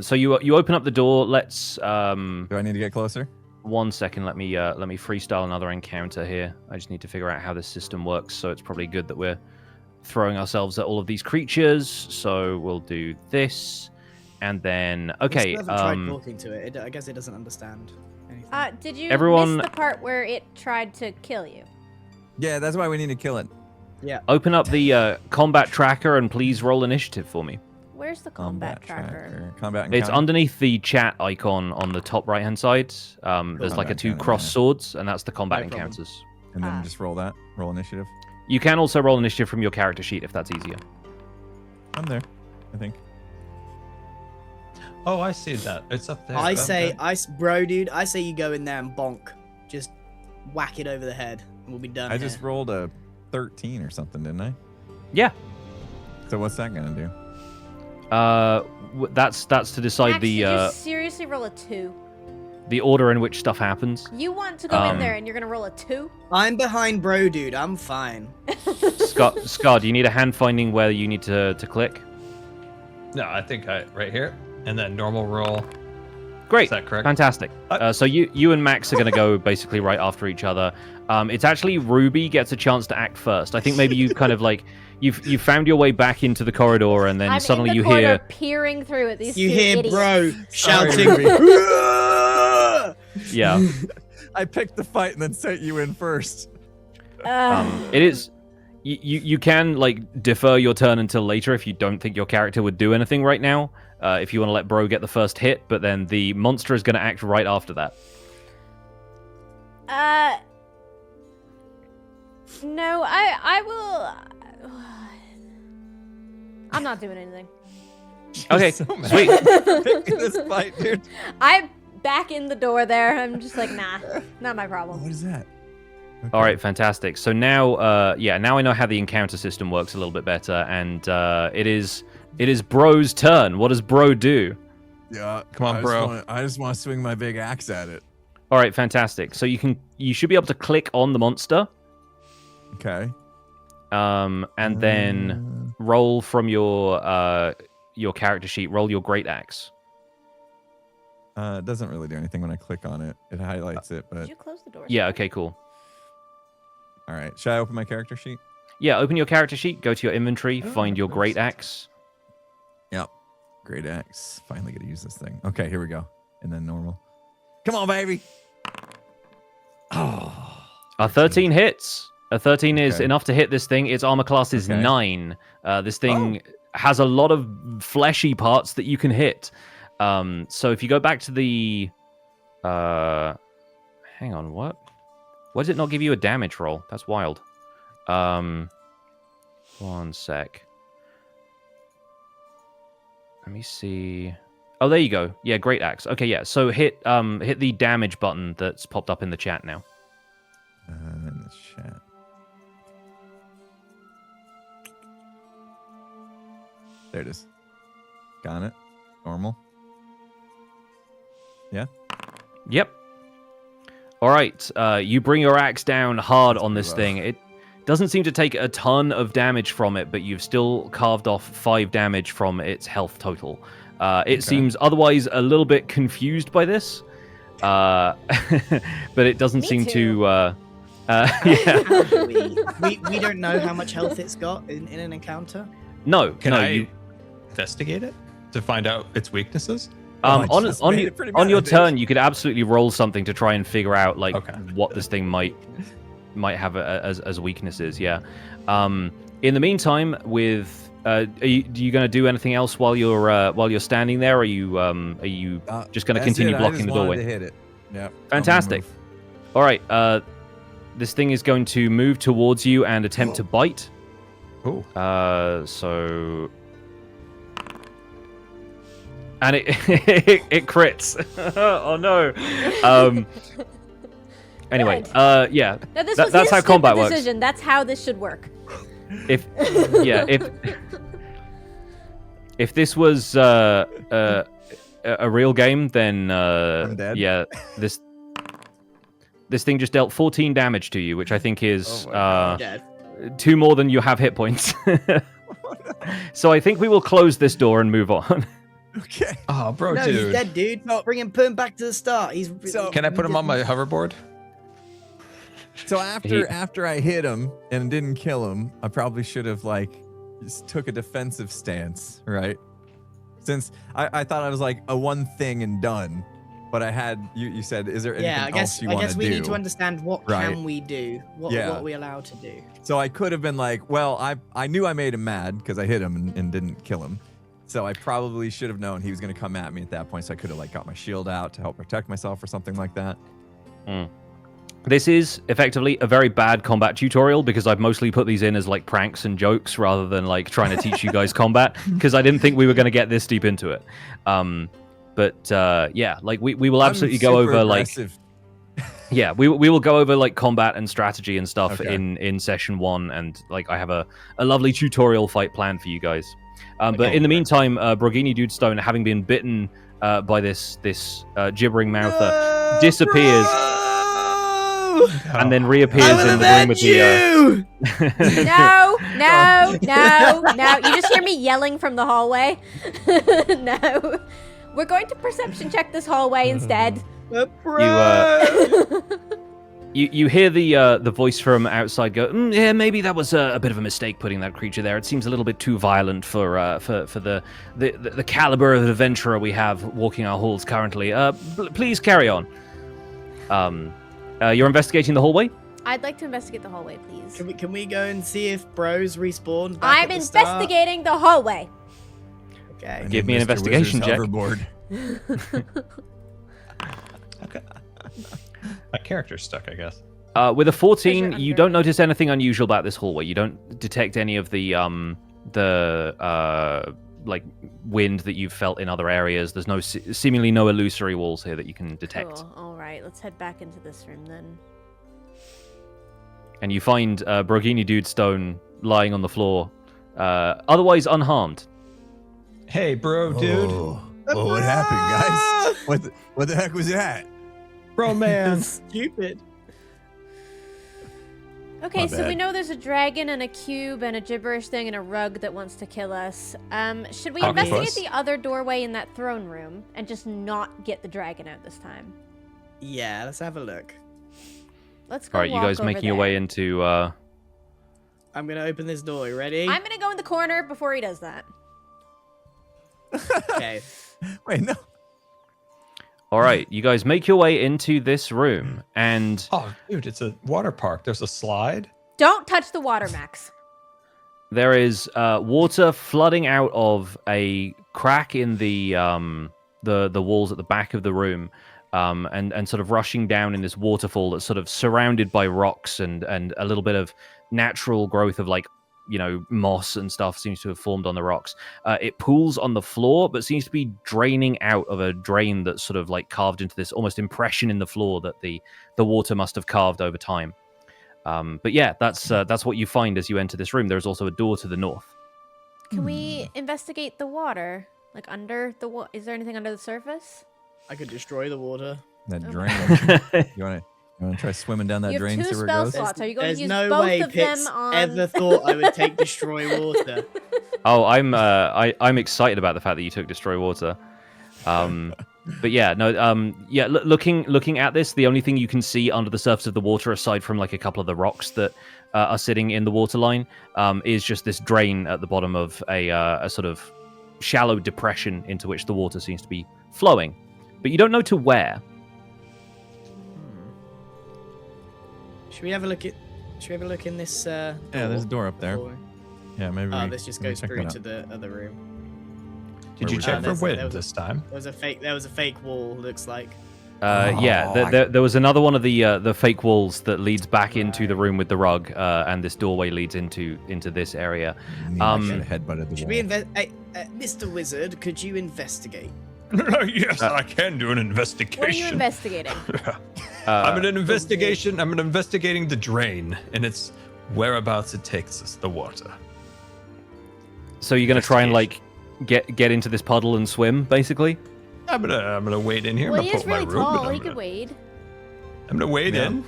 So you open up the door. Let's Do I need to get closer? 1 second. Let me freestyle another encounter here. I just need to figure out how this system works. So it's probably good that we're throwing ourselves at all of these creatures. So we'll do this, and then I okay. still haven't tried talking to it. I guess it doesn't understand anything. Did you Everyone- miss the part where it tried to kill you? Yeah, that's why we need to kill it. Open up the combat tracker and please roll initiative for me. Where's the combat tracker? Combat It's encounter. underneath the chat icon on the top right hand side. There's like a Combat 2 encounter, cross yeah. swords, and that's the combat No problem. encounters. And then just roll that. Roll initiative. You can also roll initiative from your character sheet if that's easier. I'm there, I think. Oh, I see that. It's up there. I Okay. say, bro, dude, I say you go in there and bonk. Just whack it over the head, and we'll be done. I here. just rolled a 13 or something, didn't I? Yeah. So what's that gonna do? That's to decide Max, did you the seriously roll a 2? order in which stuff happens. You want to go in Um, there and you're gonna roll a 2? I'm behind, bro, dude. I'm fine. Scott, do you need a hand finding where you need to click? No, I think right here, and then normal roll. Great. Is that correct? Fantastic. So you and Max are going to go basically right after each other. It's actually Ruby gets a chance to act first. I think maybe you kind of like you found your way back into the corridor, and then I'm suddenly in the you corner hear peering through at these You two hear, idiots. bro, shouting. yeah. I picked the fight and then sent you in first. It is. You can like defer your turn until later if you don't think your character would do anything right now. If you want to let Bro get the first hit, but then the monster is going to act right after that. No, I will. I'm not doing anything. Okay, So mad. sweet. Picking this fight, dude. I'm back in the door there. I'm just like, nah, not my problem. What is that? All right, fantastic. So now, now I know how the encounter system works a little bit better, and it is Bro's turn. What does Bro do? Yeah, Come on, bro. I just want to swing my big axe at it. All right, fantastic. So you should be able to click on the monster, Okay. and then roll from your character sheet. Roll your great axe. It doesn't really do anything when I click on it. It highlights it, Did but you close the door? Yeah. Okay. Cool. all right. Should I open my character sheet? Yeah. Open your character sheet. Go to your inventory. Find your great axe. Yep. Great axe. Finally get to use this thing. Okay, here we go. And then normal. Come on, baby. Oh. A 13 hits. A 13 is Okay. enough to hit this thing. Its armor class is Okay. 9. This thing has a lot of fleshy parts that you can hit. So if you go back to the Hang on, what? Why does it not give you a damage roll? That's wild. 1 sec. Let me see. Oh, there you go. Yeah, great axe. Okay, yeah. So hit the damage button that's popped up in the chat now. In the chat. There it is. Got it. Normal. Yeah. Yep. All right. You bring your axe down hard on this rough. thing. It doesn't seem to take a ton of damage from it, but you've still carved off 5 damage from its health total. It seems otherwise a little bit confused by this, but it doesn't Me seem too. to. Yeah. we don't know how much health it's got in an encounter. No. Can no. I investigate it to find out its weaknesses? I just made it pretty On your bad, turn, you could absolutely roll something to try and figure out like Okay. what this thing might have as weaknesses. Yeah. In the meantime, with are you going to do anything else while you're standing there? Or are you just going to That's continue it. blocking I just the wanted doorway? to hit it. Yeah. Fantastic. All right. This thing is going to move towards you and attempt to bite. Ooh. So. And it crits. Oh no. Anyway, Good. yeah. No, this That- was that's his how combat stupid works. decision. That's how this should work. If this was a real game, then I'm dead. yeah, this thing just dealt 14 damage to you, which I think is Oh my God. Yeah. 2 more than you have hit points. So I think we will close this door and move on. Okay. Oh, bro, No, dude. he's dead, dude. No. Bring him, put him back to the start. He's. So- Can I put him on my hoverboard? So after I hit him and didn't kill him, I probably should have like just took a defensive stance, right? Since I thought I was like a one thing and done, but I had you said, is there anything Yeah, I else guess you want to do? we need to understand what Right. can we do. What Yeah. what are we allowed to do? So I could have been like, well, I knew I made him mad because I hit him and didn't kill him. So I probably should have known he was going to come at me at that point. So I could have like got my shield out to help protect myself or something like that. This is effectively a very bad combat tutorial because I've mostly put these in as like pranks and jokes rather than like trying to teach you guys combat because I didn't think we were going to get this deep into it. Yeah, like we will absolutely go super over like aggressive. yeah, we will go over like combat and strategy and stuff Okay. in session 1, and like I have a lovely tutorial fight planned for you guys. But in the meantime, Brogini Dudestone, having been bitten by this gibbering mouther, disappears and then reappears in the room with the. No, no, no, no. You just hear me yelling from the hallway. No. We're going to perception check this hallway instead. You hear the voice from outside go, yeah, maybe that was a bit of a mistake putting that creature there. It seems a little bit too violent for the caliber of adventurer we have walking our halls currently. Please carry on. You're investigating the hallway? I'd like to investigate the hallway, please. Can we go and see if bros respawn? Back I'm at the start? investigating the hallway. Okay. I Give need me an Mr. investigation Wizard's check. Hoverboard. My character's stuck, I guess. With a 14, Treasure you under. don't notice anything unusual about this hallway. You don't detect any of the like wind that you've felt in other areas. There's no seemingly no illusory walls here that you can detect. Cool. All right, let's head back into this room then. And you find Brogini Dudestone lying on the floor, otherwise unharmed. Hey, bro, dude. Oh, what happened, guys? What the heck was that? Bro, man. Stupid. Okay, My so we bad. know there's a dragon and a cube and a gibberish thing and a rug that wants to kill us. Should we Octopus. investigate the other doorway in that throne room and just not get the dragon out this time? Yeah, let's have a look. Let's go. All right, you walk guys over making your there. way into. I'm gonna open this door. You ready? I'm gonna go in the corner before he does that. Okay. Wait, no. All right, you guys make your way into this room, and Oh, dude, it's a water park. There's a slide. Don't touch the water, Max. there is water flooding out of a crack in the walls at the back of the room. and sort of rushing down in this waterfall that's sort of surrounded by rocks and a little bit of natural growth of like, you know, moss and stuff seems to have formed on the rocks. It pools on the floor, but seems to be draining out of a drain that's sort of like carved into this almost impression in the floor that the water must have carved over time. But yeah, that's what you find as you enter this room. There's also a door to the north. Can we investigate the water? Like under the water? Is there anything under the surface? I could destroy the water. That Oh. drain. You want to try swimming down that You have drain? 2 See where it spell goes? slots. Are you going There's to use no both way of Pitts them on? ever thought I would take destroy water. Oh, I'm excited about the fact that you took destroy water. But yeah, no, looking at this, the only thing you can see under the surface of the water, aside from like a couple of the rocks that are sitting in the water line, is just this drain at the bottom of a sort of shallow depression into which the water seems to be flowing. But you don't know to where. Should we have a look at? Should we have a look in this? Yeah, there's a door up there. Door? Yeah, maybe. Oh, we- this just maybe goes check through that to out. the other room. Did you we check go? for There wind was a- this time? There was a fake wall. Looks like. Yeah, there was another one of the fake walls that leads back into the room with the rug, and this doorway leads into this area. I should have headbutted the Should wall. we invest? Hey, Mr. Wizard, could you investigate? Yes, I can do an investigation. What are you investigating? I'm investigating the drain and its whereabouts it takes us, the water. So you're gonna try and like get into this puddle and swim, basically. I'm gonna wade in here. Well, I'm he gonna is put my really robe tall. in. He could wade. I'm gonna wade Yeah. in.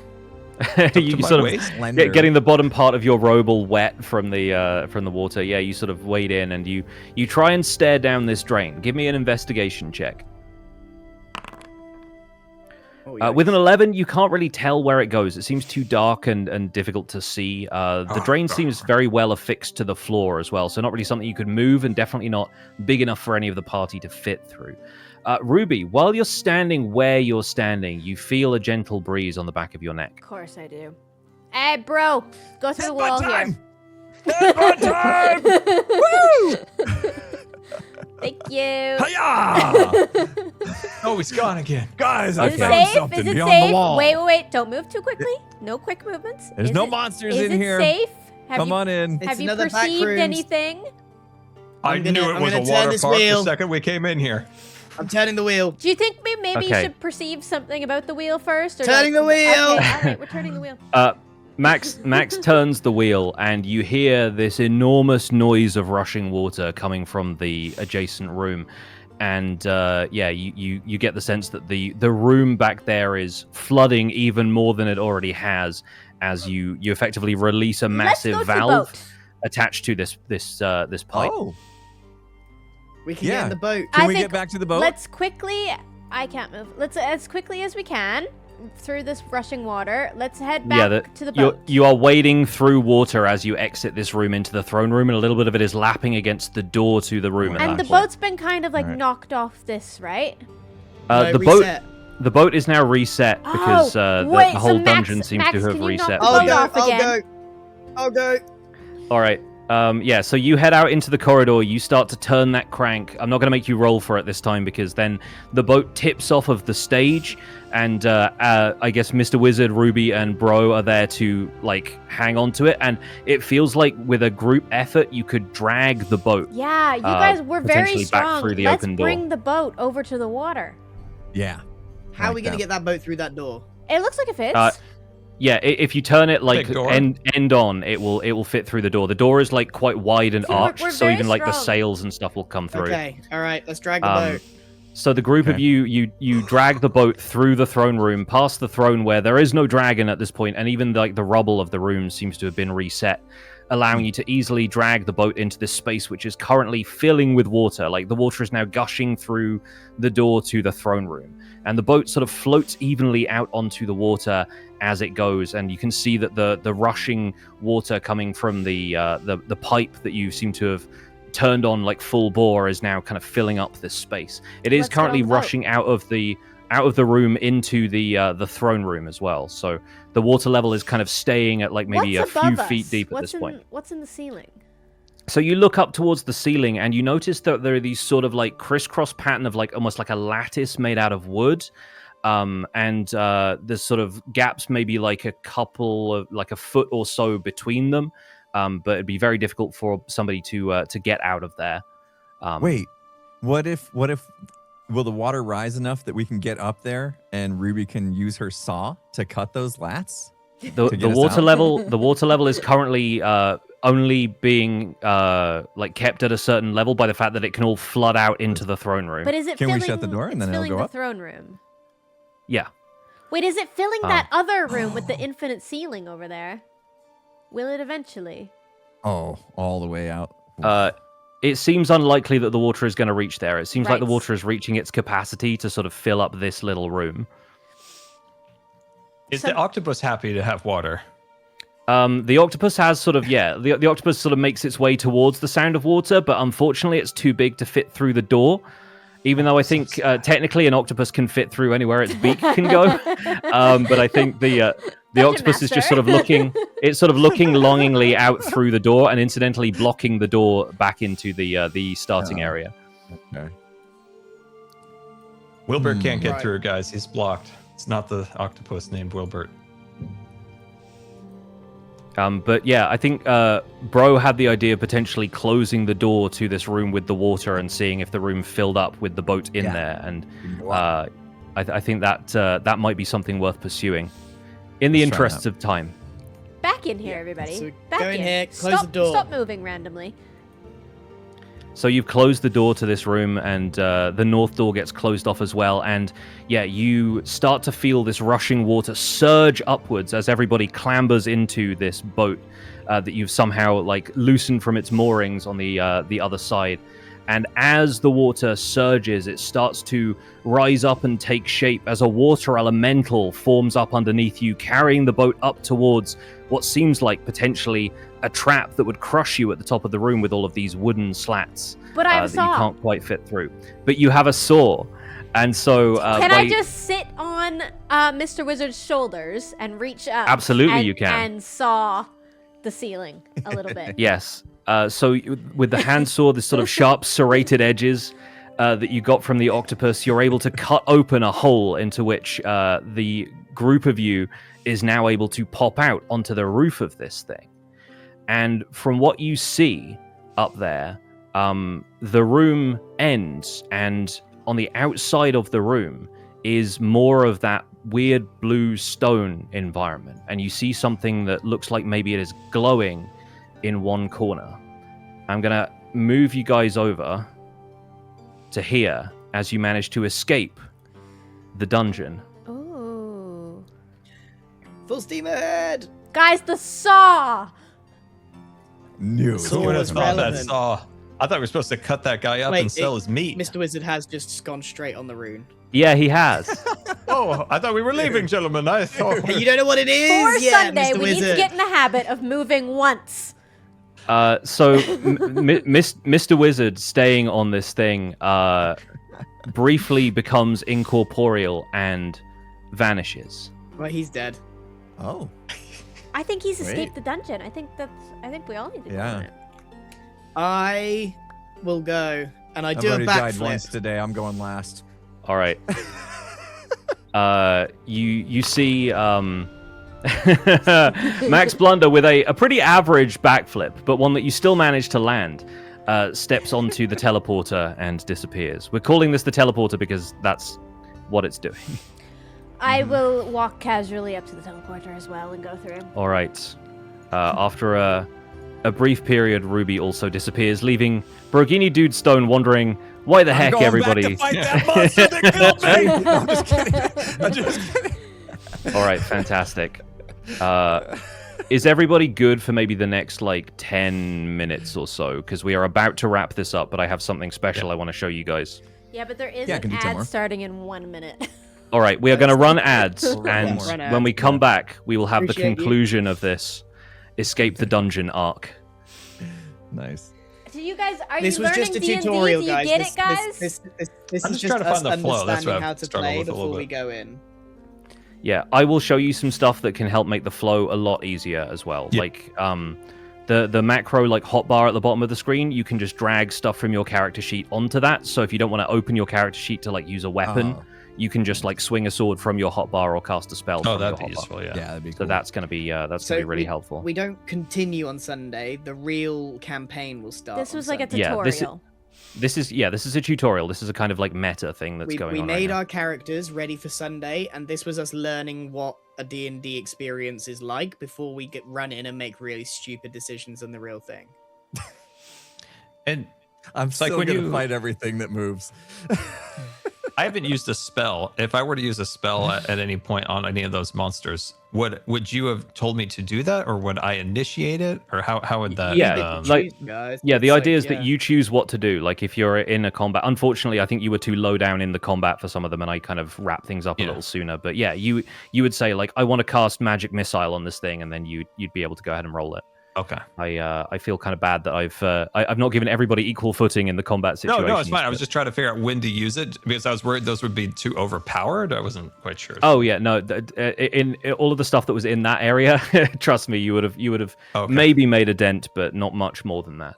You to my sort of waist. Slender. getting the bottom part of your robe all wet from the water. Yeah, you sort of wade in and you try and stare down this drain. Give me an investigation check. Oh, With an 11, you can't really tell where it goes. It seems too dark and difficult to see. The drain seems very well affixed to the floor as well, so not really something you could move, and definitely not big enough for any of the party to fit through. Ruby, while you're standing where you're standing, you feel a gentle breeze on the back of your neck. Of course I do. Hey, bro, go through the wall here. Thank you. Hiya! Oh, he's gone again. Guys, Is I it found safe? something Is it beyond safe? the wall. Wait. Don't move too quickly. No quick movements. There's Is no it- monsters is in here. Is it safe? Come on in. It's Have you another back perceived rooms. anything? I I'm knew gonna- it I'm was a gonna turn water this park the wheel. second we came in here. I'm turning the wheel. Do you think we maybe Okay. should perceive something about the wheel first? Or Turning the wheel! Okay, all right, we're turning the wheel. Max turns the wheel, and you hear this enormous noise of rushing water coming from the adjacent room. And you get the sense that the room back there is flooding even more than it already has, as you effectively release a massive Let's go to the valve boat. attached to this pipe. Oh, We can Yeah. get in the boat. can I we think get back to the boat? Let's quickly. I can't move. Let's as quickly as we can through this rushing water. Let's head back to the boat. You are wading through water as you exit this room into the throne room, and a little bit of it is lapping against the door to the room. at And that the point. boat's been kind of like Alright. knocked off this, right? No, the reset. boat is now reset because the wait, so whole Max- dungeon seems Max, to have can you reset. knock for the I'll you. boat go. off I'll again. go. I'll go. All right. Yeah, so you head out into the corridor. You start to turn that crank. I'm not going to make you roll for it this time because then the boat tips off of the stage, and I guess Mr. Wizard, Ruby, and Bro are there to like hang on to it. And it feels like with a group effort, you could drag the boat. Yeah, you guys were very potentially back strong. through the Let's open door. bring the boat over to the water. Yeah. How are we Like gonna that. get that boat through that door? It looks like it fits. Yeah, if you turn it like Big door. end on, it will fit through the door. The door is like quite wide and See, we're arched, so very even like the strong. sails and stuff will come through. Okay. All right. Let's drag the Um, boat. So the group of Okay. you drag the boat through the throne room, past the throne where there is no dragon at this point, and even like the rubble of the room seems to have been reset, allowing you to easily drag the boat into this space which is currently filling with water. Like the water is now gushing through the door to the throne room, and the boat sort of floats evenly out onto the water as it goes, and you can see that the rushing water coming from the pipe that you seem to have turned on like full bore is now kind of filling up this space. It is Let's get currently on the boat. rushing out of the room into the throne room as well. So the water level is kind of staying at like maybe What's a few above feet us? deep at What's this point. What's in the ceiling? So you look up towards the ceiling and you notice that there are these sort of like crisscross pattern of like almost like a lattice made out of wood. and there's sort of gaps, maybe like a foot or so between them. But it'd be very difficult for somebody to get out of there. Wait, what if will the water rise enough that we can get up there and Ruby can use her saw to cut those lats? The water level is currently only being like kept at a certain level by the fact that it can all flood out into the throne room. But is it Can we filling, shut the door and it's then it'll filling go the up? throne room? Yeah. Wait, is it filling that other room with the infinite ceiling over there? Will it eventually? Oh, all the way out. It seems unlikely that the water is going to reach there. It seems like the Right. water is reaching its capacity to sort of fill up this little room. Is the octopus happy to have water? The octopus has sort of, the octopus sort of makes its way towards the sound of water, but unfortunately it's too big to fit through the door. Even though I think technically an octopus can fit through anywhere its beak can go. But I think the octopus is just sort of looking longingly out through the door and incidentally blocking the door back into the starting area. Okay. Wilbert can't get Right. through, guys. He's blocked. It's not the octopus named Wilbert. But yeah, I think Bro had the idea of potentially closing the door to this room with the water and seeing if the room filled up with the boat in there. And I think that might be something worth pursuing in the Let's try interests of time. Back in here, everybody. So Back go in here, close stop, the door. Stop moving randomly. So you've closed the door to this room, and the north door gets closed off as well. And yeah, you start to feel this rushing water surge upwards as everybody clambers into this boat that you've somehow like loosened from its moorings on the other side. And as the water surges, it starts to rise up and take shape as a water elemental forms up underneath you, carrying the boat up towards what seems like potentially a trap that would crush you at the top of the room with all of these wooden slats But I have a that you saw. can't quite fit through. But you have a saw. And so... Can I just sit on Mr. Wizard's shoulders and reach up? Absolutely and, you can. And saw the ceiling a little bit. Yes. With the hand saw, this sort of sharp serrated edges that you got from the octopus, you're able to cut open a hole into which the group of you is now able to pop out onto the roof of this thing. And from what you see up there, the room ends, and on the outside of the room is more of that weird blue stone environment. And you see something that looks like maybe it is glowing in one corner. I'm gonna move you guys over to here as you manage to escape the dungeon. Ooh. Full steam ahead! Guys, the saw! New. So Who would have it's thought that relevant. saw? I thought we were supposed to cut that guy up Wait, and sell it- his meat. Mr. Wizard has just gone straight on the rune. Yeah, he has. Oh, I thought we were leaving, gentlemen. I thought. Hey, you don't know what it is? For Yeah, Sunday, Mr. we Wizard. need to get in the habit of moving once. Mr. Wizard staying on this thing briefly becomes incorporeal and vanishes. Well, he's dead. Oh, I think he's Wait. escaped the dungeon. I think we all need to go Yeah. on it. I will go, and I I've do a already died once backflip. today. I'm going last. All right. You see Max Blunder with a pretty average backflip, but one that you still manage to land, steps onto the teleporter and disappears. We're calling this the teleporter because that's what it's doing. I will walk casually up to the teleporter as well and go through. All right. After a brief period, Ruby also disappears, leaving Brogini Dude Stone wondering why the heck everybody. Back to fight that monster that killed me. No, I'm just kidding. I'm just kidding. All right, fantastic. Is everybody good for maybe the next like 10 minutes or so? Because we are about to wrap this up, but I have something special I want to show you guys. Yeah, but there is Yeah, I can an do 10 ad more. starting in 1 minute. All right, we are going to run ads, and Run ads, when we come back, we will have the Appreciate you. conclusion of this Escape the Dungeon arc. Nice. Do you guys are This you was learning just a D&D? tutorial, Do you guys. get This, it, guys? This I'm is just just trying to us find the flow. That's what understanding I've how to struggled play with a little before we bit. go in. Yeah, I will show you some stuff that can help make the flow a lot easier as well. Yeah. Like the macro like hotbar at the bottom of the screen, you can just drag stuff from your character sheet onto that. So if you don't want to open your character sheet to like use a weapon, you can just like swing a sword from your hotbar or cast a spell. Oh, from that'd your be hotbar. useful. Yeah. Yeah, that'd be So cool. that's gonna be really helpful. We don't continue on Sunday. The real campaign will start. This on was like a Sunday. Yeah, tutorial. this is a tutorial. This is a kind of like meta thing that's going We on. made right our characters ready for Sunday, and this was us learning what a D&D experience is like before we get run in and make really stupid decisions on the real thing. And I'm like still when gonna you- fight everything that moves. I haven't used a spell. If I were to use a spell at any point on any of those monsters, would you have told me to do that, or would I initiate it, or how would that? Yeah, Choose, like- guys. Yeah, the It's idea is yeah. that you choose what to do. Like if you're in a combat, unfortunately, I think you were too low down in the combat for some of them, and I kind of wrap things up a Yeah. little sooner. But yeah, you would say like, I want to cast magic missile on this thing, and then you'd be able to go ahead and roll it. Okay. I feel kind of bad that I've not given everybody equal footing in the combat No, situation. it's fine. I was just trying to figure out when to use it because I was worried those would be too overpowered. I wasn't quite sure. Oh yeah, no. In all of the stuff that was in that area, trust me, you would have Okay. maybe made a dent, but not much more than that.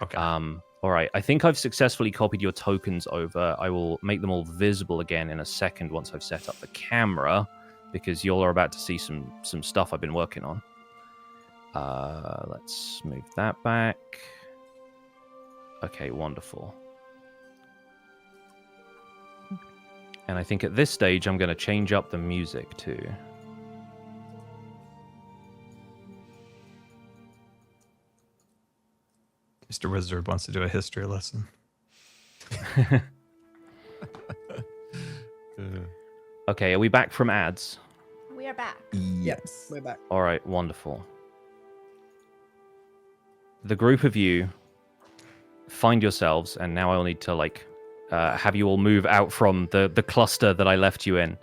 Okay. All right. I think I've successfully copied your tokens over. I will make them all visible again in a second once I've set up the camera, because y'all are about to see some stuff I've been working on. Let's move that back. Okay, wonderful. And I think at this stage I'm going to change up the music too. Mr. Wizard wants to do a history lesson. Okay, are we back from ads? We are back. Yes. We're back. All right, wonderful. The group of you find yourselves, and now I'll need to like have you all move out from the cluster that I left you in.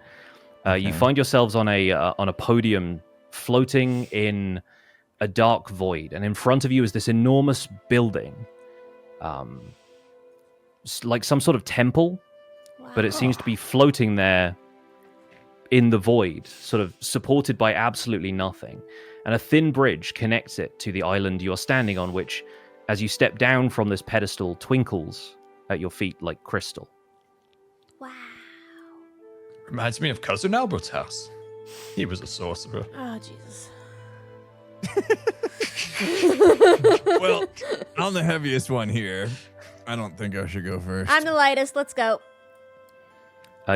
You find yourselves on a podium floating in a dark void, and in front of you is this enormous building, like some sort of temple, but it seems to be floating there in the void, sort of supported by absolutely nothing. And a thin bridge connects it to the island you're standing on, which, as you step down from this pedestal, twinkles at your feet like crystal. Wow. Reminds me of Cousin Albert's house. He was a sorcerer. Oh Jesus. Well, I'm the heaviest one here. I don't think I should go first. I'm the lightest. Let's go.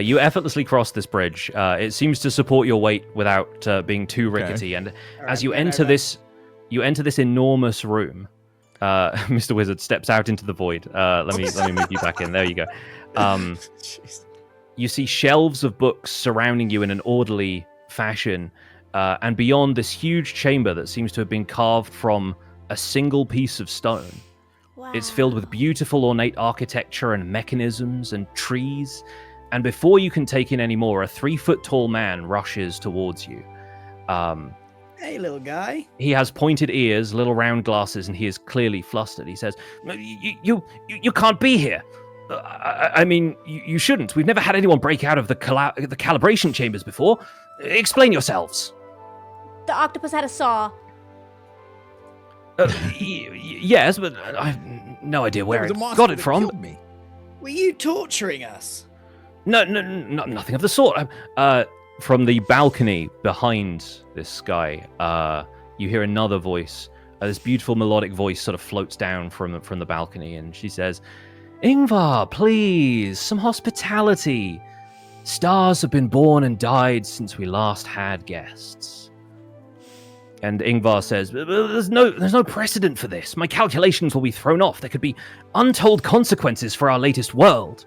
You effortlessly cross this bridge. It seems to support your weight without being too rickety. And as you enter this enormous room, Mr. Wizard steps out into the void. Let me move you back in. There you go. Jeez. You see shelves of books surrounding you in an orderly fashion, and beyond this huge chamber that seems to have been carved from a single piece of stone. Wow. It's filled with beautiful ornate architecture and mechanisms and trees. And before you can take in any more, a 3-foot-tall man rushes towards you. Hey, little guy. He has pointed ears, little round glasses, and he is clearly flustered. He says, "You can't be here. I mean, you shouldn't. We've never had anyone break out of the calibration chambers before. Explain yourselves." The octopus had a saw. Yes, but I have no idea where There was it a monster got it that from. killed me. Were you torturing us? No, nothing of the sort. From the balcony behind this guy, you hear another voice. This beautiful melodic voice sort of floats down from the balcony, and she says, "Ingvar, please, some hospitality. Stars have been born and died since we last had guests." And Ingvar says, there's no precedent for this. My calculations will be thrown off. There could be untold consequences for our latest world.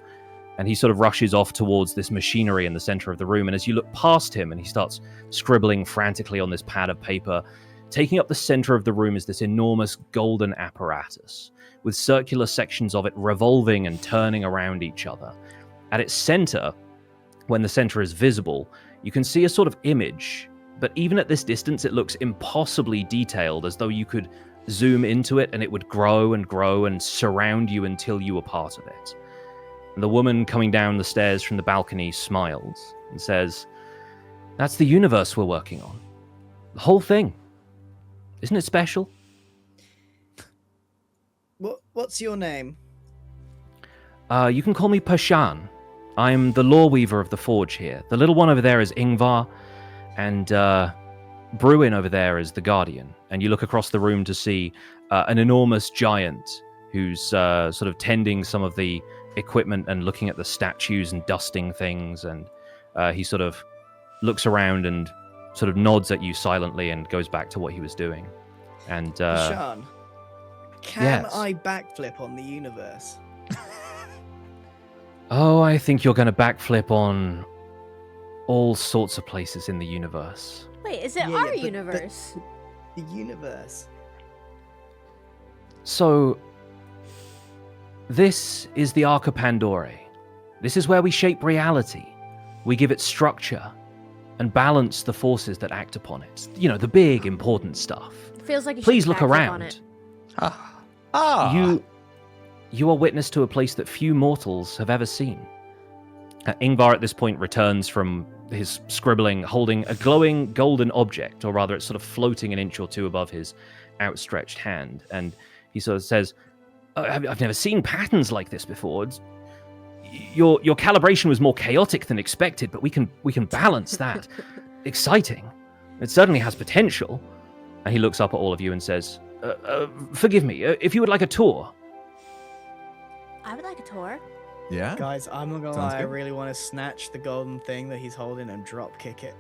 And he sort of rushes off towards this machinery in the center of the room. And as you look past him, and he starts scribbling frantically on this pad of paper, taking up the center of the room is this enormous golden apparatus, with circular sections of it revolving and turning around each other. At its center, when the center is visible, you can see a sort of image, but even at this distance, it looks impossibly detailed, as though you could zoom into it and it would grow and grow and surround you until you were part of it. And the woman coming down the stairs from the balcony smiles and says, "That's the universe we're working on. The whole thing. Isn't it special?" What's your name? You can call me Pashan. I'm the law weaver of the forge here. The little one over there is Ingvar, and Bruin over there is the guardian. And you look across the room to see an enormous giant who's sort of tending some of the equipment and looking at the statues and dusting things. And he sort of looks around and sort of nods at you silently and goes back to what he was doing. And Sean, can yes. I backflip on the universe? Oh, I think you're going to backflip on all sorts of places in the universe. Wait, is it Yeah, our but universe? The universe. So, this is the Arca Pandora. This is where we shape reality. We give it structure and balance the forces that act upon it. You know, the big, important stuff. Feels like you Please should look backflip on around. it. You are witness to a place that few mortals have ever seen. Ingvar at this point returns from his scribbling, holding a glowing golden object, or rather it's sort of floating an inch or two above his outstretched hand. And he sort of says, I've never seen patterns like this before. Your calibration was more chaotic than expected, but we can balance that. Exciting. It certainly has potential. And he looks up at all of you and says, forgive me, if you would like a tour. I would like a tour. Yeah. Guys, I'm not gonna Sounds lie, I good. really want to snatch the golden thing that he's holding and drop kick it.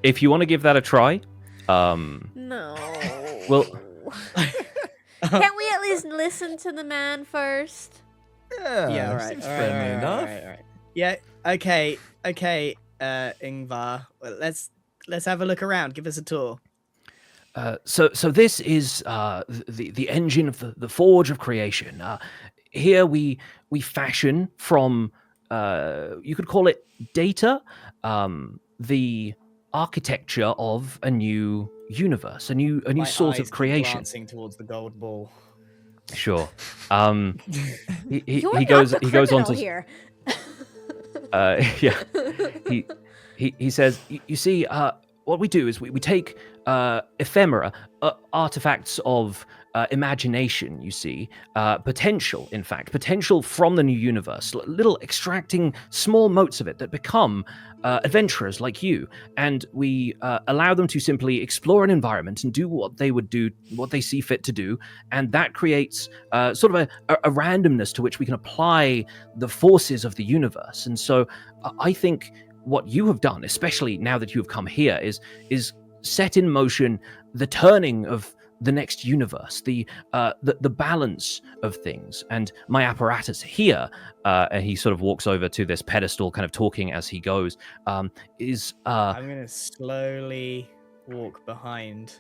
If you want to give that a try, No. well, Can't we at least listen to the man first? Yeah, all right. Seems all right, friendly all right, enough. all right, all right. Yeah, okay, Ingvar. Well, let's have a look around. Give us a tour. So this is the engine of the forge of creation. Here we fashion from you could call it data, the architecture of a new universe, a new My sort eyes of keep creation. glancing towards the gold ball. Sure. He You're goes not the he goes on criminal to here. yeah. He says, you see, what we do is we take ephemera, artifacts of imagination, you see, potential, in fact, potential from the new universe, little extracting small motes of it that become adventurers like you, and we allow them to simply explore an environment and do what they would do, what they see fit to do, and that creates sort of a randomness to which we can apply the forces of the universe. And so I think what you have done, especially now that you have come here, is set in motion the turning of the next universe, the balance of things. And my apparatus here, and he sort of walks over to this pedestal, kind of talking as he goes, is I'm gonna slowly walk behind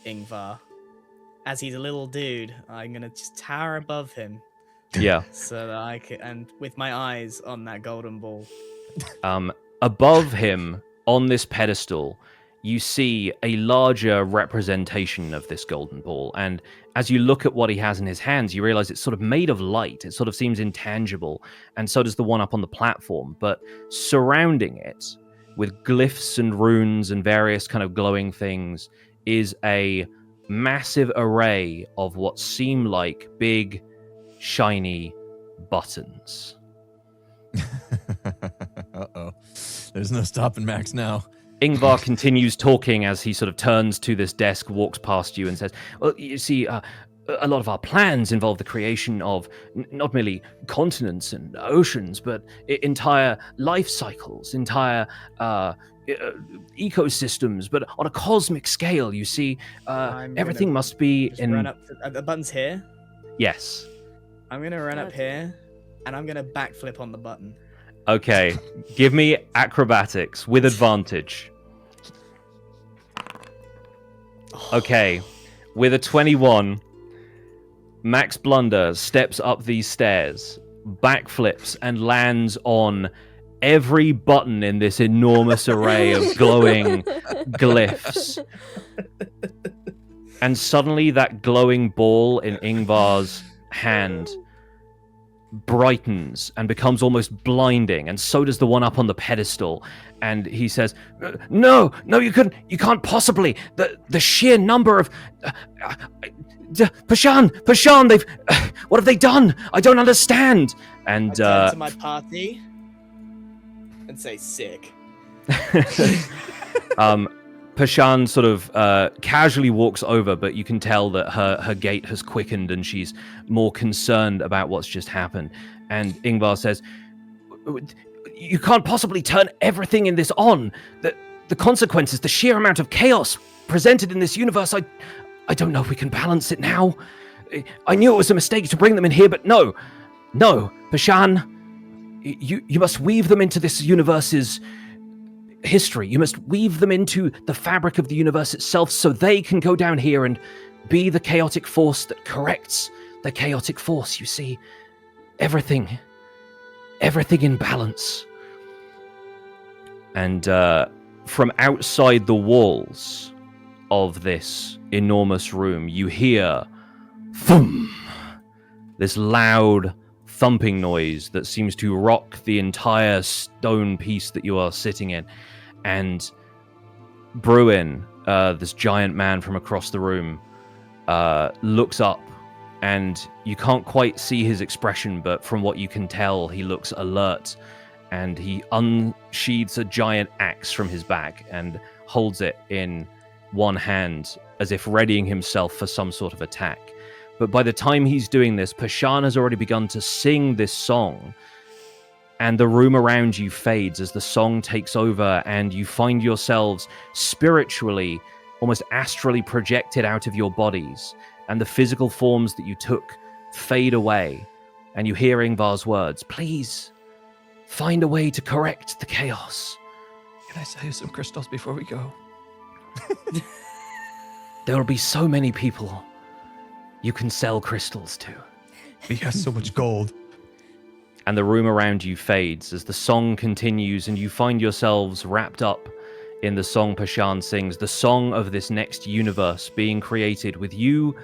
Ingvar. As he's a little dude, I'm gonna just tower above him yeah. so that I can, and with my eyes on that golden ball. Above him on this pedestal, you see a larger representation of this golden ball. And as you look at what he has in his hands, you realize it's sort of made of light. It sort of seems intangible. And so does the one up on the platform. But surrounding it with glyphs and runes and various kind of glowing things is a massive array of what seem like big, shiny buttons. Uh-oh. There's no stopping Max now. Ingvar continues talking as he sort of turns to this desk, walks past you, and says, well, you see, a lot of our plans involve the creation of not merely continents and oceans, but entire life cycles, entire ecosystems, but on a cosmic scale, you see. Everything must be Just in... run up. The button's here. Yes. I'm gonna run up here, and I'm gonna backflip on the button. Okay, give me acrobatics with advantage. Okay, with a 21, Max Blunder steps up these stairs, backflips, and lands on every button in this enormous array of glowing glyphs. And suddenly that glowing ball in Ingvar's hand brightens and becomes almost blinding, and so does the one up on the pedestal. And he says, no, you can't possibly. The sheer number of Pashan, they've what have they done? I don't understand. And turn to my party and say sick. Pashan sort of casually walks over, but you can tell that her gait has quickened and she's more concerned about what's just happened. And Ingvar says, "You can't possibly turn everything in this on. The consequences, the sheer amount of chaos presented in this universe, I don't know if we can balance it now. I knew it was a mistake to bring them in here, but no, Pashan, you must weave them into this universe's history. You must weave them into the fabric of the universe itself so they can go down here and be the chaotic force that corrects the chaotic force. You see, everything in balance." And from outside the walls of this enormous room, you hear thump, this loud thumping noise that seems to rock the entire stone piece that you are sitting in. And Bruin, this giant man from across the room, looks up, and you can't quite see his expression, but from what you can tell, he looks alert, and he unsheathes a giant axe from his bag and holds it in one hand as if readying himself for some sort of attack. But by the time he's doing this, Pashan has already begun to sing this song, and the room around you fades as the song takes over, and you find yourselves spiritually, almost astrally projected out of your bodies, and the physical forms that you took fade away, and you hear Ingvar's words, "Please, find a way to correct the chaos." Can I sell you some crystals before we go? There will be so many people you can sell crystals to. He has so much gold. And the room around you fades as the song continues, and you find yourselves wrapped up in the song Pashan sings, the song of this next universe being created with you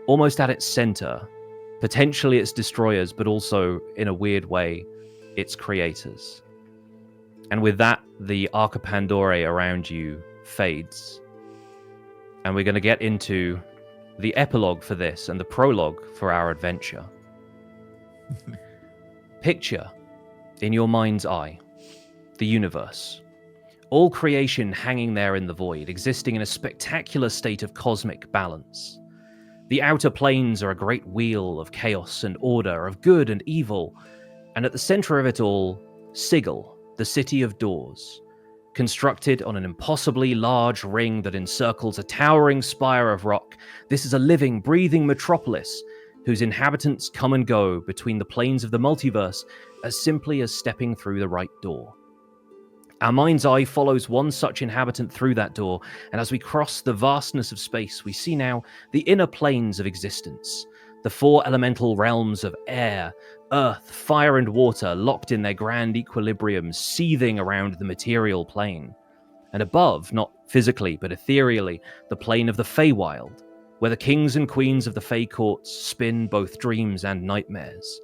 almost at its center, potentially its destroyers, but also, in a weird way, its creators. And with that, the Arca Pandore around you fades. And we're going to get into the epilogue for this and the prologue for our adventure. Picture, in your mind's eye, the universe. All creation hanging there in the void, existing in a spectacular state of cosmic balance. The outer planes are a great wheel of chaos and order, of good and evil, and at the center of it all, Sigil, the city of doors, constructed on an impossibly large ring that encircles a towering spire of rock. This is a living, breathing metropolis whose inhabitants come and go between the planes of the multiverse as simply as stepping through the right door. Our mind's eye follows one such inhabitant through that door, and as we cross the vastness of space, we see now the inner planes of existence, the four elemental realms of air, earth, fire, and water locked in their grand equilibrium, seething around the material plane. And above, not physically but ethereally, the plane of the Feywild, where the kings and queens of the Fey courts spin both dreams and nightmares.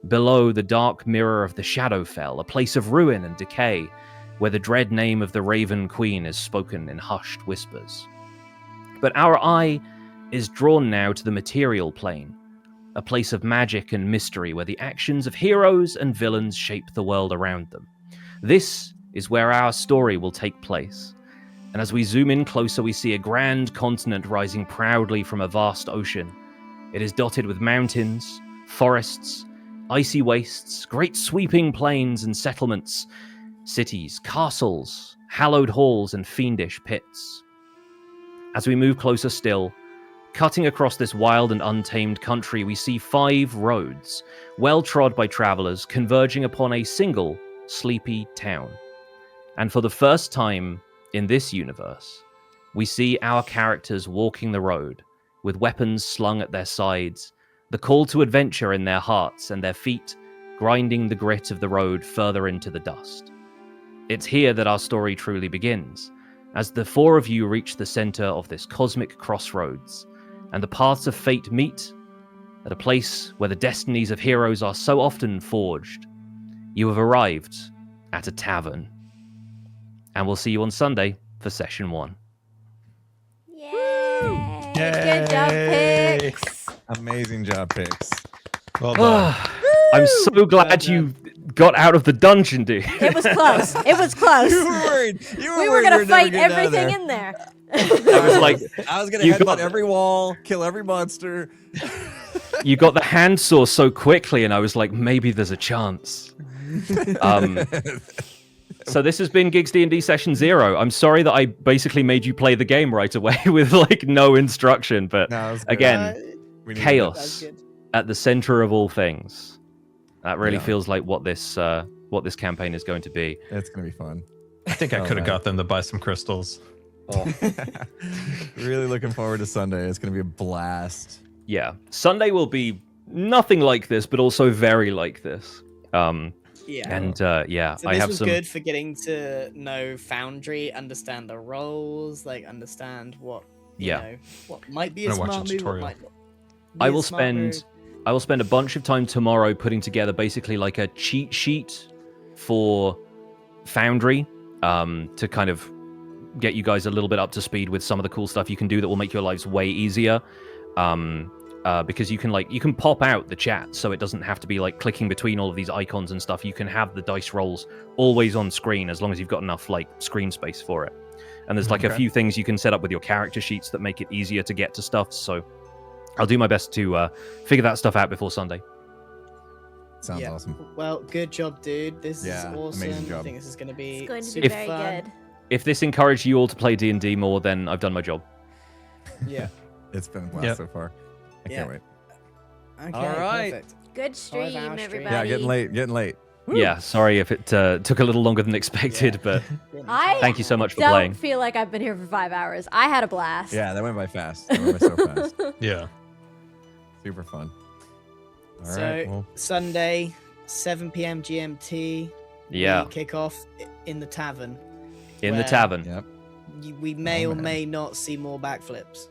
Below, the dark mirror of the Shadowfell, a place of ruin and decay, where the dread name of the Raven Queen is spoken in hushed whispers. But our eye is drawn now to the material plane, a place of magic and mystery where the actions of heroes and villains shape the world around them. This is where our story will take place. And as we zoom in closer, we see a grand continent rising proudly from a vast ocean. It is dotted with mountains, forests, icy wastes, great sweeping plains and settlements, cities, castles, hallowed halls, and fiendish pits. As we move closer still, cutting across this wild and untamed country, we see 5 roads, well trod by travelers, converging upon a single, sleepy town. And for the first time in this universe, we see our characters walking the road, with weapons slung at their sides, the call to adventure in their hearts, and their feet grinding the grit of the road further into the dust. It's here that our story truly begins, as the 4 of you reach the center of this cosmic crossroads, and the paths of fate meet at a place where the destinies of heroes are so often forged. You have arrived at a tavern. And we'll see you on Sunday for session 1. Yay! Yay! Good job, Pix. Amazing job, Pix. Well done. I'm so glad you got out of the dungeon, dude. It was close. It was close. You were worried. You were We were worried gonna never fight getting out of everything there. in there. I was like, I was gonna you headbutt got- every wall, kill every monster. you got the handsaw so quickly, and I was like, maybe there's a chance. So this has been Gigs D&D Session 0. I'm sorry that I basically made you play the game right away with like no instruction, but No, it was good. again, We needed chaos That's good. at the center of all things. That really Yeah. feels like what this campaign is going to be. it. It's gonna be fun. I think I Oh, could have man. got them to buy some crystals. Really looking forward to Sunday. It's gonna be a blast. Yeah, Sunday will be nothing like this, but also very like this. Yeah. And yeah, So I this have was some. good for getting to know Foundry, understand the roles, like understand what you Yeah. know, what might be a I'm gonna watch smart a move, what tutorial. might not. be I a will smart spend move. I will spend a bunch of time tomorrow putting together basically like a cheat sheet for Foundry, to kind of get you guys a little bit up to speed with some of the cool stuff you can do that will make your lives way easier. Because you can pop out the chat, so it doesn't have to be like clicking between all of these icons and stuff. You can have the dice rolls always on screen as long as you've got enough like screen space for it. And there's like a Okay. few things you can set up with your character sheets that make it easier to get to stuff. So I'll do my best to figure that stuff out before Sunday. Sounds Yeah. awesome. Well, good job, dude. This Yeah, is awesome. amazing I job. think this is going to be It's going to super be very fun. good. If this encouraged you all to play D&D more, then I've done my job. Yeah. It's been a blast Yep. so far. I Yeah. can't wait. Okay. All right. Perfect. Good stream, 5-hour stream. everybody. Yeah, getting late. Getting late. Yeah, sorry if it took a little longer than expected, Yeah. but I thank you so much for don't playing. feel like I've been here for 5 hours. I had a blast. Yeah, that went by fast. That went by so fast. Yeah. Super fun. All So right. Well, Sunday, 7 p.m. GMT. Yeah, We kick off in the tavern. in the where- tavern. yep. We may Oh, or man. may not see more backflips.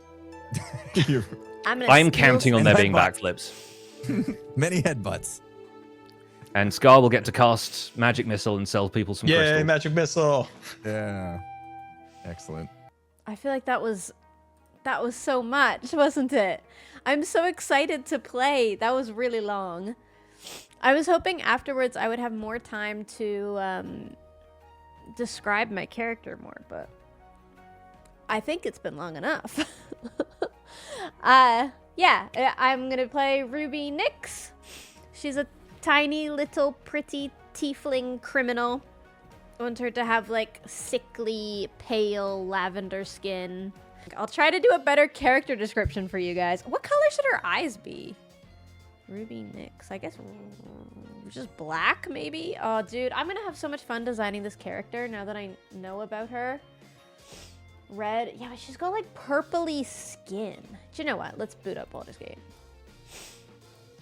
I'm gonna I am steal counting on and there being headbutts. backflips. Many headbutts. And Scar will get to cast Magic Missile and sell people some Yay, crystals. magic missile. Yeah. Excellent. I feel like that was so much, wasn't it? I'm so excited to play. That was really long. I was hoping afterwards I would have more time to describe my character more, but I think it's been long enough. Yeah, I'm gonna play Ruby Nix. She's a tiny little pretty tiefling criminal. I want her to have like sickly, pale lavender skin. I'll try to do a better character description for you guys. What color should her eyes be? Ruby Nix. I guess just black, maybe? Oh, dude, I'm gonna have so much fun designing this character now that I know about her. Red. Yeah, but she's got like purpley skin. Do you know what? Let's boot up Baldur's Gate.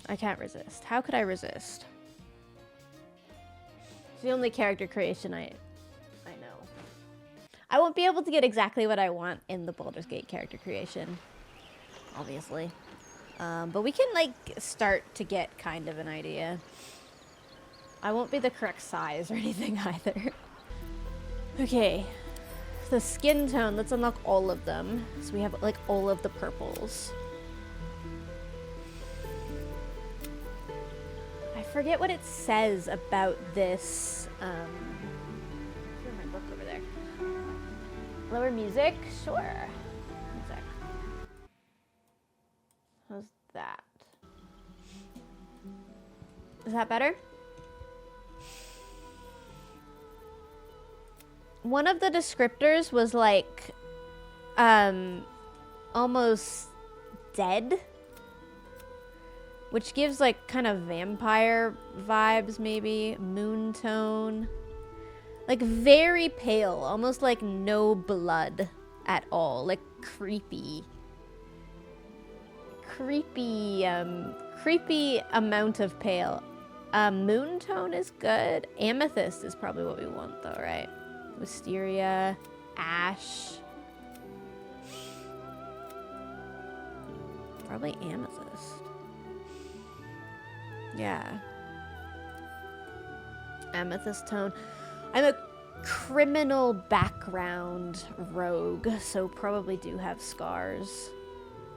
I can't resist. How could I resist? It's the only character creation I know. I won't be able to get exactly what I want in the Baldur's Gate character creation, obviously. But we can like start to get kind of an idea. I won't be the correct size or anything either. Okay. The skin tone, let's unlock all of them. So we have like all of the purples. I forget what it says about this. Where's my book over there? Lower music? Sure. One sec. How's that? Is that better? One of the descriptors was like, almost dead, which gives like kind of vampire vibes, maybe. Moon tone, like very pale, almost like no blood at all, like creepy amount of pale. Moon tone is good. Amethyst is probably what we want though, right? Wisteria, ash. Probably amethyst. Yeah. Amethyst tone. I'm a criminal background rogue, so probably do have scars.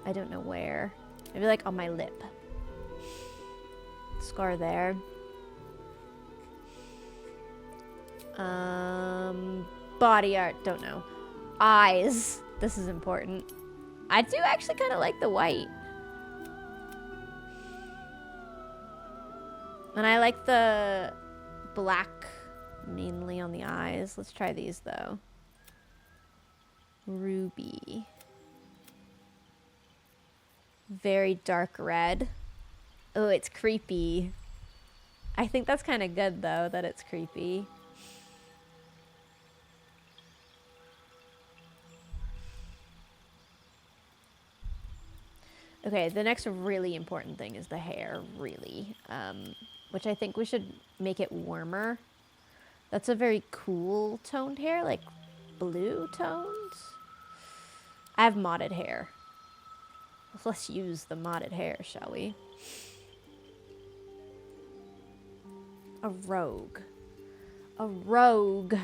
I don't know where. Maybe like on my lip. Scar there. Body art, don't know. Eyes. This is important. I do actually kind of like the white. And I like the black mainly on the eyes. Let's try these though. Ruby. Very dark red. Oh, it's creepy. I think that's kind of good though, that it's creepy. Okay, the next really important thing is the hair, really. Which I think we should make it warmer. That's a very cool toned hair, like blue tones. I have modded hair. Let's use the modded hair, shall we? A rogue. A rogue.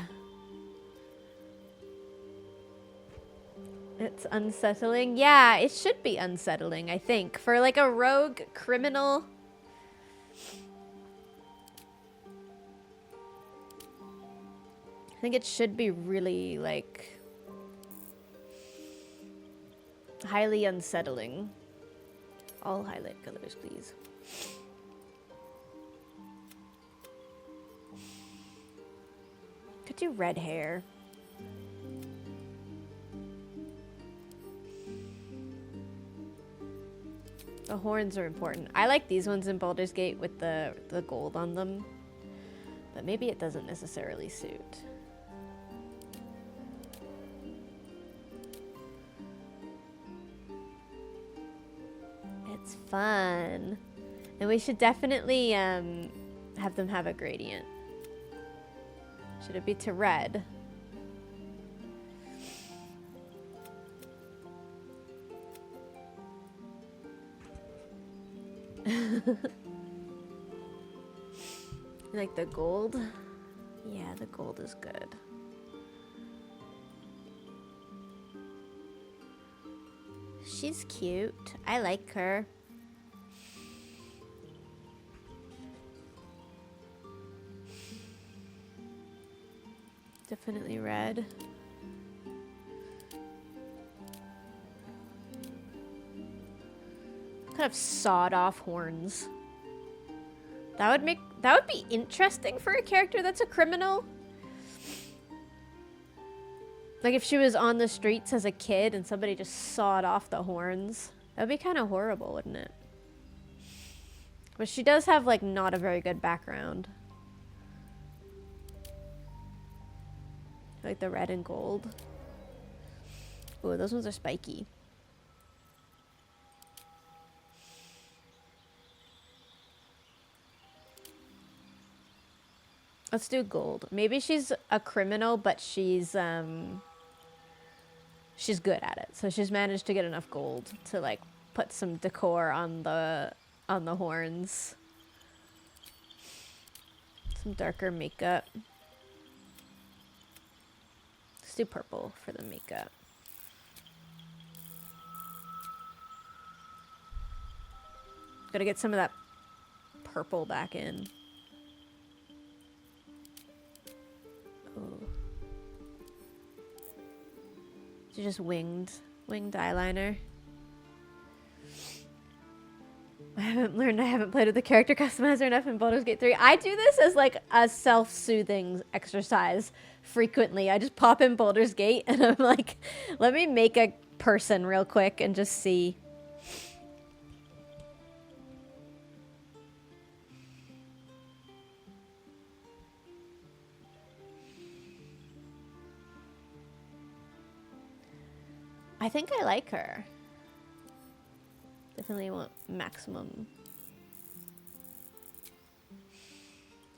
It's unsettling. Yeah, it should be unsettling, I think. For like a rogue criminal. I think it should be really like highly unsettling. All highlight colors, please. Could do red hair. The horns are important. I like these ones in Baldur's Gate with the gold on them. But maybe it doesn't necessarily suit. It's fun. And we should definitely have them have a gradient. Should it be to red? Like the gold? Yeah, the gold is good. She's cute. I like her. Definitely red. Kind of sawed off horns. That would be interesting for a character that's a criminal. Like if she was on the streets as a kid and somebody just sawed off the horns. That would be kind of horrible, wouldn't it? But she does have like not a very good background. Like the red and gold. Ooh, those ones are spiky. Let's do gold. Maybe she's a criminal, but she's good at it. So she's managed to get enough gold to like put some decor on the horns. Some darker makeup. Let's do purple for the makeup. Gotta get some of that purple back in. Ooh. Just winged eyeliner. I haven't played with the character customizer enough in Baldur's Gate 3. I do this as like a self-soothing exercise frequently. I just pop in Baldur's Gate and I'm like, let me make a person real quick and just see. I think I like her. Definitely want maximum.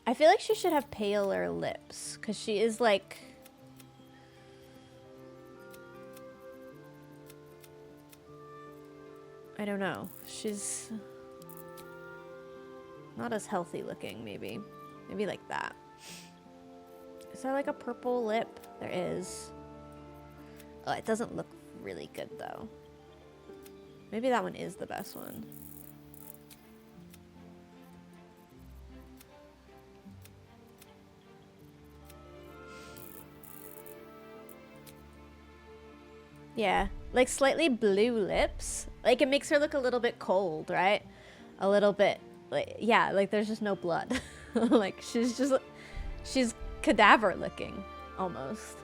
I feel like she should have paler lips because she is like... I don't know. She's not as healthy looking, maybe. Maybe like that. Is there like a purple lip? There is. Oh, it doesn't look really good though. Maybe that one is the best one. Yeah, like slightly blue lips. Like it makes her look a little bit cold, right? A little bit, like, yeah, like there's just no blood. Like she's cadaver looking, almost.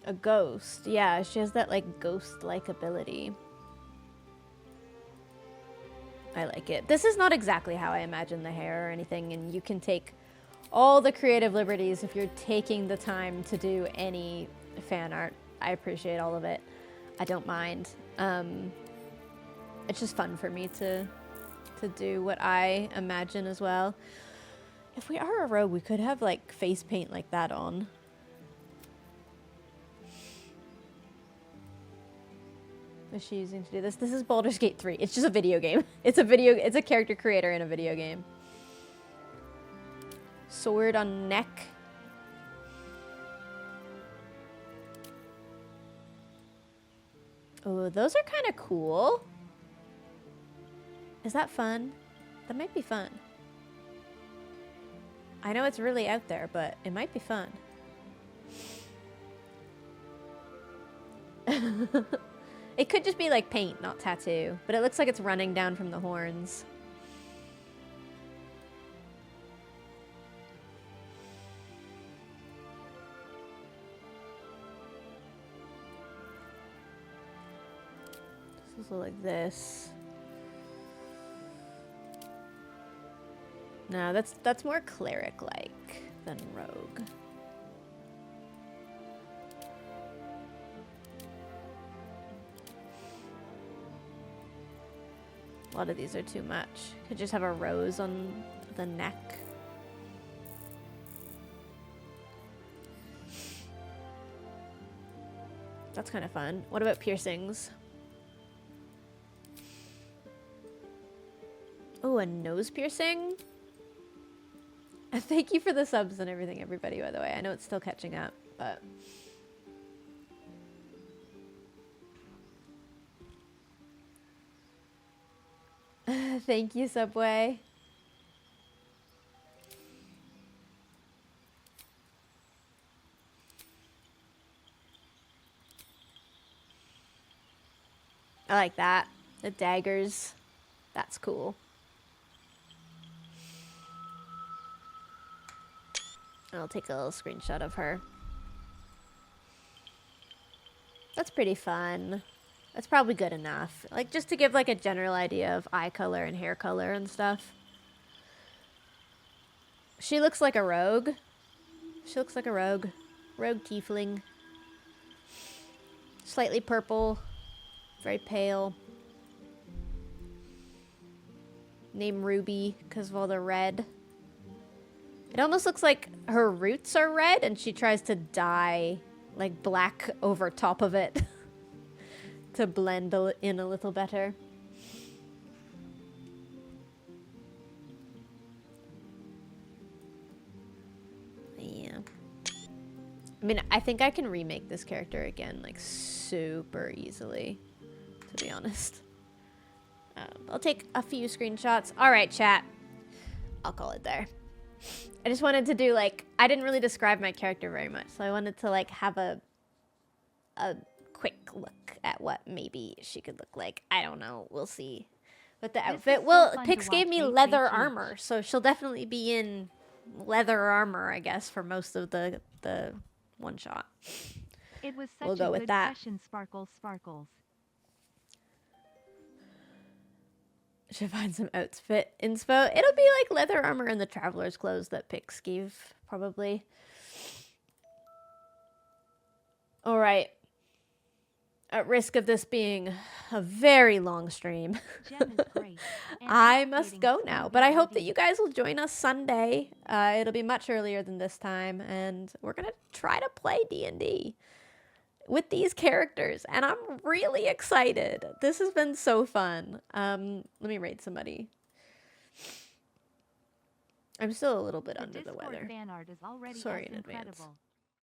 A ghost, yeah, she has that like ghost-like ability. I like it. This is not exactly how I imagine the hair or anything, and you can take all the creative liberties if you're taking the time to do any fan art. I appreciate all of it. I don't mind. It's just fun for me to do what I imagine as well. If we are a rogue, we could have like face paint like that on. Is she using to do this? This is Baldur's Gate 3. It's just a video game. It's a character creator in a video game. Sword on neck. Oh, those are kind of cool. Is that fun? That might be fun. I know it's really out there, but it might be fun. It could just be like paint, not tattoo, but it looks like it's running down from the horns. This is like this. No, that's more cleric-like than rogue. A lot of these are too much. Could just have a rose on the neck. That's kind of fun. What about piercings? Oh, a nose piercing? Thank you for the subs and everything, everybody, by the way. I know it's still catching up, but... Thank you, Subway. I like that. The daggers. That's cool. I'll take a little screenshot of her. That's pretty fun. That's probably good enough. Like, just to give, like, a general idea of eye color and hair color and stuff. She looks like a rogue. She looks like a rogue. Rogue tiefling. Slightly purple. Very pale. Name Ruby because of all the red. It almost looks like her roots are red and she tries to dye, like, black over top of it. To blend in a little better. Yeah. I mean, I think I can remake this character again, like, super easily, to be honest. I'll take a few screenshots. All right, chat. I'll call it there. I just wanted to do, like, I didn't really describe my character very much, so I wanted to, like, have a quick look at what maybe she could look like. I don't know. We'll see. But the outfit, well, Pix gave me leather armor, so she'll definitely be in leather armor, I guess, for most of the one shot. It was such We'll go a with good that. session, Sparkles, Sparkles. Should find some outfit inspo. It'll be like leather armor and the traveler's clothes that Pix gave, probably. All right. At risk of this being a very long stream, Gem is great. I must go now. But I hope that you guys will join us Sunday. It'll be much earlier than this time, and we're gonna try to play D&D with these characters, and I'm really excited. This has been so fun. Let me rate somebody. I'm still a little bit under the Discord weather. fan art is already Sorry in incredible. advance.